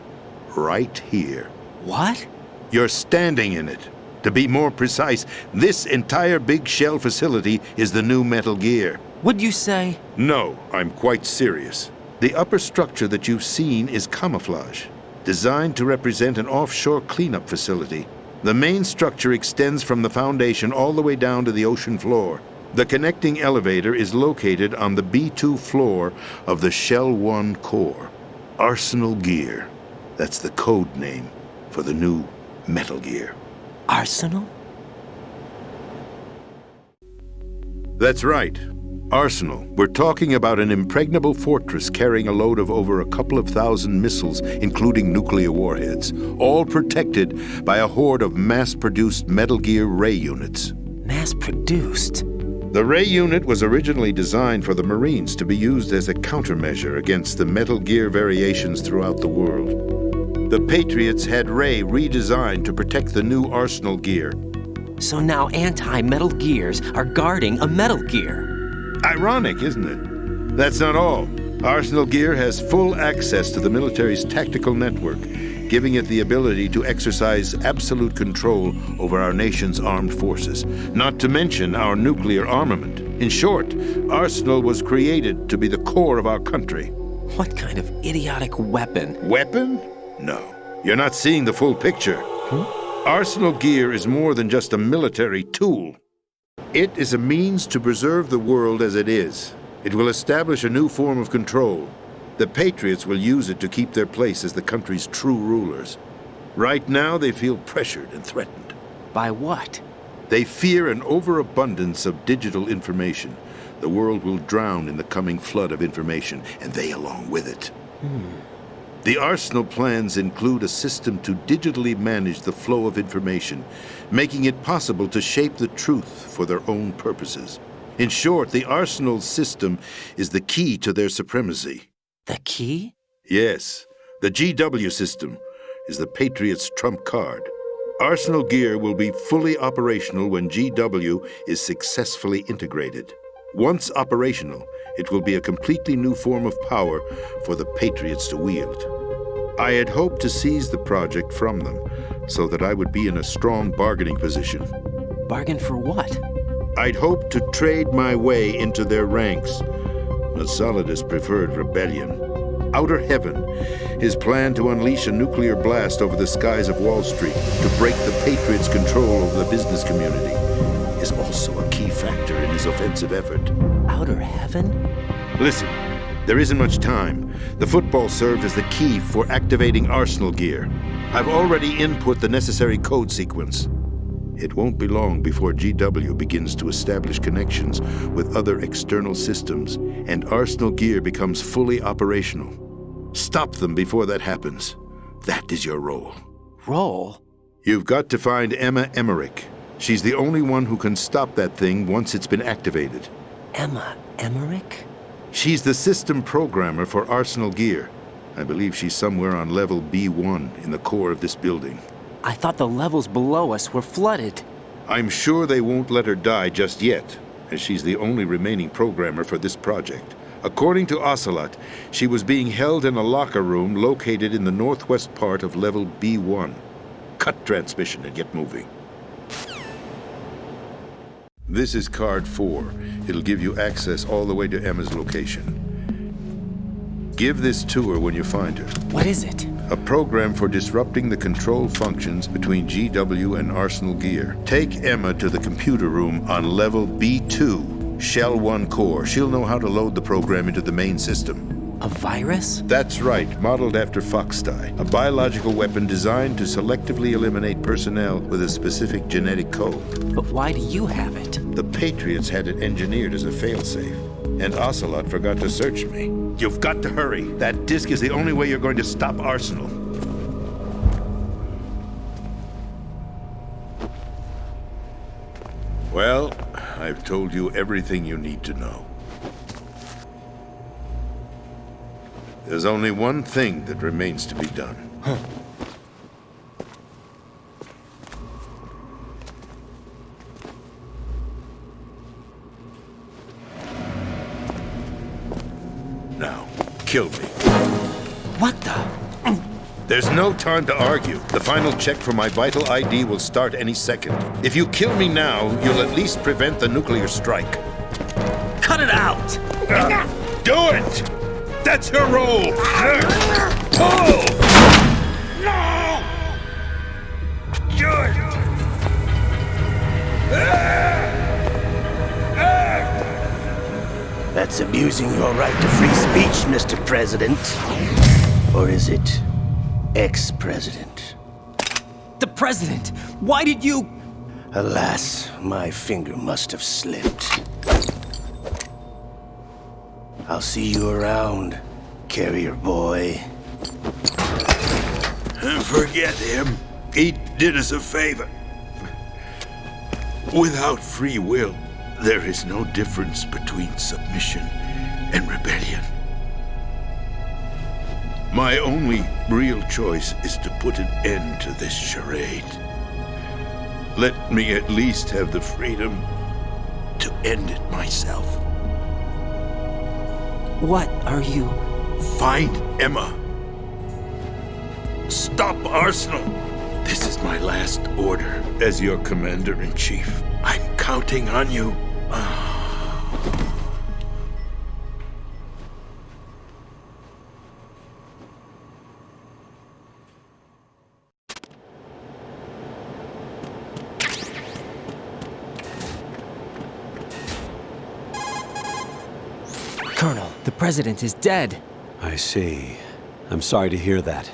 Right here. What? You're standing in it. To be more precise, this entire big shell facility is the new Metal Gear. What'd you say? No, I'm quite serious. The upper structure that you've seen is camouflage, designed to represent an offshore cleanup facility. The main structure extends from the foundation all the way down to the ocean floor. The connecting elevator is located on the B2 floor of the Shell 1 core. Arsenal Gear. That's the code name for the new Metal Gear. Arsenal? That's right. Arsenal. We're talking about an impregnable fortress carrying a load of over a couple of thousand missiles, including nuclear warheads, all protected by a horde of mass-produced Metal Gear Ray units. Mass-produced? The Ray unit was originally designed for the Marines to be used as a countermeasure against the Metal Gear variations throughout the world. The Patriots had Ray redesigned to protect the new Arsenal Gear. So now anti-Metal Gears are guarding a Metal Gear. Ironic, isn't it? That's not all. Arsenal Gear has full access to the military's tactical network, giving it the ability to exercise absolute control over our nation's armed forces, not to mention our nuclear armament. In short, Arsenal was created to be the core of our country. What kind of idiotic weapon? Weapon? No. You're not seeing the full picture. Arsenal gear is more than just a military tool. It is a means to preserve the world as it is. It will establish a new form of control. The Patriots will use it to keep their place as the country's true rulers. Right now, they feel pressured and threatened. By what? They fear an overabundance of digital information. The world will drown in the coming flood of information, and they along with it. The Arsenal plans include a system to digitally manage the flow of information, making it possible to shape the truth for their own purposes. In short, the Arsenal system is the key to their supremacy. The key? Yes. The GW system is the Patriots' trump card. Arsenal gear will be fully operational when GW is successfully integrated. Once operational, it will be a completely new form of power for the Patriots to wield. I had hoped to seize the project from them so that I would be in a strong bargaining position. Bargain for what? I'd hoped to trade my way into their ranks. But Solidus preferred rebellion. Outer Heaven, his plan to unleash a nuclear blast over the skies of Wall Street to break the Patriots' control over the business community, is also a key factor in his offensive effort. Outer Heaven? Listen, there isn't much time. The football served as the key for activating Arsenal gear. I've already input the necessary code sequence. It won't be long before GW begins to establish connections with other external systems, and Arsenal gear becomes fully operational. Stop them before that happens. That is your role. Role? You've got to find Emma Emmerich. She's the only one who can stop that thing once it's been activated. Emma Emmerich? She's the system programmer for Arsenal gear. I believe she's somewhere on level B1 in the core of this building. I thought the levels below us were flooded. I'm sure they won't let her die just yet, as she's the only remaining programmer for this project. According to Ocelot, she was being held in a locker room located in the northwest part of level B1. Cut transmission and get moving. This is card 4. It'll give you access all the way to Emma's location. Give this to her when you find her. What is it? A program for disrupting the control functions between GW and Arsenal gear. Take Emma to the computer room on level B2, Shell 1 core. She'll know how to load the program into the main system. A virus? That's right, modeled after Foxdie, a biological weapon designed to selectively eliminate personnel with a specific genetic code. But why do you have it? The Patriots had it engineered as a failsafe, and Ocelot forgot to search me. You've got to hurry. That disk is the only way you're going to stop Arsenal. Well, I've told you everything you need to know. There's only one thing that remains to be done. Now, kill me. What the? There's no time to argue. The final check for my vital ID will start any second. If you kill me now, you'll at least prevent the nuclear strike. Cut it out! Do it! That's your role! Pull! No! Do it! That's abusing your right to free speech, Mr. President. Or is it ex-president? The president! Why did you... Alas, my finger must have slipped. I'll see you around, carrier boy. Forget him. He did us a favor. Without free will, there is no difference between submission and rebellion. My only real choice is to put an end to this charade. Let me at least have the freedom to end it myself. What are you... Find Emma. Stop Arsenal. This is my last order as your commander-in-chief. I'm counting on you. Colonel, the president is dead. I see. I'm sorry to hear that.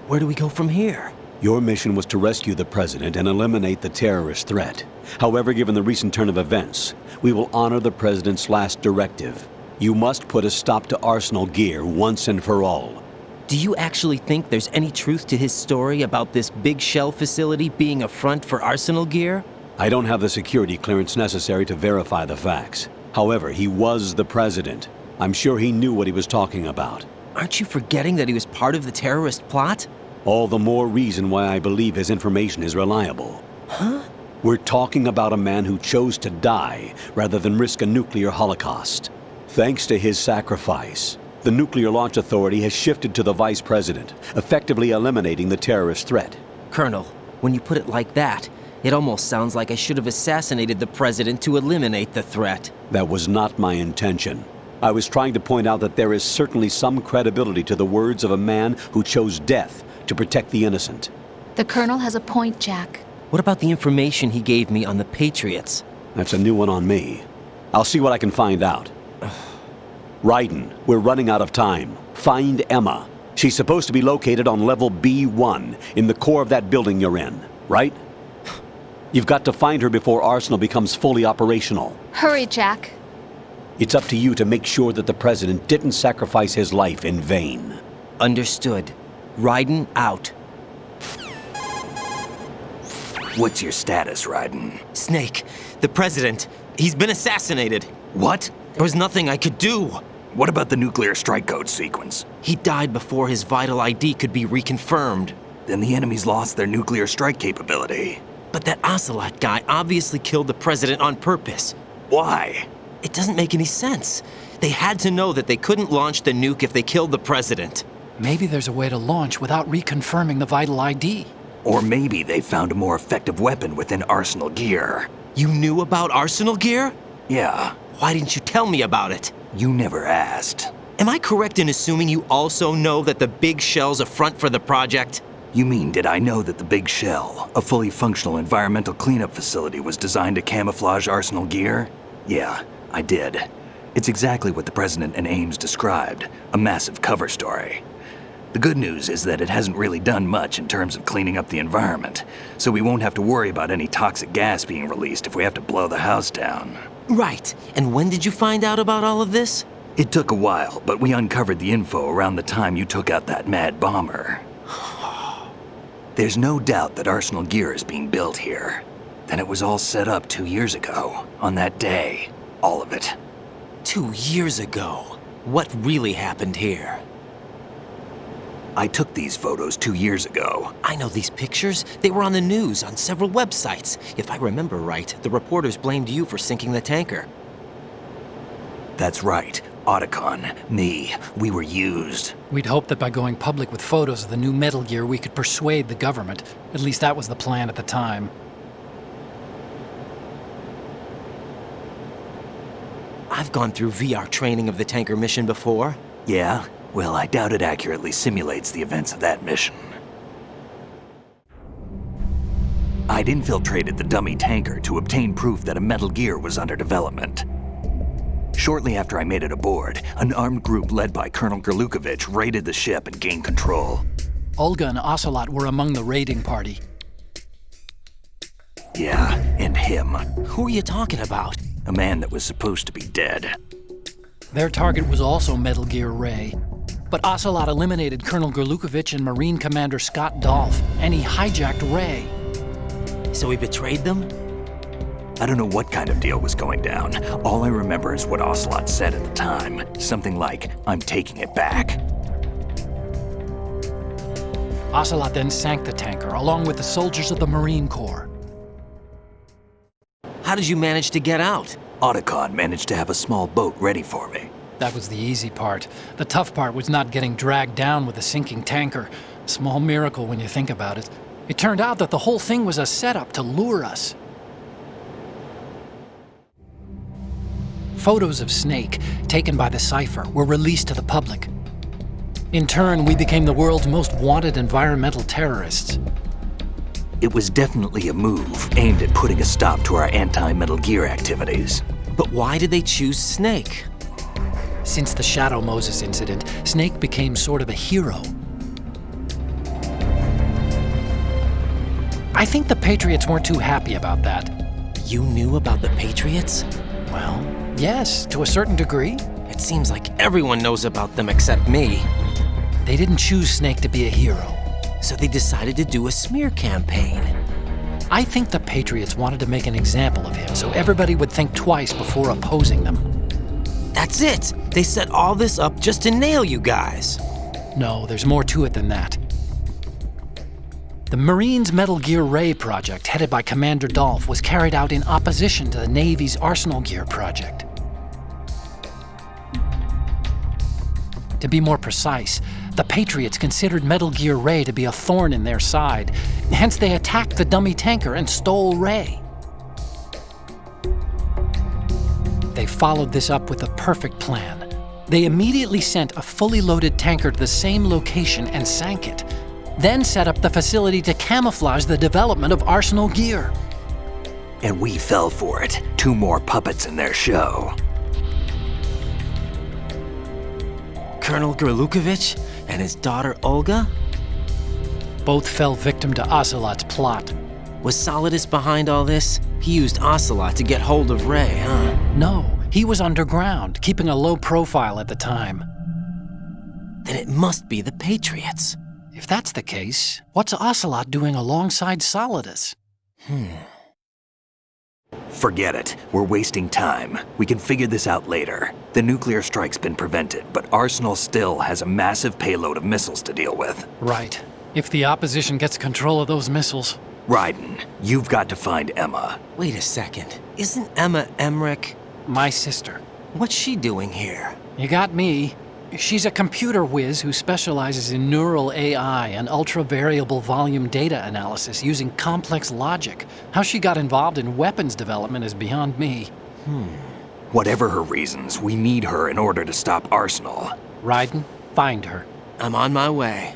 Where do we go from here? Your mission was to rescue the president and eliminate the terrorist threat. However, given the recent turn of events, we will honor the president's last directive. You must put a stop to Arsenal Gear once and for all. Do you actually think there's any truth to his story about this big shell facility being a front for Arsenal Gear? I don't have the security clearance necessary to verify the facts. However, he was the president. I'm sure he knew what he was talking about. Aren't you forgetting that he was part of the terrorist plot? All the more reason why I believe his information is reliable. Huh? We're talking about a man who chose to die rather than risk a nuclear holocaust. Thanks to his sacrifice, the Nuclear Launch Authority has shifted to the vice president, effectively eliminating the terrorist threat. Colonel, when you put it like that, it almost sounds like I should have assassinated the president to eliminate the threat. That was not my intention. I was trying to point out that there is certainly some credibility to the words of a man who chose death to protect the innocent. The Colonel has a point, Jack. What about the information he gave me on the Patriots? That's a new one on me. I'll see what I can find out. Raiden, we're running out of time. Find Emma. She's supposed to be located on level B1, in the core of that building you're in, right? You've got to find her before Arsenal becomes fully operational. Hurry, Jack. It's up to you to make sure that the president didn't sacrifice his life in vain. Understood. Raiden out. What's your status, Raiden? Snake, the president, he's been assassinated. What? There was nothing I could do. What about the nuclear strike code sequence? He died before his vital ID could be reconfirmed. Then the enemy's lost their nuclear strike capability. But that Ocelot guy obviously killed the president on purpose. Why? It doesn't make any sense. They had to know that they couldn't launch the nuke if they killed the president. Maybe there's a way to launch without reconfirming the vital ID. Or maybe they found a more effective weapon within Arsenal Gear. You knew about Arsenal Gear? Yeah. Why didn't you tell me about it? You never asked. Am I correct in assuming you also know that the Big Shell's a front for the project? You mean, did I know that the Big Shell, a fully functional environmental cleanup facility, was designed to camouflage Arsenal Gear? Yeah, I did. It's exactly what the President and Ames described, a massive cover story. The good news is that it hasn't really done much in terms of cleaning up the environment, so we won't have to worry about any toxic gas being released if we have to blow the house down. Right. And when did you find out about all of this? It took a while, but we uncovered the info around the time you took out that mad bomber. There's no doubt that Arsenal Gear is being built here. Then it was all set up 2 years ago, on that day. All of it. 2 years ago? What really happened here? I took these photos 2 years ago. I know these pictures. They were on the news, on several websites. If I remember right, the reporters blamed you for sinking the tanker. That's right. Otacon, me, we were used. We'd hoped that by going public with photos of the new Metal Gear, we could persuade the government. At least that was the plan at the time. I've gone through VR training of the tanker mission before. Yeah? Well, I doubt it accurately simulates the events of that mission. I'd infiltrated the dummy tanker to obtain proof that a Metal Gear was under development. Shortly after I made it aboard, an armed group led by Colonel Gerlukovich raided the ship and gained control. Olga and Ocelot were among the raiding party. Yeah, and him. Who are you talking about? A man that was supposed to be dead. Their target was also Metal Gear Ray. But Ocelot eliminated Colonel Gerlukovich and Marine Commander Scott Dolph, and he hijacked Ray. So he betrayed them? I don't know what kind of deal was going down. All I remember is what Ocelot said at the time. Something like, "I'm taking it back." Ocelot then sank the tanker, along with the soldiers of the Marine Corps. How did you manage to get out? Otacon managed to have a small boat ready for me. That was the easy part. The tough part was not getting dragged down with a sinking tanker. A small miracle when you think about it. It turned out that the whole thing was a setup to lure us. Photos of Snake, taken by the Cypher, were released to the public. In turn, we became the world's most wanted environmental terrorists. It was definitely a move aimed at putting a stop to our anti-Metal Gear activities. But why did they choose Snake? Since the Shadow Moses incident, Snake became sort of a hero. I think the Patriots weren't too happy about that. You knew about the Patriots? Well, yes, to a certain degree. It seems like everyone knows about them except me. They didn't choose Snake to be a hero. So they decided to do a smear campaign. I think the Patriots wanted to make an example of him so everybody would think twice before opposing them. That's it! They set all this up just to nail you guys. No, there's more to it than that. The Marines' Metal Gear Ray project, headed by Commander Dolph, was carried out in opposition to the Navy's Arsenal Gear project. To be more precise, the Patriots considered Metal Gear Ray to be a thorn in their side. Hence, they attacked the dummy tanker and stole Ray. They followed this up with a perfect plan. They immediately sent a fully loaded tanker to the same location and sank it, then set up the facility to camouflage the development of Arsenal Gear. And we fell for it. 2 more puppets in their show. Colonel Gerlukovich and his daughter Olga? Both fell victim to Ocelot's plot. Was Solidus behind all this? He used Ocelot to get hold of Ray, huh? No, he was underground, keeping a low profile at the time. Then it must be the Patriots. If that's the case, what's Ocelot doing alongside Solidus? Forget it. We're wasting time. We can figure this out later. The nuclear strike's been prevented, but Arsenal still has a massive payload of missiles to deal with. Right. If the opposition gets control of those missiles. Raiden, you've got to find Emma. Wait a second. Isn't Emma Emmerich my sister? What's she doing here? You got me. She's a computer whiz who specializes in neural AI and ultra-variable volume data analysis using complex logic. How she got involved in weapons development is beyond me. Whatever her reasons, we need her in order to stop Arsenal. Raiden, find her. I'm on my way.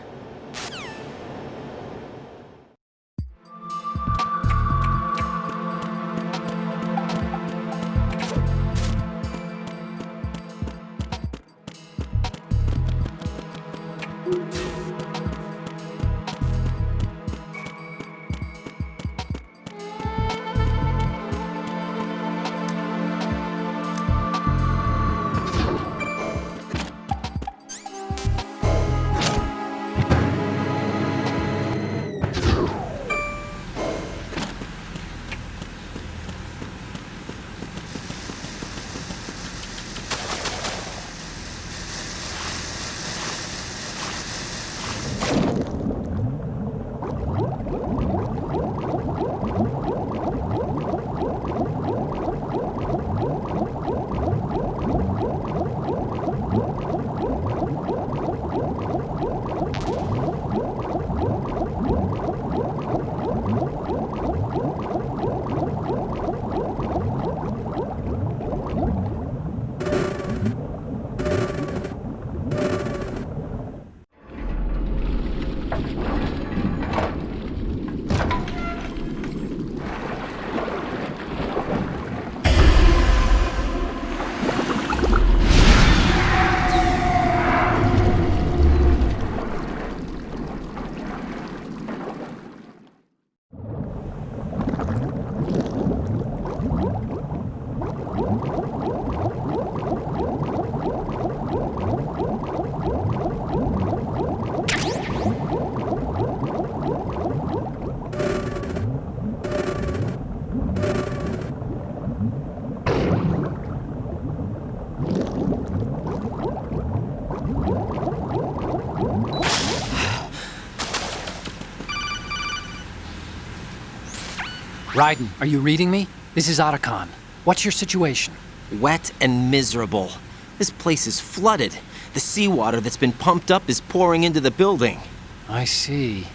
Raiden, are you reading me? This is Otacon. What's your situation? Wet and miserable. This place is flooded. The seawater that's been pumped up is pouring into the building. I see.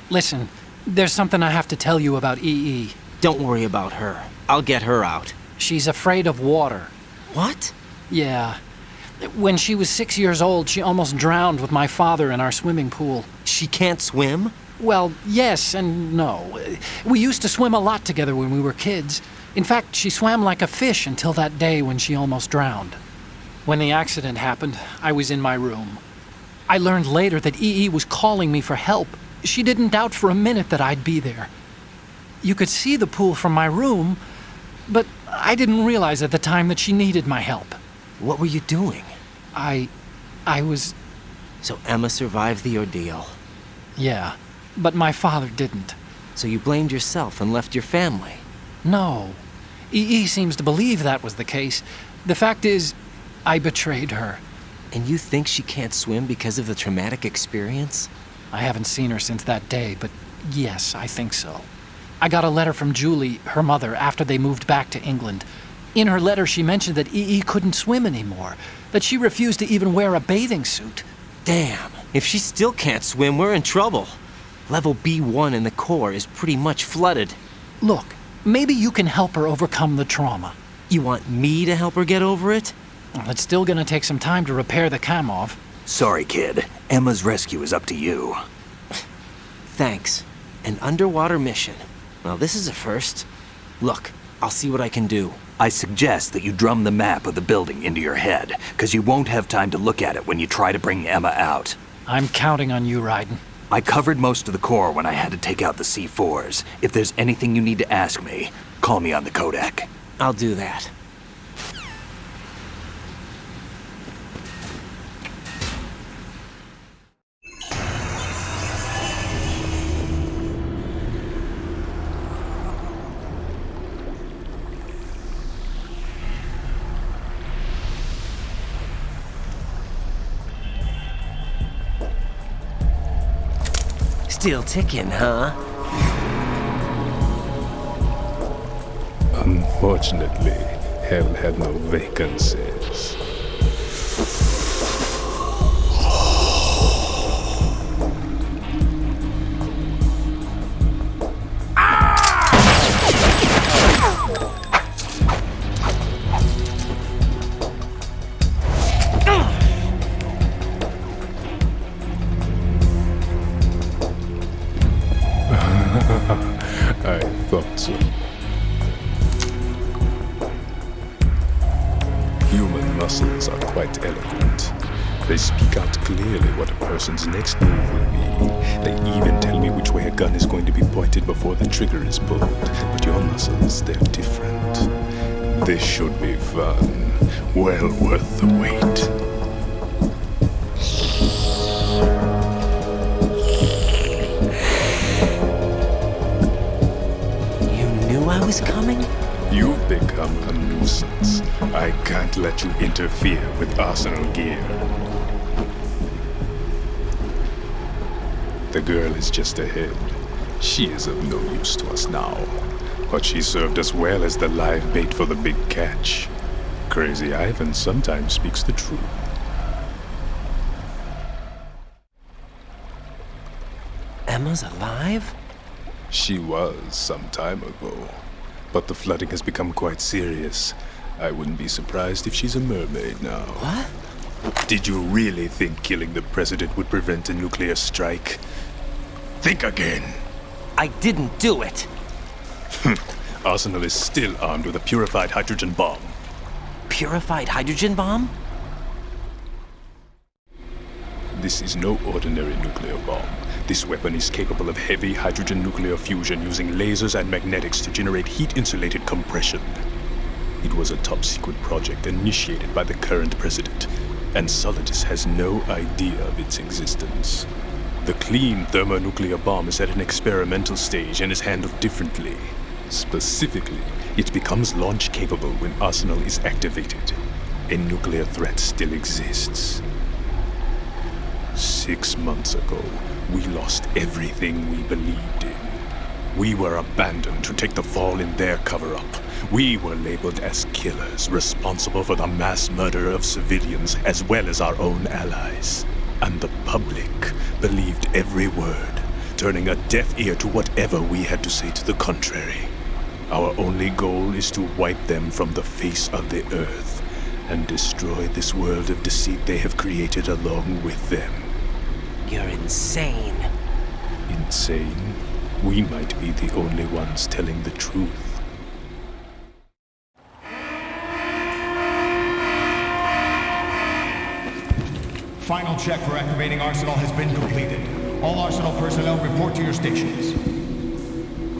Listen, there's something I have to tell you about EE. Don't worry about her. I'll get her out. She's afraid of water. What? Yeah. When she was 6 years old, she almost drowned with my father in our swimming pool. She can't swim? Well, yes and no. We used to swim a lot together when we were kids. In fact, she swam like a fish until that day when she almost drowned. When the accident happened, I was in my room. I learned later that EE was calling me for help. She didn't doubt for a minute that I'd be there. You could see the pool from my room, but I didn't realize at the time that she needed my help. What were you doing? I was... So Emma survived the ordeal. Yeah, but my father didn't. So you blamed yourself and left your family? No. EE seems to believe that was the case. The fact is, I betrayed her. And you think she can't swim because of the traumatic experience? I haven't seen her since that day, but yes, I think so. I got a letter from Julie, her mother, after they moved back to England. In her letter, she mentioned that EE couldn't swim anymore, that she refused to even wear a bathing suit. Damn, if she still can't swim, we're in trouble. Level B1 in the core is pretty much flooded. Look, maybe you can help her overcome the trauma. You want me to help her get over it? Well, it's still gonna take some time to repair the Kamov. Sorry, kid. Emma's rescue is up to you. Thanks. An underwater mission. Well, this is a first. Look, I'll see what I can do. I suggest that you drum the map of the building into your head, because you won't have time to look at it when you try to bring Emma out. I'm counting on you, Raiden. I covered most of the core when I had to take out the C4s. If there's anything you need to ask me, call me on the codec. I'll do that. Still ticking, huh? Unfortunately, hell had no vacancies. I thought so. Human muscles are quite eloquent. They speak out clearly what a person's next move will be. They even tell me which way a gun is going to be pointed before the trigger is pulled. But your muscles, they're different. This should be fun. Well worth the wait. I was coming? You've become a nuisance. I can't let you interfere with Arsenal gear. The girl is just ahead. She is of no use to us now. But she served us well as the live bait for the big catch. Crazy Ivan sometimes speaks the truth. Emma's alive? She was some time ago. But the flooding has become quite serious. I wouldn't be surprised if she's a mermaid now. What? Did you really think killing the president would prevent a nuclear strike? Think again. I didn't do it. Arsenal is still armed with a purified hydrogen bomb. Purified hydrogen bomb? This is no ordinary nuclear bomb. This weapon is capable of heavy hydrogen nuclear fusion using lasers and magnetics to generate heat-insulated compression. It was a top-secret project initiated by the current president, and Solidus has no idea of its existence. The clean thermonuclear bomb is at an experimental stage and is handled differently. Specifically, it becomes launch-capable when Arsenal is activated. A nuclear threat still exists. 6 months ago, we lost everything we believed in. We were abandoned to take the fall in their cover-up. We were labeled as killers, responsible for the mass murder of civilians as well as our own allies. And the public believed every word, turning a deaf ear to whatever we had to say to the contrary. Our only goal is to wipe them from the face of the earth and destroy this world of deceit they have created along with them. You're insane. Insane? We might be the only ones telling the truth. Final check for activating Arsenal has been completed. All Arsenal personnel report to your stations.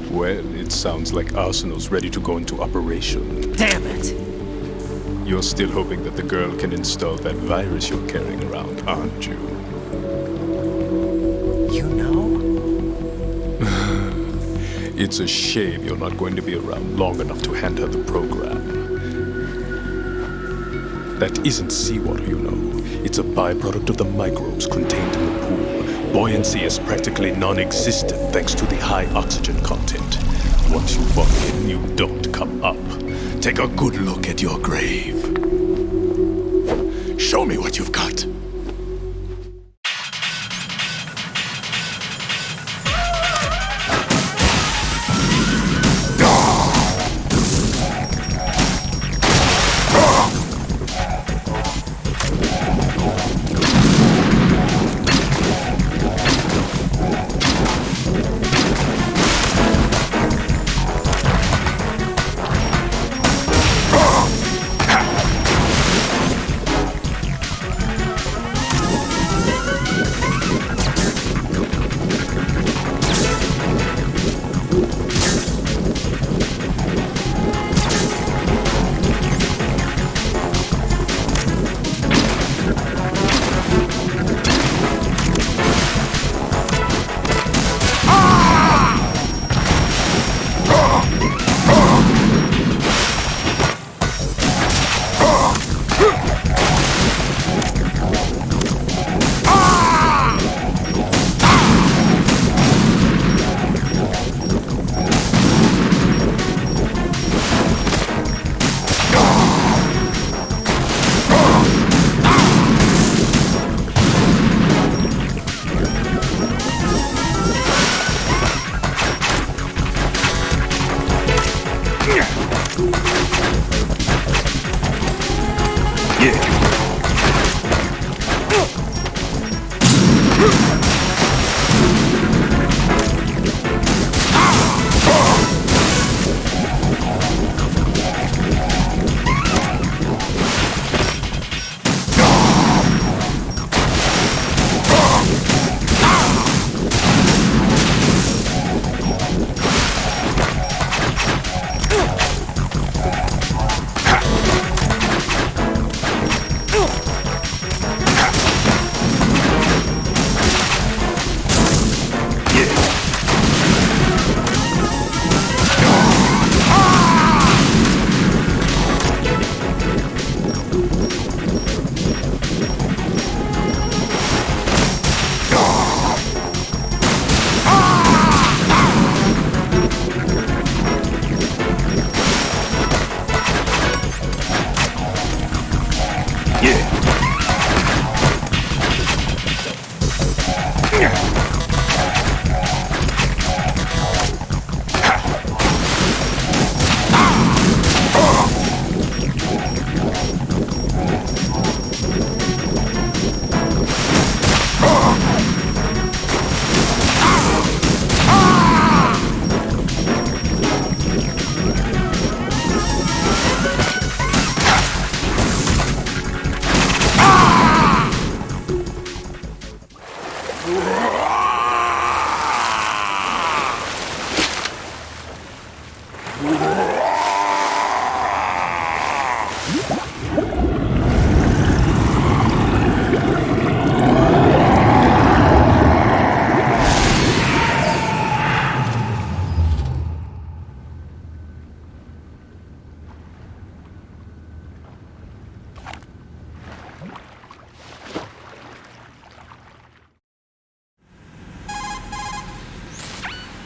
Well, it sounds like Arsenal's ready to go into operation. Damn it! You're still hoping that the girl can install that virus you're carrying around, aren't you? You know? It's a shame you're not going to be around long enough to hand her the program. That isn't seawater, you know. It's a byproduct of the microbes contained in the pool. Buoyancy is practically non-existent thanks to the high oxygen content. Once you fall in, you don't come up. Take a good look at your grave. Show me what you've got.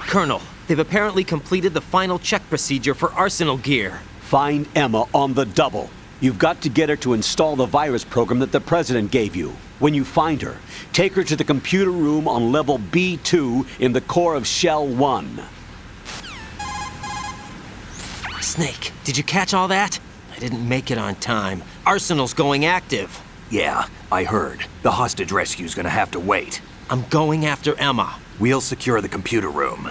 Colonel, they've apparently completed the final check procedure for Arsenal gear. Find Emma on the double. You've got to get her to install the virus program that the President gave you. When you find her, take her to the computer room on level B2 in the core of Shell 1. Snake, did you catch all that? I didn't make it on time. Arsenal's going active. Yeah, I heard. The hostage rescue's gonna have to wait. I'm going after Emma. We'll secure the computer room.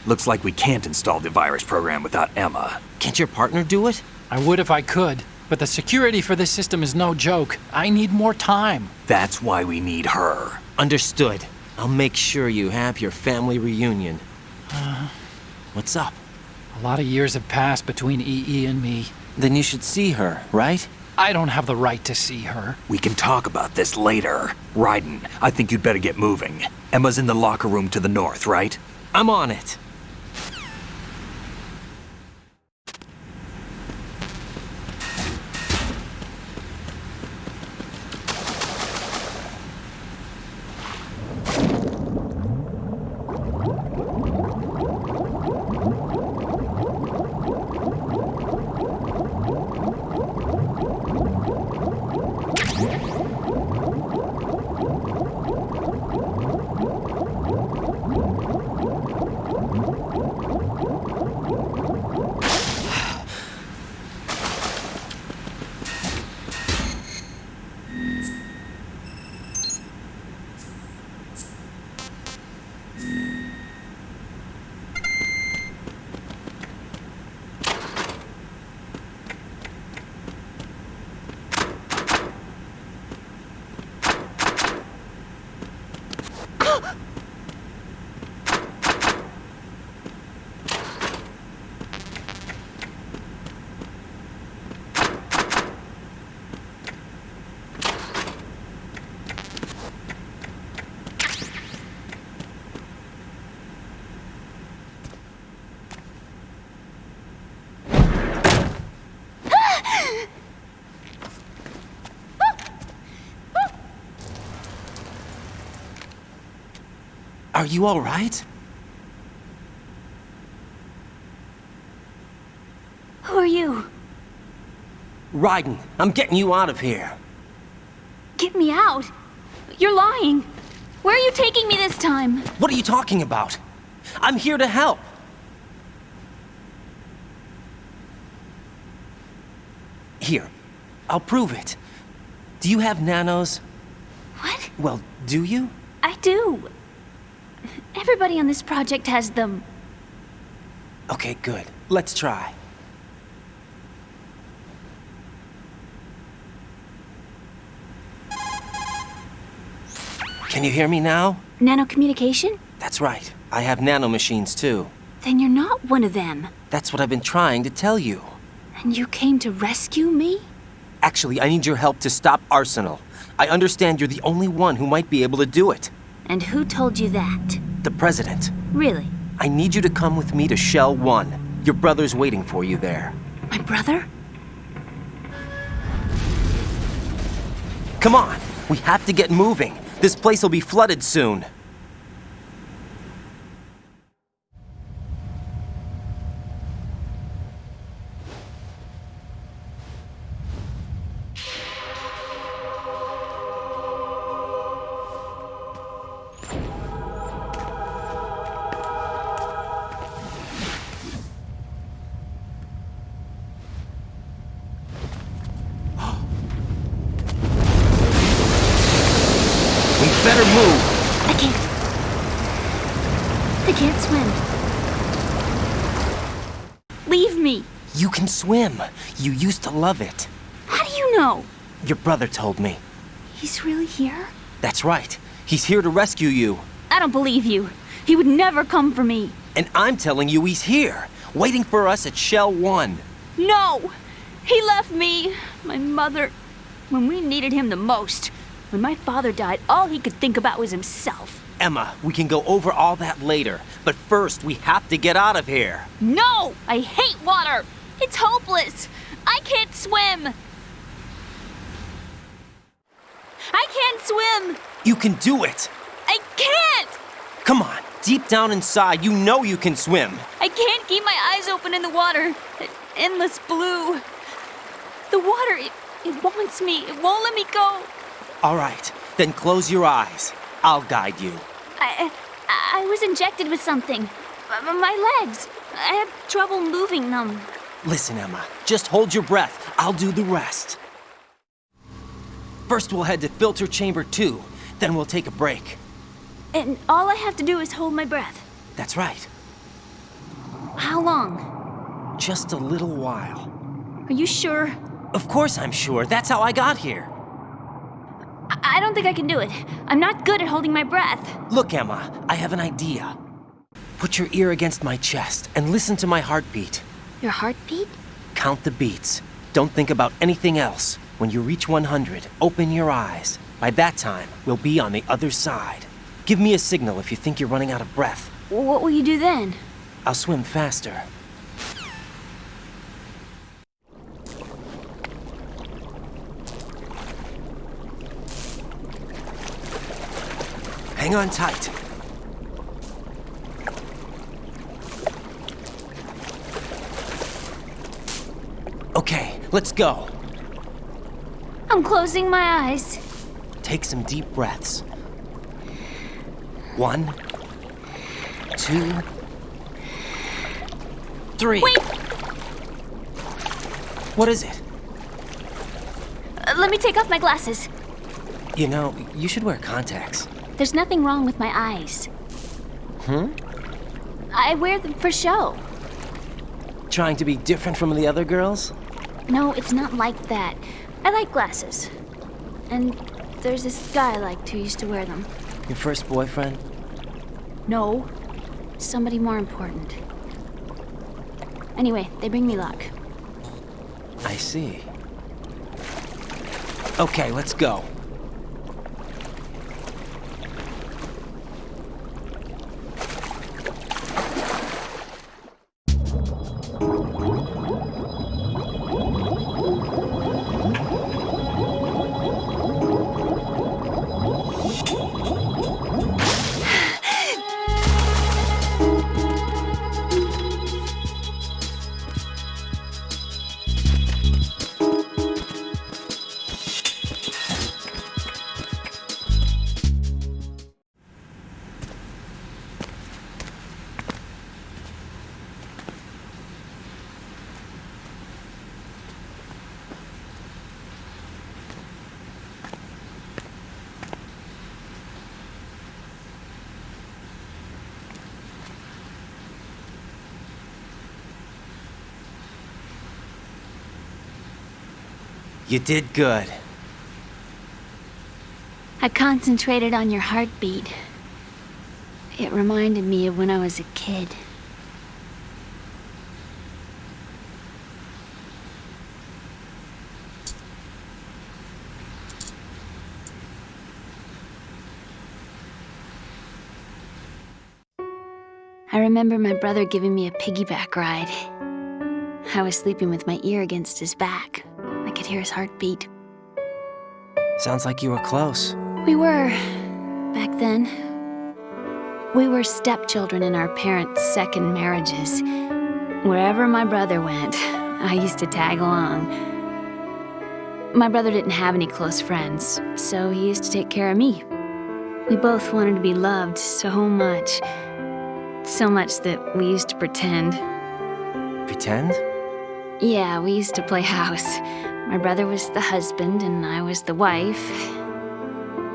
Looks like we can't install the virus program without Emma. Can't your partner do it? I would if I could. But the security for this system is no joke. I need more time. That's why we need her. Understood. I'll make sure you have your family reunion. What's up? A lot of years have passed between EE and me. Then you should see her, right? I don't have the right to see her. We can talk about this later. Raiden, I think you'd better get moving. Emma's in the locker room to the north, right? I'm on it. Are you all right? Who are you? Raiden, I'm getting you out of here. Get me out. You're lying. Where are you taking me this time? What are you talking about? I'm here to help. Here, I'll prove it. Do you have nanos? What? Well, do you? I do. Everybody on this project has them. Okay, good. Let's try. Can you hear me now? Nanocommunication? That's right. I have nanomachines too. Then you're not one of them. That's what I've been trying to tell you. And you came to rescue me? Actually, I need your help to stop Arsenal. I understand you're the only one who might be able to do it. And who told you that? The President. Really? I need you to come with me to Shell 1. Your brother's waiting for you there. My brother? Come on! We have to get moving. This place will be flooded soon. Better move. I can't swim. Leave me. You can swim. You used to love it. How do you know? Your brother told me. He's really here? That's right. He's here to rescue you. I don't believe you. He would never come for me. And I'm telling you he's here, waiting for us at Shell 1. No! He left me, my mother, when we needed him the most. When my father died, all he could think about was himself. Emma, we can go over all that later. But first, we have to get out of here. No! I hate water! It's hopeless! I can't swim! I can't swim! You can do it! I can't! Come on, deep down inside, you know you can swim. I can't keep my eyes open in the water. Endless blue. The water, it wants me. It won't let me go. All right, then close your eyes. I'll guide you. I was injected with something. My legs. I have trouble moving them. Listen, Emma, just hold your breath. I'll do the rest. First, we'll head to filter chamber 2. Then we'll take a break. And all I have to do is hold my breath. That's right. How long? Just a little while. Are you sure? Of course I'm sure. That's how I got here. I don't think I can do it. I'm not good at holding my breath. Look, Emma, I have an idea. Put your ear against my chest and listen to my heartbeat. Your heartbeat? Count the beats. Don't think about anything else. When you reach 100, open your eyes. By that time, we'll be on the other side. Give me a signal if you think you're running out of breath. What will you do then? I'll swim faster. Hang on tight. Okay, let's go. I'm closing my eyes. Take some deep breaths. 1, 2, 3. Wait! What is it? Let me take off my glasses. You know, you should wear contacts. There's nothing wrong with my eyes. I wear them for show. Trying to be different from the other girls? No, it's not like that. I like glasses. And there's this guy I liked who used to wear them. Your first boyfriend? No. Somebody more important. Anyway, they bring me luck. I see. Okay, let's go. You did good. I concentrated on your heartbeat. It reminded me of when I was a kid. I remember my brother giving me a piggyback ride. I was sleeping with my ear against his back. I could hear his heartbeat. Sounds like you were close. We were, back then. We were stepchildren in our parents' second marriages. Wherever my brother went, I used to tag along. My brother didn't have any close friends, so he used to take care of me. We both wanted to be loved so much. So much that we used to pretend. Pretend? Yeah, we used to play house. My brother was the husband and I was the wife.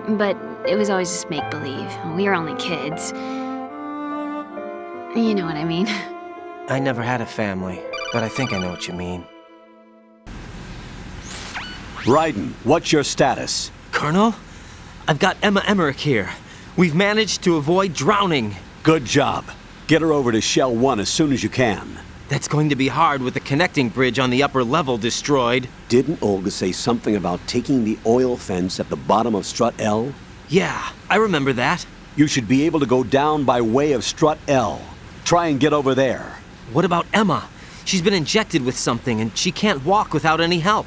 But it was always just make-believe. We were only kids. You know what I mean. I never had a family, but I think I know what you mean. Raiden, what's your status? Colonel? I've got Emma Emmerich here. We've managed to avoid drowning. Good job. Get her over to Shell 1 as soon as you can. That's going to be hard with the connecting bridge on the upper level destroyed. Didn't Olga say something about taking the oil fence at the bottom of Strut L? Yeah, I remember that. You should be able to go down by way of Strut L. Try and get over there. What about Emma? She's been injected with something and she can't walk without any help.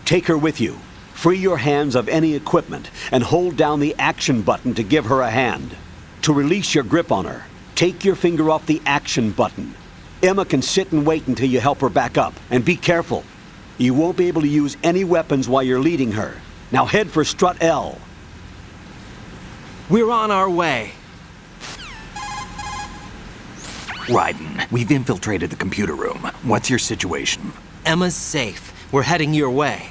Take her with you. Free your hands of any equipment and hold down the action button to give her a hand. To release your grip on her, take your finger off the action button. Emma can sit and wait until you help her back up. And be careful. You won't be able to use any weapons while you're leading her. Now head for Strut L. We're on our way. Raiden, we've infiltrated the computer room. What's your situation? Emma's safe. We're heading your way.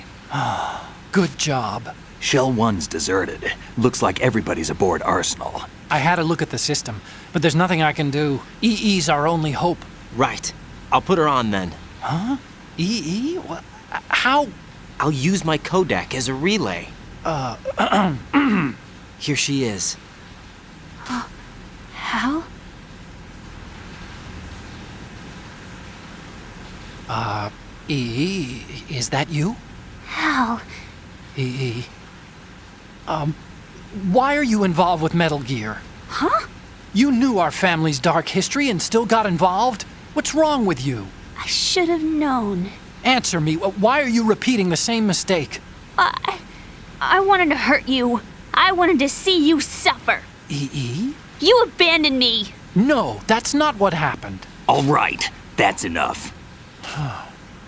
Good job. Shell 1's deserted. Looks like everybody's aboard Arsenal. I had a look at the system, but there's nothing I can do. EE's our only hope. Right. I'll put her on then. Huh? EE? What? How? I'll use my Kodak as a relay. Here she is. Hal? Is that you? Hal. Why are you involved with Metal Gear? Huh? You knew our family's dark history and still got involved? What's wrong with you? I should have known. Answer me. Why are you repeating the same mistake? I wanted to hurt you. I wanted to see you suffer. You abandoned me. No, that's not what happened. All right, that's enough.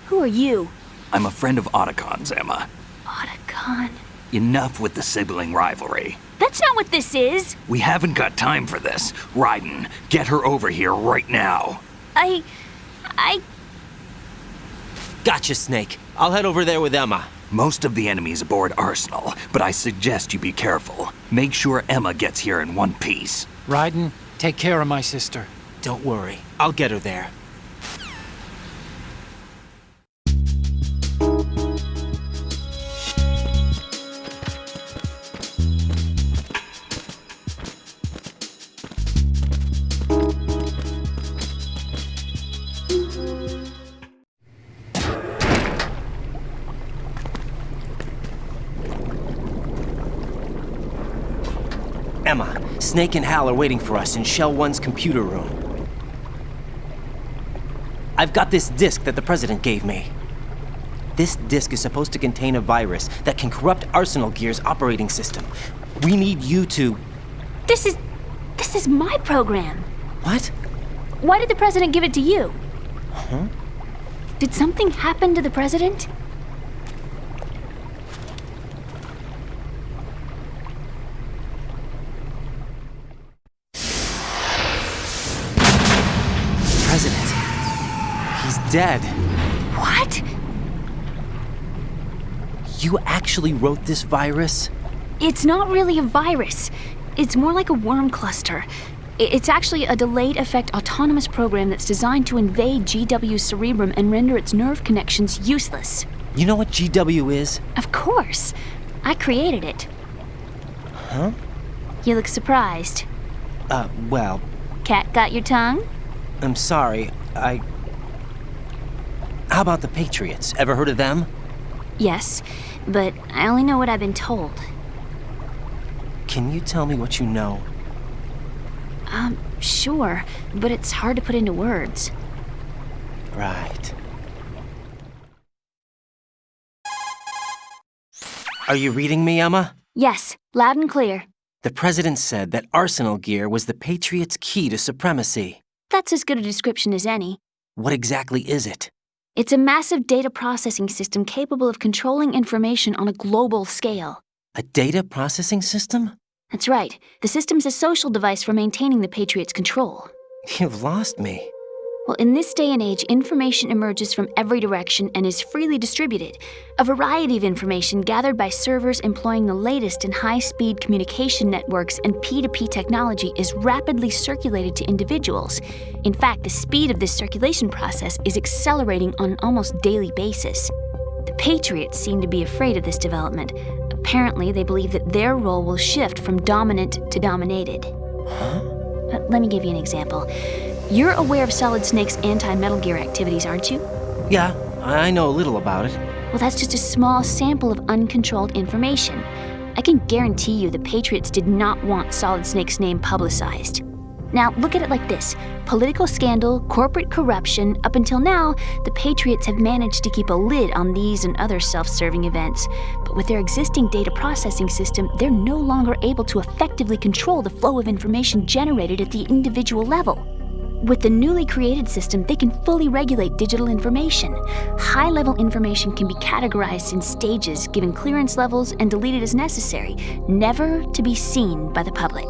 Who are you? I'm a friend of Otacon's, Emma. Otacon? Enough with the sibling rivalry. That's not what this is. We haven't got time for this. Raiden, get her over here right now. I... Gotcha, Snake. I'll head over there with Emma. Most of the enemy's aboard Arsenal, but I suggest you be careful. Make sure Emma gets here in one piece. Raiden, take care of my sister. Don't worry. I'll get her there. Emma, Snake and Hal are waiting for us in Shell 1's computer room. I've got this disk that the President gave me. This disk is supposed to contain a virus that can corrupt Arsenal Gear's operating system. We need you to... This is my program. What? Why did the President give it to you? Huh? Did something happen to the President? President. He's dead. What? You actually wrote this virus? It's not really a virus. It's more like a worm cluster. It's actually a delayed effect autonomous program that's designed to invade GW's cerebrum and render its nerve connections useless. You know what GW is? Of course. I created it. Huh? You look surprised. Well... Cat got your tongue? I'm sorry, How about the Patriots? Ever heard of them? Yes, but I only know what I've been told. Can you tell me what you know? Sure, but it's hard to put into words. Right. Are you reading me, Emma? Yes, loud and clear. The President said that Arsenal Gear was the Patriots' key to supremacy. That's as good a description as any. What exactly is it? It's a massive data processing system capable of controlling information on a global scale. A data processing system? That's right. The system's a social device for maintaining the Patriots' control. You've lost me. Well, in this day and age, information emerges from every direction and is freely distributed. A variety of information gathered by servers employing the latest in high-speed communication networks and P2P technology is rapidly circulated to individuals. In fact, the speed of this circulation process is accelerating on an almost daily basis. The Patriots seem to be afraid of this development. Apparently, they believe that their role will shift from dominant to dominated. Huh? Let me give you an example. You're aware of Solid Snake's anti-Metal Gear activities, aren't you? Yeah, I know a little about it. Well, that's just a small sample of uncontrolled information. I can guarantee you the Patriots did not want Solid Snake's name publicized. Now, look at it like this. Political scandal, corporate corruption, up until now, the Patriots have managed to keep a lid on these and other self-serving events. But with their existing data processing system, they're no longer able to effectively control the flow of information generated at the individual level. With the newly created system, they can fully regulate digital information. High-level information can be categorized in stages, given clearance levels, and deleted as necessary, never to be seen by the public.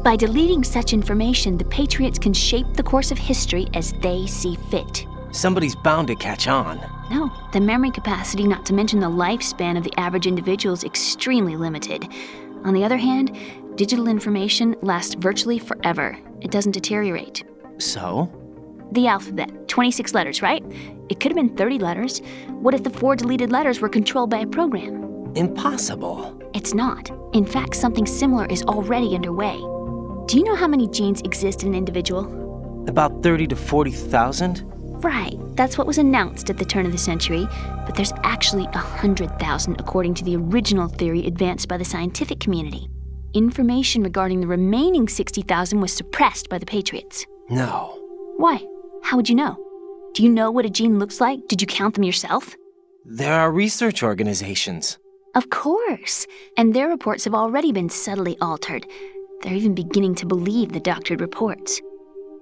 By deleting such information, the Patriots can shape the course of history as they see fit. Somebody's bound to catch on. No, the memory capacity, not to mention the lifespan of the average individual, is extremely limited. On the other hand, digital information lasts virtually forever. It doesn't deteriorate. So? The alphabet, 26 letters, right? It could have been 30 letters. What if the 4 deleted letters were controlled by a program? Impossible. It's not. In fact, something similar is already underway. Do you know how many genes exist in an individual? About 30 to 40,000? Right, that's what was announced at the turn of the century, but there's actually 100,000 according to the original theory advanced by the scientific community. Information regarding the remaining 60,000 was suppressed by the Patriots. No. Why? How would you know? Do you know what a gene looks like? Did you count them yourself? There are research organizations. Of course, and their reports have already been subtly altered. They're even beginning to believe the doctored reports.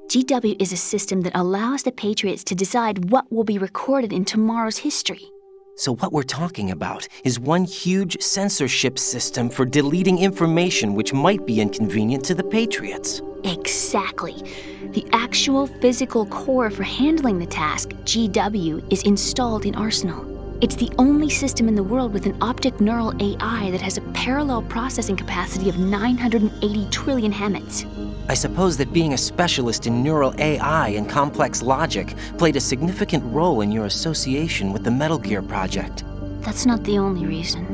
GW is a system that allows the Patriots to decide what will be recorded in tomorrow's history. So what we're talking about is one huge censorship system for deleting information which might be inconvenient to the Patriots. Exactly. The actual physical core for handling the task, GW, is installed in Arsenal. It's the only system in the world with an optic neural AI that has a parallel processing capacity of 980 trillion Hammets. I suppose that being a specialist in neural AI and complex logic played a significant role in your association with the Metal Gear project. That's not the only reason.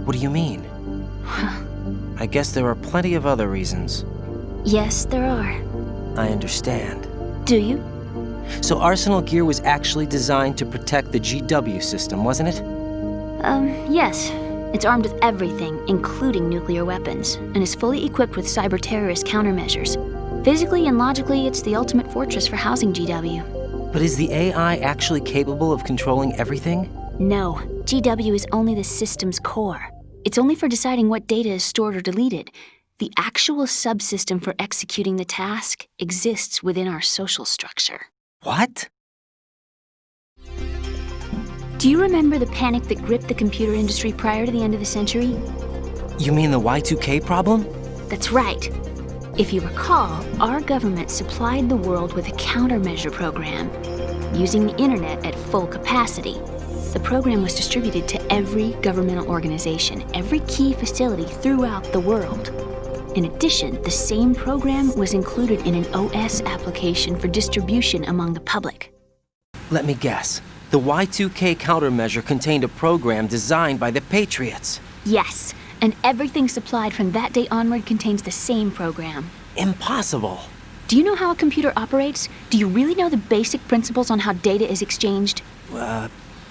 What do you mean? I guess there are plenty of other reasons. Yes, there are. I understand. Do you? So Arsenal Gear was actually designed to protect the GW system, wasn't it? Yes. It's armed with everything, including nuclear weapons, and is fully equipped with cyber-terrorist countermeasures. Physically and logically, it's the ultimate fortress for housing GW. But is the AI actually capable of controlling everything? No. GW is only the system's core. It's only for deciding what data is stored or deleted. The actual subsystem for executing the task exists within our social structure. What? Do you remember the panic that gripped the computer industry prior to the end of the century? You mean the Y2K problem? That's right. If you recall, our government supplied the world with a countermeasure program, using the internet at full capacity. The program was distributed to every governmental organization, every key facility throughout the world. In addition, the same program was included in an OS application for distribution among the public. Let me guess. The Y2K countermeasure contained a program designed by the Patriots. Yes, and everything supplied from that day onward contains the same program. Impossible. Do you know how a computer operates? Do you really know the basic principles on how data is exchanged?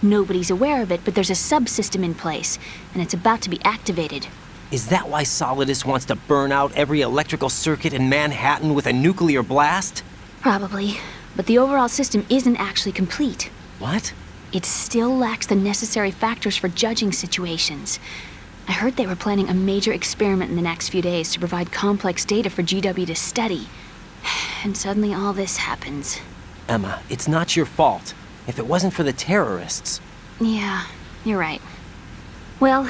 Nobody's aware of it, but there's a subsystem in place, and it's about to be activated. Is that why Solidus wants to burn out every electrical circuit in Manhattan with a nuclear blast? Probably, but the overall system isn't actually complete. What? It still lacks the necessary factors for judging situations. I heard they were planning a major experiment in the next few days to provide complex data for GW to study. And suddenly all this happens. Emma, it's not your fault. If it wasn't for the terrorists... Yeah, you're right. Well,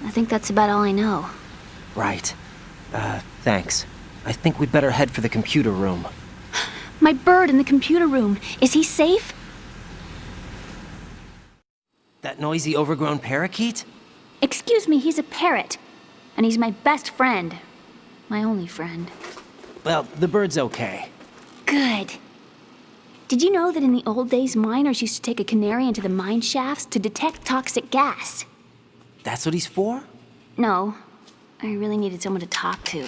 I think that's about all I know. Right. Thanks. I think we'd better head for the computer room. My bird in the computer room. Is he safe? That noisy, overgrown parakeet? Excuse me, he's a parrot. And he's my best friend. My only friend. Well, the bird's okay. Good. Did you know that in the old days, miners used to take a canary into the mine shafts to detect toxic gas? That's what he's for? No. I really needed someone to talk to.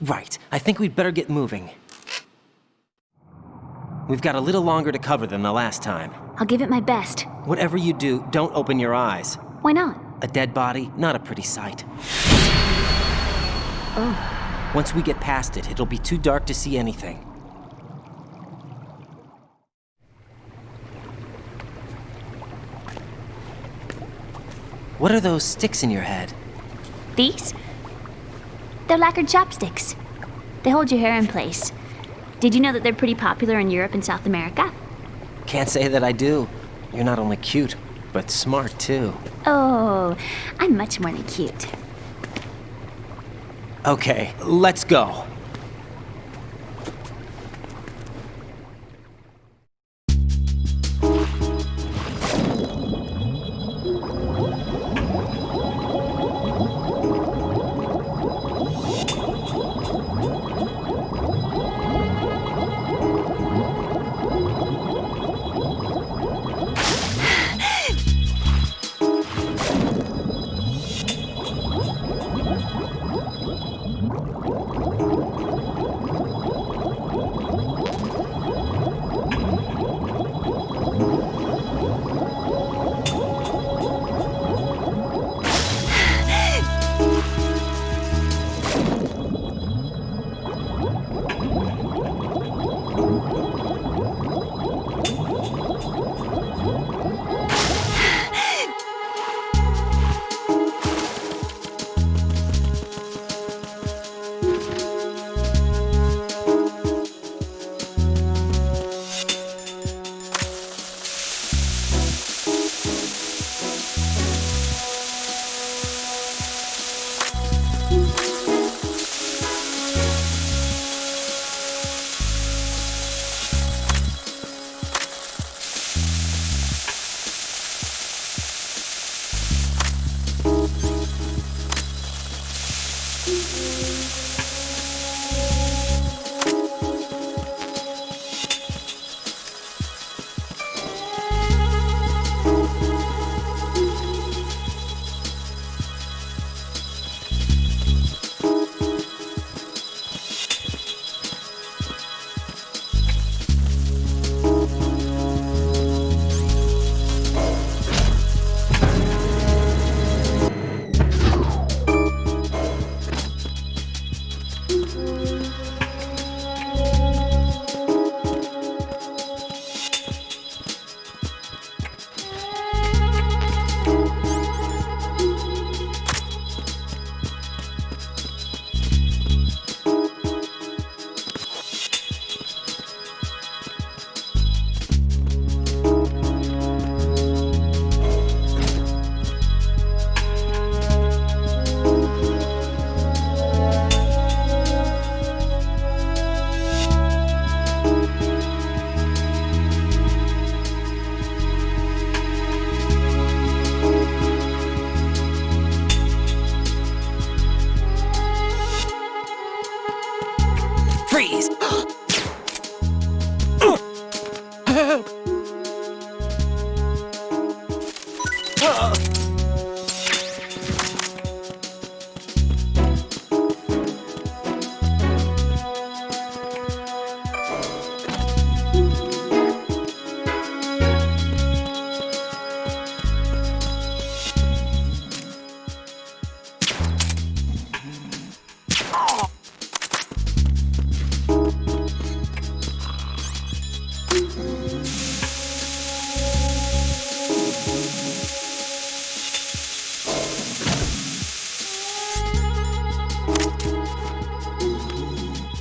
Right. I think we'd better get moving. We've got a little longer to cover than the last time. I'll give it my best. Whatever you do, don't open your eyes. Why not? A dead body, not a pretty sight. Oh. Once we get past it, it'll be too dark to see anything. What are those sticks in your head? These? They're lacquered chopsticks. They hold your hair in place. Did you know that they're pretty popular in Europe and South America? Can't say that I do. You're not only cute, but smart too. Oh, I'm much more than cute. Okay, let's go.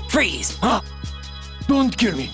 Freeze! Don't kill me!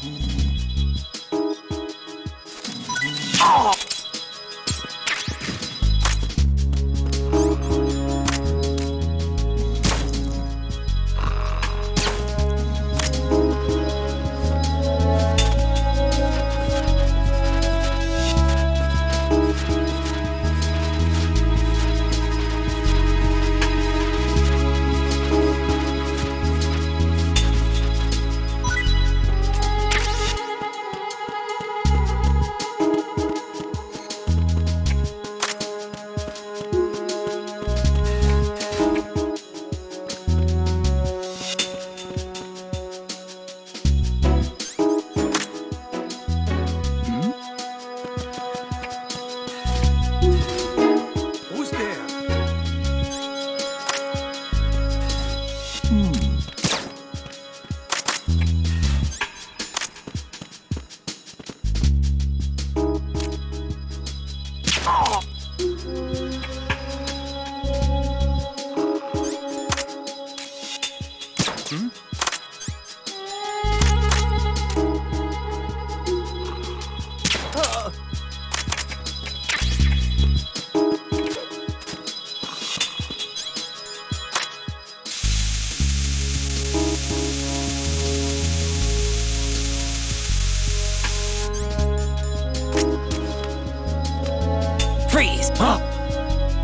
Freeze!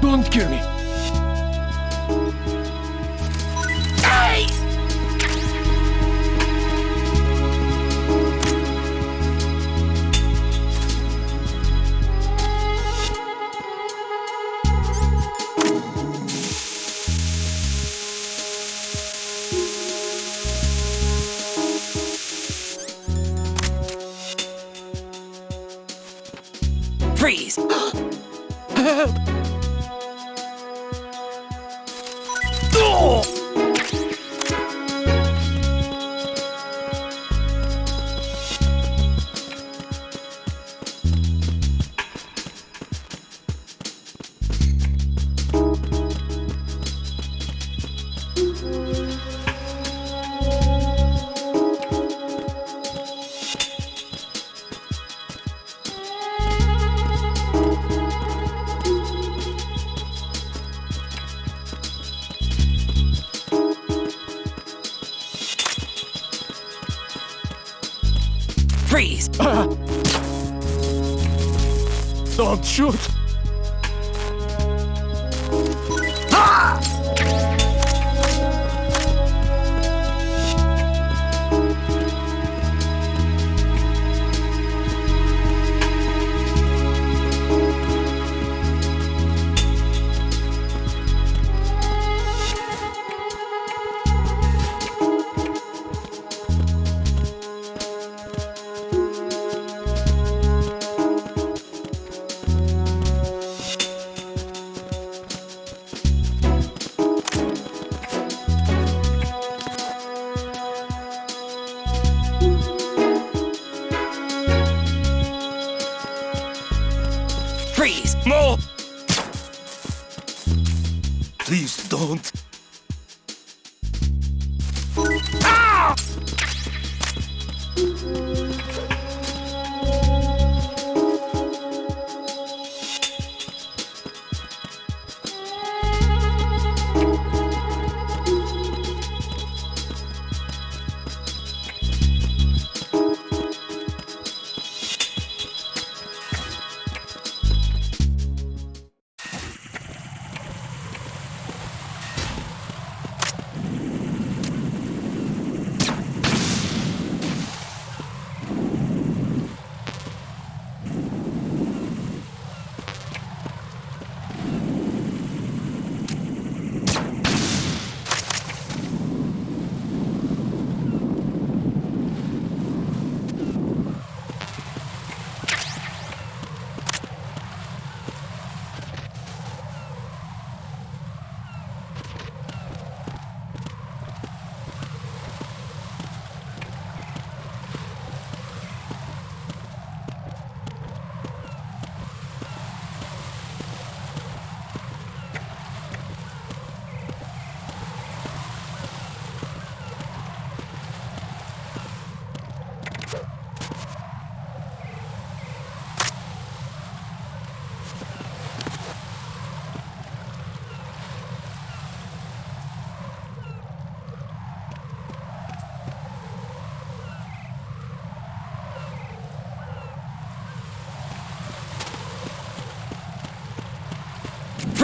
Don't kill me! Hey! Freeze! Help! Oh! Freeze! Don't shoot! Ah! Freeze! No! Please don't. Ah!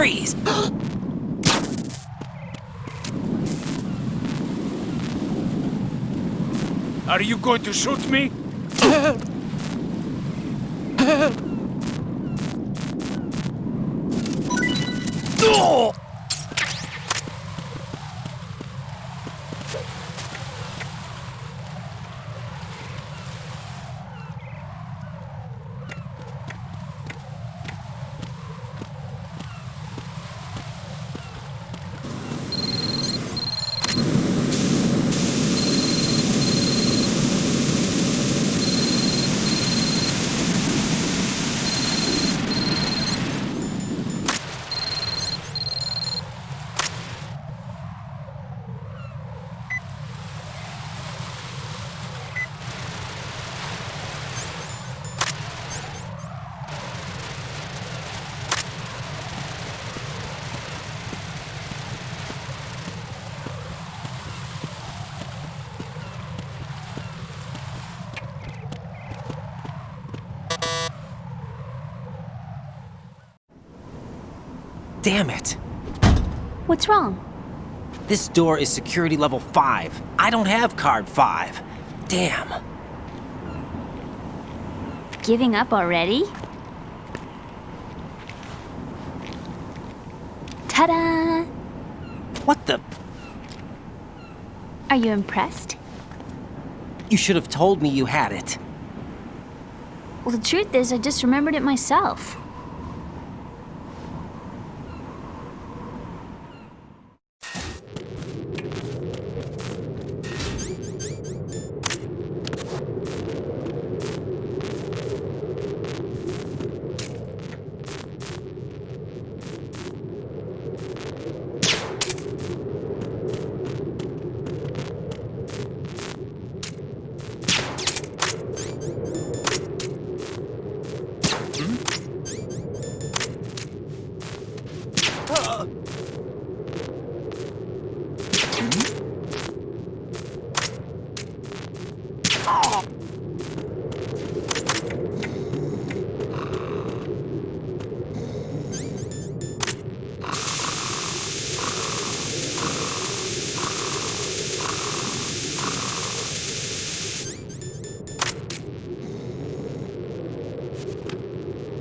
Freeze! Are you going to shoot me? Damn it. What's wrong? This door is security level 5. I don't have card 5. Damn. Giving up already? Ta-da! What the? Are you impressed? You should have told me you had it. Well, the truth is, I just remembered it myself.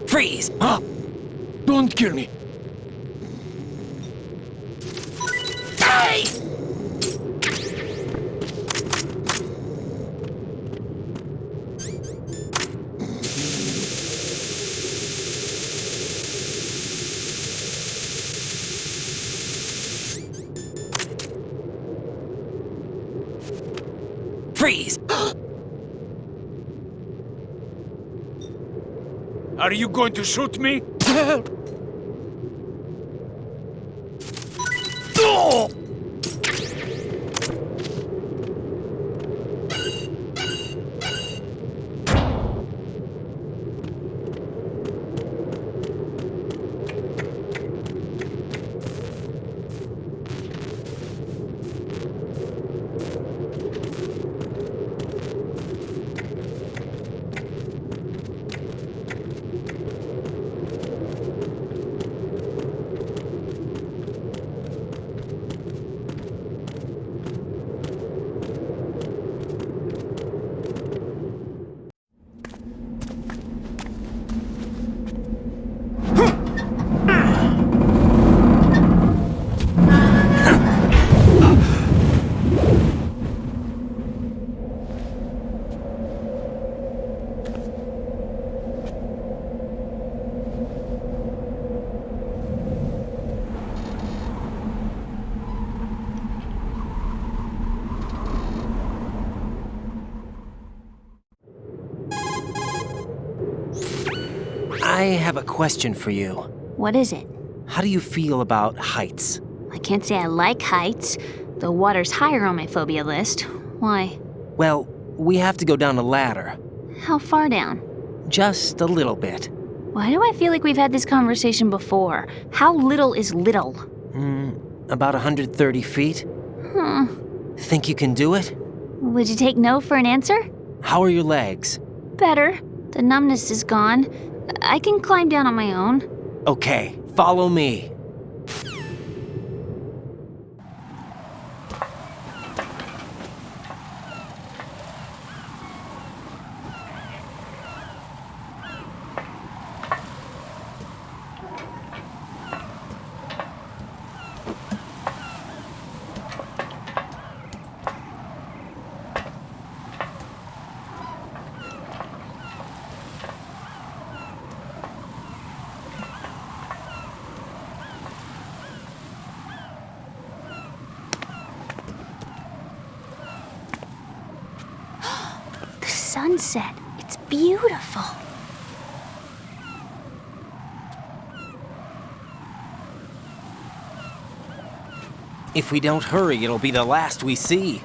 Freeze! Huh? Don't kill me. Hey! Freeze! Are you going to shoot me? I have a question for you. What is it? How do you feel about heights? I can't say I like heights, though water's higher on my phobia list. Why? Well, we have to go down a ladder. How far down? Just a little bit. Why do I feel like we've had this conversation before? How little is little? About 130 feet. Think you can do it? Would you take no for an answer? How are your legs? Better. The numbness is gone. I can climb down on my own. Okay, follow me. sunset. It's beautiful. If we don't hurry, it'll be the last we see.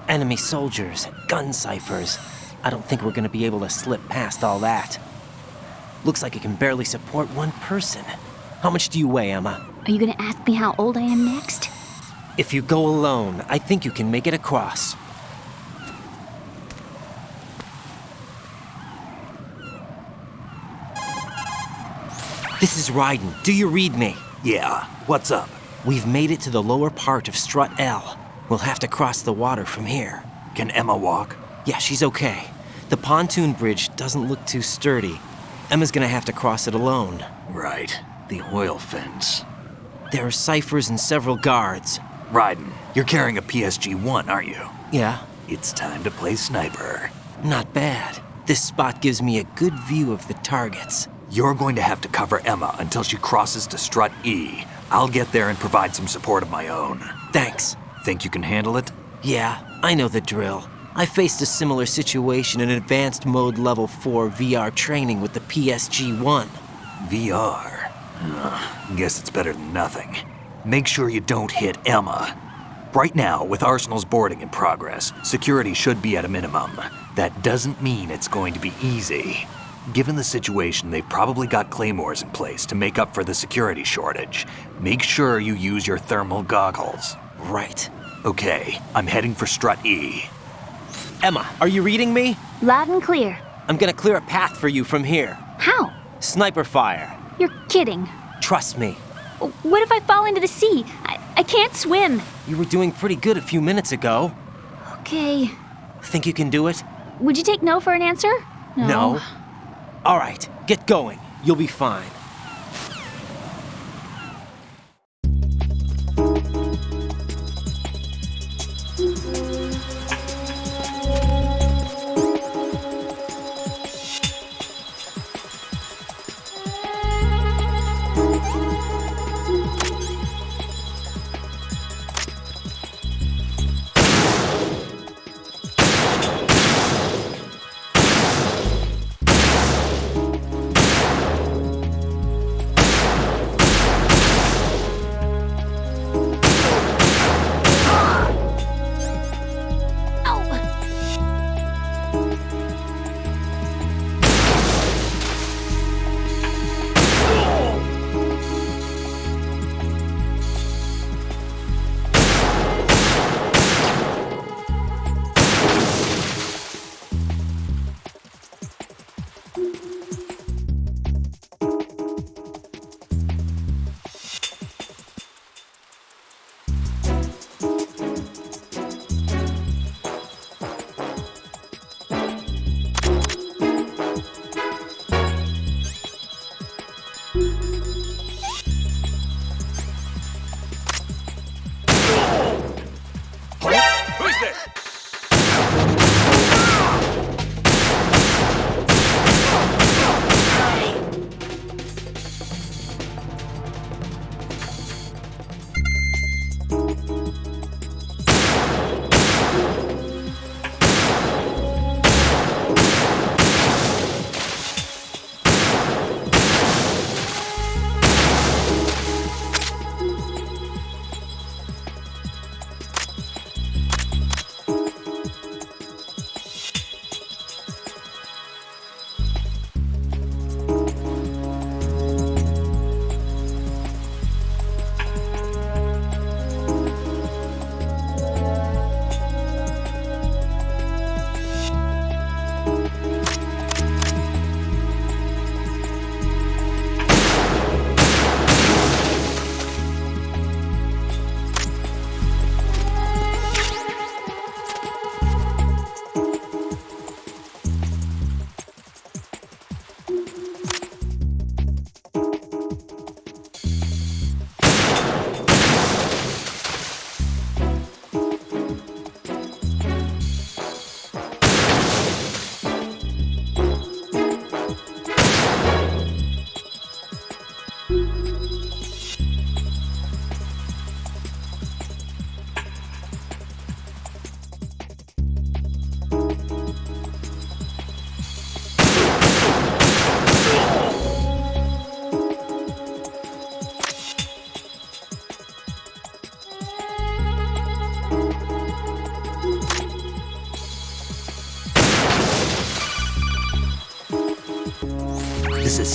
Enemy soldiers, gun ciphers. I don't think we're gonna be able to slip past all that. Looks like it can barely support one person. How much do you weigh, Emma? Are you gonna ask me how old I am next? If you go alone, I think you can make it across. This is Raiden. Do you read me? Yeah, what's up? We've made it to the lower part of Strut L. We'll have to cross the water from here. Can Emma walk? Yeah, she's okay. The pontoon bridge doesn't look too sturdy. Emma's gonna have to cross it alone. Right. The oil fence. There are ciphers and several guards. Raiden, you're carrying a PSG-1, aren't you? Yeah. It's time to play sniper. Not bad. This spot gives me a good view of the targets. You're going to have to cover Emma until she crosses to Strut E. I'll get there and provide some support of my own. Thanks. Think you can handle it? Yeah, I know the drill. I faced a similar situation in Advanced Mode Level 4 VR training with the PSG-1. VR? Guess it's better than nothing. Make sure you don't hit Emma. Right now, with Arsenal's boarding in progress, security should be at a minimum. That doesn't mean it's going to be easy. Given the situation, they've probably got claymores in place to make up for the security shortage. Make sure you use your thermal goggles. Right. Okay, I'm heading for Strut E. Emma, are you reading me? Loud and clear. I'm gonna clear a path for you from here. How? Sniper fire. You're kidding. Trust me. What if I fall into the sea? I can't swim. You were doing pretty good a few minutes ago. Okay. Think you can do it? Would you take no for an answer? No. All right, get going. You'll be fine.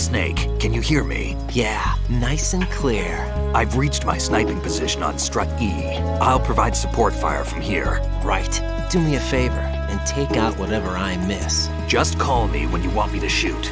Snake, can you hear me? Yeah, nice and clear. I've reached my sniping position on Strut E. I'll provide support fire from here. Right. Do me a favor and take out whatever I miss. Just call me when you want me to shoot.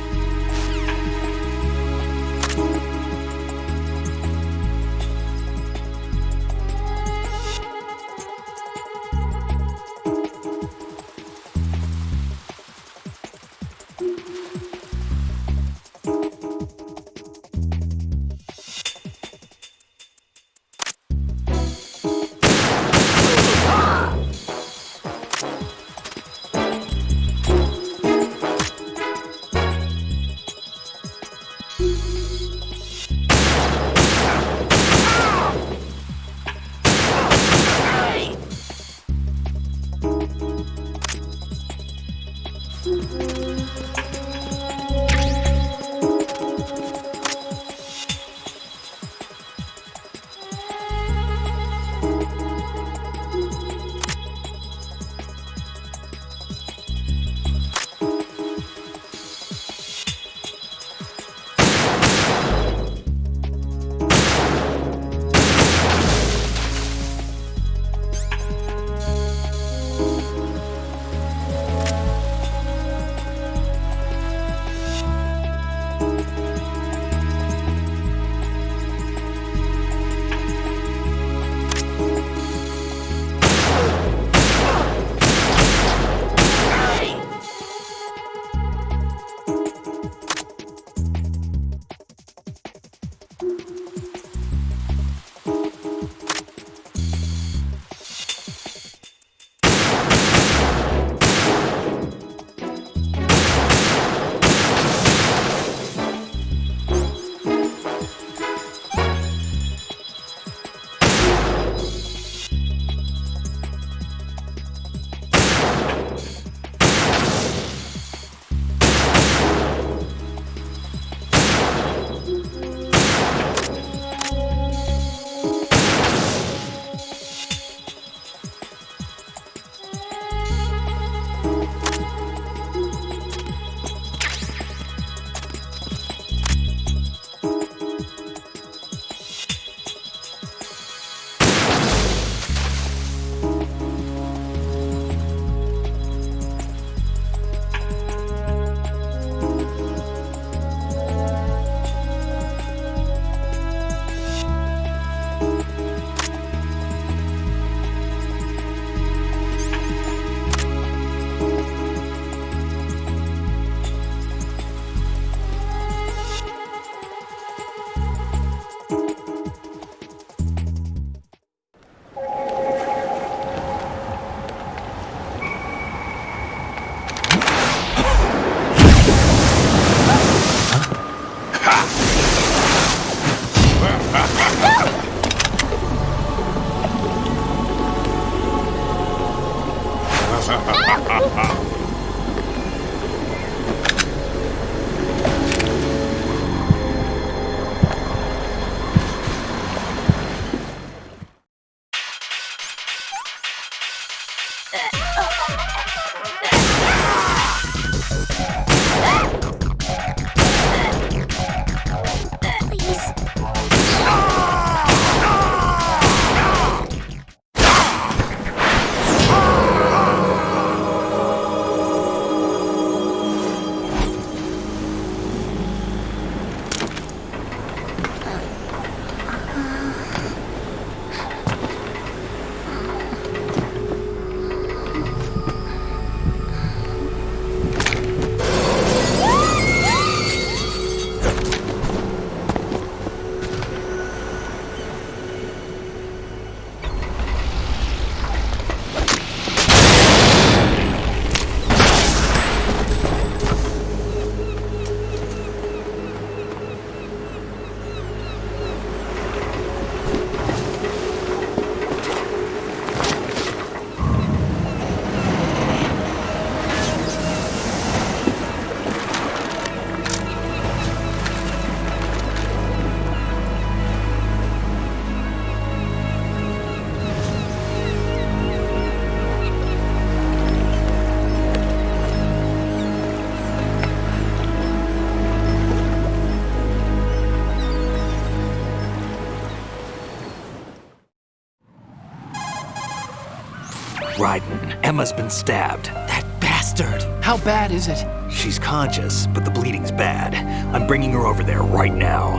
Raiden. Emma's been stabbed. That bastard! How bad is it? She's conscious, but the bleeding's bad. I'm bringing her over there right now.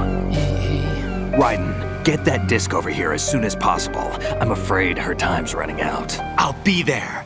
Raiden, get that disc over here as soon as possible. I'm afraid her time's running out. I'll be there.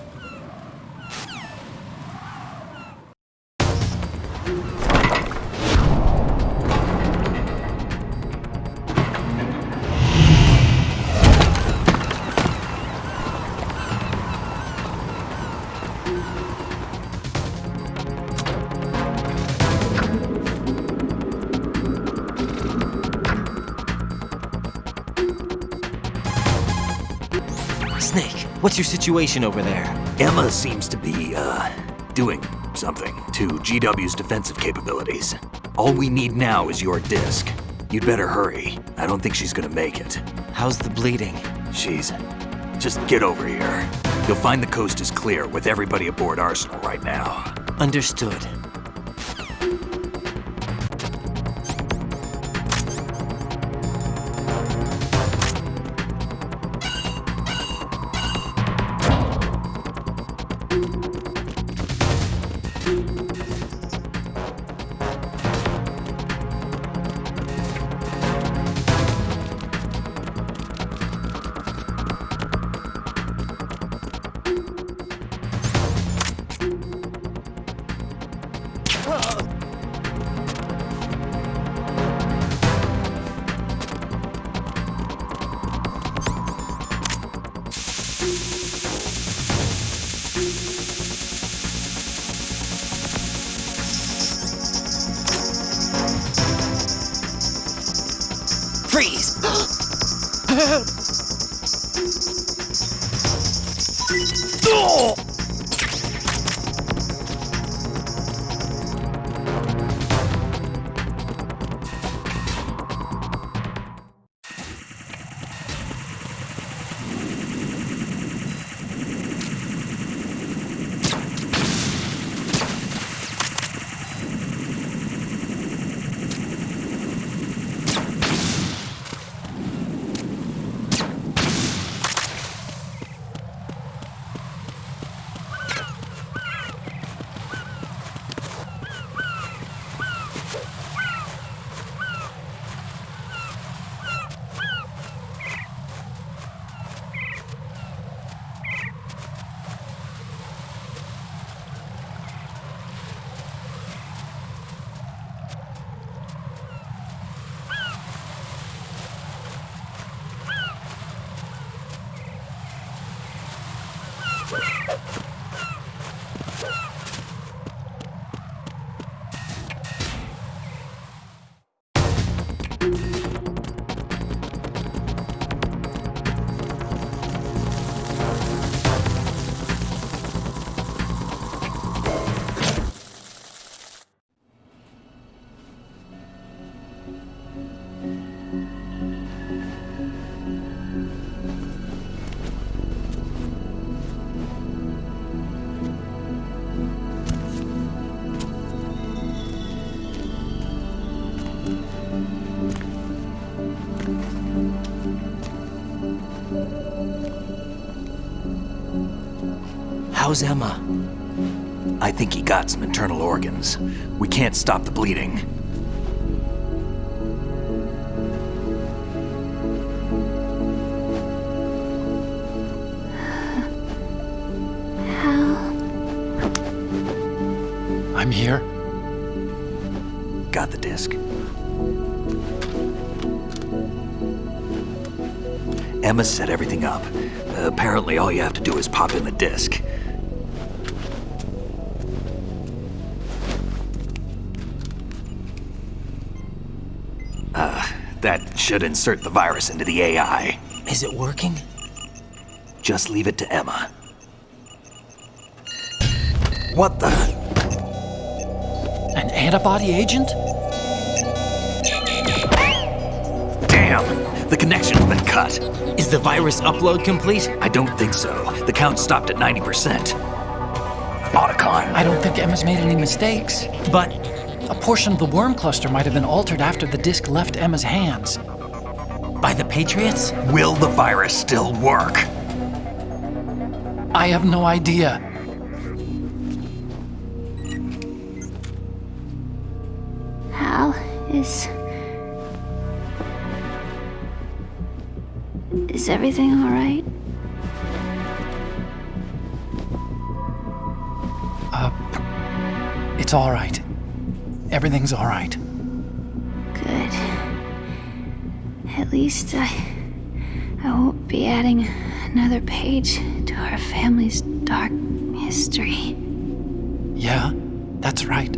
Snake, what's your situation over there? Emma seems to be, doing something to GW's defensive capabilities. All we need now is your disc. You'd better hurry. I don't think she's gonna make it. How's the bleeding? Just get over here. You'll find the coast is clear with everybody aboard Arsenal right now. Understood. Freeze! Oh! How's Emma? I think he got some internal organs. We can't stop the bleeding. I'm here. Got the disc. Emma set everything up. Apparently all you have to do is pop in the disc. That should insert the virus into the AI. Is it working? Just leave it to Emma. What the? An antibody agent? Damn! The connection's been cut. Is the virus upload complete? I don't think so. The count stopped at 90%. Otacon. I don't think Emma's made any mistakes. But a portion of the worm cluster might have been altered after the disc left Emma's hands. By the Patriots? Will the virus still work? I have no idea. Hal, Is everything all right? It's all right. Everything's all right. Good. At least I won't be adding another page to our family's dark history. Yeah, that's right.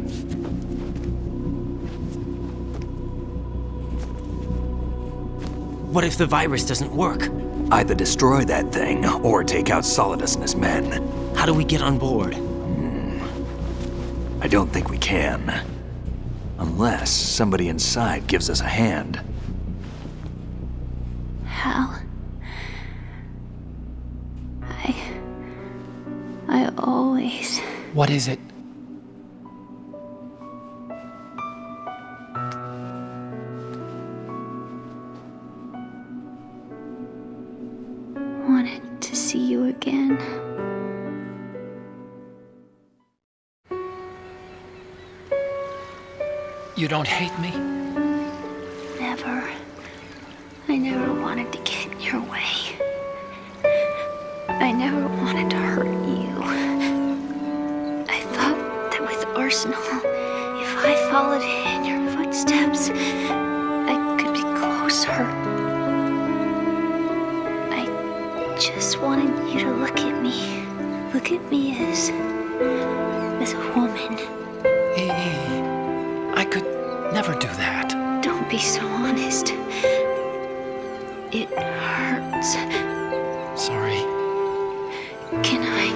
What if the virus doesn't work? Either destroy that thing, or take out Solidus and his men. How do we get on board? I don't think we can. Unless somebody inside gives us a hand. Hal, I always... What is it? wanted to see you again. You don't hate me? Never. I never wanted to get in your way. I never wanted to hurt you. I thought that with Arsenal, if I followed in your footsteps, I could be closer. I just wanted you to look at me. Look at me as a woman. I could never do that. Don't be so honest. It hurts. Sorry. Can I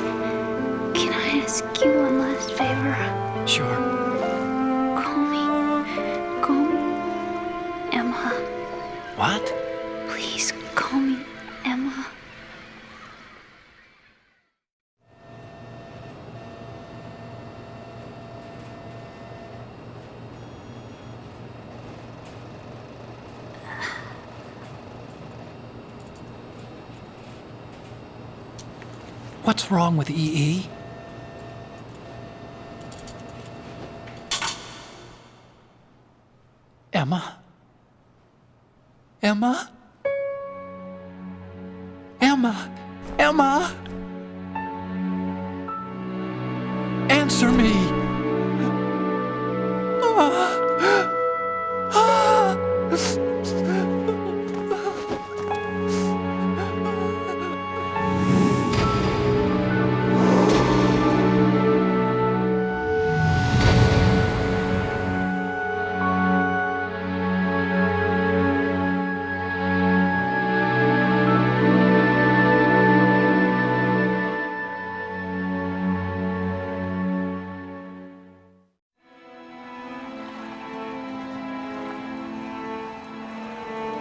ask you one last favor? Sure. Call me Emma. What? Please call me Emma. What's wrong with EE? Emma? Emma? Emma? Emma? Answer me!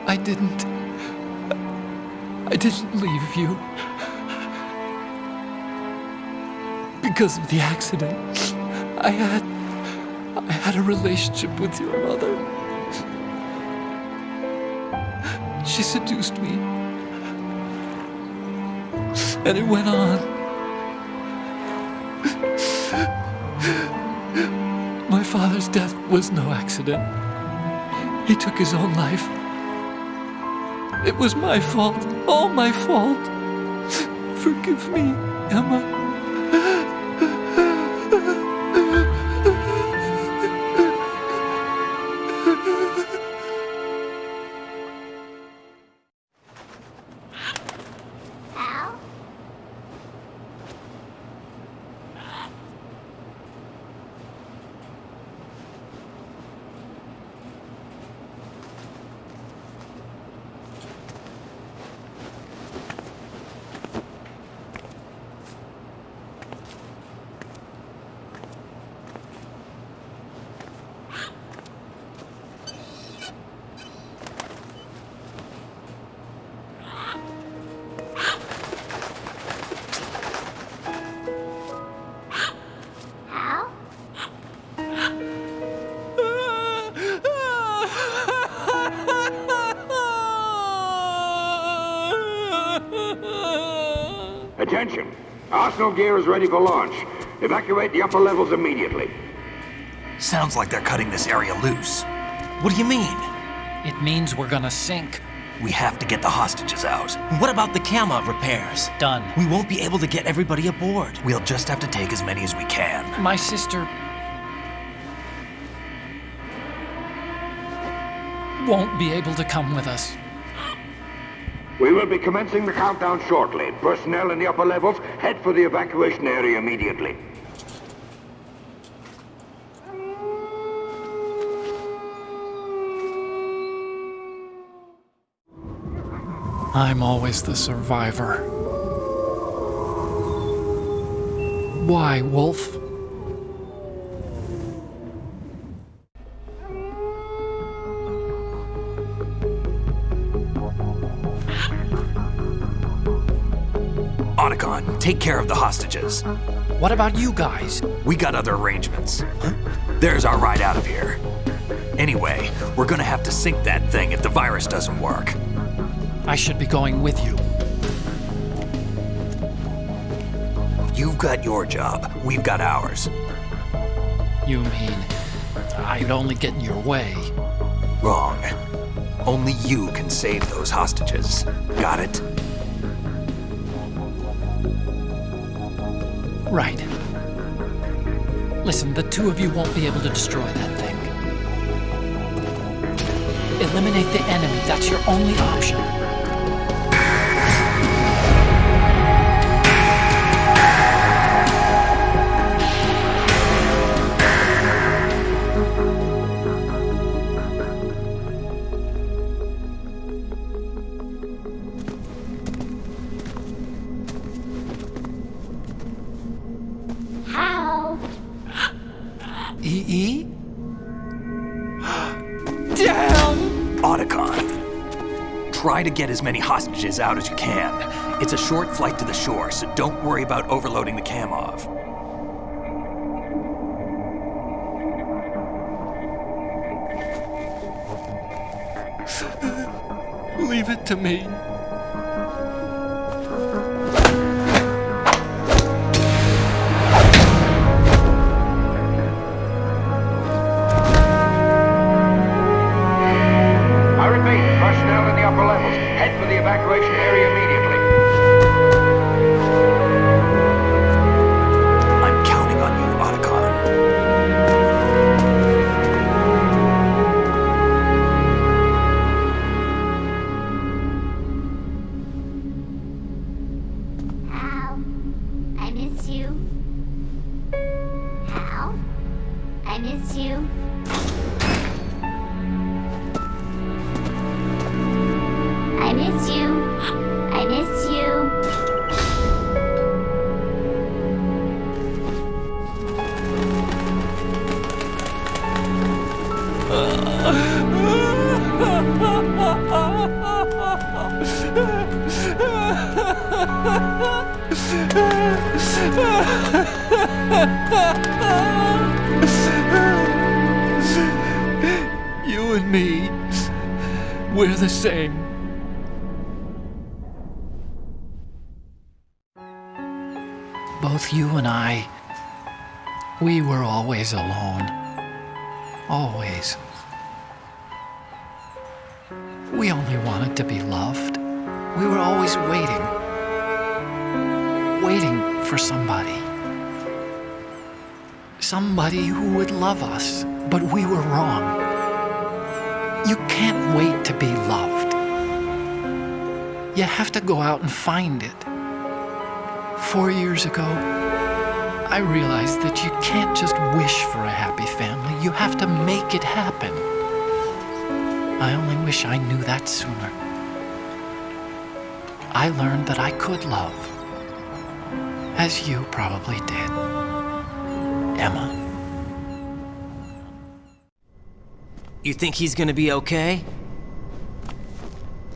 I didn't leave you. Because of the accident, I had a relationship with your mother. She seduced me. And it went on. My father's death was no accident. He took his own life. It was my fault, all my fault. Forgive me, Emma. Attention! Arsenal gear is ready for launch. Evacuate the upper levels immediately. Sounds like they're cutting this area loose. What do you mean? It means we're gonna sink. We have to get the hostages out. What about the camo repairs? Done. We won't be able to get everybody aboard. We'll just have to take as many as we can. My sister won't be able to come with us. We will be commencing the countdown shortly. Personnel in the upper levels, head for the evacuation area immediately. I'm always the survivor. Why, Wolf? Otacon, take care of the hostages. What about you guys? We got other arrangements. There's our ride out of here. Anyway, we're gonna have to sink that thing if the virus doesn't work. I should be going with you. You've got your job. We've got ours. You mean I'd only get in your way? Wrong. Only you can save those hostages. Got it? Right. Listen, the two of you won't be able to destroy that thing. Eliminate the enemy. That's your only option. E? Damn! Otacon, try to get as many hostages out as you can. It's a short flight to the shore, so don't worry about overloading the Kamov. Leave it to me. Personnel in the upper levels, head for the evacuation area immediately. I'm counting on you, Otacon. Hal, I miss you. Hal, I miss you. I miss you. I miss you. You and me, we're the same. Both you and I, we were always alone. Always. We only wanted to be loved. We were always waiting. Waiting for somebody. Somebody who would love us, but we were wrong. You can't wait to be loved. You have to go out and find it. 4 years ago, I realized that you can't just wish for a happy family. You have to make it happen. I only wish I knew that sooner. I learned that I could love, as you probably did, Emma. You think he's gonna be okay?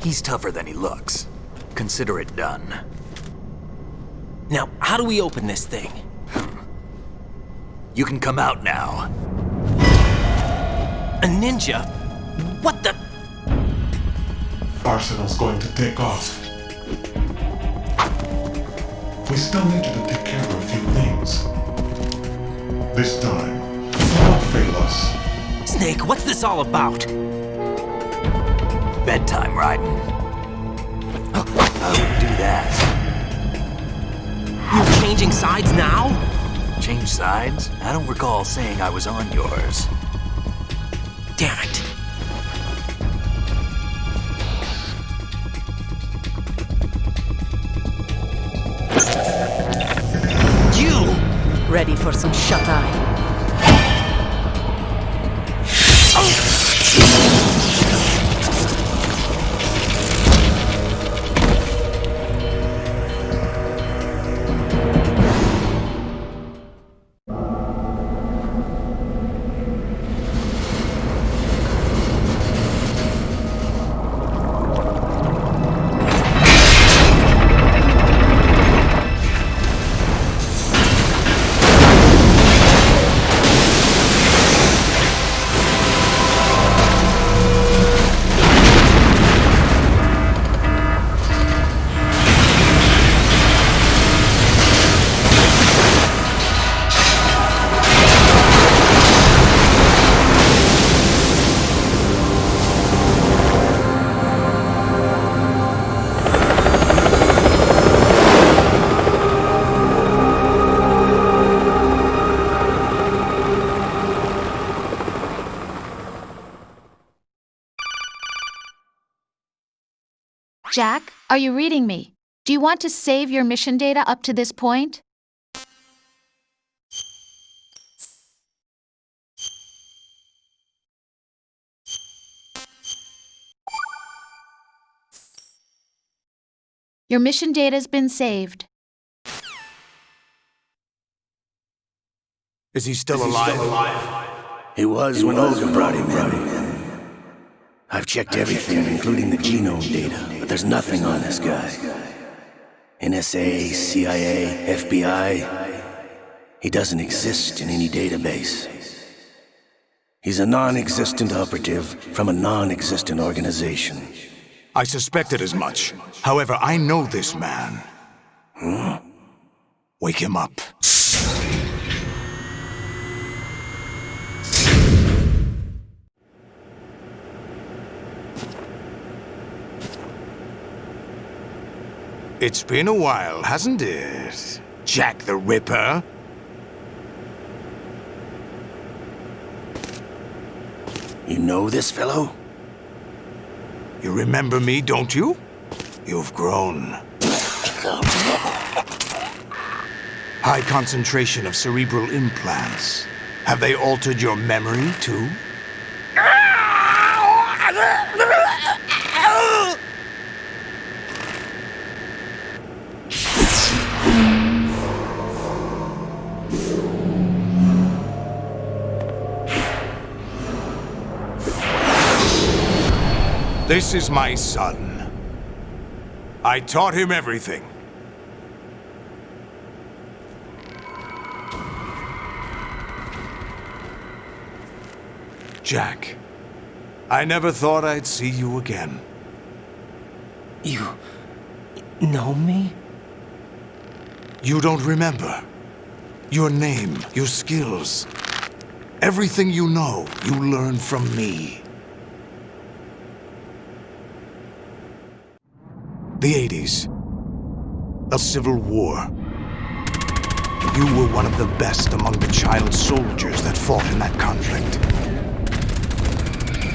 He's tougher than he looks. Consider it done. Now, how do we open this thing? You can come out now. A ninja? What the? Arsenal's going to take off. we still need you to take care of a few things. This time, do not fail us. Snake, what's this all about? Bedtime, Raiden. I would do that. You're changing sides now? Change sides? I don't recall saying I was on yours. Damn it. You! Ready for some shut-eye? Jack, are you reading me? Do you want to save your mission data up to this point? Your mission data's been saved. Is he still alive? He was when Olga brought him in. I've checked everything, including the genome data, but there's nothing on this guy. NSA, CIA, FBI. He doesn't exist in any database. He's a non-existent operative from a non-existent organization. I suspected as much. However, I know this man. Wake him up. It's been a while, hasn't it? Jack the Ripper? You know this fellow? You remember me, don't you? You've grown. High concentration of cerebral implants. Have they altered your memory, too? This is my son. I taught him everything. Jack, I never thought I'd see you again. You know me? You don't remember. Your name, your skills. Everything you know, you learned from me. The 80s. A civil war. You were one of the best among the child soldiers that fought in that conflict.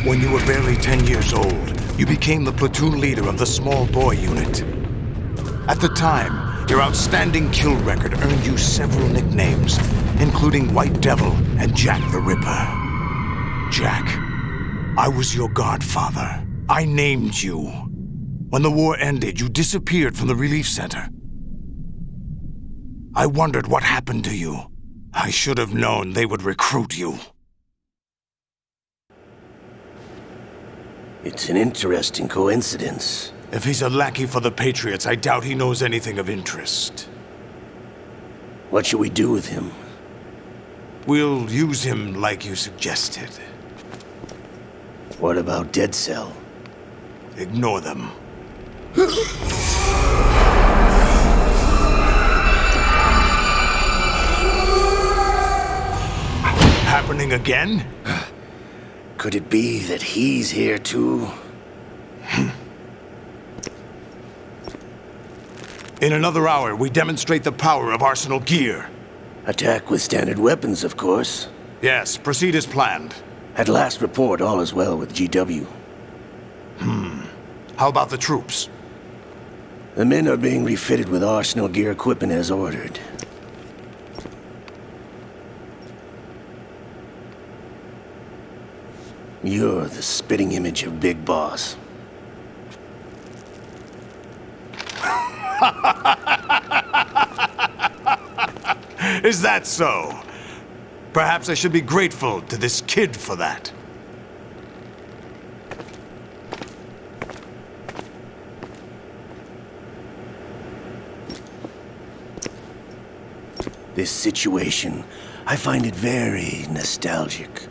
When you were barely 10 years old, you became the platoon leader of the small boy unit. At the time, your outstanding kill record earned you several nicknames, including White Devil and Jack the Ripper. Jack, I was your godfather. I named you. When the war ended, you disappeared from the relief center. I wondered what happened to you. I should have known they would recruit you. It's an interesting coincidence. If he's a lackey for the Patriots, I doubt he knows anything of interest. What should we do with him? We'll use him like you suggested. What about Dead Cell? Ignore them. happening again? Could it be that he's here too? In another hour, we demonstrate the power of Arsenal gear. Attack with standard weapons, of course. Yes, proceed as planned. At last report, all is well with GW. How about the troops? The men are being refitted with Arsenal gear equipment as ordered. You're the spitting image of Big Boss. Is that so? Perhaps I should be grateful to this kid for that. This situation, I find it very nostalgic.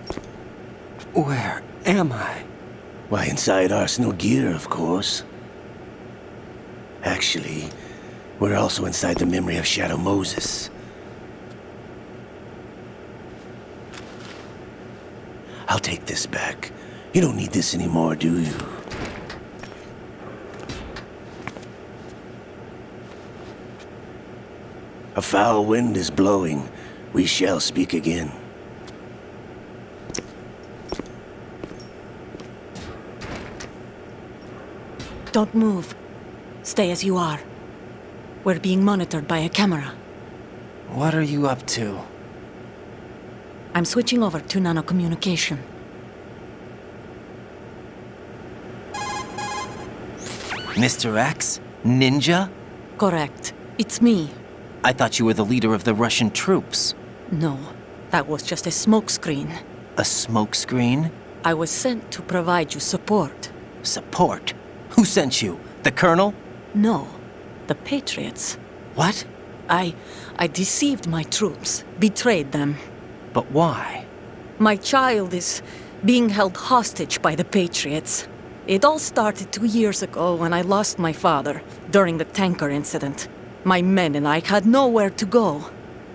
Where am I? Why, inside Arsenal gear, of course. Actually, we're also inside the memory of Shadow Moses. I'll take this back. You don't need this anymore, do you? A foul wind is blowing. We shall speak again. Don't move. Stay as you are. We're being monitored by a camera. What are you up to? I'm switching over to nanocommunication. Mr. X? Ninja? Correct. It's me. I thought you were the leader of the Russian troops. No, that was just a smokescreen. A smokescreen? I was sent to provide you support. Support? Who sent you? The Colonel? No, the Patriots. What? I deceived my troops, betrayed them. But why? My child is being held hostage by the Patriots. It all started 2 years ago when I lost my father during the tanker incident. My men and I had nowhere to go,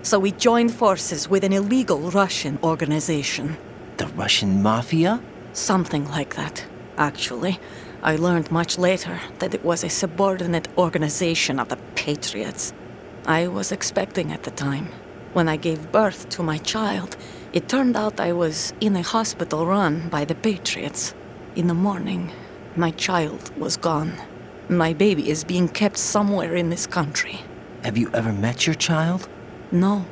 so we joined forces with an illegal Russian organization. The Russian Mafia? Something like that, actually. I learned much later that it was a subordinate organization of the Patriots. I was expecting at the time. When I gave birth to my child, it turned out I was in a hospital run by the Patriots. In the morning, my child was gone. My baby is being kept somewhere in this country. Have you ever met your child? No.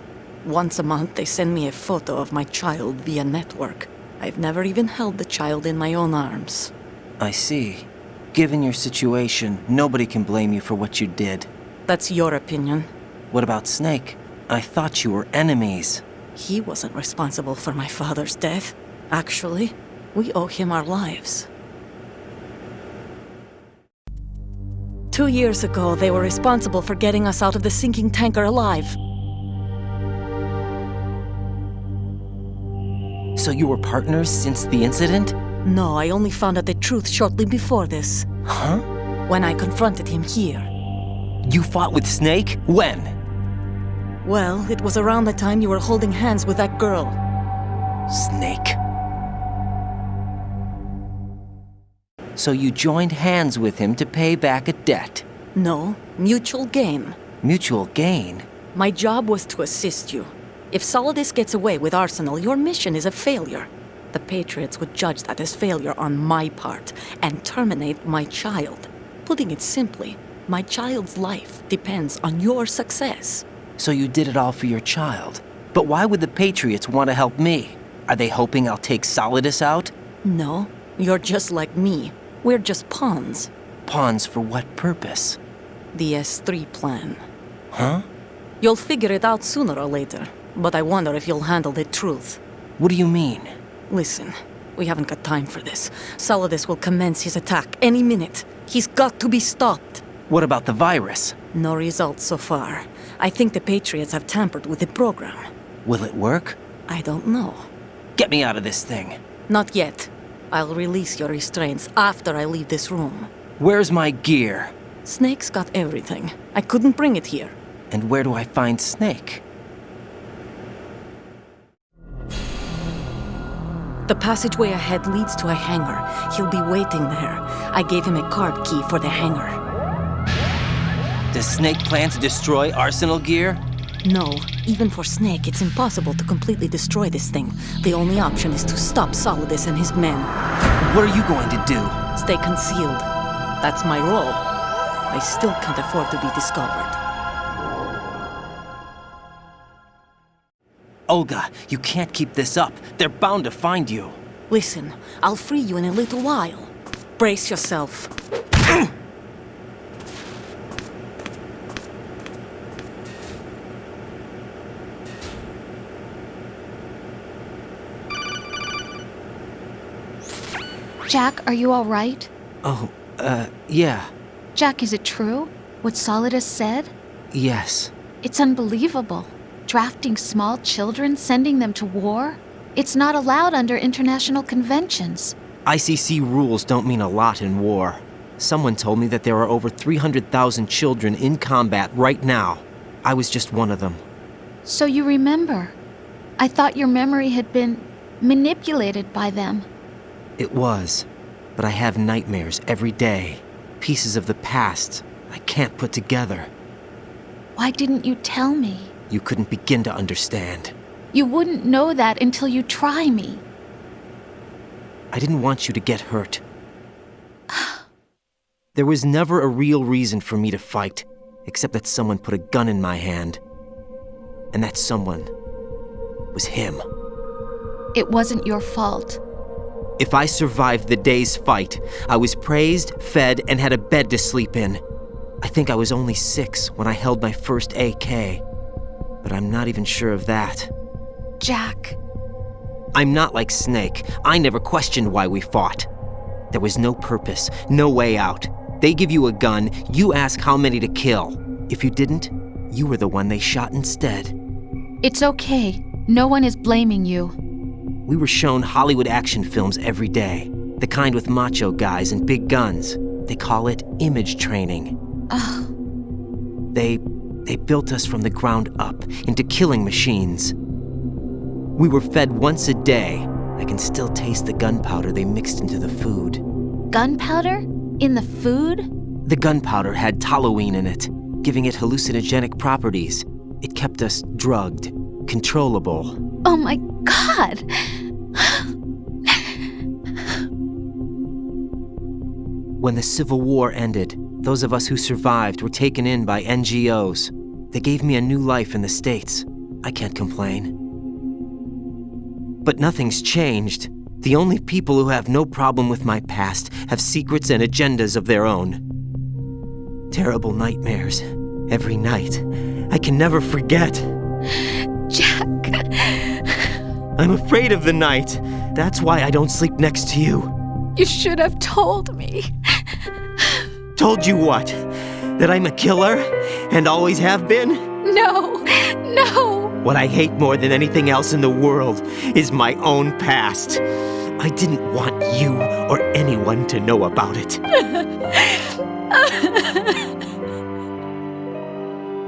Once a month, they send me a photo of my child via network. I've never even held the child in my own arms. I see. Given your situation, nobody can blame you for what you did. That's your opinion. What about Snake? I thought you were enemies. He wasn't responsible for my father's death. Actually, we owe him our lives. 2 years ago, they were responsible for getting us out of the sinking tanker alive. So you were partners since the incident? No, I only found out the truth shortly before this. Huh? When I confronted him here. You fought with Snake? When? Well, it was around the time you were holding hands with that girl. Snake. So you joined hands with him to pay back a debt? No, mutual gain. Mutual gain? My job was to assist you. If Solidus gets away with Arsenal, your mission is a failure. The Patriots would judge that as failure on my part and terminate my child. Putting it simply, my child's life depends on your success. So you did it all for your child. But why would the Patriots want to help me? Are they hoping I'll take Solidus out? No, you're just like me. We're just pawns. Pawns for what purpose? The S3 plan. Huh? You'll figure it out sooner or later, but I wonder if you'll handle the truth. What do you mean? Listen, we haven't got time for this. Solidus will commence his attack any minute. He's got to be stopped. What about the virus? No results so far. I think the Patriots have tampered with the program. Will it work? I don't know. Get me out of this thing. Not yet. I'll release your restraints after I leave this room. Where's my gear? Snake's got everything. I couldn't bring it here. And where do I find Snake? The passageway ahead leads to a hangar. He'll be waiting there. I gave him a card key for the hangar. Does Snake plan to destroy Arsenal gear? No, even for Snake, it's impossible to completely destroy this thing. The only option is to stop Solidus and his men. What are you going to do? Stay concealed. That's my role. I still can't afford to be discovered. Olga, you can't keep this up. They're bound to find you. Listen, I'll free you in a little while. Brace yourself. Jack, are you all right? Oh, yeah. Jack, is it true? What Solidus said? Yes. It's unbelievable. Drafting small children, sending them to war? It's not allowed under international conventions. ICC rules don't mean a lot in war. Someone told me that there are over 300,000 children in combat right now. I was just one of them. So you remember. I thought your memory had been manipulated by them. It was, but I have nightmares every day. Pieces of the past I can't put together. Why didn't you tell me? You couldn't begin to understand. You wouldn't know that until you try me. I didn't want you to get hurt. There was never a real reason for me to fight, except that someone put a gun in my hand. And that someone was him. It wasn't your fault. If I survived the day's fight, I was praised, fed, and had a bed to sleep in. I think I was only 6 when I held my first AK. But I'm not even sure of that. Jack. I'm not like Snake. I never questioned why we fought. There was no purpose, no way out. They give you a gun, you ask how many to kill. If you didn't, you were the one they shot instead. It's okay. No one is blaming you. We were shown Hollywood action films every day. The kind with macho guys and big guns. They call it image training. They built us from the ground up into killing machines. We were fed once a day. I can still taste the gunpowder they mixed into the food. Gunpowder? In the food? The gunpowder had toluene in it, giving it hallucinogenic properties. It kept us drugged, controllable. Oh my God! When the Civil War ended, those of us who survived were taken in by NGOs. They gave me a new life in the States. I can't complain. But nothing's changed. The only people who have no problem with my past have secrets and agendas of their own. Terrible nightmares. Every night. I can never forget. Jack. I'm afraid of the night. That's why I don't sleep next to you. You should have told me. Told you what? That I'm a killer? And always have been? No. What I hate more than anything else in the world is my own past. I didn't want you or anyone to know about it.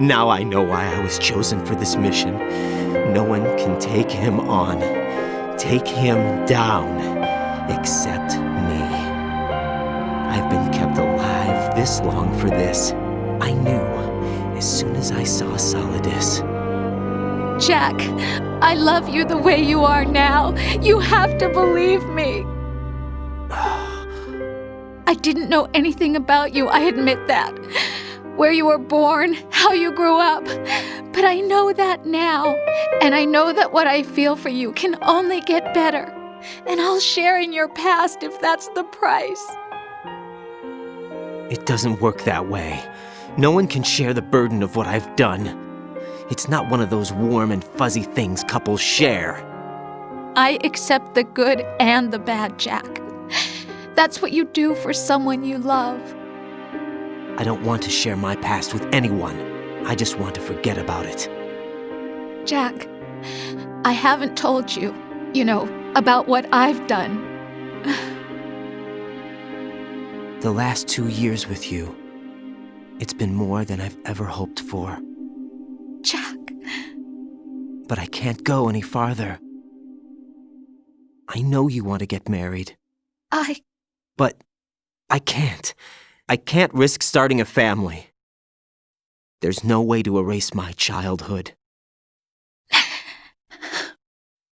Now I know why I was chosen for this mission. No one can take him on, take him down, except me. I've been kept alive this long for this. I knew as soon as I saw Solidus. Jack, I love you the way you are now. You have to believe me. I didn't know anything about you, I admit that. Where you were born, how you grew up. But I know that now. And I know that what I feel for you can only get better. And I'll share in your past if that's the price. It doesn't work that way. No one can share the burden of what I've done. It's not one of those warm and fuzzy things couples share. I accept the good and the bad, Jack. That's what you do for someone you love. I don't want to share my past with anyone. I just want to forget about it. Jack, I haven't told you, about what I've done. The last 2 years with you, it's been more than I've ever hoped for. Jack. But I can't go any farther. I know you want to get married. I... But I can't. I can't risk starting a family. There's no way to erase my childhood.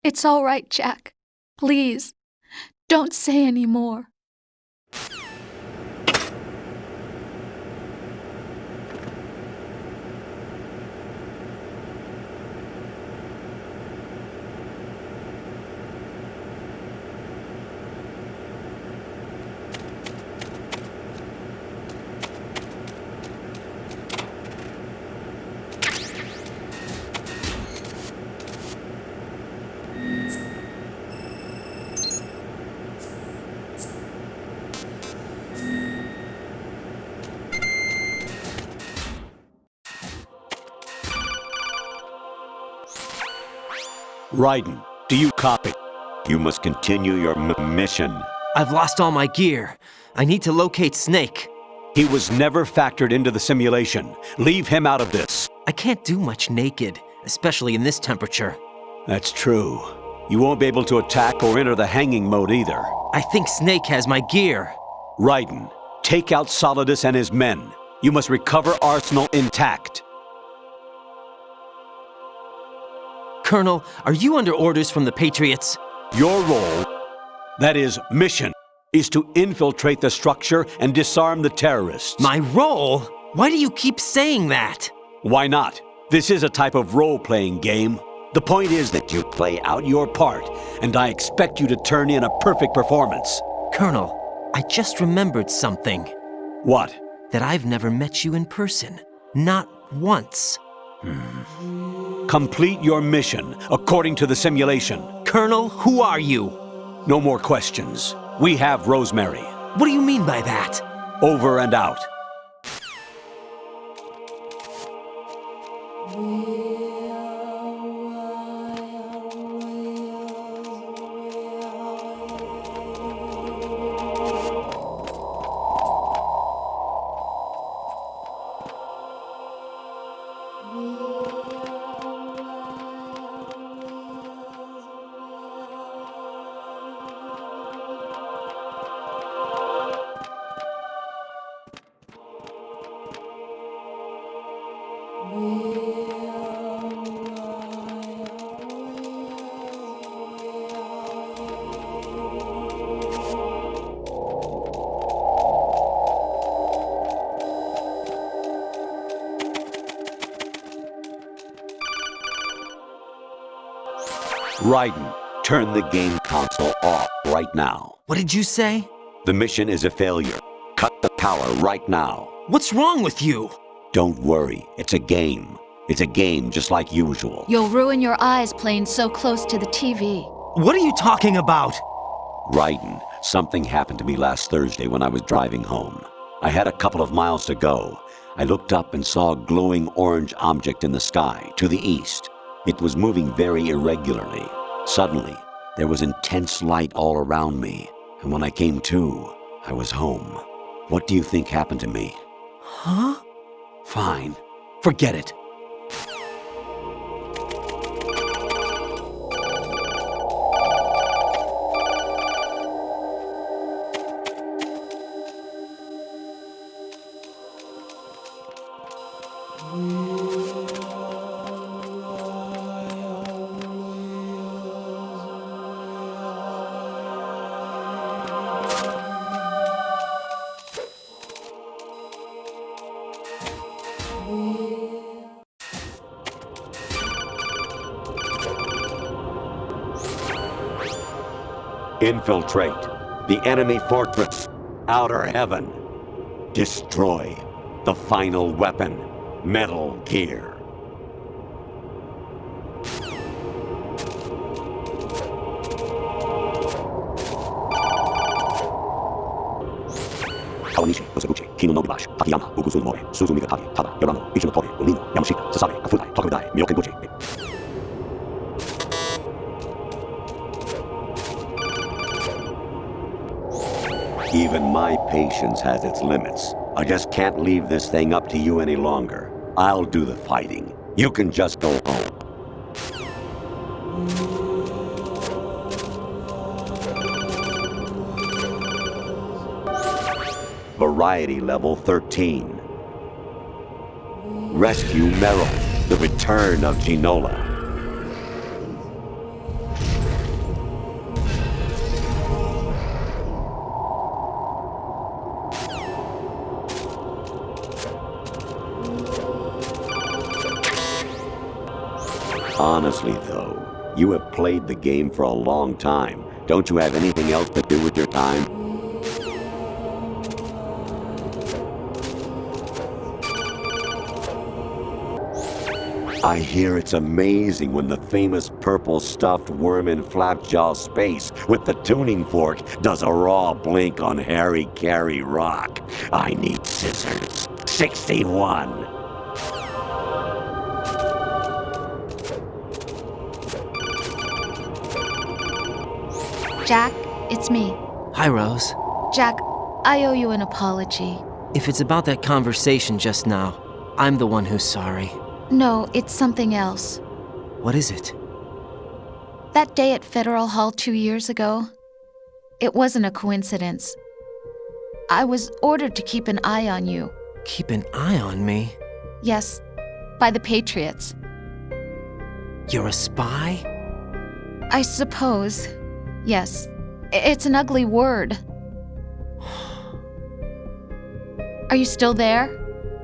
It's all right, Jack. Please, don't say any more. Raiden, do you copy? You must continue your mission. I've lost all my gear. I need to locate Snake. He was never factored into the simulation. Leave him out of this. I can't do much naked, especially in this temperature. That's true. You won't be able to attack or enter the hanging mode either. I think Snake has my gear. Raiden, take out Solidus and his men. You must recover Arsenal intact. Colonel, are you under orders from the Patriots? Your role, that is, mission, is to infiltrate the structure and disarm the terrorists. My role? Why do you keep saying that? Why not? This is a type of role-playing game. The point is that you play out your part, and I expect you to turn in a perfect performance. Colonel, I just remembered something. What? That I've never met you in person. Not once. Complete your mission according to the simulation. Colonel, who are you? No more questions. We have Rosemary. What do you mean by that? Over and out. Raiden, turn the game console off right now. What did you say? The mission is a failure. Cut the power right now. What's wrong with you? Don't worry, it's a game. It's a game just like usual. You'll ruin your eyes playing so close to the TV. What are you talking about? Raiden, something happened to me last Thursday when I was driving home. I had a couple of miles to go. I looked up and saw a glowing orange object in the sky to the east. It was moving very irregularly. Suddenly, there was intense light all around me, and when I came to, I was home. What do you think happened to me? Huh? Fine. Forget it. Infiltrate the enemy fortress, Outer Heaven. Destroy the final weapon, Metal Gear. Kawanishi, Osabuchi, Kino no Bibashi, Takayama, Ukusu no More, Suzumiga Taki, Tada, Yorano, Ichi no Tori, Umino, Yamashita, Sasabe, Kafudai, Tokaudai, Myokenbuchi. Even my patience has its limits. I just can't leave this thing up to you any longer. I'll do the fighting. You can just go home. Variety level 13. Rescue Merrill, the return of Ginola. Honestly, though, you have played the game for a long time. Don't you have anything else to do with your time? I hear it's amazing when the famous purple stuffed worm in Flapjaw Space with the tuning fork does a raw blink on Harry Carey Rock. I need scissors. 61. Jack, it's me. Hi, Rose. Jack, I owe you an apology. If it's about that conversation just now, I'm the one who's sorry. No, it's something else. What is it? That day at Federal Hall 2 years ago, it wasn't a coincidence. I was ordered to keep an eye on you. Keep an eye on me? Yes, by the Patriots. You're a spy? I suppose. Yes. It's an ugly word. Are you still there?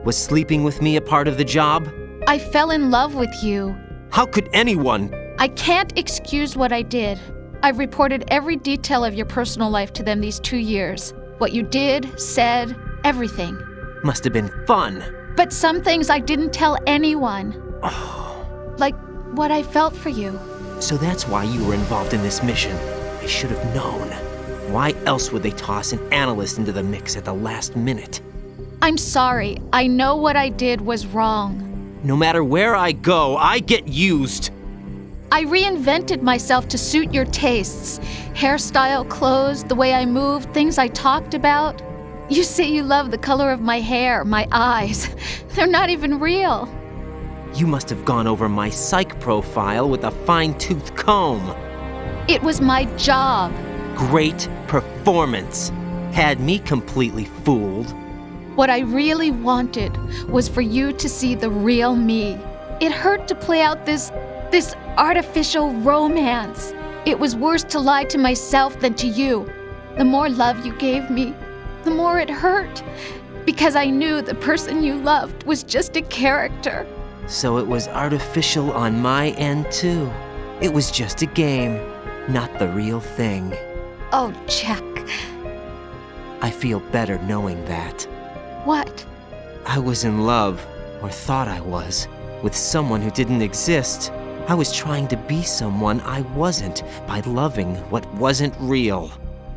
Was sleeping with me a part of the job? I fell in love with you. How could anyone? I can't excuse what I did. I've reported every detail of your personal life to them these 2 years. What you did, said, everything. Must have been fun. But some things I didn't tell anyone. Like what I felt for you. So that's why you were involved in this mission. I should have known. Why else would they toss an analyst into the mix at the last minute? I'm sorry. I know what I did was wrong. No matter where I go, I get used. I reinvented myself to suit your tastes. Hairstyle, clothes, the way I moved, things I talked about. You say you love the color of my hair, my eyes. They're not even real. You must have gone over my psych profile with a fine-tooth comb. It was my job. Great performance. Had me completely fooled. What I really wanted was for you to see the real me. It hurt to play out this artificial romance. It was worse to lie to myself than to you. The more love you gave me, the more it hurt. Because I knew the person you loved was just a character. So it was artificial on my end, too. It was just a game, not the real thing. Oh, Jack. I feel better knowing that. What? I was in love, or thought I was, with someone who didn't exist. I was trying to be someone I wasn't by loving what wasn't real.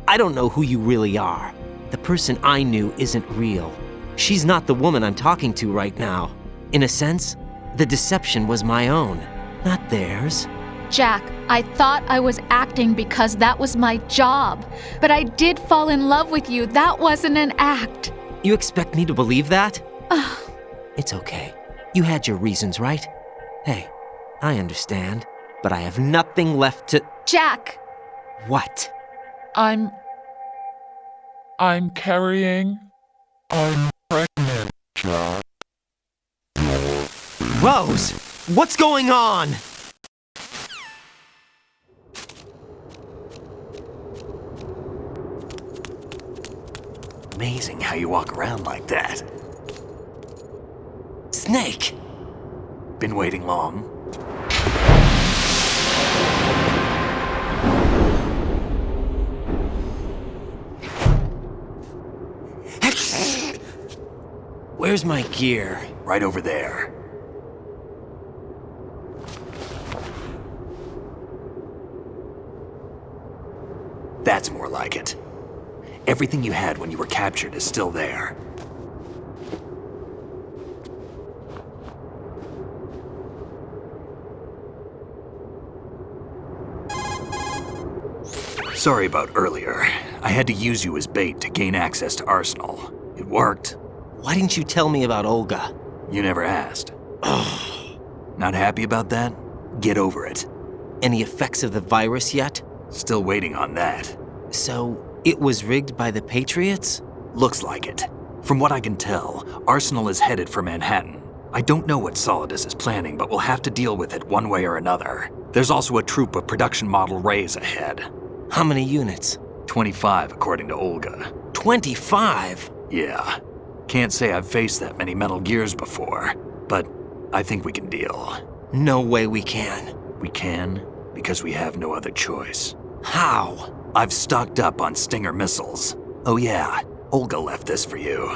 I don't know who you really are. The person I knew isn't real. She's not the woman I'm talking to right now. In a sense, the deception was my own, not theirs. Jack, I thought I was acting because that was my job. But I did fall in love with you. That wasn't an act. You expect me to believe that? It's okay. You had your reasons, right? Hey, I understand, but I have nothing left to... Jack! What? I'm carrying... I'm pregnant, Jack. Rose! What's going on? Amazing how you walk around like that. Snake! Been waiting long? Where's my gear? Right over there. That's more like it. Everything you had when you were captured is still there. Sorry about earlier. I had to use you as bait to gain access to Arsenal. It worked. Why didn't you tell me about Olga? You never asked. Not happy about that? Get over it. Any effects of the virus yet? Still waiting on that. So, it was rigged by the Patriots? Looks like it. From what I can tell, Arsenal is headed for Manhattan. I don't know what Solidus is planning, but we'll have to deal with it one way or another. There's also a troop of production model Rays ahead. How many units? 25, according to Olga. 25? Yeah. Can't say I've faced that many Metal Gears before, but I think we can deal. No way we can. We can, because we have no other choice. How? I've stocked up on Stinger missiles. Oh yeah, Olga left this for you.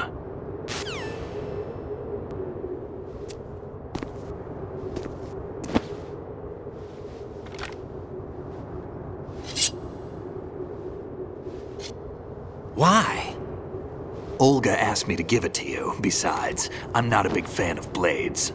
Why? Olga asked me to give it to you. Besides, I'm not a big fan of blades.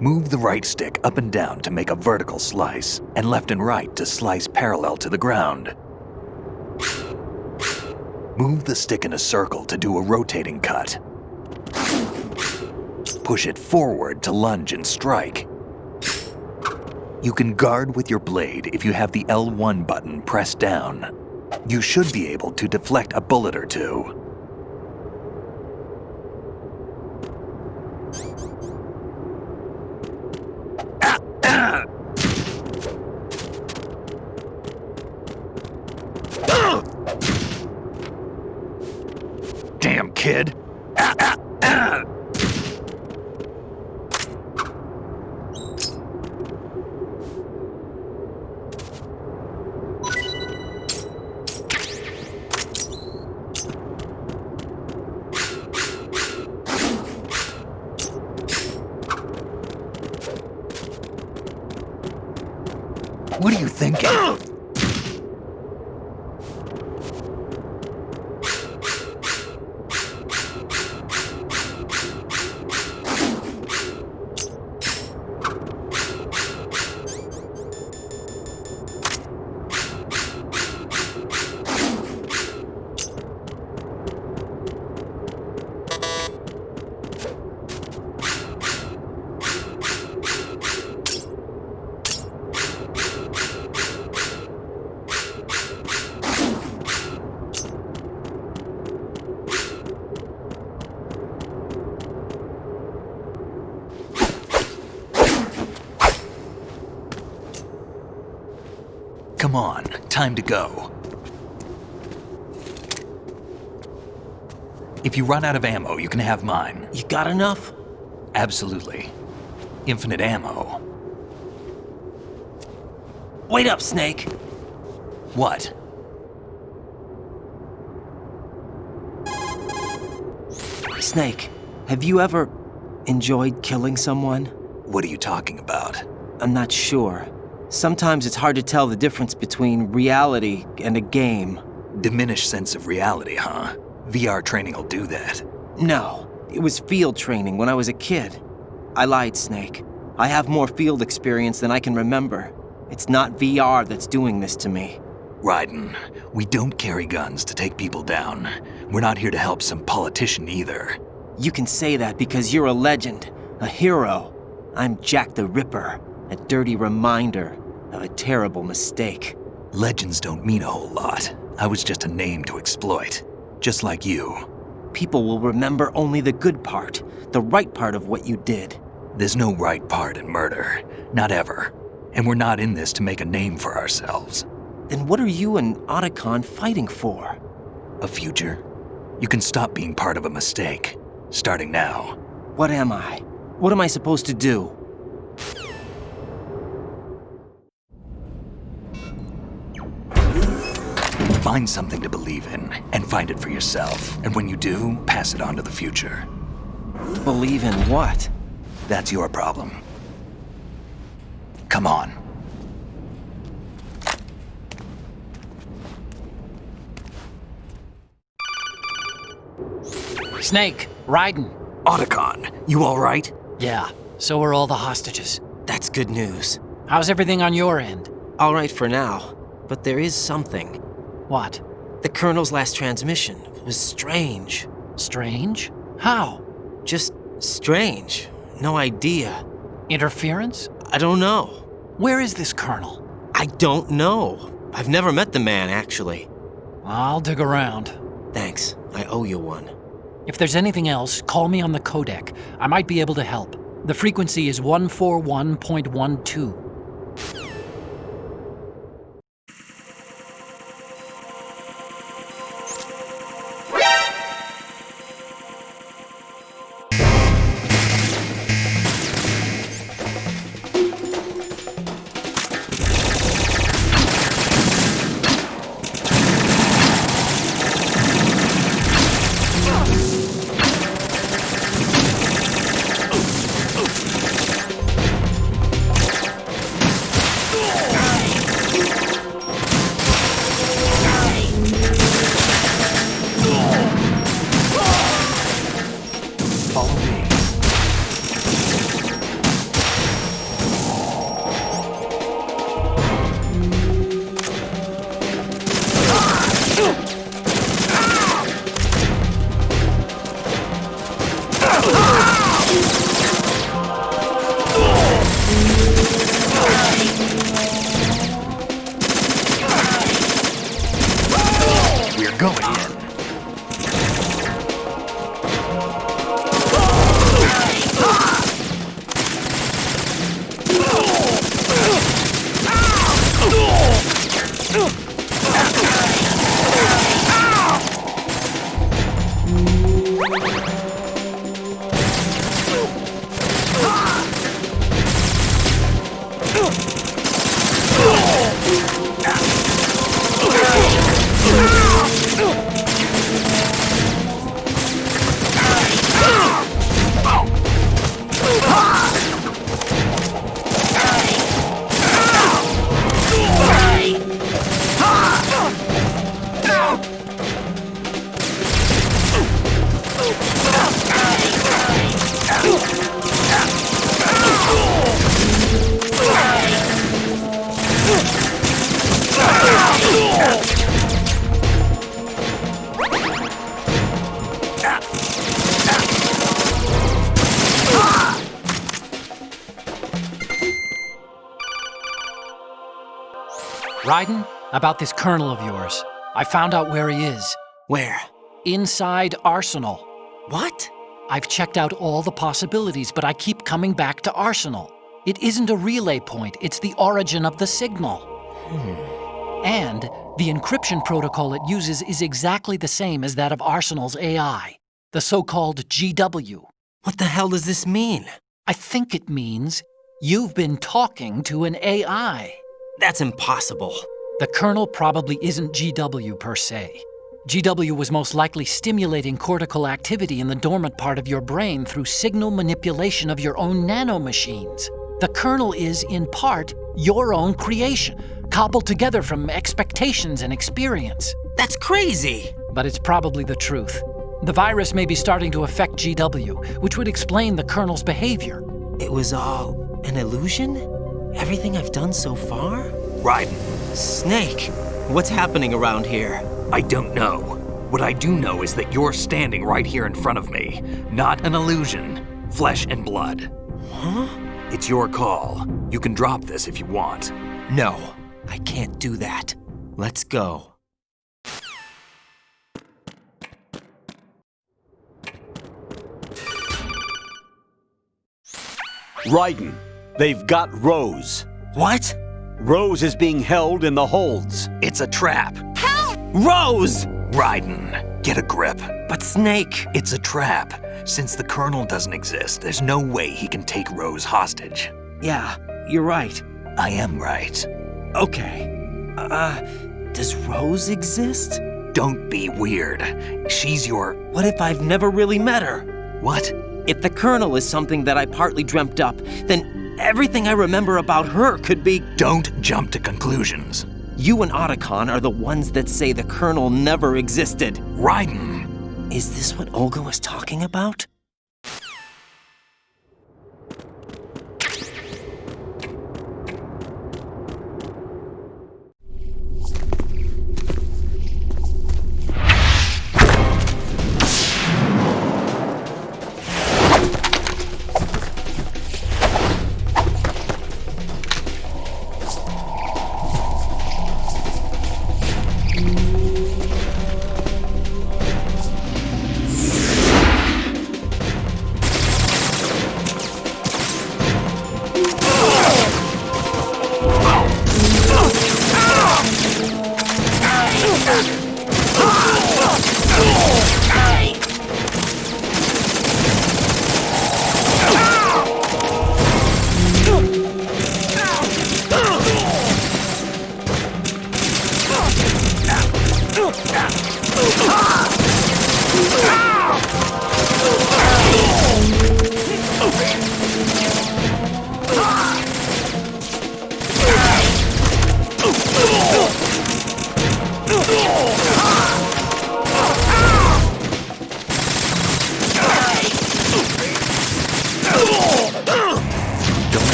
Move the right stick up and down to make a vertical slice, and left and right to slice parallel to the ground. Move the stick in a circle to do a rotating cut. Push it forward to lunge and strike. You can guard with your blade if you have the L1 button pressed down. You should be able to deflect a bullet or two. Damn, kid. What are you thinking? Come on, time to go. If you run out of ammo, you can have mine. You got enough? Absolutely. Infinite ammo. Wait up, Snake. What? Snake, have you ever enjoyed killing someone? What are you talking about? I'm not sure. Sometimes it's hard to tell the difference between reality and a game. Diminished sense of reality, huh? VR training will do that. No, it was field training when I was a kid. I lied, Snake. I have more field experience than I can remember. It's not VR that's doing this to me. Raiden, we don't carry guns to take people down. We're not here to help some politician either. You can say that because you're a legend, a hero. I'm Jack the Ripper, a dirty reminder of a terrible mistake. Legends don't mean a whole lot. I was just a name to exploit, just like you. People will remember only the good part, the right part of what you did. There's no right part in murder, not ever. And we're not in this to make a name for ourselves. Then what are you and Otacon fighting for? A future. You can stop being part of a mistake, starting now. What am I? What am I supposed to do? Find something to believe in, and find it for yourself. And when you do, pass it on to the future. Believe in what? That's your problem. Come on. Snake, Raiden. Otacon, you all right? Yeah, so are all the hostages. That's good news. How's everything on your end? All right for now, but there is something. What? The Colonel's last transmission was strange. Strange? How? Just strange. No idea. Interference? I don't know. Where is this colonel? I don't know. I've never met the man, actually. I'll dig around. Thanks. I owe you one. If there's anything else, call me on the codec. I might be able to help. The frequency is 141.12. Raiden, about this colonel of yours. I found out where he is. Where? Inside Arsenal. What? I've checked out all the possibilities, but I keep coming back to Arsenal. It isn't a relay point, it's the origin of the signal. And the encryption protocol it uses is exactly the same as that of Arsenal's AI, the so-called GW. What the hell does this mean? I think it means you've been talking to an AI. That's impossible. The Colonel probably isn't GW per se. GW was most likely stimulating cortical activity in the dormant part of your brain through signal manipulation of your own nanomachines. The Colonel is, in part, your own creation, cobbled together from expectations and experience. That's crazy! But it's probably the truth. The virus may be starting to affect GW, which would explain the Colonel's behavior. It was all an illusion? Everything I've done so far? Raiden. Snake, what's happening around here? I don't know. What I do know is that you're standing right here in front of me. Not an illusion. Flesh and blood. Huh? It's your call. You can drop this if you want. No, I can't do that. Let's go. Raiden, they've got Rose. What? Rose is being held in the holds. It's a trap. Help! Rose! Raiden, get a grip. But Snake... It's a trap. Since the Colonel doesn't exist, there's no way he can take Rose hostage. Yeah, you're right. I am right. Okay. Does Rose exist? Don't be weird. She's your... What if I've never really met her? What? If the Colonel is something that I partly dreamt up, then everything I remember about her could be... Don't jump to conclusions. You and Otacon are the ones that say the Colonel never existed. Raiden! Is this what Olga was talking about?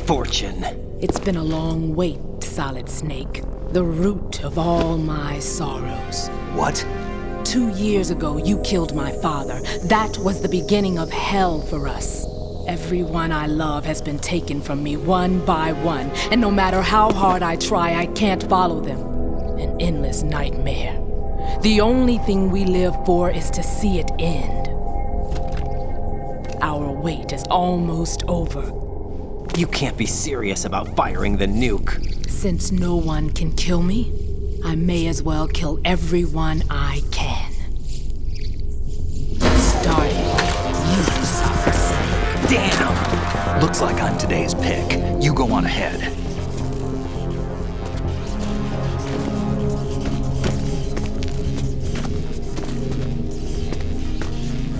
Fortune. It's been a long wait, Solid Snake. The root of all my sorrows. What? 2 years ago, you killed my father. That was the beginning of hell for us. Everyone I love has been taken from me one by one, and no matter how hard I try, I can't follow them. An endless nightmare. The only thing we live for is to see it end. Our wait is almost over. You can't be serious about firing the nuke. Since no one can kill me, I may as well kill everyone I can. Starting with you, Solid Snake. Damn! Looks like I'm today's pick. You go on ahead.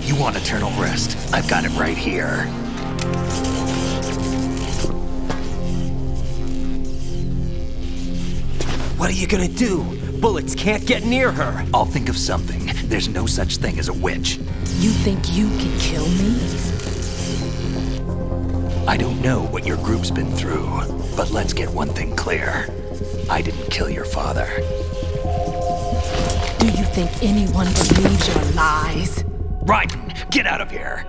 You want eternal rest? I've got it right here. What are you gonna do? Bullets can't get near her. I'll think of something. There's no such thing as a witch. You think you can kill me? I don't know what your group's been through, but let's get one thing clear. I didn't kill your father. Do you think anyone believes your lies? Raiden, get out of here!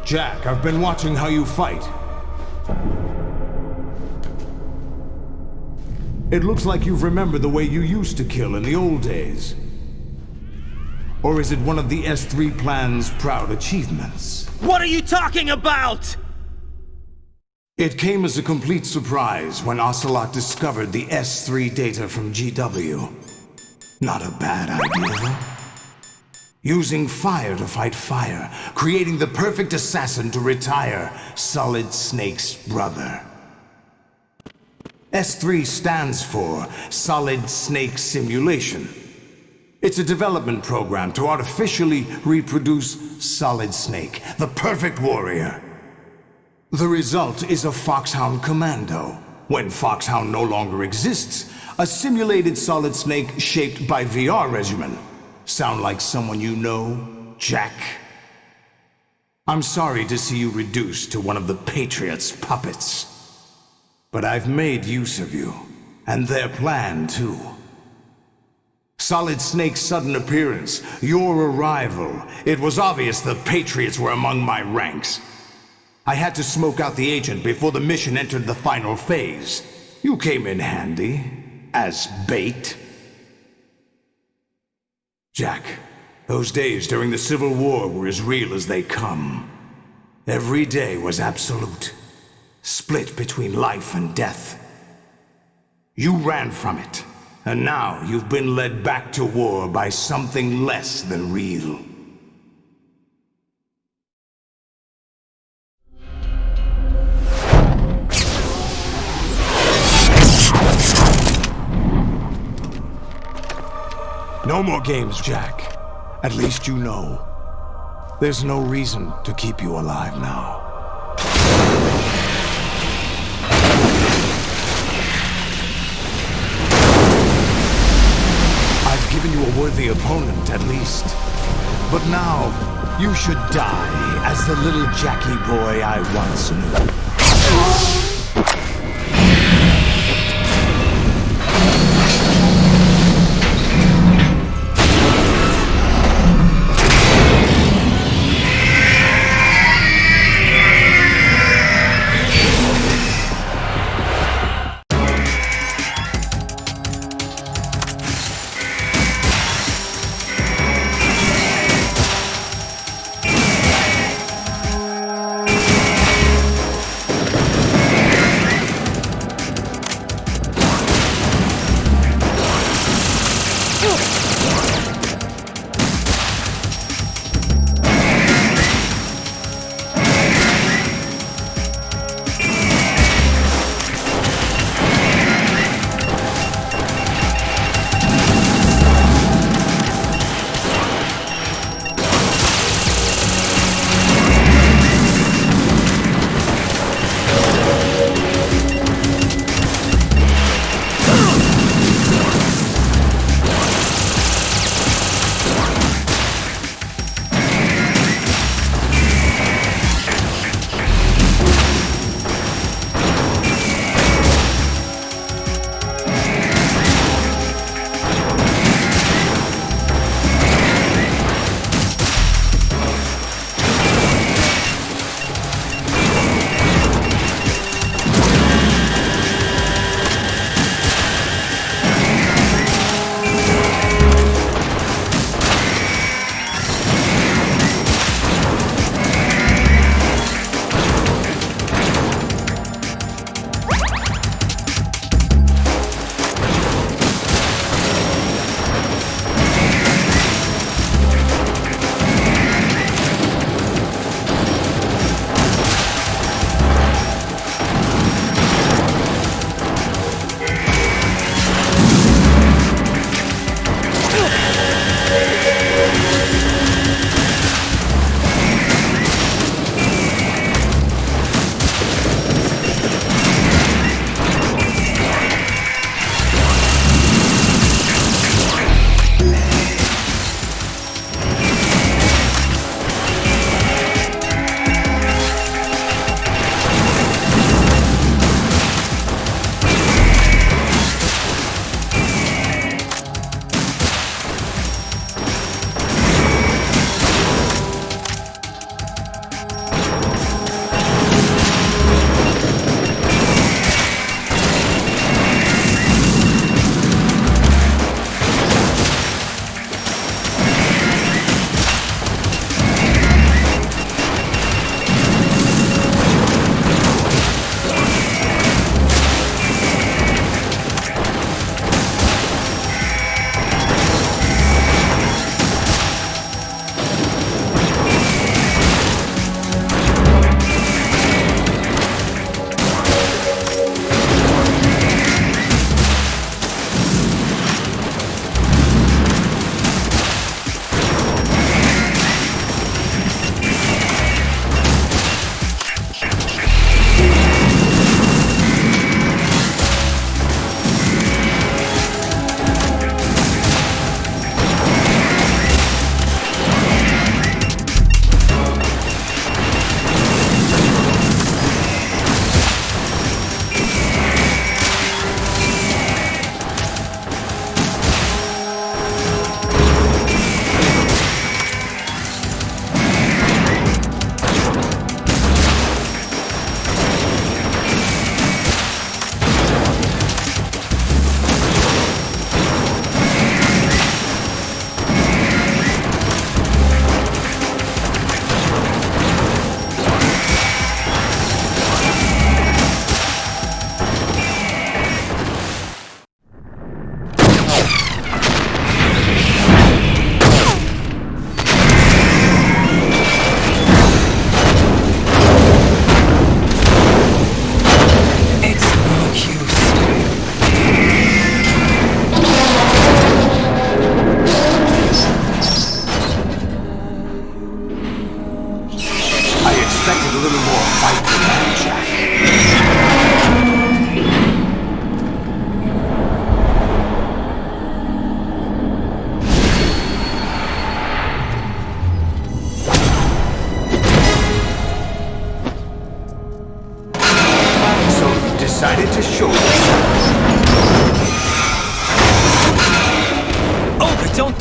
Jack, I've been watching how you fight. It looks like you've remembered the way you used to kill in the old days. Or is it one of the S3 plan's proud achievements? What are you talking about? It came as a complete surprise when Ocelot discovered the S3 data from GW. Not a bad idea. Using fire to fight fire, creating the perfect assassin to retire Solid Snake's brother. S3 stands for Solid Snake Simulation. It's a development program to artificially reproduce Solid Snake, the perfect warrior. The result is a Foxhound Commando. When Foxhound no longer exists, a simulated Solid Snake shaped by VR regimen. Sound like someone you know, Jack? I'm sorry to see you reduced to one of the Patriots' puppets. But I've made use of you, and their plan too. Solid Snake's sudden appearance, your arrival, it was obvious the Patriots were among my ranks. I had to smoke out the agent before the mission entered the final phase. You came in handy. as bait? Jack, those days during the Civil War were as real as they come. Every day was absolute, split between life and death. You ran from it, and now you've been led back to war by something less than real. No more games, Jack. At least you know. There's no reason to keep you alive now. I've given you a worthy opponent, at least. But now, you should die as the little Jackie boy I once knew.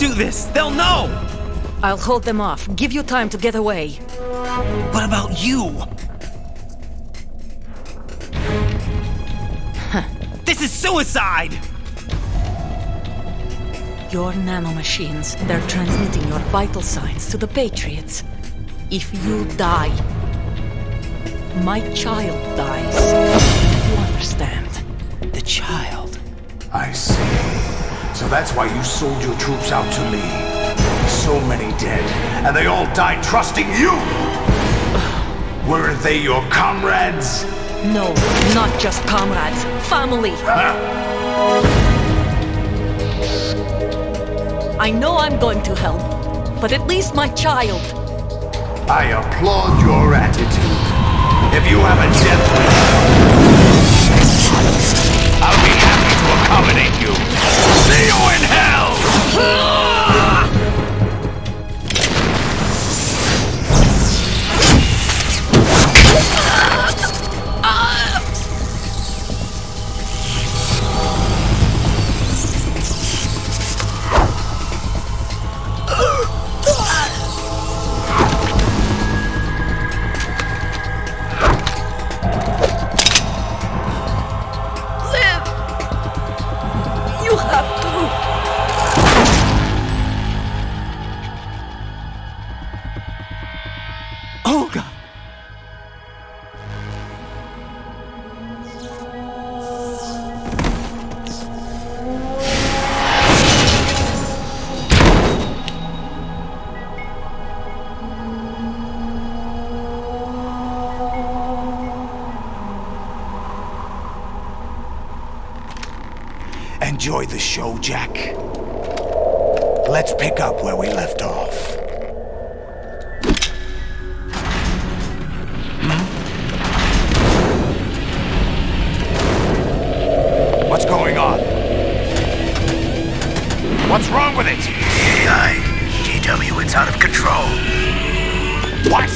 do this, they'll know! I'll hold them off. Give you time to get away. What about you? This is suicide! Your nanomachines, they're transmitting your vital signs to the Patriots. If you die, my child dies. You understand? The child. I see. So that's why you sold your troops out to me. So many dead, and they all died trusting you! Weren't they your comrades? No, not just comrades. Family. I know I'm going to hell, but at least my child. I applaud your attitude. If you have a death wish, I'll be happy to accommodate you. See you in hell! Enjoy the show, Jack. Let's pick up where we left off. What's going on? What's wrong with it? AI. GW, it's out of control. What?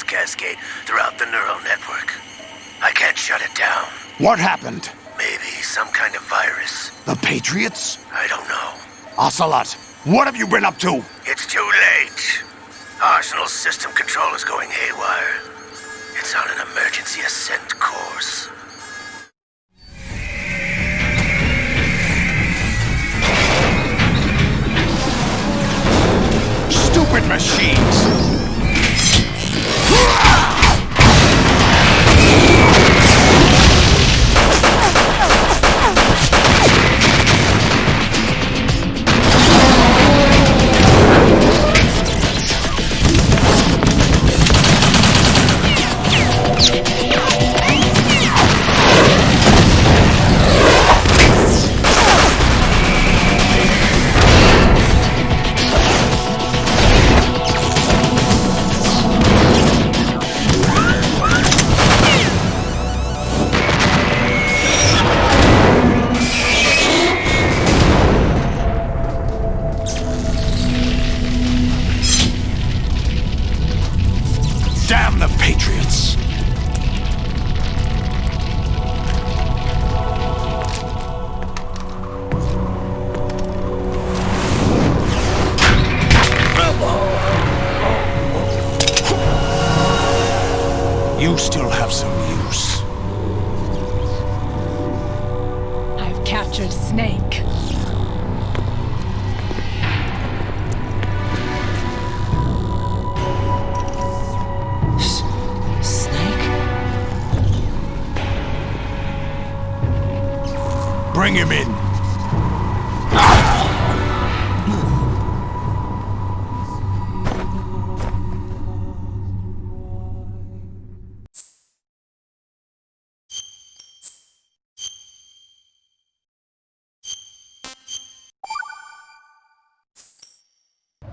Cascade throughout the neural network. I can't shut it down. What happened? Maybe some kind of virus. The Patriots? I don't know. Ocelot, what have you been up to? It's too late. Arsenal's system control is going haywire. It's on an emergency ascent course. Stupid machines! Damn the Patriots! You still have some use. I've captured Snake. Bring him in.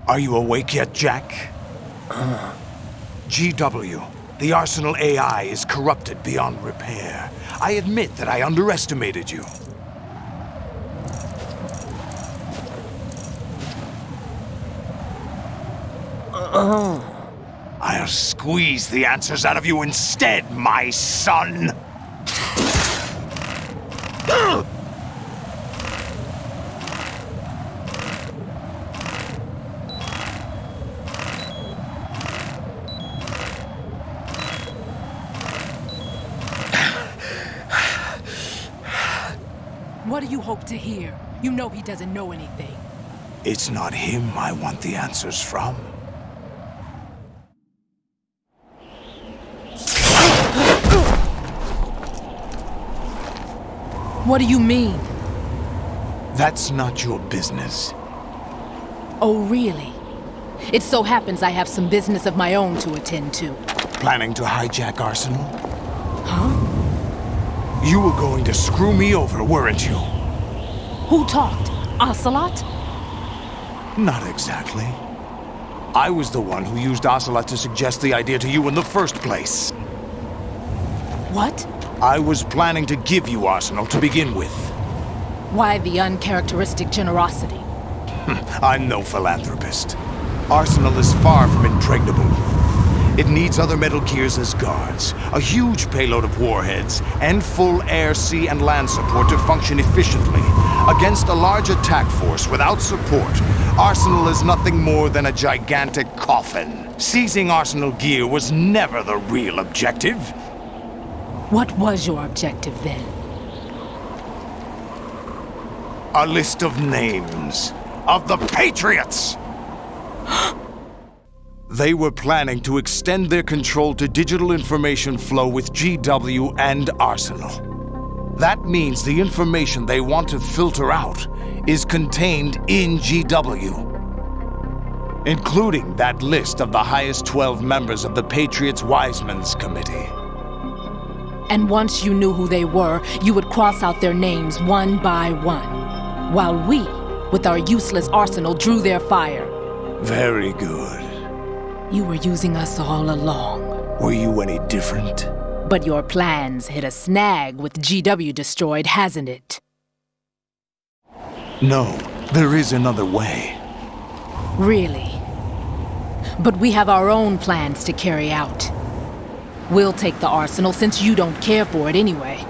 Are you awake yet, Jack? GW, the Arsenal AI is corrupted beyond repair. I admit that I underestimated you. I'll squeeze the answers out of you instead, my son! What do you hope to hear? You know he doesn't know anything. It's not him I want the answers from. What do you mean? That's not your business. Oh, really? It so happens I have some business of my own to attend to. Planning to hijack Arsenal? Huh? You were going to screw me over, weren't you? Who talked? Ocelot? Not exactly. I was the one who used Ocelot to suggest the idea to you in the first place. What? I was planning to give you Arsenal to begin with. Why the uncharacteristic generosity? I'm no philanthropist. Arsenal is far from impregnable. It needs other Metal Gears as guards, a huge payload of warheads, and full air, sea, and land support to function efficiently. Against a large attack force without support, Arsenal is nothing more than a gigantic coffin. Seizing Arsenal gear was never the real objective. What was your objective then? A list of names of the Patriots! They were planning to extend their control to digital information flow with GW and Arsenal. That means the information they want to filter out is contained in GW, including that list of the highest 12 members of the Patriots Wiseman's Committee. And once you knew who they were, you would cross out their names one by one, while we, with our useless arsenal, drew their fire. Very good. You were using us all along. Were you any different? But your plans hit a snag with GW destroyed, hasn't it? No, there is another way. Really? But we have our own plans to carry out. We'll take the arsenal since you don't care for it anyway.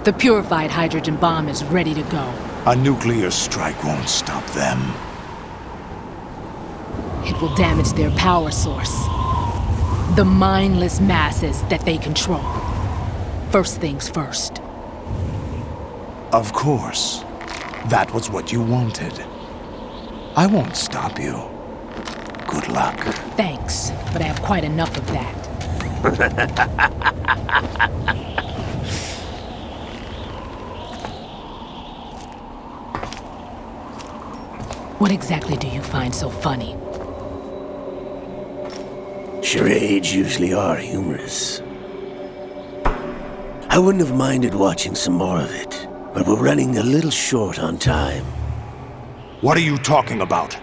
The purified hydrogen bomb is ready to go. A nuclear strike won't stop them. It will damage their power source. The mindless masses that they control. First things first. Of course. That was what you wanted. I won't stop you. Good luck. Thanks, but I have quite enough of that. What exactly do you find so funny? Charades usually are humorous. I wouldn't have minded watching some more of it, but we're running a little short on time. What are you talking about?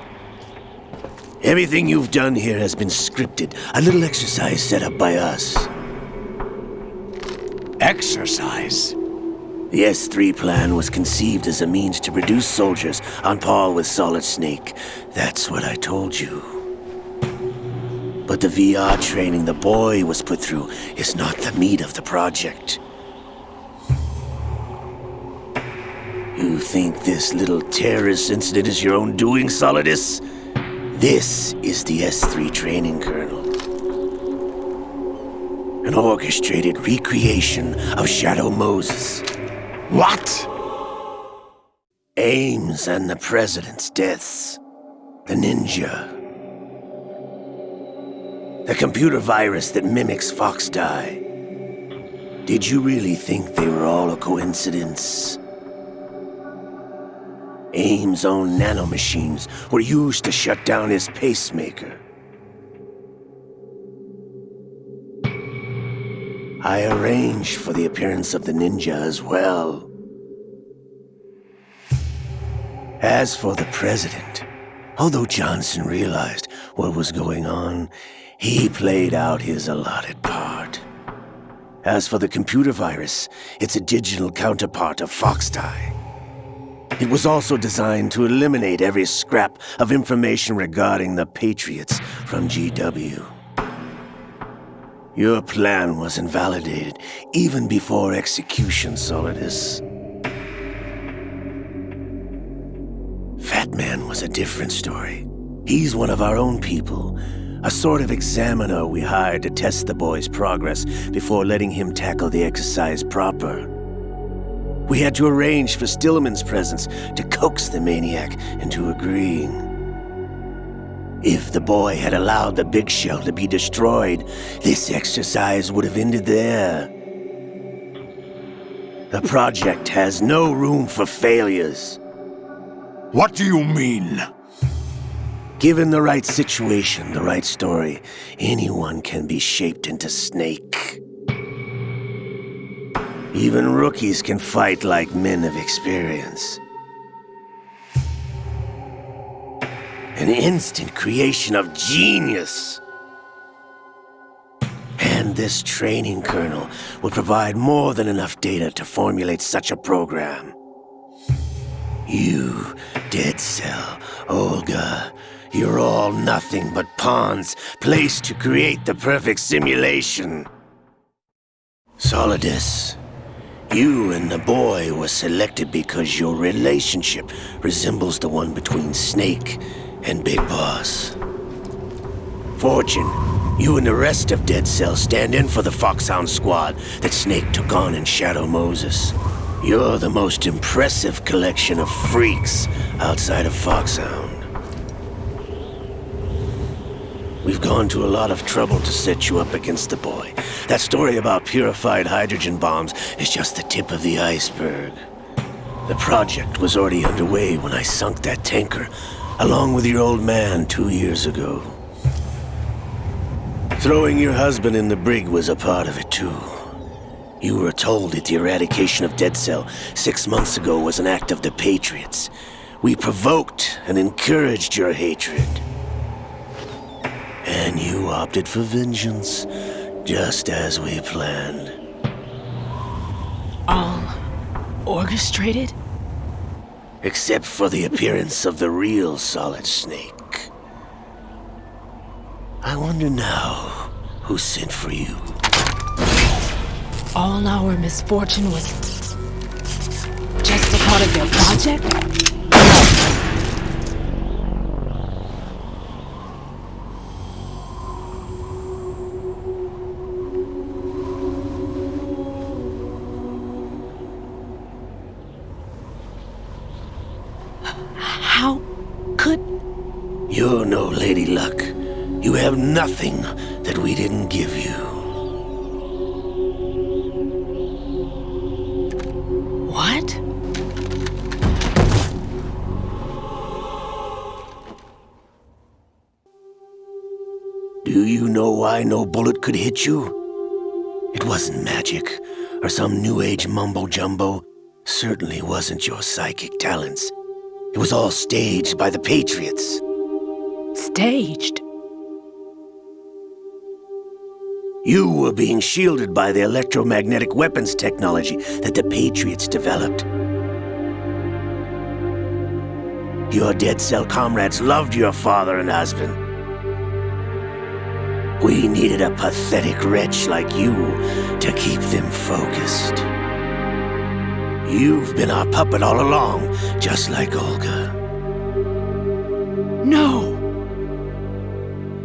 Everything you've done here has been scripted, a little exercise set up by us. Exercise? The S3 plan was conceived as a means to produce soldiers on par with Solid Snake. That's what I told you. But the VR training the boy was put through is not the meat of the project. You think this little terrorist incident is your own doing, Solidus? This is the S3 training kernel. An orchestrated recreation of Shadow Moses. What? Ames and the President's deaths. The ninja. The computer virus that mimics Foxdie. Did you really think they were all a coincidence? Ames' own nanomachines were used to shut down his pacemaker. I arranged for the appearance of the ninja as well. As for the President, Although Johnson realized what was going on, he played out his allotted part. As for the computer virus, it's a digital counterpart of Foxtie. It was also designed to eliminate every scrap of information regarding the Patriots from GW. Your plan was invalidated even before execution, Solidus. Fat Man was a different story. He's one of our own people, a sort of examiner we hired to test the boy's progress before letting him tackle the exercise proper. We had to arrange for Stillman's presence to coax the maniac into agreeing. If the boy had allowed the big shell to be destroyed, this exercise would have ended there. The project has no room for failures. What do you mean? Given the right situation, the right story, anyone can be shaped into Snake. Even rookies can fight like men of experience. An instant creation of genius. And this training kernel would provide more than enough data to formulate such a program. You, Dead Cell, Olga, you're all nothing but pawns placed to create the perfect simulation. Solidus, you and the boy were selected because your relationship resembles the one between Snake and Big Boss. Fortune, you and the rest of Dead Cell stand in for the Foxhound squad that Snake took on in Shadow Moses. You're the most impressive collection of freaks outside of Foxhound. We've gone to a lot of trouble to set you up against the boy. That story about purified hydrogen bombs is just the tip of the iceberg. The project was already underway when I sunk that tanker, along with your old man 2 years ago. Throwing your husband in the brig was a part of it too. You were told that the eradication of Dead Cell 6 months ago was an act of the Patriots. We provoked and encouraged your hatred. And you opted for vengeance, just as we planned. All orchestrated? Except for the appearance of the real Solid Snake. I wonder now who sent for you. All our misfortune was just a part of their project? How could... You're no Lady Luck. You have nothing that we didn't give you. What? Do you know why no bullet could hit you? It wasn't magic, or some new age mumbo-jumbo. Certainly wasn't your psychic talents. It was all staged by the Patriots. Staged? You were being shielded by the electromagnetic weapons technology that the Patriots developed. Your Dead Cell comrades loved your father and husband. We needed a pathetic wretch like you to keep them focused. You've been our puppet all along, just like Olga. No!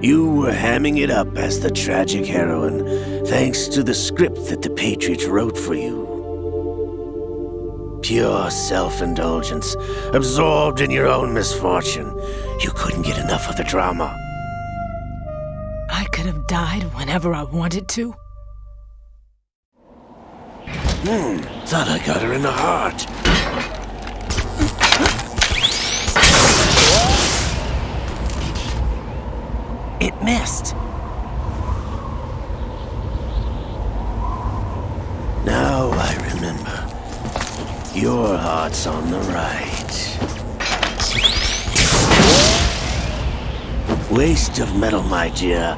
You were hamming it up as the tragic heroine, thanks to the script that the Patriots wrote for you. Pure self-indulgence, absorbed in your own misfortune. You couldn't get enough of the drama. I could have died whenever I wanted to. Thought I got her in the heart. It missed. Now I remember. Your heart's on the right. Waste of metal, my dear.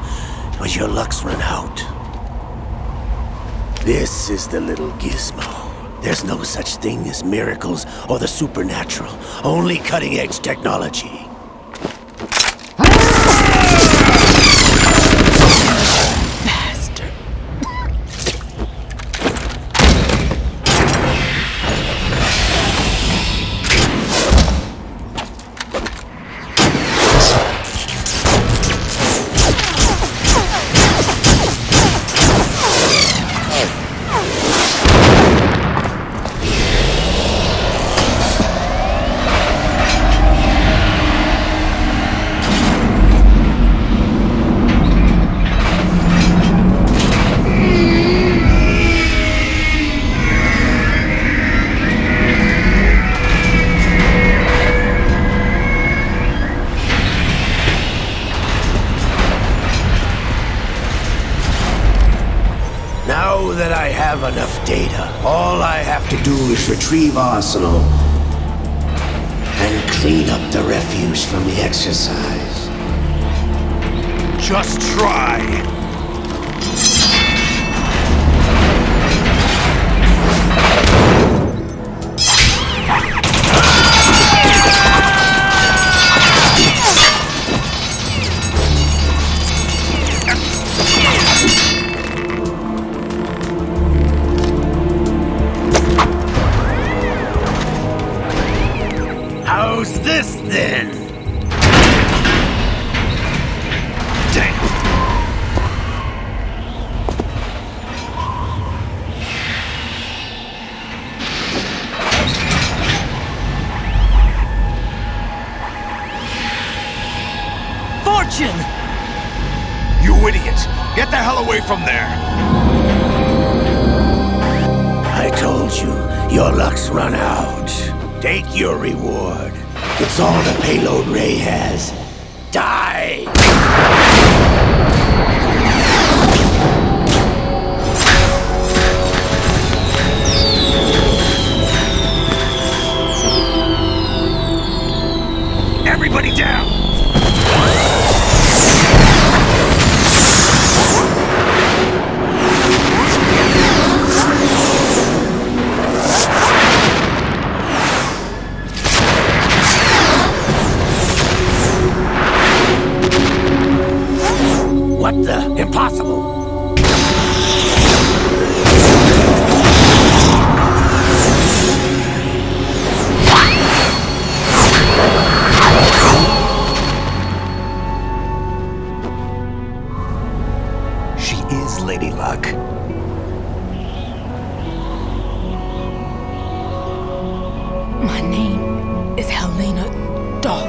But your luck's run out. This is the little gizmo. There's no such thing as miracles or the supernatural. Only cutting-edge technology. Bastard. Now that I have enough data, all I have to do is retrieve Arsenal and clean up the refuse from the exercise. Just try. How's this then? Damn. Fortune! You idiot! Get the hell away from there! I told you, your luck's run out. Take your reward. It's all the payload Ray has. Die! Everybody down! What the? Impossible! She is Lady Luck. My name is Helena Dolph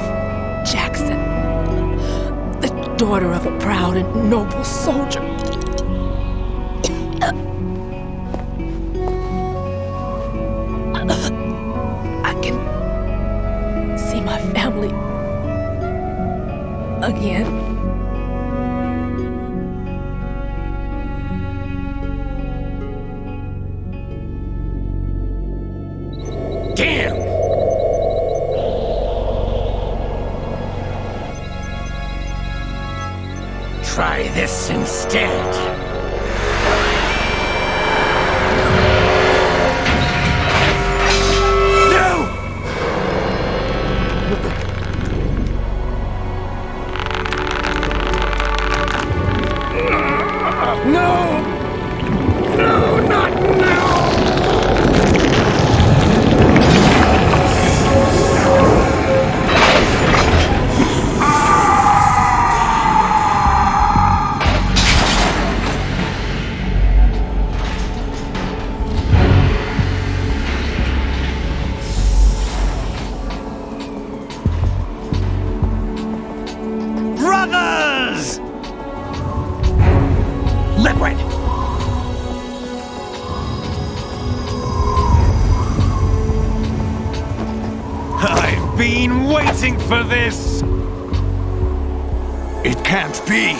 Jackson, the daughter of a proud and noble soldier. I can see my family again. Damn! Try this instead. No! No, not now! Brothers! Liquid! I've been waiting for this! It can't be!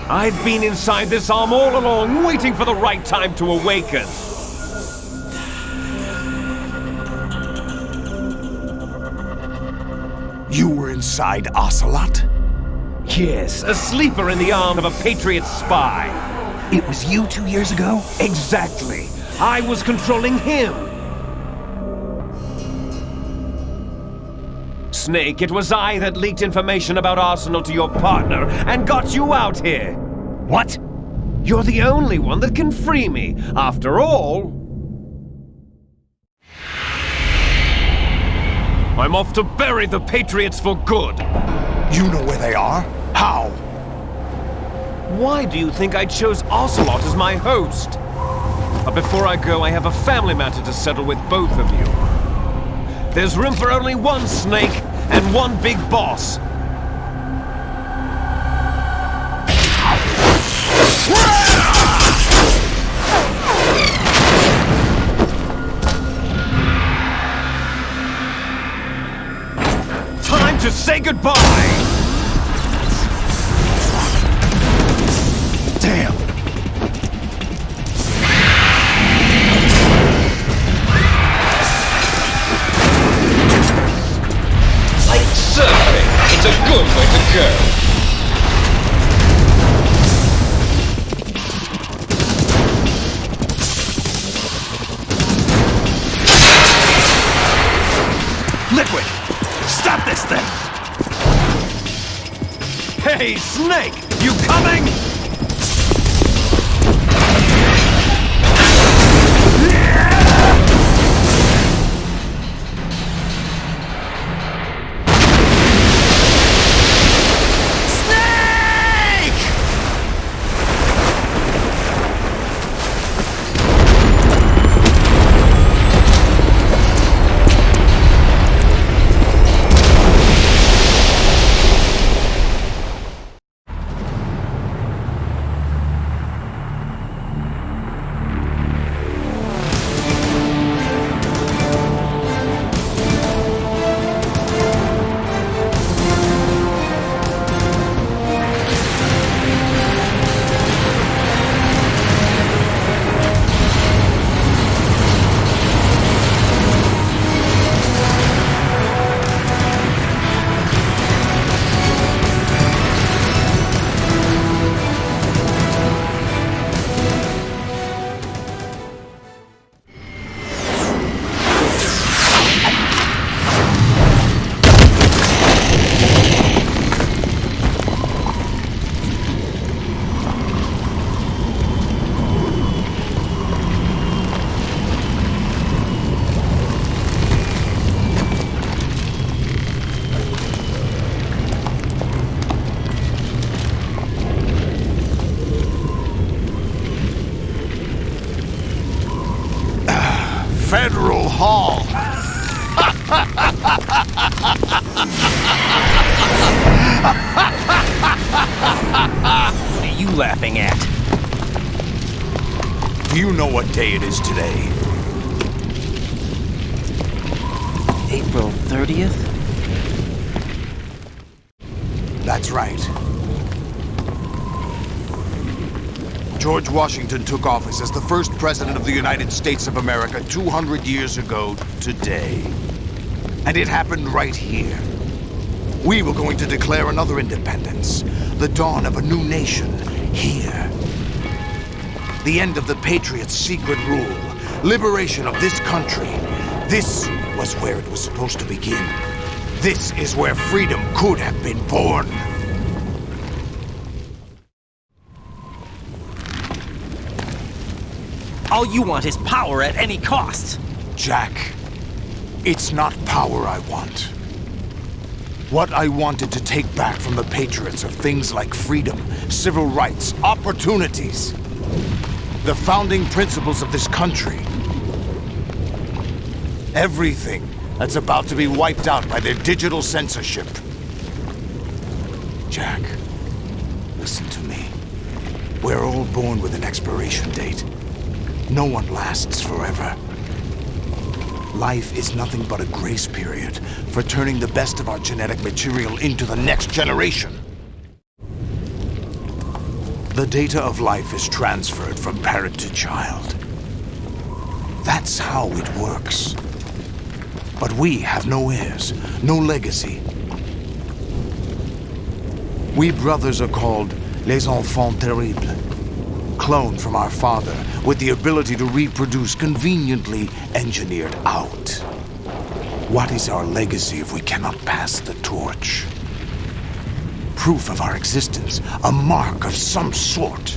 I've been inside this arm all along, waiting for the right time to awaken. You were inside Ocelot? Yes, a sleeper in the arm of a Patriot spy. It was you 2 years ago? Exactly. I was controlling him. Snake, it was I that leaked information about Arsenal to your partner and got you out here. What? You're the only one that can free me. After all, I'm off to bury the Patriots for good. You know where they are? How? Why do you think I chose Ocelot as my host? But before I go, I have a family matter to settle with both of you. There's room for only one Snake and one big boss. Time to say goodbye! Damn! Like surfing, it's a good way to go. Liquid! Stop this thing! Hey, Snake! You coming? Federal Hall. What are you laughing at? Do you know what day it is today? April 30th? That's right. George Washington took office as the first president of the United States of America 200 years ago today. And it happened right here. We were going to declare another independence, the dawn of a new nation, here. The end of the Patriots' secret rule, liberation of this country. This was where it was supposed to begin. This is where freedom could have been born. All you want is power at any cost. Jack, it's not power I want. What I wanted to take back from the Patriots are things like freedom, civil rights, opportunities. The founding principles of this country. Everything that's about to be wiped out by their digital censorship. Jack, listen to me. We're all born with an expiration date. No one lasts forever. Life is nothing but a grace period for turning the best of our genetic material into the next generation. The data of life is transferred from parent to child. That's how it works. But we have no heirs, no legacy. We brothers are called Les Enfants Terribles. Cloned from our father, with the ability to reproduce conveniently engineered out. What is our legacy if we cannot pass the torch? Proof of our existence, a mark of some sort.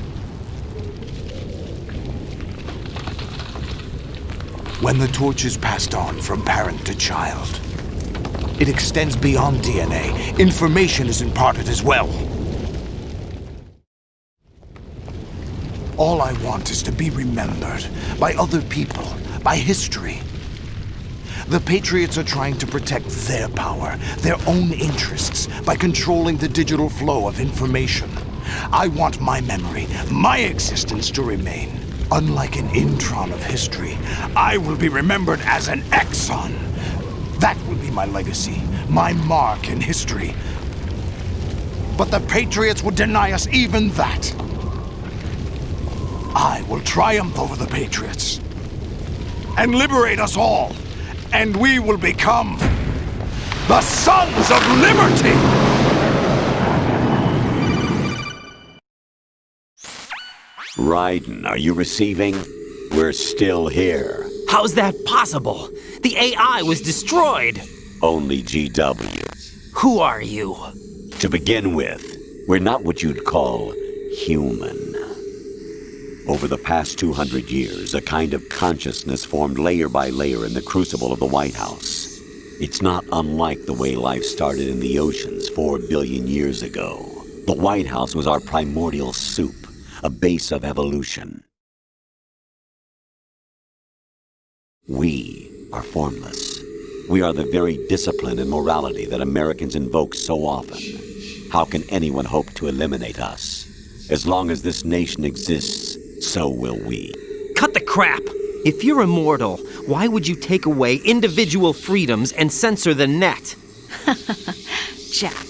When the torch is passed on from parent to child, it extends beyond DNA. Information is imparted as well. All I want is to be remembered by other people, by history. The Patriots are trying to protect their power, their own interests, by controlling the digital flow of information. I want my memory, my existence to remain. Unlike an intron of history, I will be remembered as an exon. That will be my legacy, my mark in history. But the Patriots would deny us even that. I will triumph over the Patriots and liberate us all, and we will become the Sons of Liberty! Raiden, are you receiving? We're still here. How's that possible? The AI was destroyed. Only GW. Who are you? To begin with, we're not what you'd call human. Over the past 200 years, a kind of consciousness formed layer by layer in the crucible of the White House. It's not unlike the way life started in the oceans 4 billion years ago. The White House was our primordial soup, a base of evolution. We are formless. We are the very discipline and morality that Americans invoke so often. How can anyone hope to eliminate us? As long as this nation exists, so will we. Cut the crap! If you're immortal, why would you take away individual freedoms and censor the net? Jack,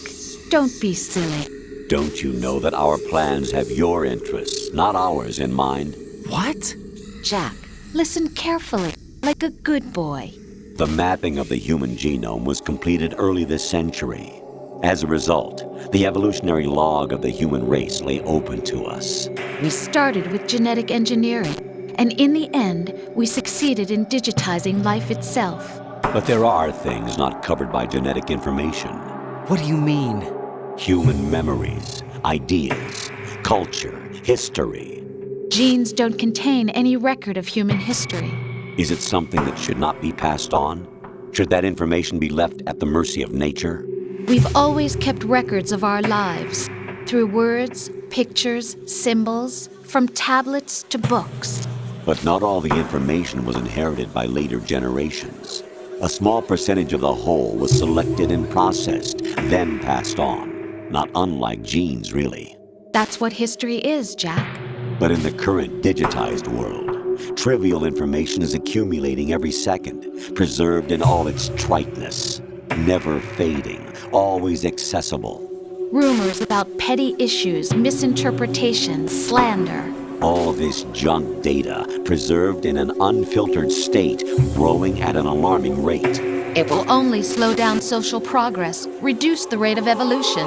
don't be silly. Don't you know that our plans have your interests, not ours, in mind? What? Jack, listen carefully, like a good boy. The mapping of the human genome was completed early this century. As a result, the evolutionary log of the human race lay open to us. We started with genetic engineering, and in the end, we succeeded in digitizing life itself. But there are things not covered by genetic information. What do you mean? Human memories, ideas, culture, history. Genes don't contain any record of human history. Is it something that should not be passed on? Should that information be left at the mercy of nature? We've always kept records of our lives, through words, pictures, symbols, from tablets to books. But not all the information was inherited by later generations. A small percentage of the whole was selected and processed, then passed on. Not unlike genes, really. That's what history is, Jack. But in the current digitized world, trivial information is accumulating every second, preserved in all its triteness, never fading, always accessible. Rumors about petty issues, misinterpretations, slander. All this junk data, preserved in an unfiltered state, growing at an alarming rate. It will only slow down social progress, reduce the rate of evolution.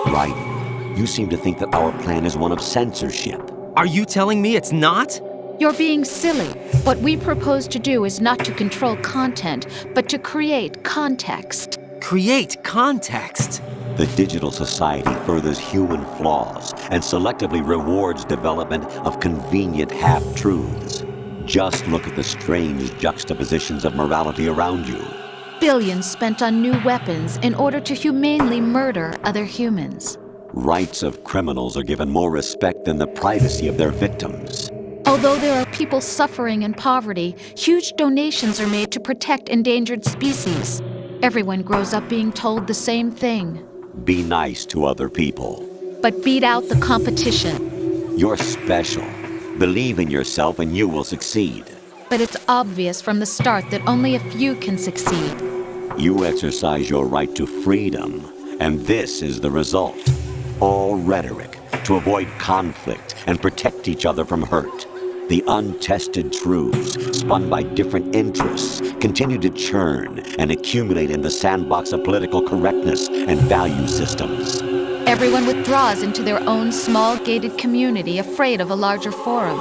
Right. You seem to think that our plan is one of censorship. Are you telling me it's not? You're being silly. What we propose to do is not to control content, but to create context. Create context? The digital society furthers human flaws and selectively rewards development of convenient half-truths. Just look at the strange juxtapositions of morality around you. Billions spent on new weapons in order to humanely murder other humans. Rights of criminals are given more respect than the privacy of their victims. Although there are people suffering in poverty, huge donations are made to protect endangered species. Everyone grows up being told the same thing. Be nice to other people. But beat out the competition. You're special. Believe in yourself and you will succeed. But it's obvious from the start that only a few can succeed. You exercise your right to freedom, and this is the result. All rhetoric to avoid conflict and protect each other from hurt. The untested truths, spun by different interests, continue to churn and accumulate in the sandbox of political correctness and value systems. Everyone withdraws into their own small gated community, afraid of a larger forum.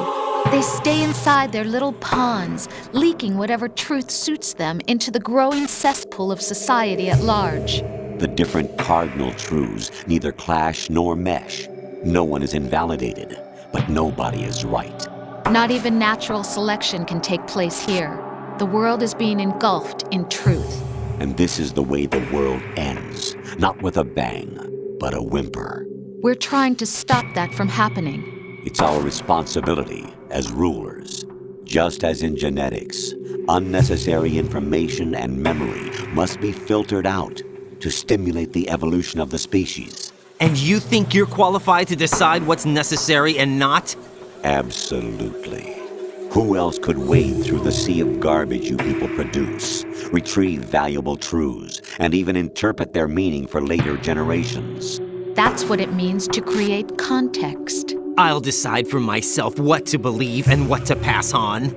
They stay inside their little ponds, leaking whatever truth suits them into the growing cesspool of society at large. The different cardinal truths neither clash nor mesh. No one is invalidated, but nobody is right. Not even natural selection can take place here. The world is being engulfed in truth. And this is the way the world ends, not with a bang, but a whimper. We're trying to stop that from happening. It's our responsibility as rulers. Just as in genetics, unnecessary information and memory must be filtered out to stimulate the evolution of the species. And you think you're qualified to decide what's necessary and not? Absolutely. Who else could wade through the sea of garbage you people produce, retrieve valuable truths, and even interpret their meaning for later generations? That's what it means to create context. I'll decide for myself what to believe and what to pass on.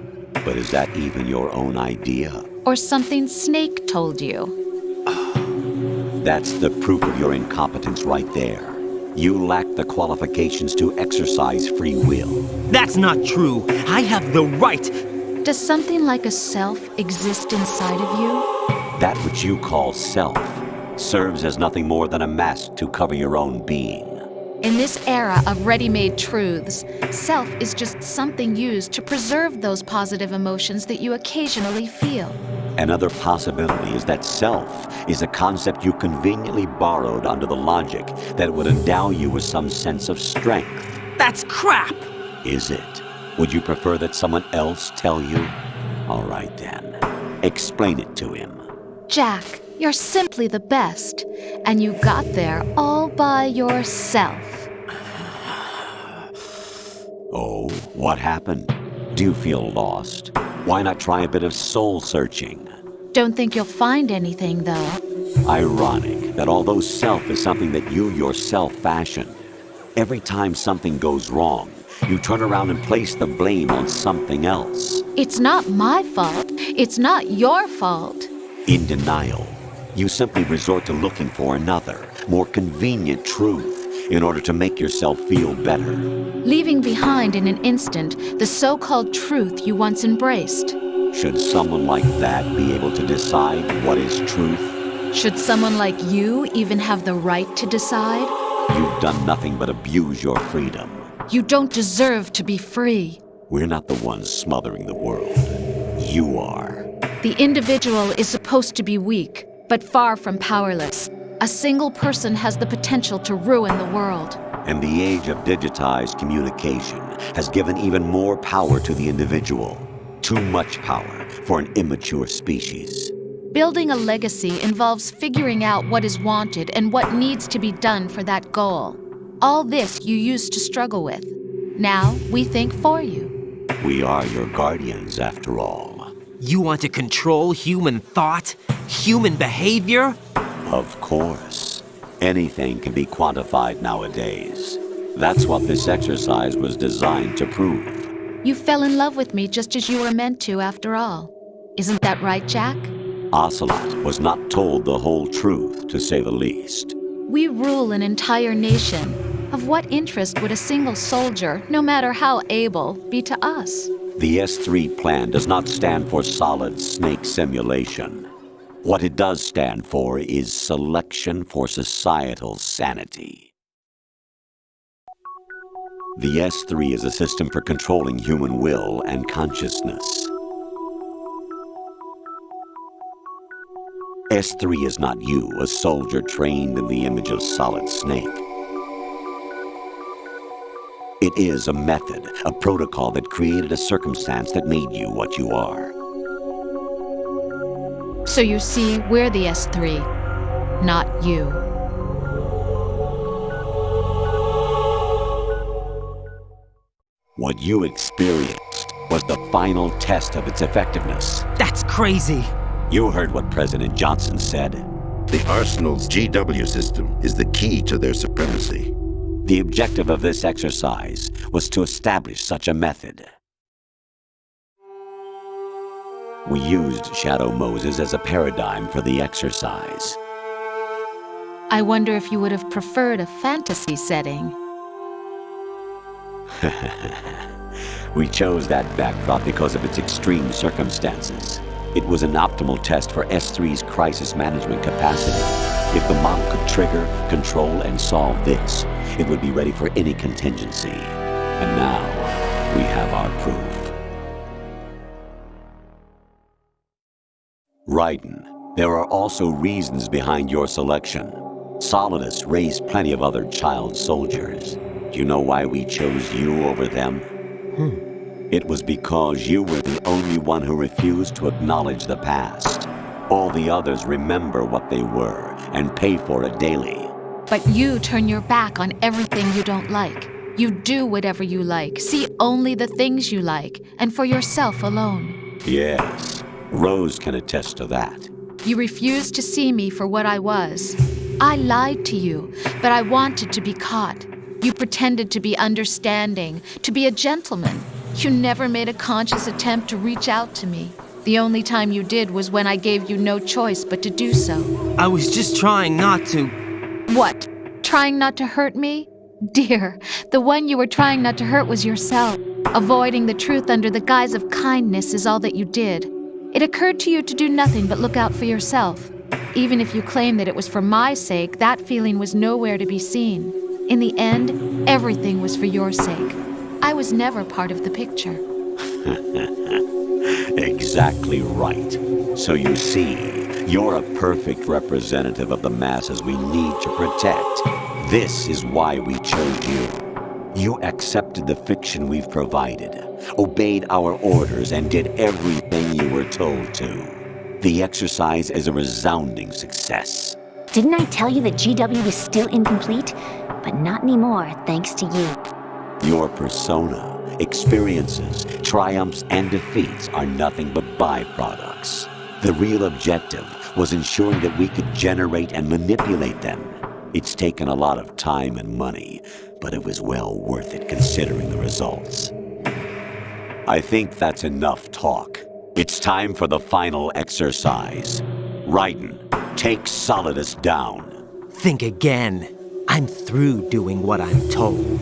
But is that even your own idea? Or something Snake told you? That's the proof of your incompetence right there. You lack the qualifications to exercise free will. That's not true. I have the right. Does something like a self exist inside of you? That which you call self serves as nothing more than a mask to cover your own being. In this era of ready-made truths, self is just something used to preserve those positive emotions that you occasionally feel. Another possibility is that self is a concept you conveniently borrowed under the logic that it would endow you with some sense of strength. That's crap! Is it? Would you prefer that someone else tell you? All right then. Explain it to him. Jack, you're simply the best, and you got there all by yourself. Oh, what happened? Do you feel lost? Why not try a bit of soul-searching? Don't think you'll find anything, though. Ironic that although self is something that you yourself fashioned, every time something goes wrong, you turn around and place the blame on something else. It's not my fault. It's not your fault. In denial, you simply resort to looking for another, more convenient truth in order to make yourself feel better. Leaving behind in an instant the so-called truth you once embraced. Should someone like that be able to decide what is truth? Should someone like you even have the right to decide? You've done nothing but abuse your freedom. You don't deserve to be free. We're not the ones smothering the world. You are. The individual is supposed to be weak, but far from powerless. A single person has the potential to ruin the world. And the age of digitized communication has given even more power to the individual. Too much power for an immature species. Building a legacy involves figuring out what is wanted and what needs to be done for that goal. All this you used to struggle with. Now we think for you. We are your guardians, after all. You want to control human thought? Human behavior? Of course. Anything can be quantified nowadays. That's what this exercise was designed to prove. You fell in love with me just as you were meant to, after all. Isn't that right, Jack? Ocelot was not told the whole truth, to say the least. We rule an entire nation. Of what interest would a single soldier, no matter how able, be to us? The S3 plan does not stand for solid snake simulation. What it does stand for is selection for societal sanity. The S3 is a system for controlling human will and consciousness. S3 is not you, a soldier trained in the image of Solid Snake. It is a method, a protocol that created a circumstance that made you what you are. So you see, we're the S3, not you. What you experienced was the final test of its effectiveness. That's crazy. You heard what President Johnson said. The Arsenal's GW system is the key to their supremacy. The objective of this exercise was to establish such a method. We used Shadow Moses as a paradigm for the exercise. I wonder if you would have preferred a fantasy setting. We chose that backdrop because of its extreme circumstances. It was an optimal test for S3's crisis management capacity. If the model could trigger, control, and solve this, it would be ready for any contingency. And now, we have our proof. Raiden, there are also reasons behind your selection. Solidus raised plenty of other child soldiers. Do you know why we chose you over them? It was because you were the only one who refused to acknowledge the past. All the others remember what they were and pay for it daily. But you turn your back on everything you don't like. You do whatever you like, see only the things you like, and for yourself alone. Yes, Rose can attest to that. You refused to see me for what I was. I lied to you, but I wanted to be caught. You pretended to be understanding, to be a gentleman. You never made a conscious attempt to reach out to me. The only time you did was when I gave you no choice but to do so. I was just trying not to. What? Trying not to hurt me? Dear, the one you were trying not to hurt was yourself. Avoiding the truth under the guise of kindness is all that you did. It occurred to you to do nothing but look out for yourself. Even if you claim that it was for my sake, that feeling was nowhere to be seen. In the end, everything was for your sake. I was never part of the picture. Exactly right. So you see, you're a perfect representative of the masses we need to protect. This is why we chose you. You accepted the fiction we've provided, obeyed our orders, and did everything you were told to. The exercise is a resounding success. Didn't I tell you that GW is still incomplete? But not anymore, thanks to you. Your persona, experiences, triumphs, and defeats are nothing but byproducts. The real objective was ensuring that we could generate and manipulate them. It's taken a lot of time and money, but it was well worth it considering the results. I think that's enough talk. It's time for the final exercise. Raiden, take Solidus down. Think again. I'm through doing what I'm told.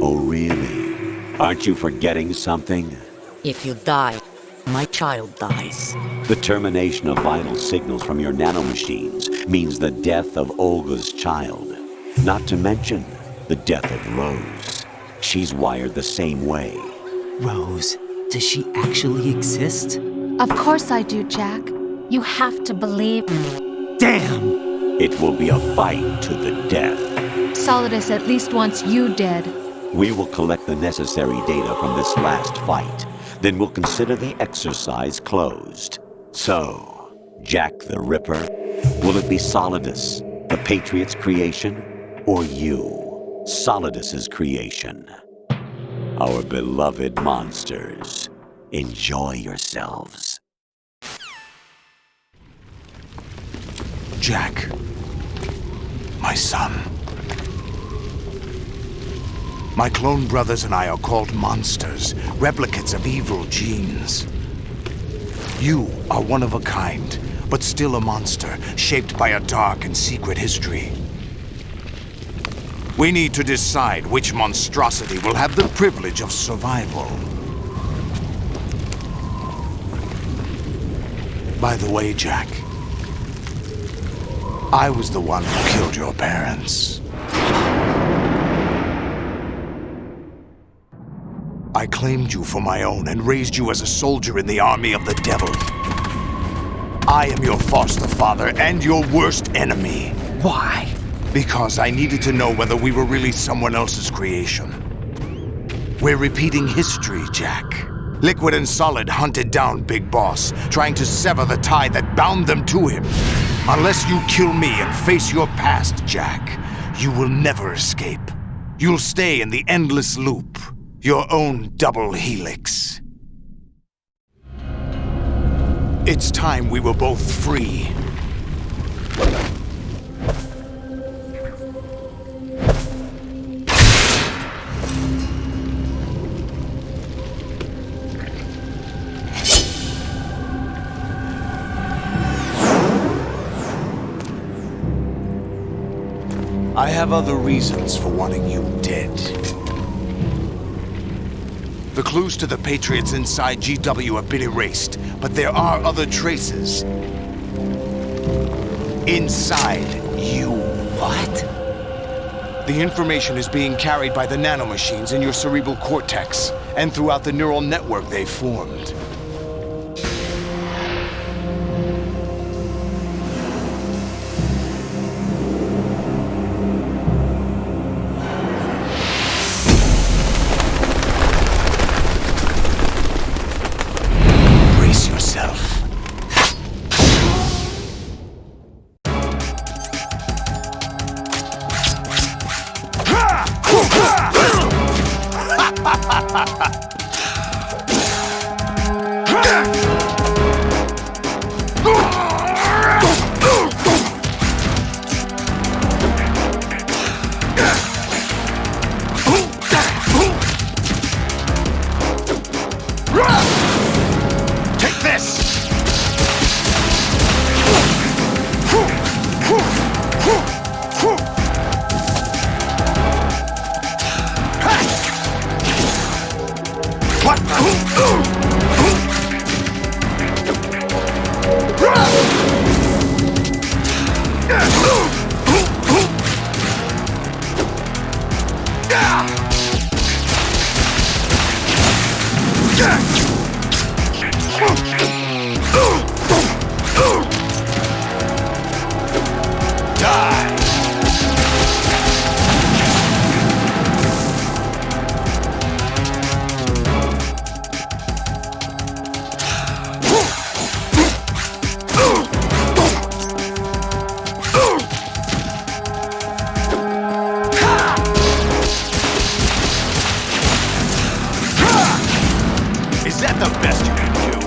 Oh, really? Aren't you forgetting something? If you die, my child dies. The termination of vital signals from your nanomachines means the death of Olga's child. Not to mention the death of Rose. She's wired the same way. Rose, does she actually exist? Of course I do, Jack. You have to believe me. Damn! It will be a fight to the death. Solidus at least wants you dead. We will collect the necessary data from this last fight. Then we'll consider the exercise closed. So, Jack the Ripper, will it be Solidus, the Patriot's creation, or you, Solidus's creation? Our beloved monsters, enjoy yourselves. Jack, my son. My clone brothers and I are called monsters, replicates of evil genes. You are one of a kind, but still a monster, shaped by a dark and secret history. We need to decide which monstrosity will have the privilege of survival. By the way, Jack, I was the one who killed your parents. I claimed you for my own and raised you as a soldier in the army of the devil. I am your foster father and your worst enemy. Why? Because I needed to know whether we were really someone else's creation. We're repeating history, Jack. Liquid and Solid hunted down Big Boss, trying to sever the tie that bound them to him. Unless you kill me and face your past, Jack, you will never escape. You'll stay in the endless loop. Your own double helix. It's time we were both free. I have other reasons for wanting you dead. The clues to the Patriots inside GW have been erased, but there are other traces. Inside you. What? The information is being carried by the nanomachines in your cerebral cortex, and throughout the neural network they've formed. Brace yourself. Take this! Is that the best you can do?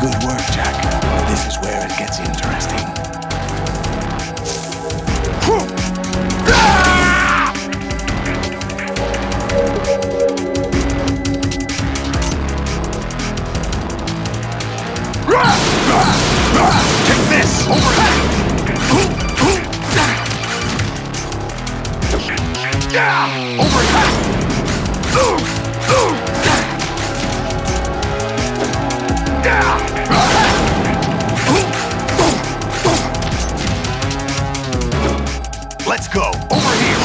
Good work, Jack. But this is where it gets interesting. Take this! Overhead! Let's go! Over here!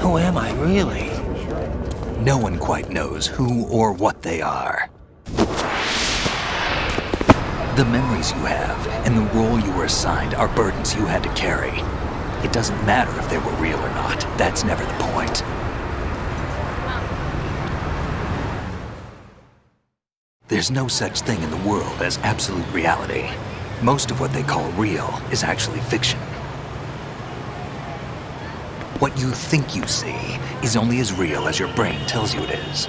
Who am I, really? No one quite knows who or what they are. The memories you have and the role you were assigned are burdens you had to carry. It doesn't matter if they were real or not. That's never the point. There's no such thing in the world as absolute reality. Most of what they call real is actually fiction. What you think you see is only as real as your brain tells you it is.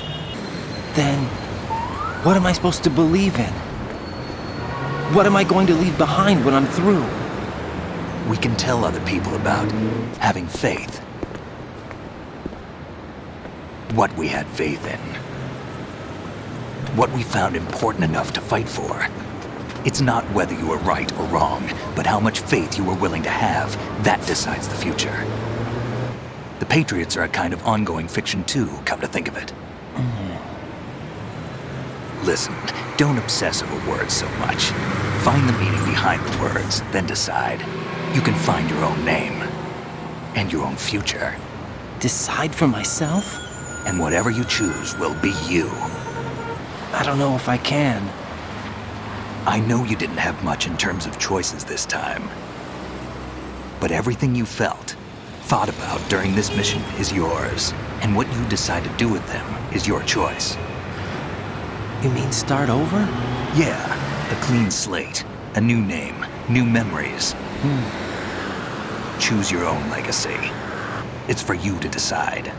Then, what am I supposed to believe in? What am I going to leave behind when I'm through? We can tell other people about having faith. What we had faith in. What we found important enough to fight for. It's not whether you were right or wrong, but how much faith you were willing to have. That decides the future. The Patriots are a kind of ongoing fiction too, come to think of it. Listen, don't obsess over words so much. Find the meaning behind the words, then decide. You can find your own name. And your own future. Decide for myself? And whatever you choose will be you. I don't know if I can. I know you didn't have much in terms of choices this time. But everything you felt, thought about during this mission is yours. And what you decide to do with them is your choice. You mean start over? Yeah, a clean slate, a new name, new memories. Choose your own legacy. It's for you to decide.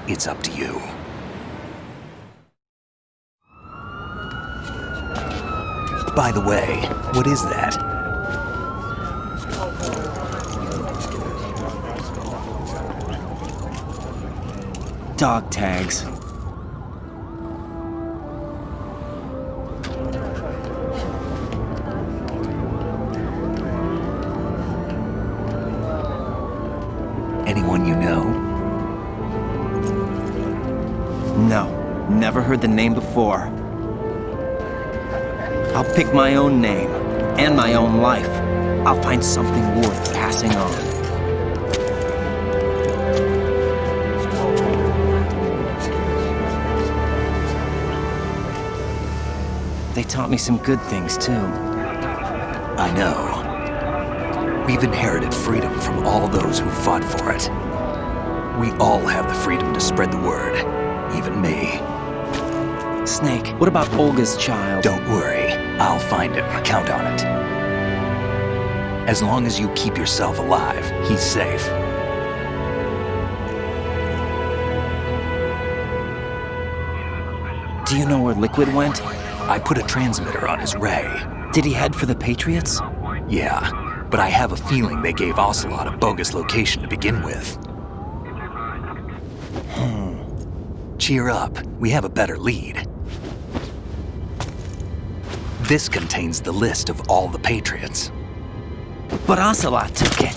It's up to you. By the way, what is that? Dog tags. Anyone you know? No, never heard the name before. I'll pick my own name, and my own life. I'll find something worth passing on. They taught me some good things, too. I know. We've inherited freedom from all those who fought for it. We all have the freedom to spread the word, even me. Snake, what about Olga's child? Don't worry, I'll find him. Count on it. As long as you keep yourself alive, he's safe. Do you know where Liquid went? I put a transmitter on his ray. Did he head for the Patriots? Yeah, but I have a feeling they gave Ocelot a bogus location to begin with. Cheer up, we have a better lead. This contains the list of all the Patriots. But Ocelot took it.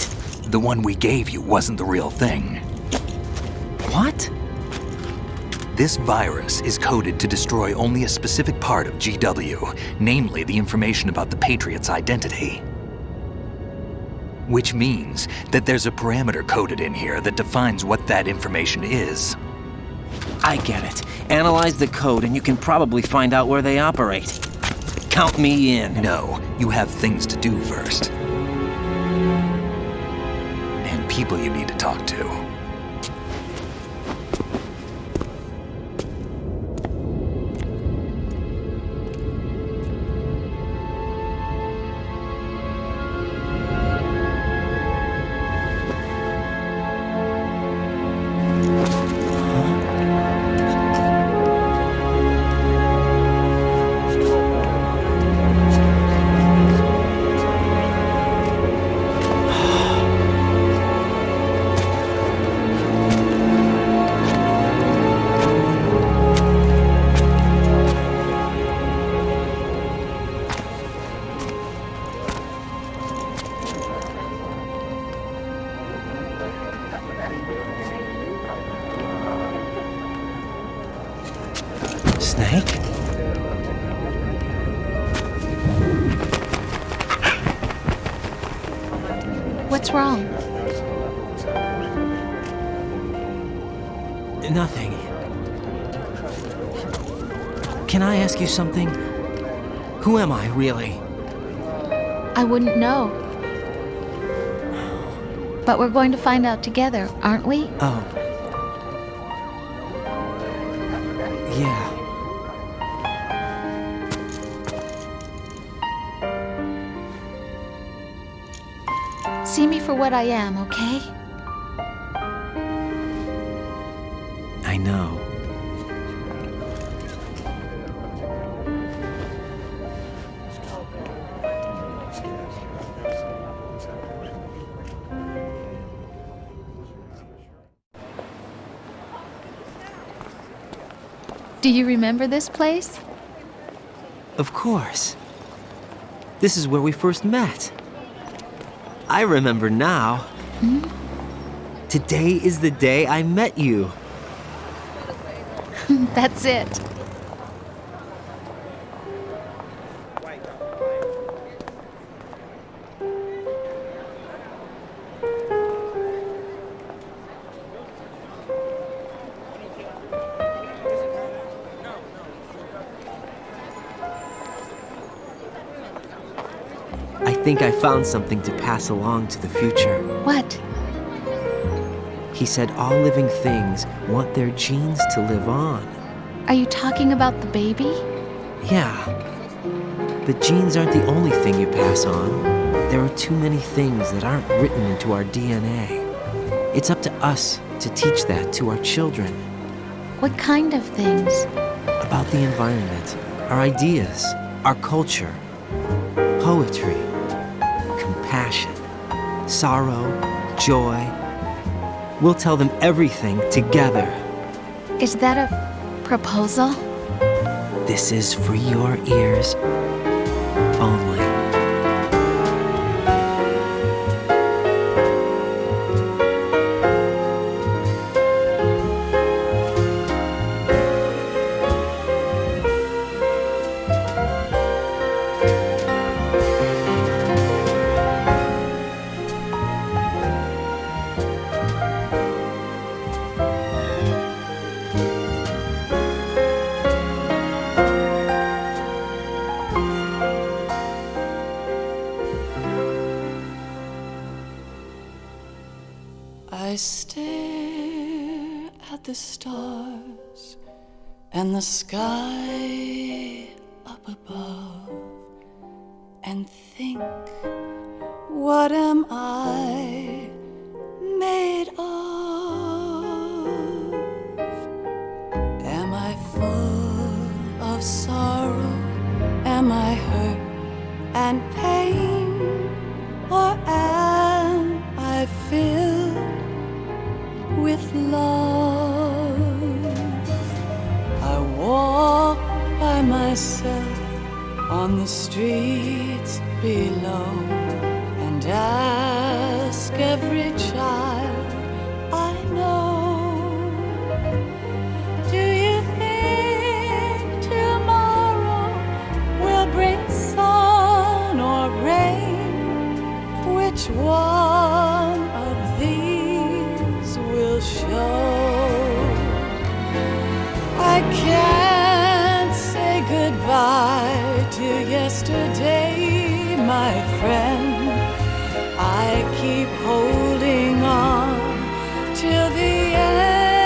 The one we gave you wasn't the real thing. What? This virus is coded to destroy only a specific part of GW, namely the information about the Patriots' identity. Which means that there's a parameter coded in here that defines what that information is. I get it. Analyze the code and you can probably find out where they operate. Count me in. No, you have things to do first. And people you need to talk to. Snake? What's wrong? Nothing. Can I ask you something? Who am I, really? I wouldn't know. But we're going to find out together, aren't we? Oh. Yeah. See me for what I am, okay? I know. Do you remember this place? Of course. This is where we first met. I remember now. Hmm? Today is the day I met you. That's it. I think I found something to pass along to the future. What? He said all living things want their genes to live on. Are you talking about the baby? Yeah. The genes aren't the only thing you pass on. There are too many things that aren't written into our DNA. It's up to us to teach that to our children. What kind of things? About the environment, our ideas, our culture, poetry, compassion, sorrow, joy. We'll tell them everything together. Is that a proposal? This is for your ears only. I stare at the stars and the sky up above and think, what am I made of? Am I full of sorrow? Am I hurt and pain? Or am I filled with love? I walk by myself on the streets below and ask every child I know, do you think tomorrow will bring sun or rain? Which one of these will show? I can't say goodbye to yesterday, my friend. I keep holding on till the end.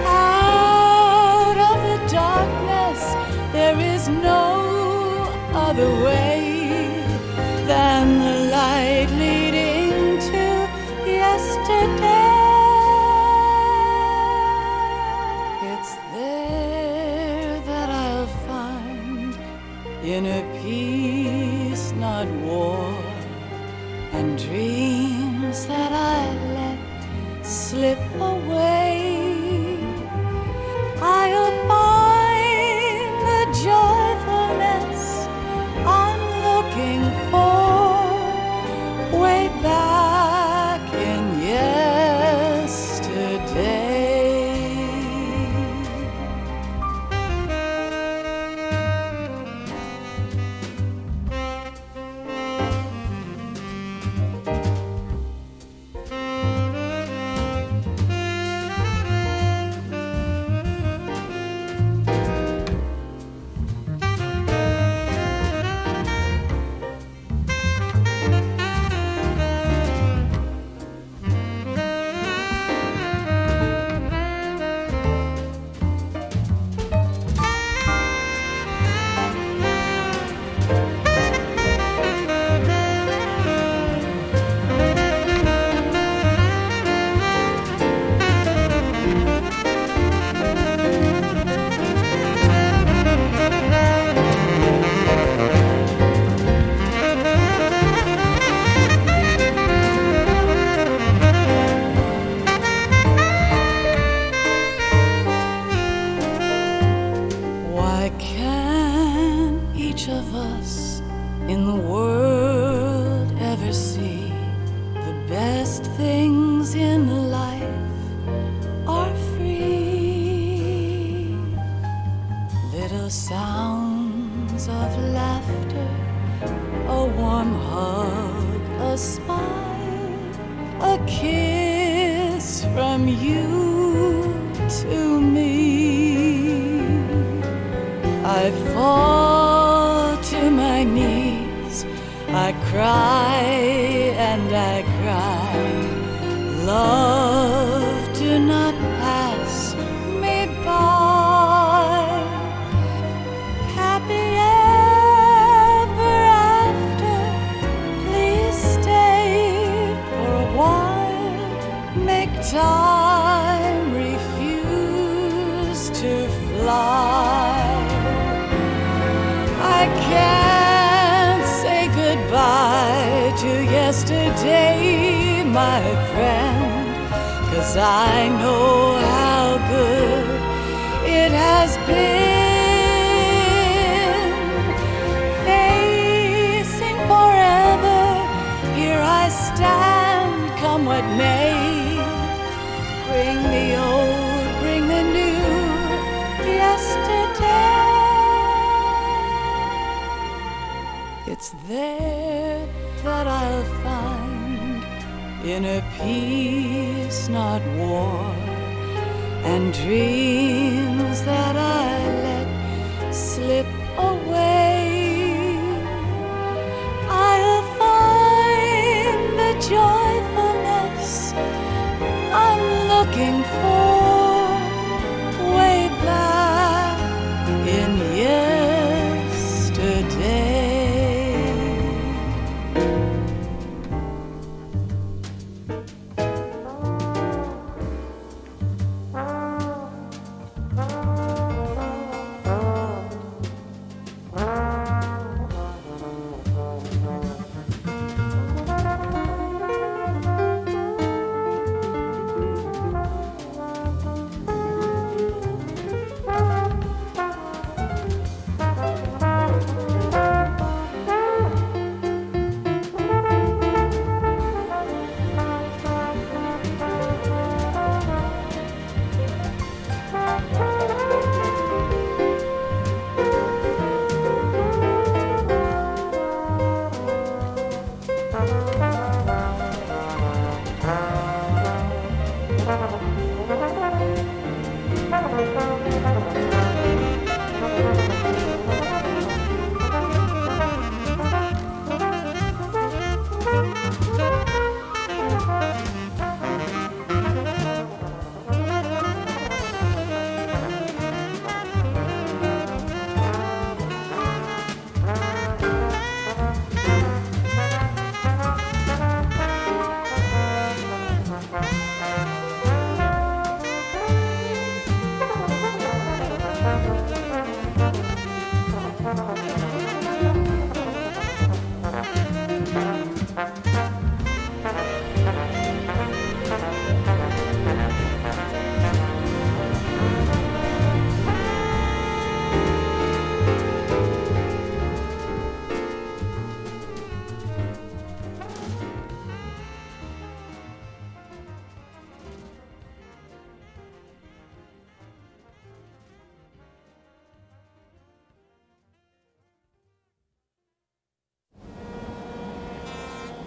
Out of the darkness, there is no other way than the light leading to yesterday. It's there that I'll find inner peace, not war, and dreams that I let slip away. I'll find the joyfulness I'm looking for way back in yesterday. from you to me. I fall to my knees, I cry and I cry. Love, do not pass me by. Happy ever after, please stay for a while. Make time refuse to fly. I can't say goodbye to yesterday, my friend, 'cause I know how good it has been. Facing forever, here I stand, come what may. Bring the old, bring the new, yesterday. It's there that I'll find inner peace, not war, and dreams that I let slip away. I'll find the joyfulness I'm looking for way back in yesterday.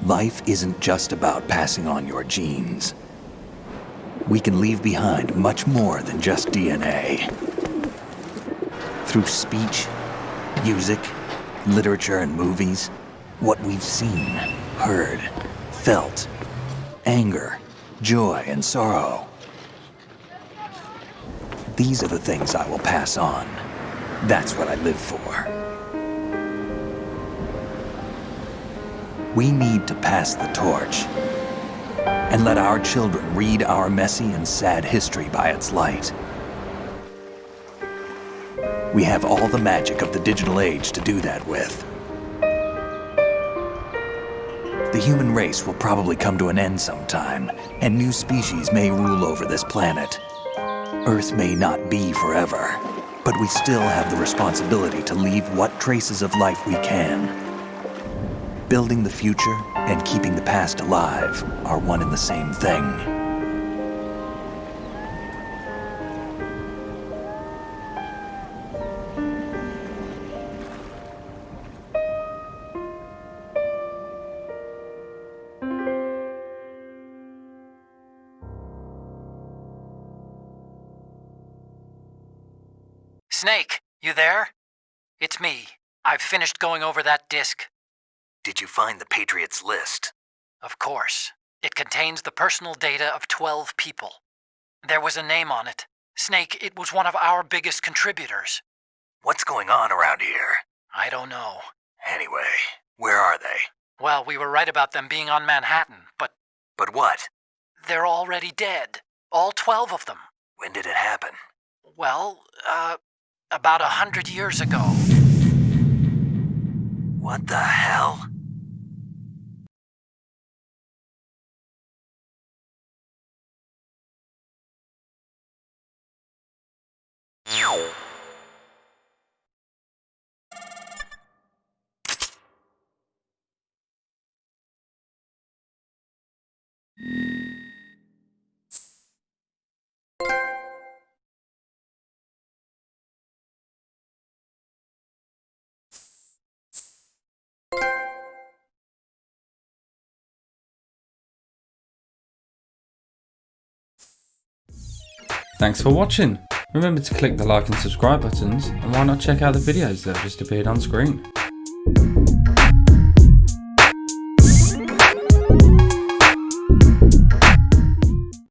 Life isn't just about passing on your genes. We can leave behind much more than just DNA. Through speech, music, literature, and movies, what we've seen, heard, felt, anger, joy, and sorrow. These are the things I will pass on. That's what I live for. We need to pass the torch and let our children read our messy and sad history by its light. We have all the magic of the digital age to do that with. The human race will probably come to an end sometime, and new species may rule over this planet. Earth may not be forever, but we still have the responsibility to leave what traces of life we can. Building the future and keeping the past alive are one and the same thing. Snake, you there? It's me. I've finished going over that disk. Did you find the Patriots list? Of course. It contains the personal data of 12 people. There was a name on it. Snake, it was one of our biggest contributors. What's going on around here? I don't know. Anyway, where are they? Well, we were right about them being on Manhattan, but... But what? They're already dead. All 12 of them. When did it happen? Well, about 100 years ago. What the hell? Thanks for watching. Remember to click the like and subscribe buttons, and why not check out the videos that have just appeared on screen.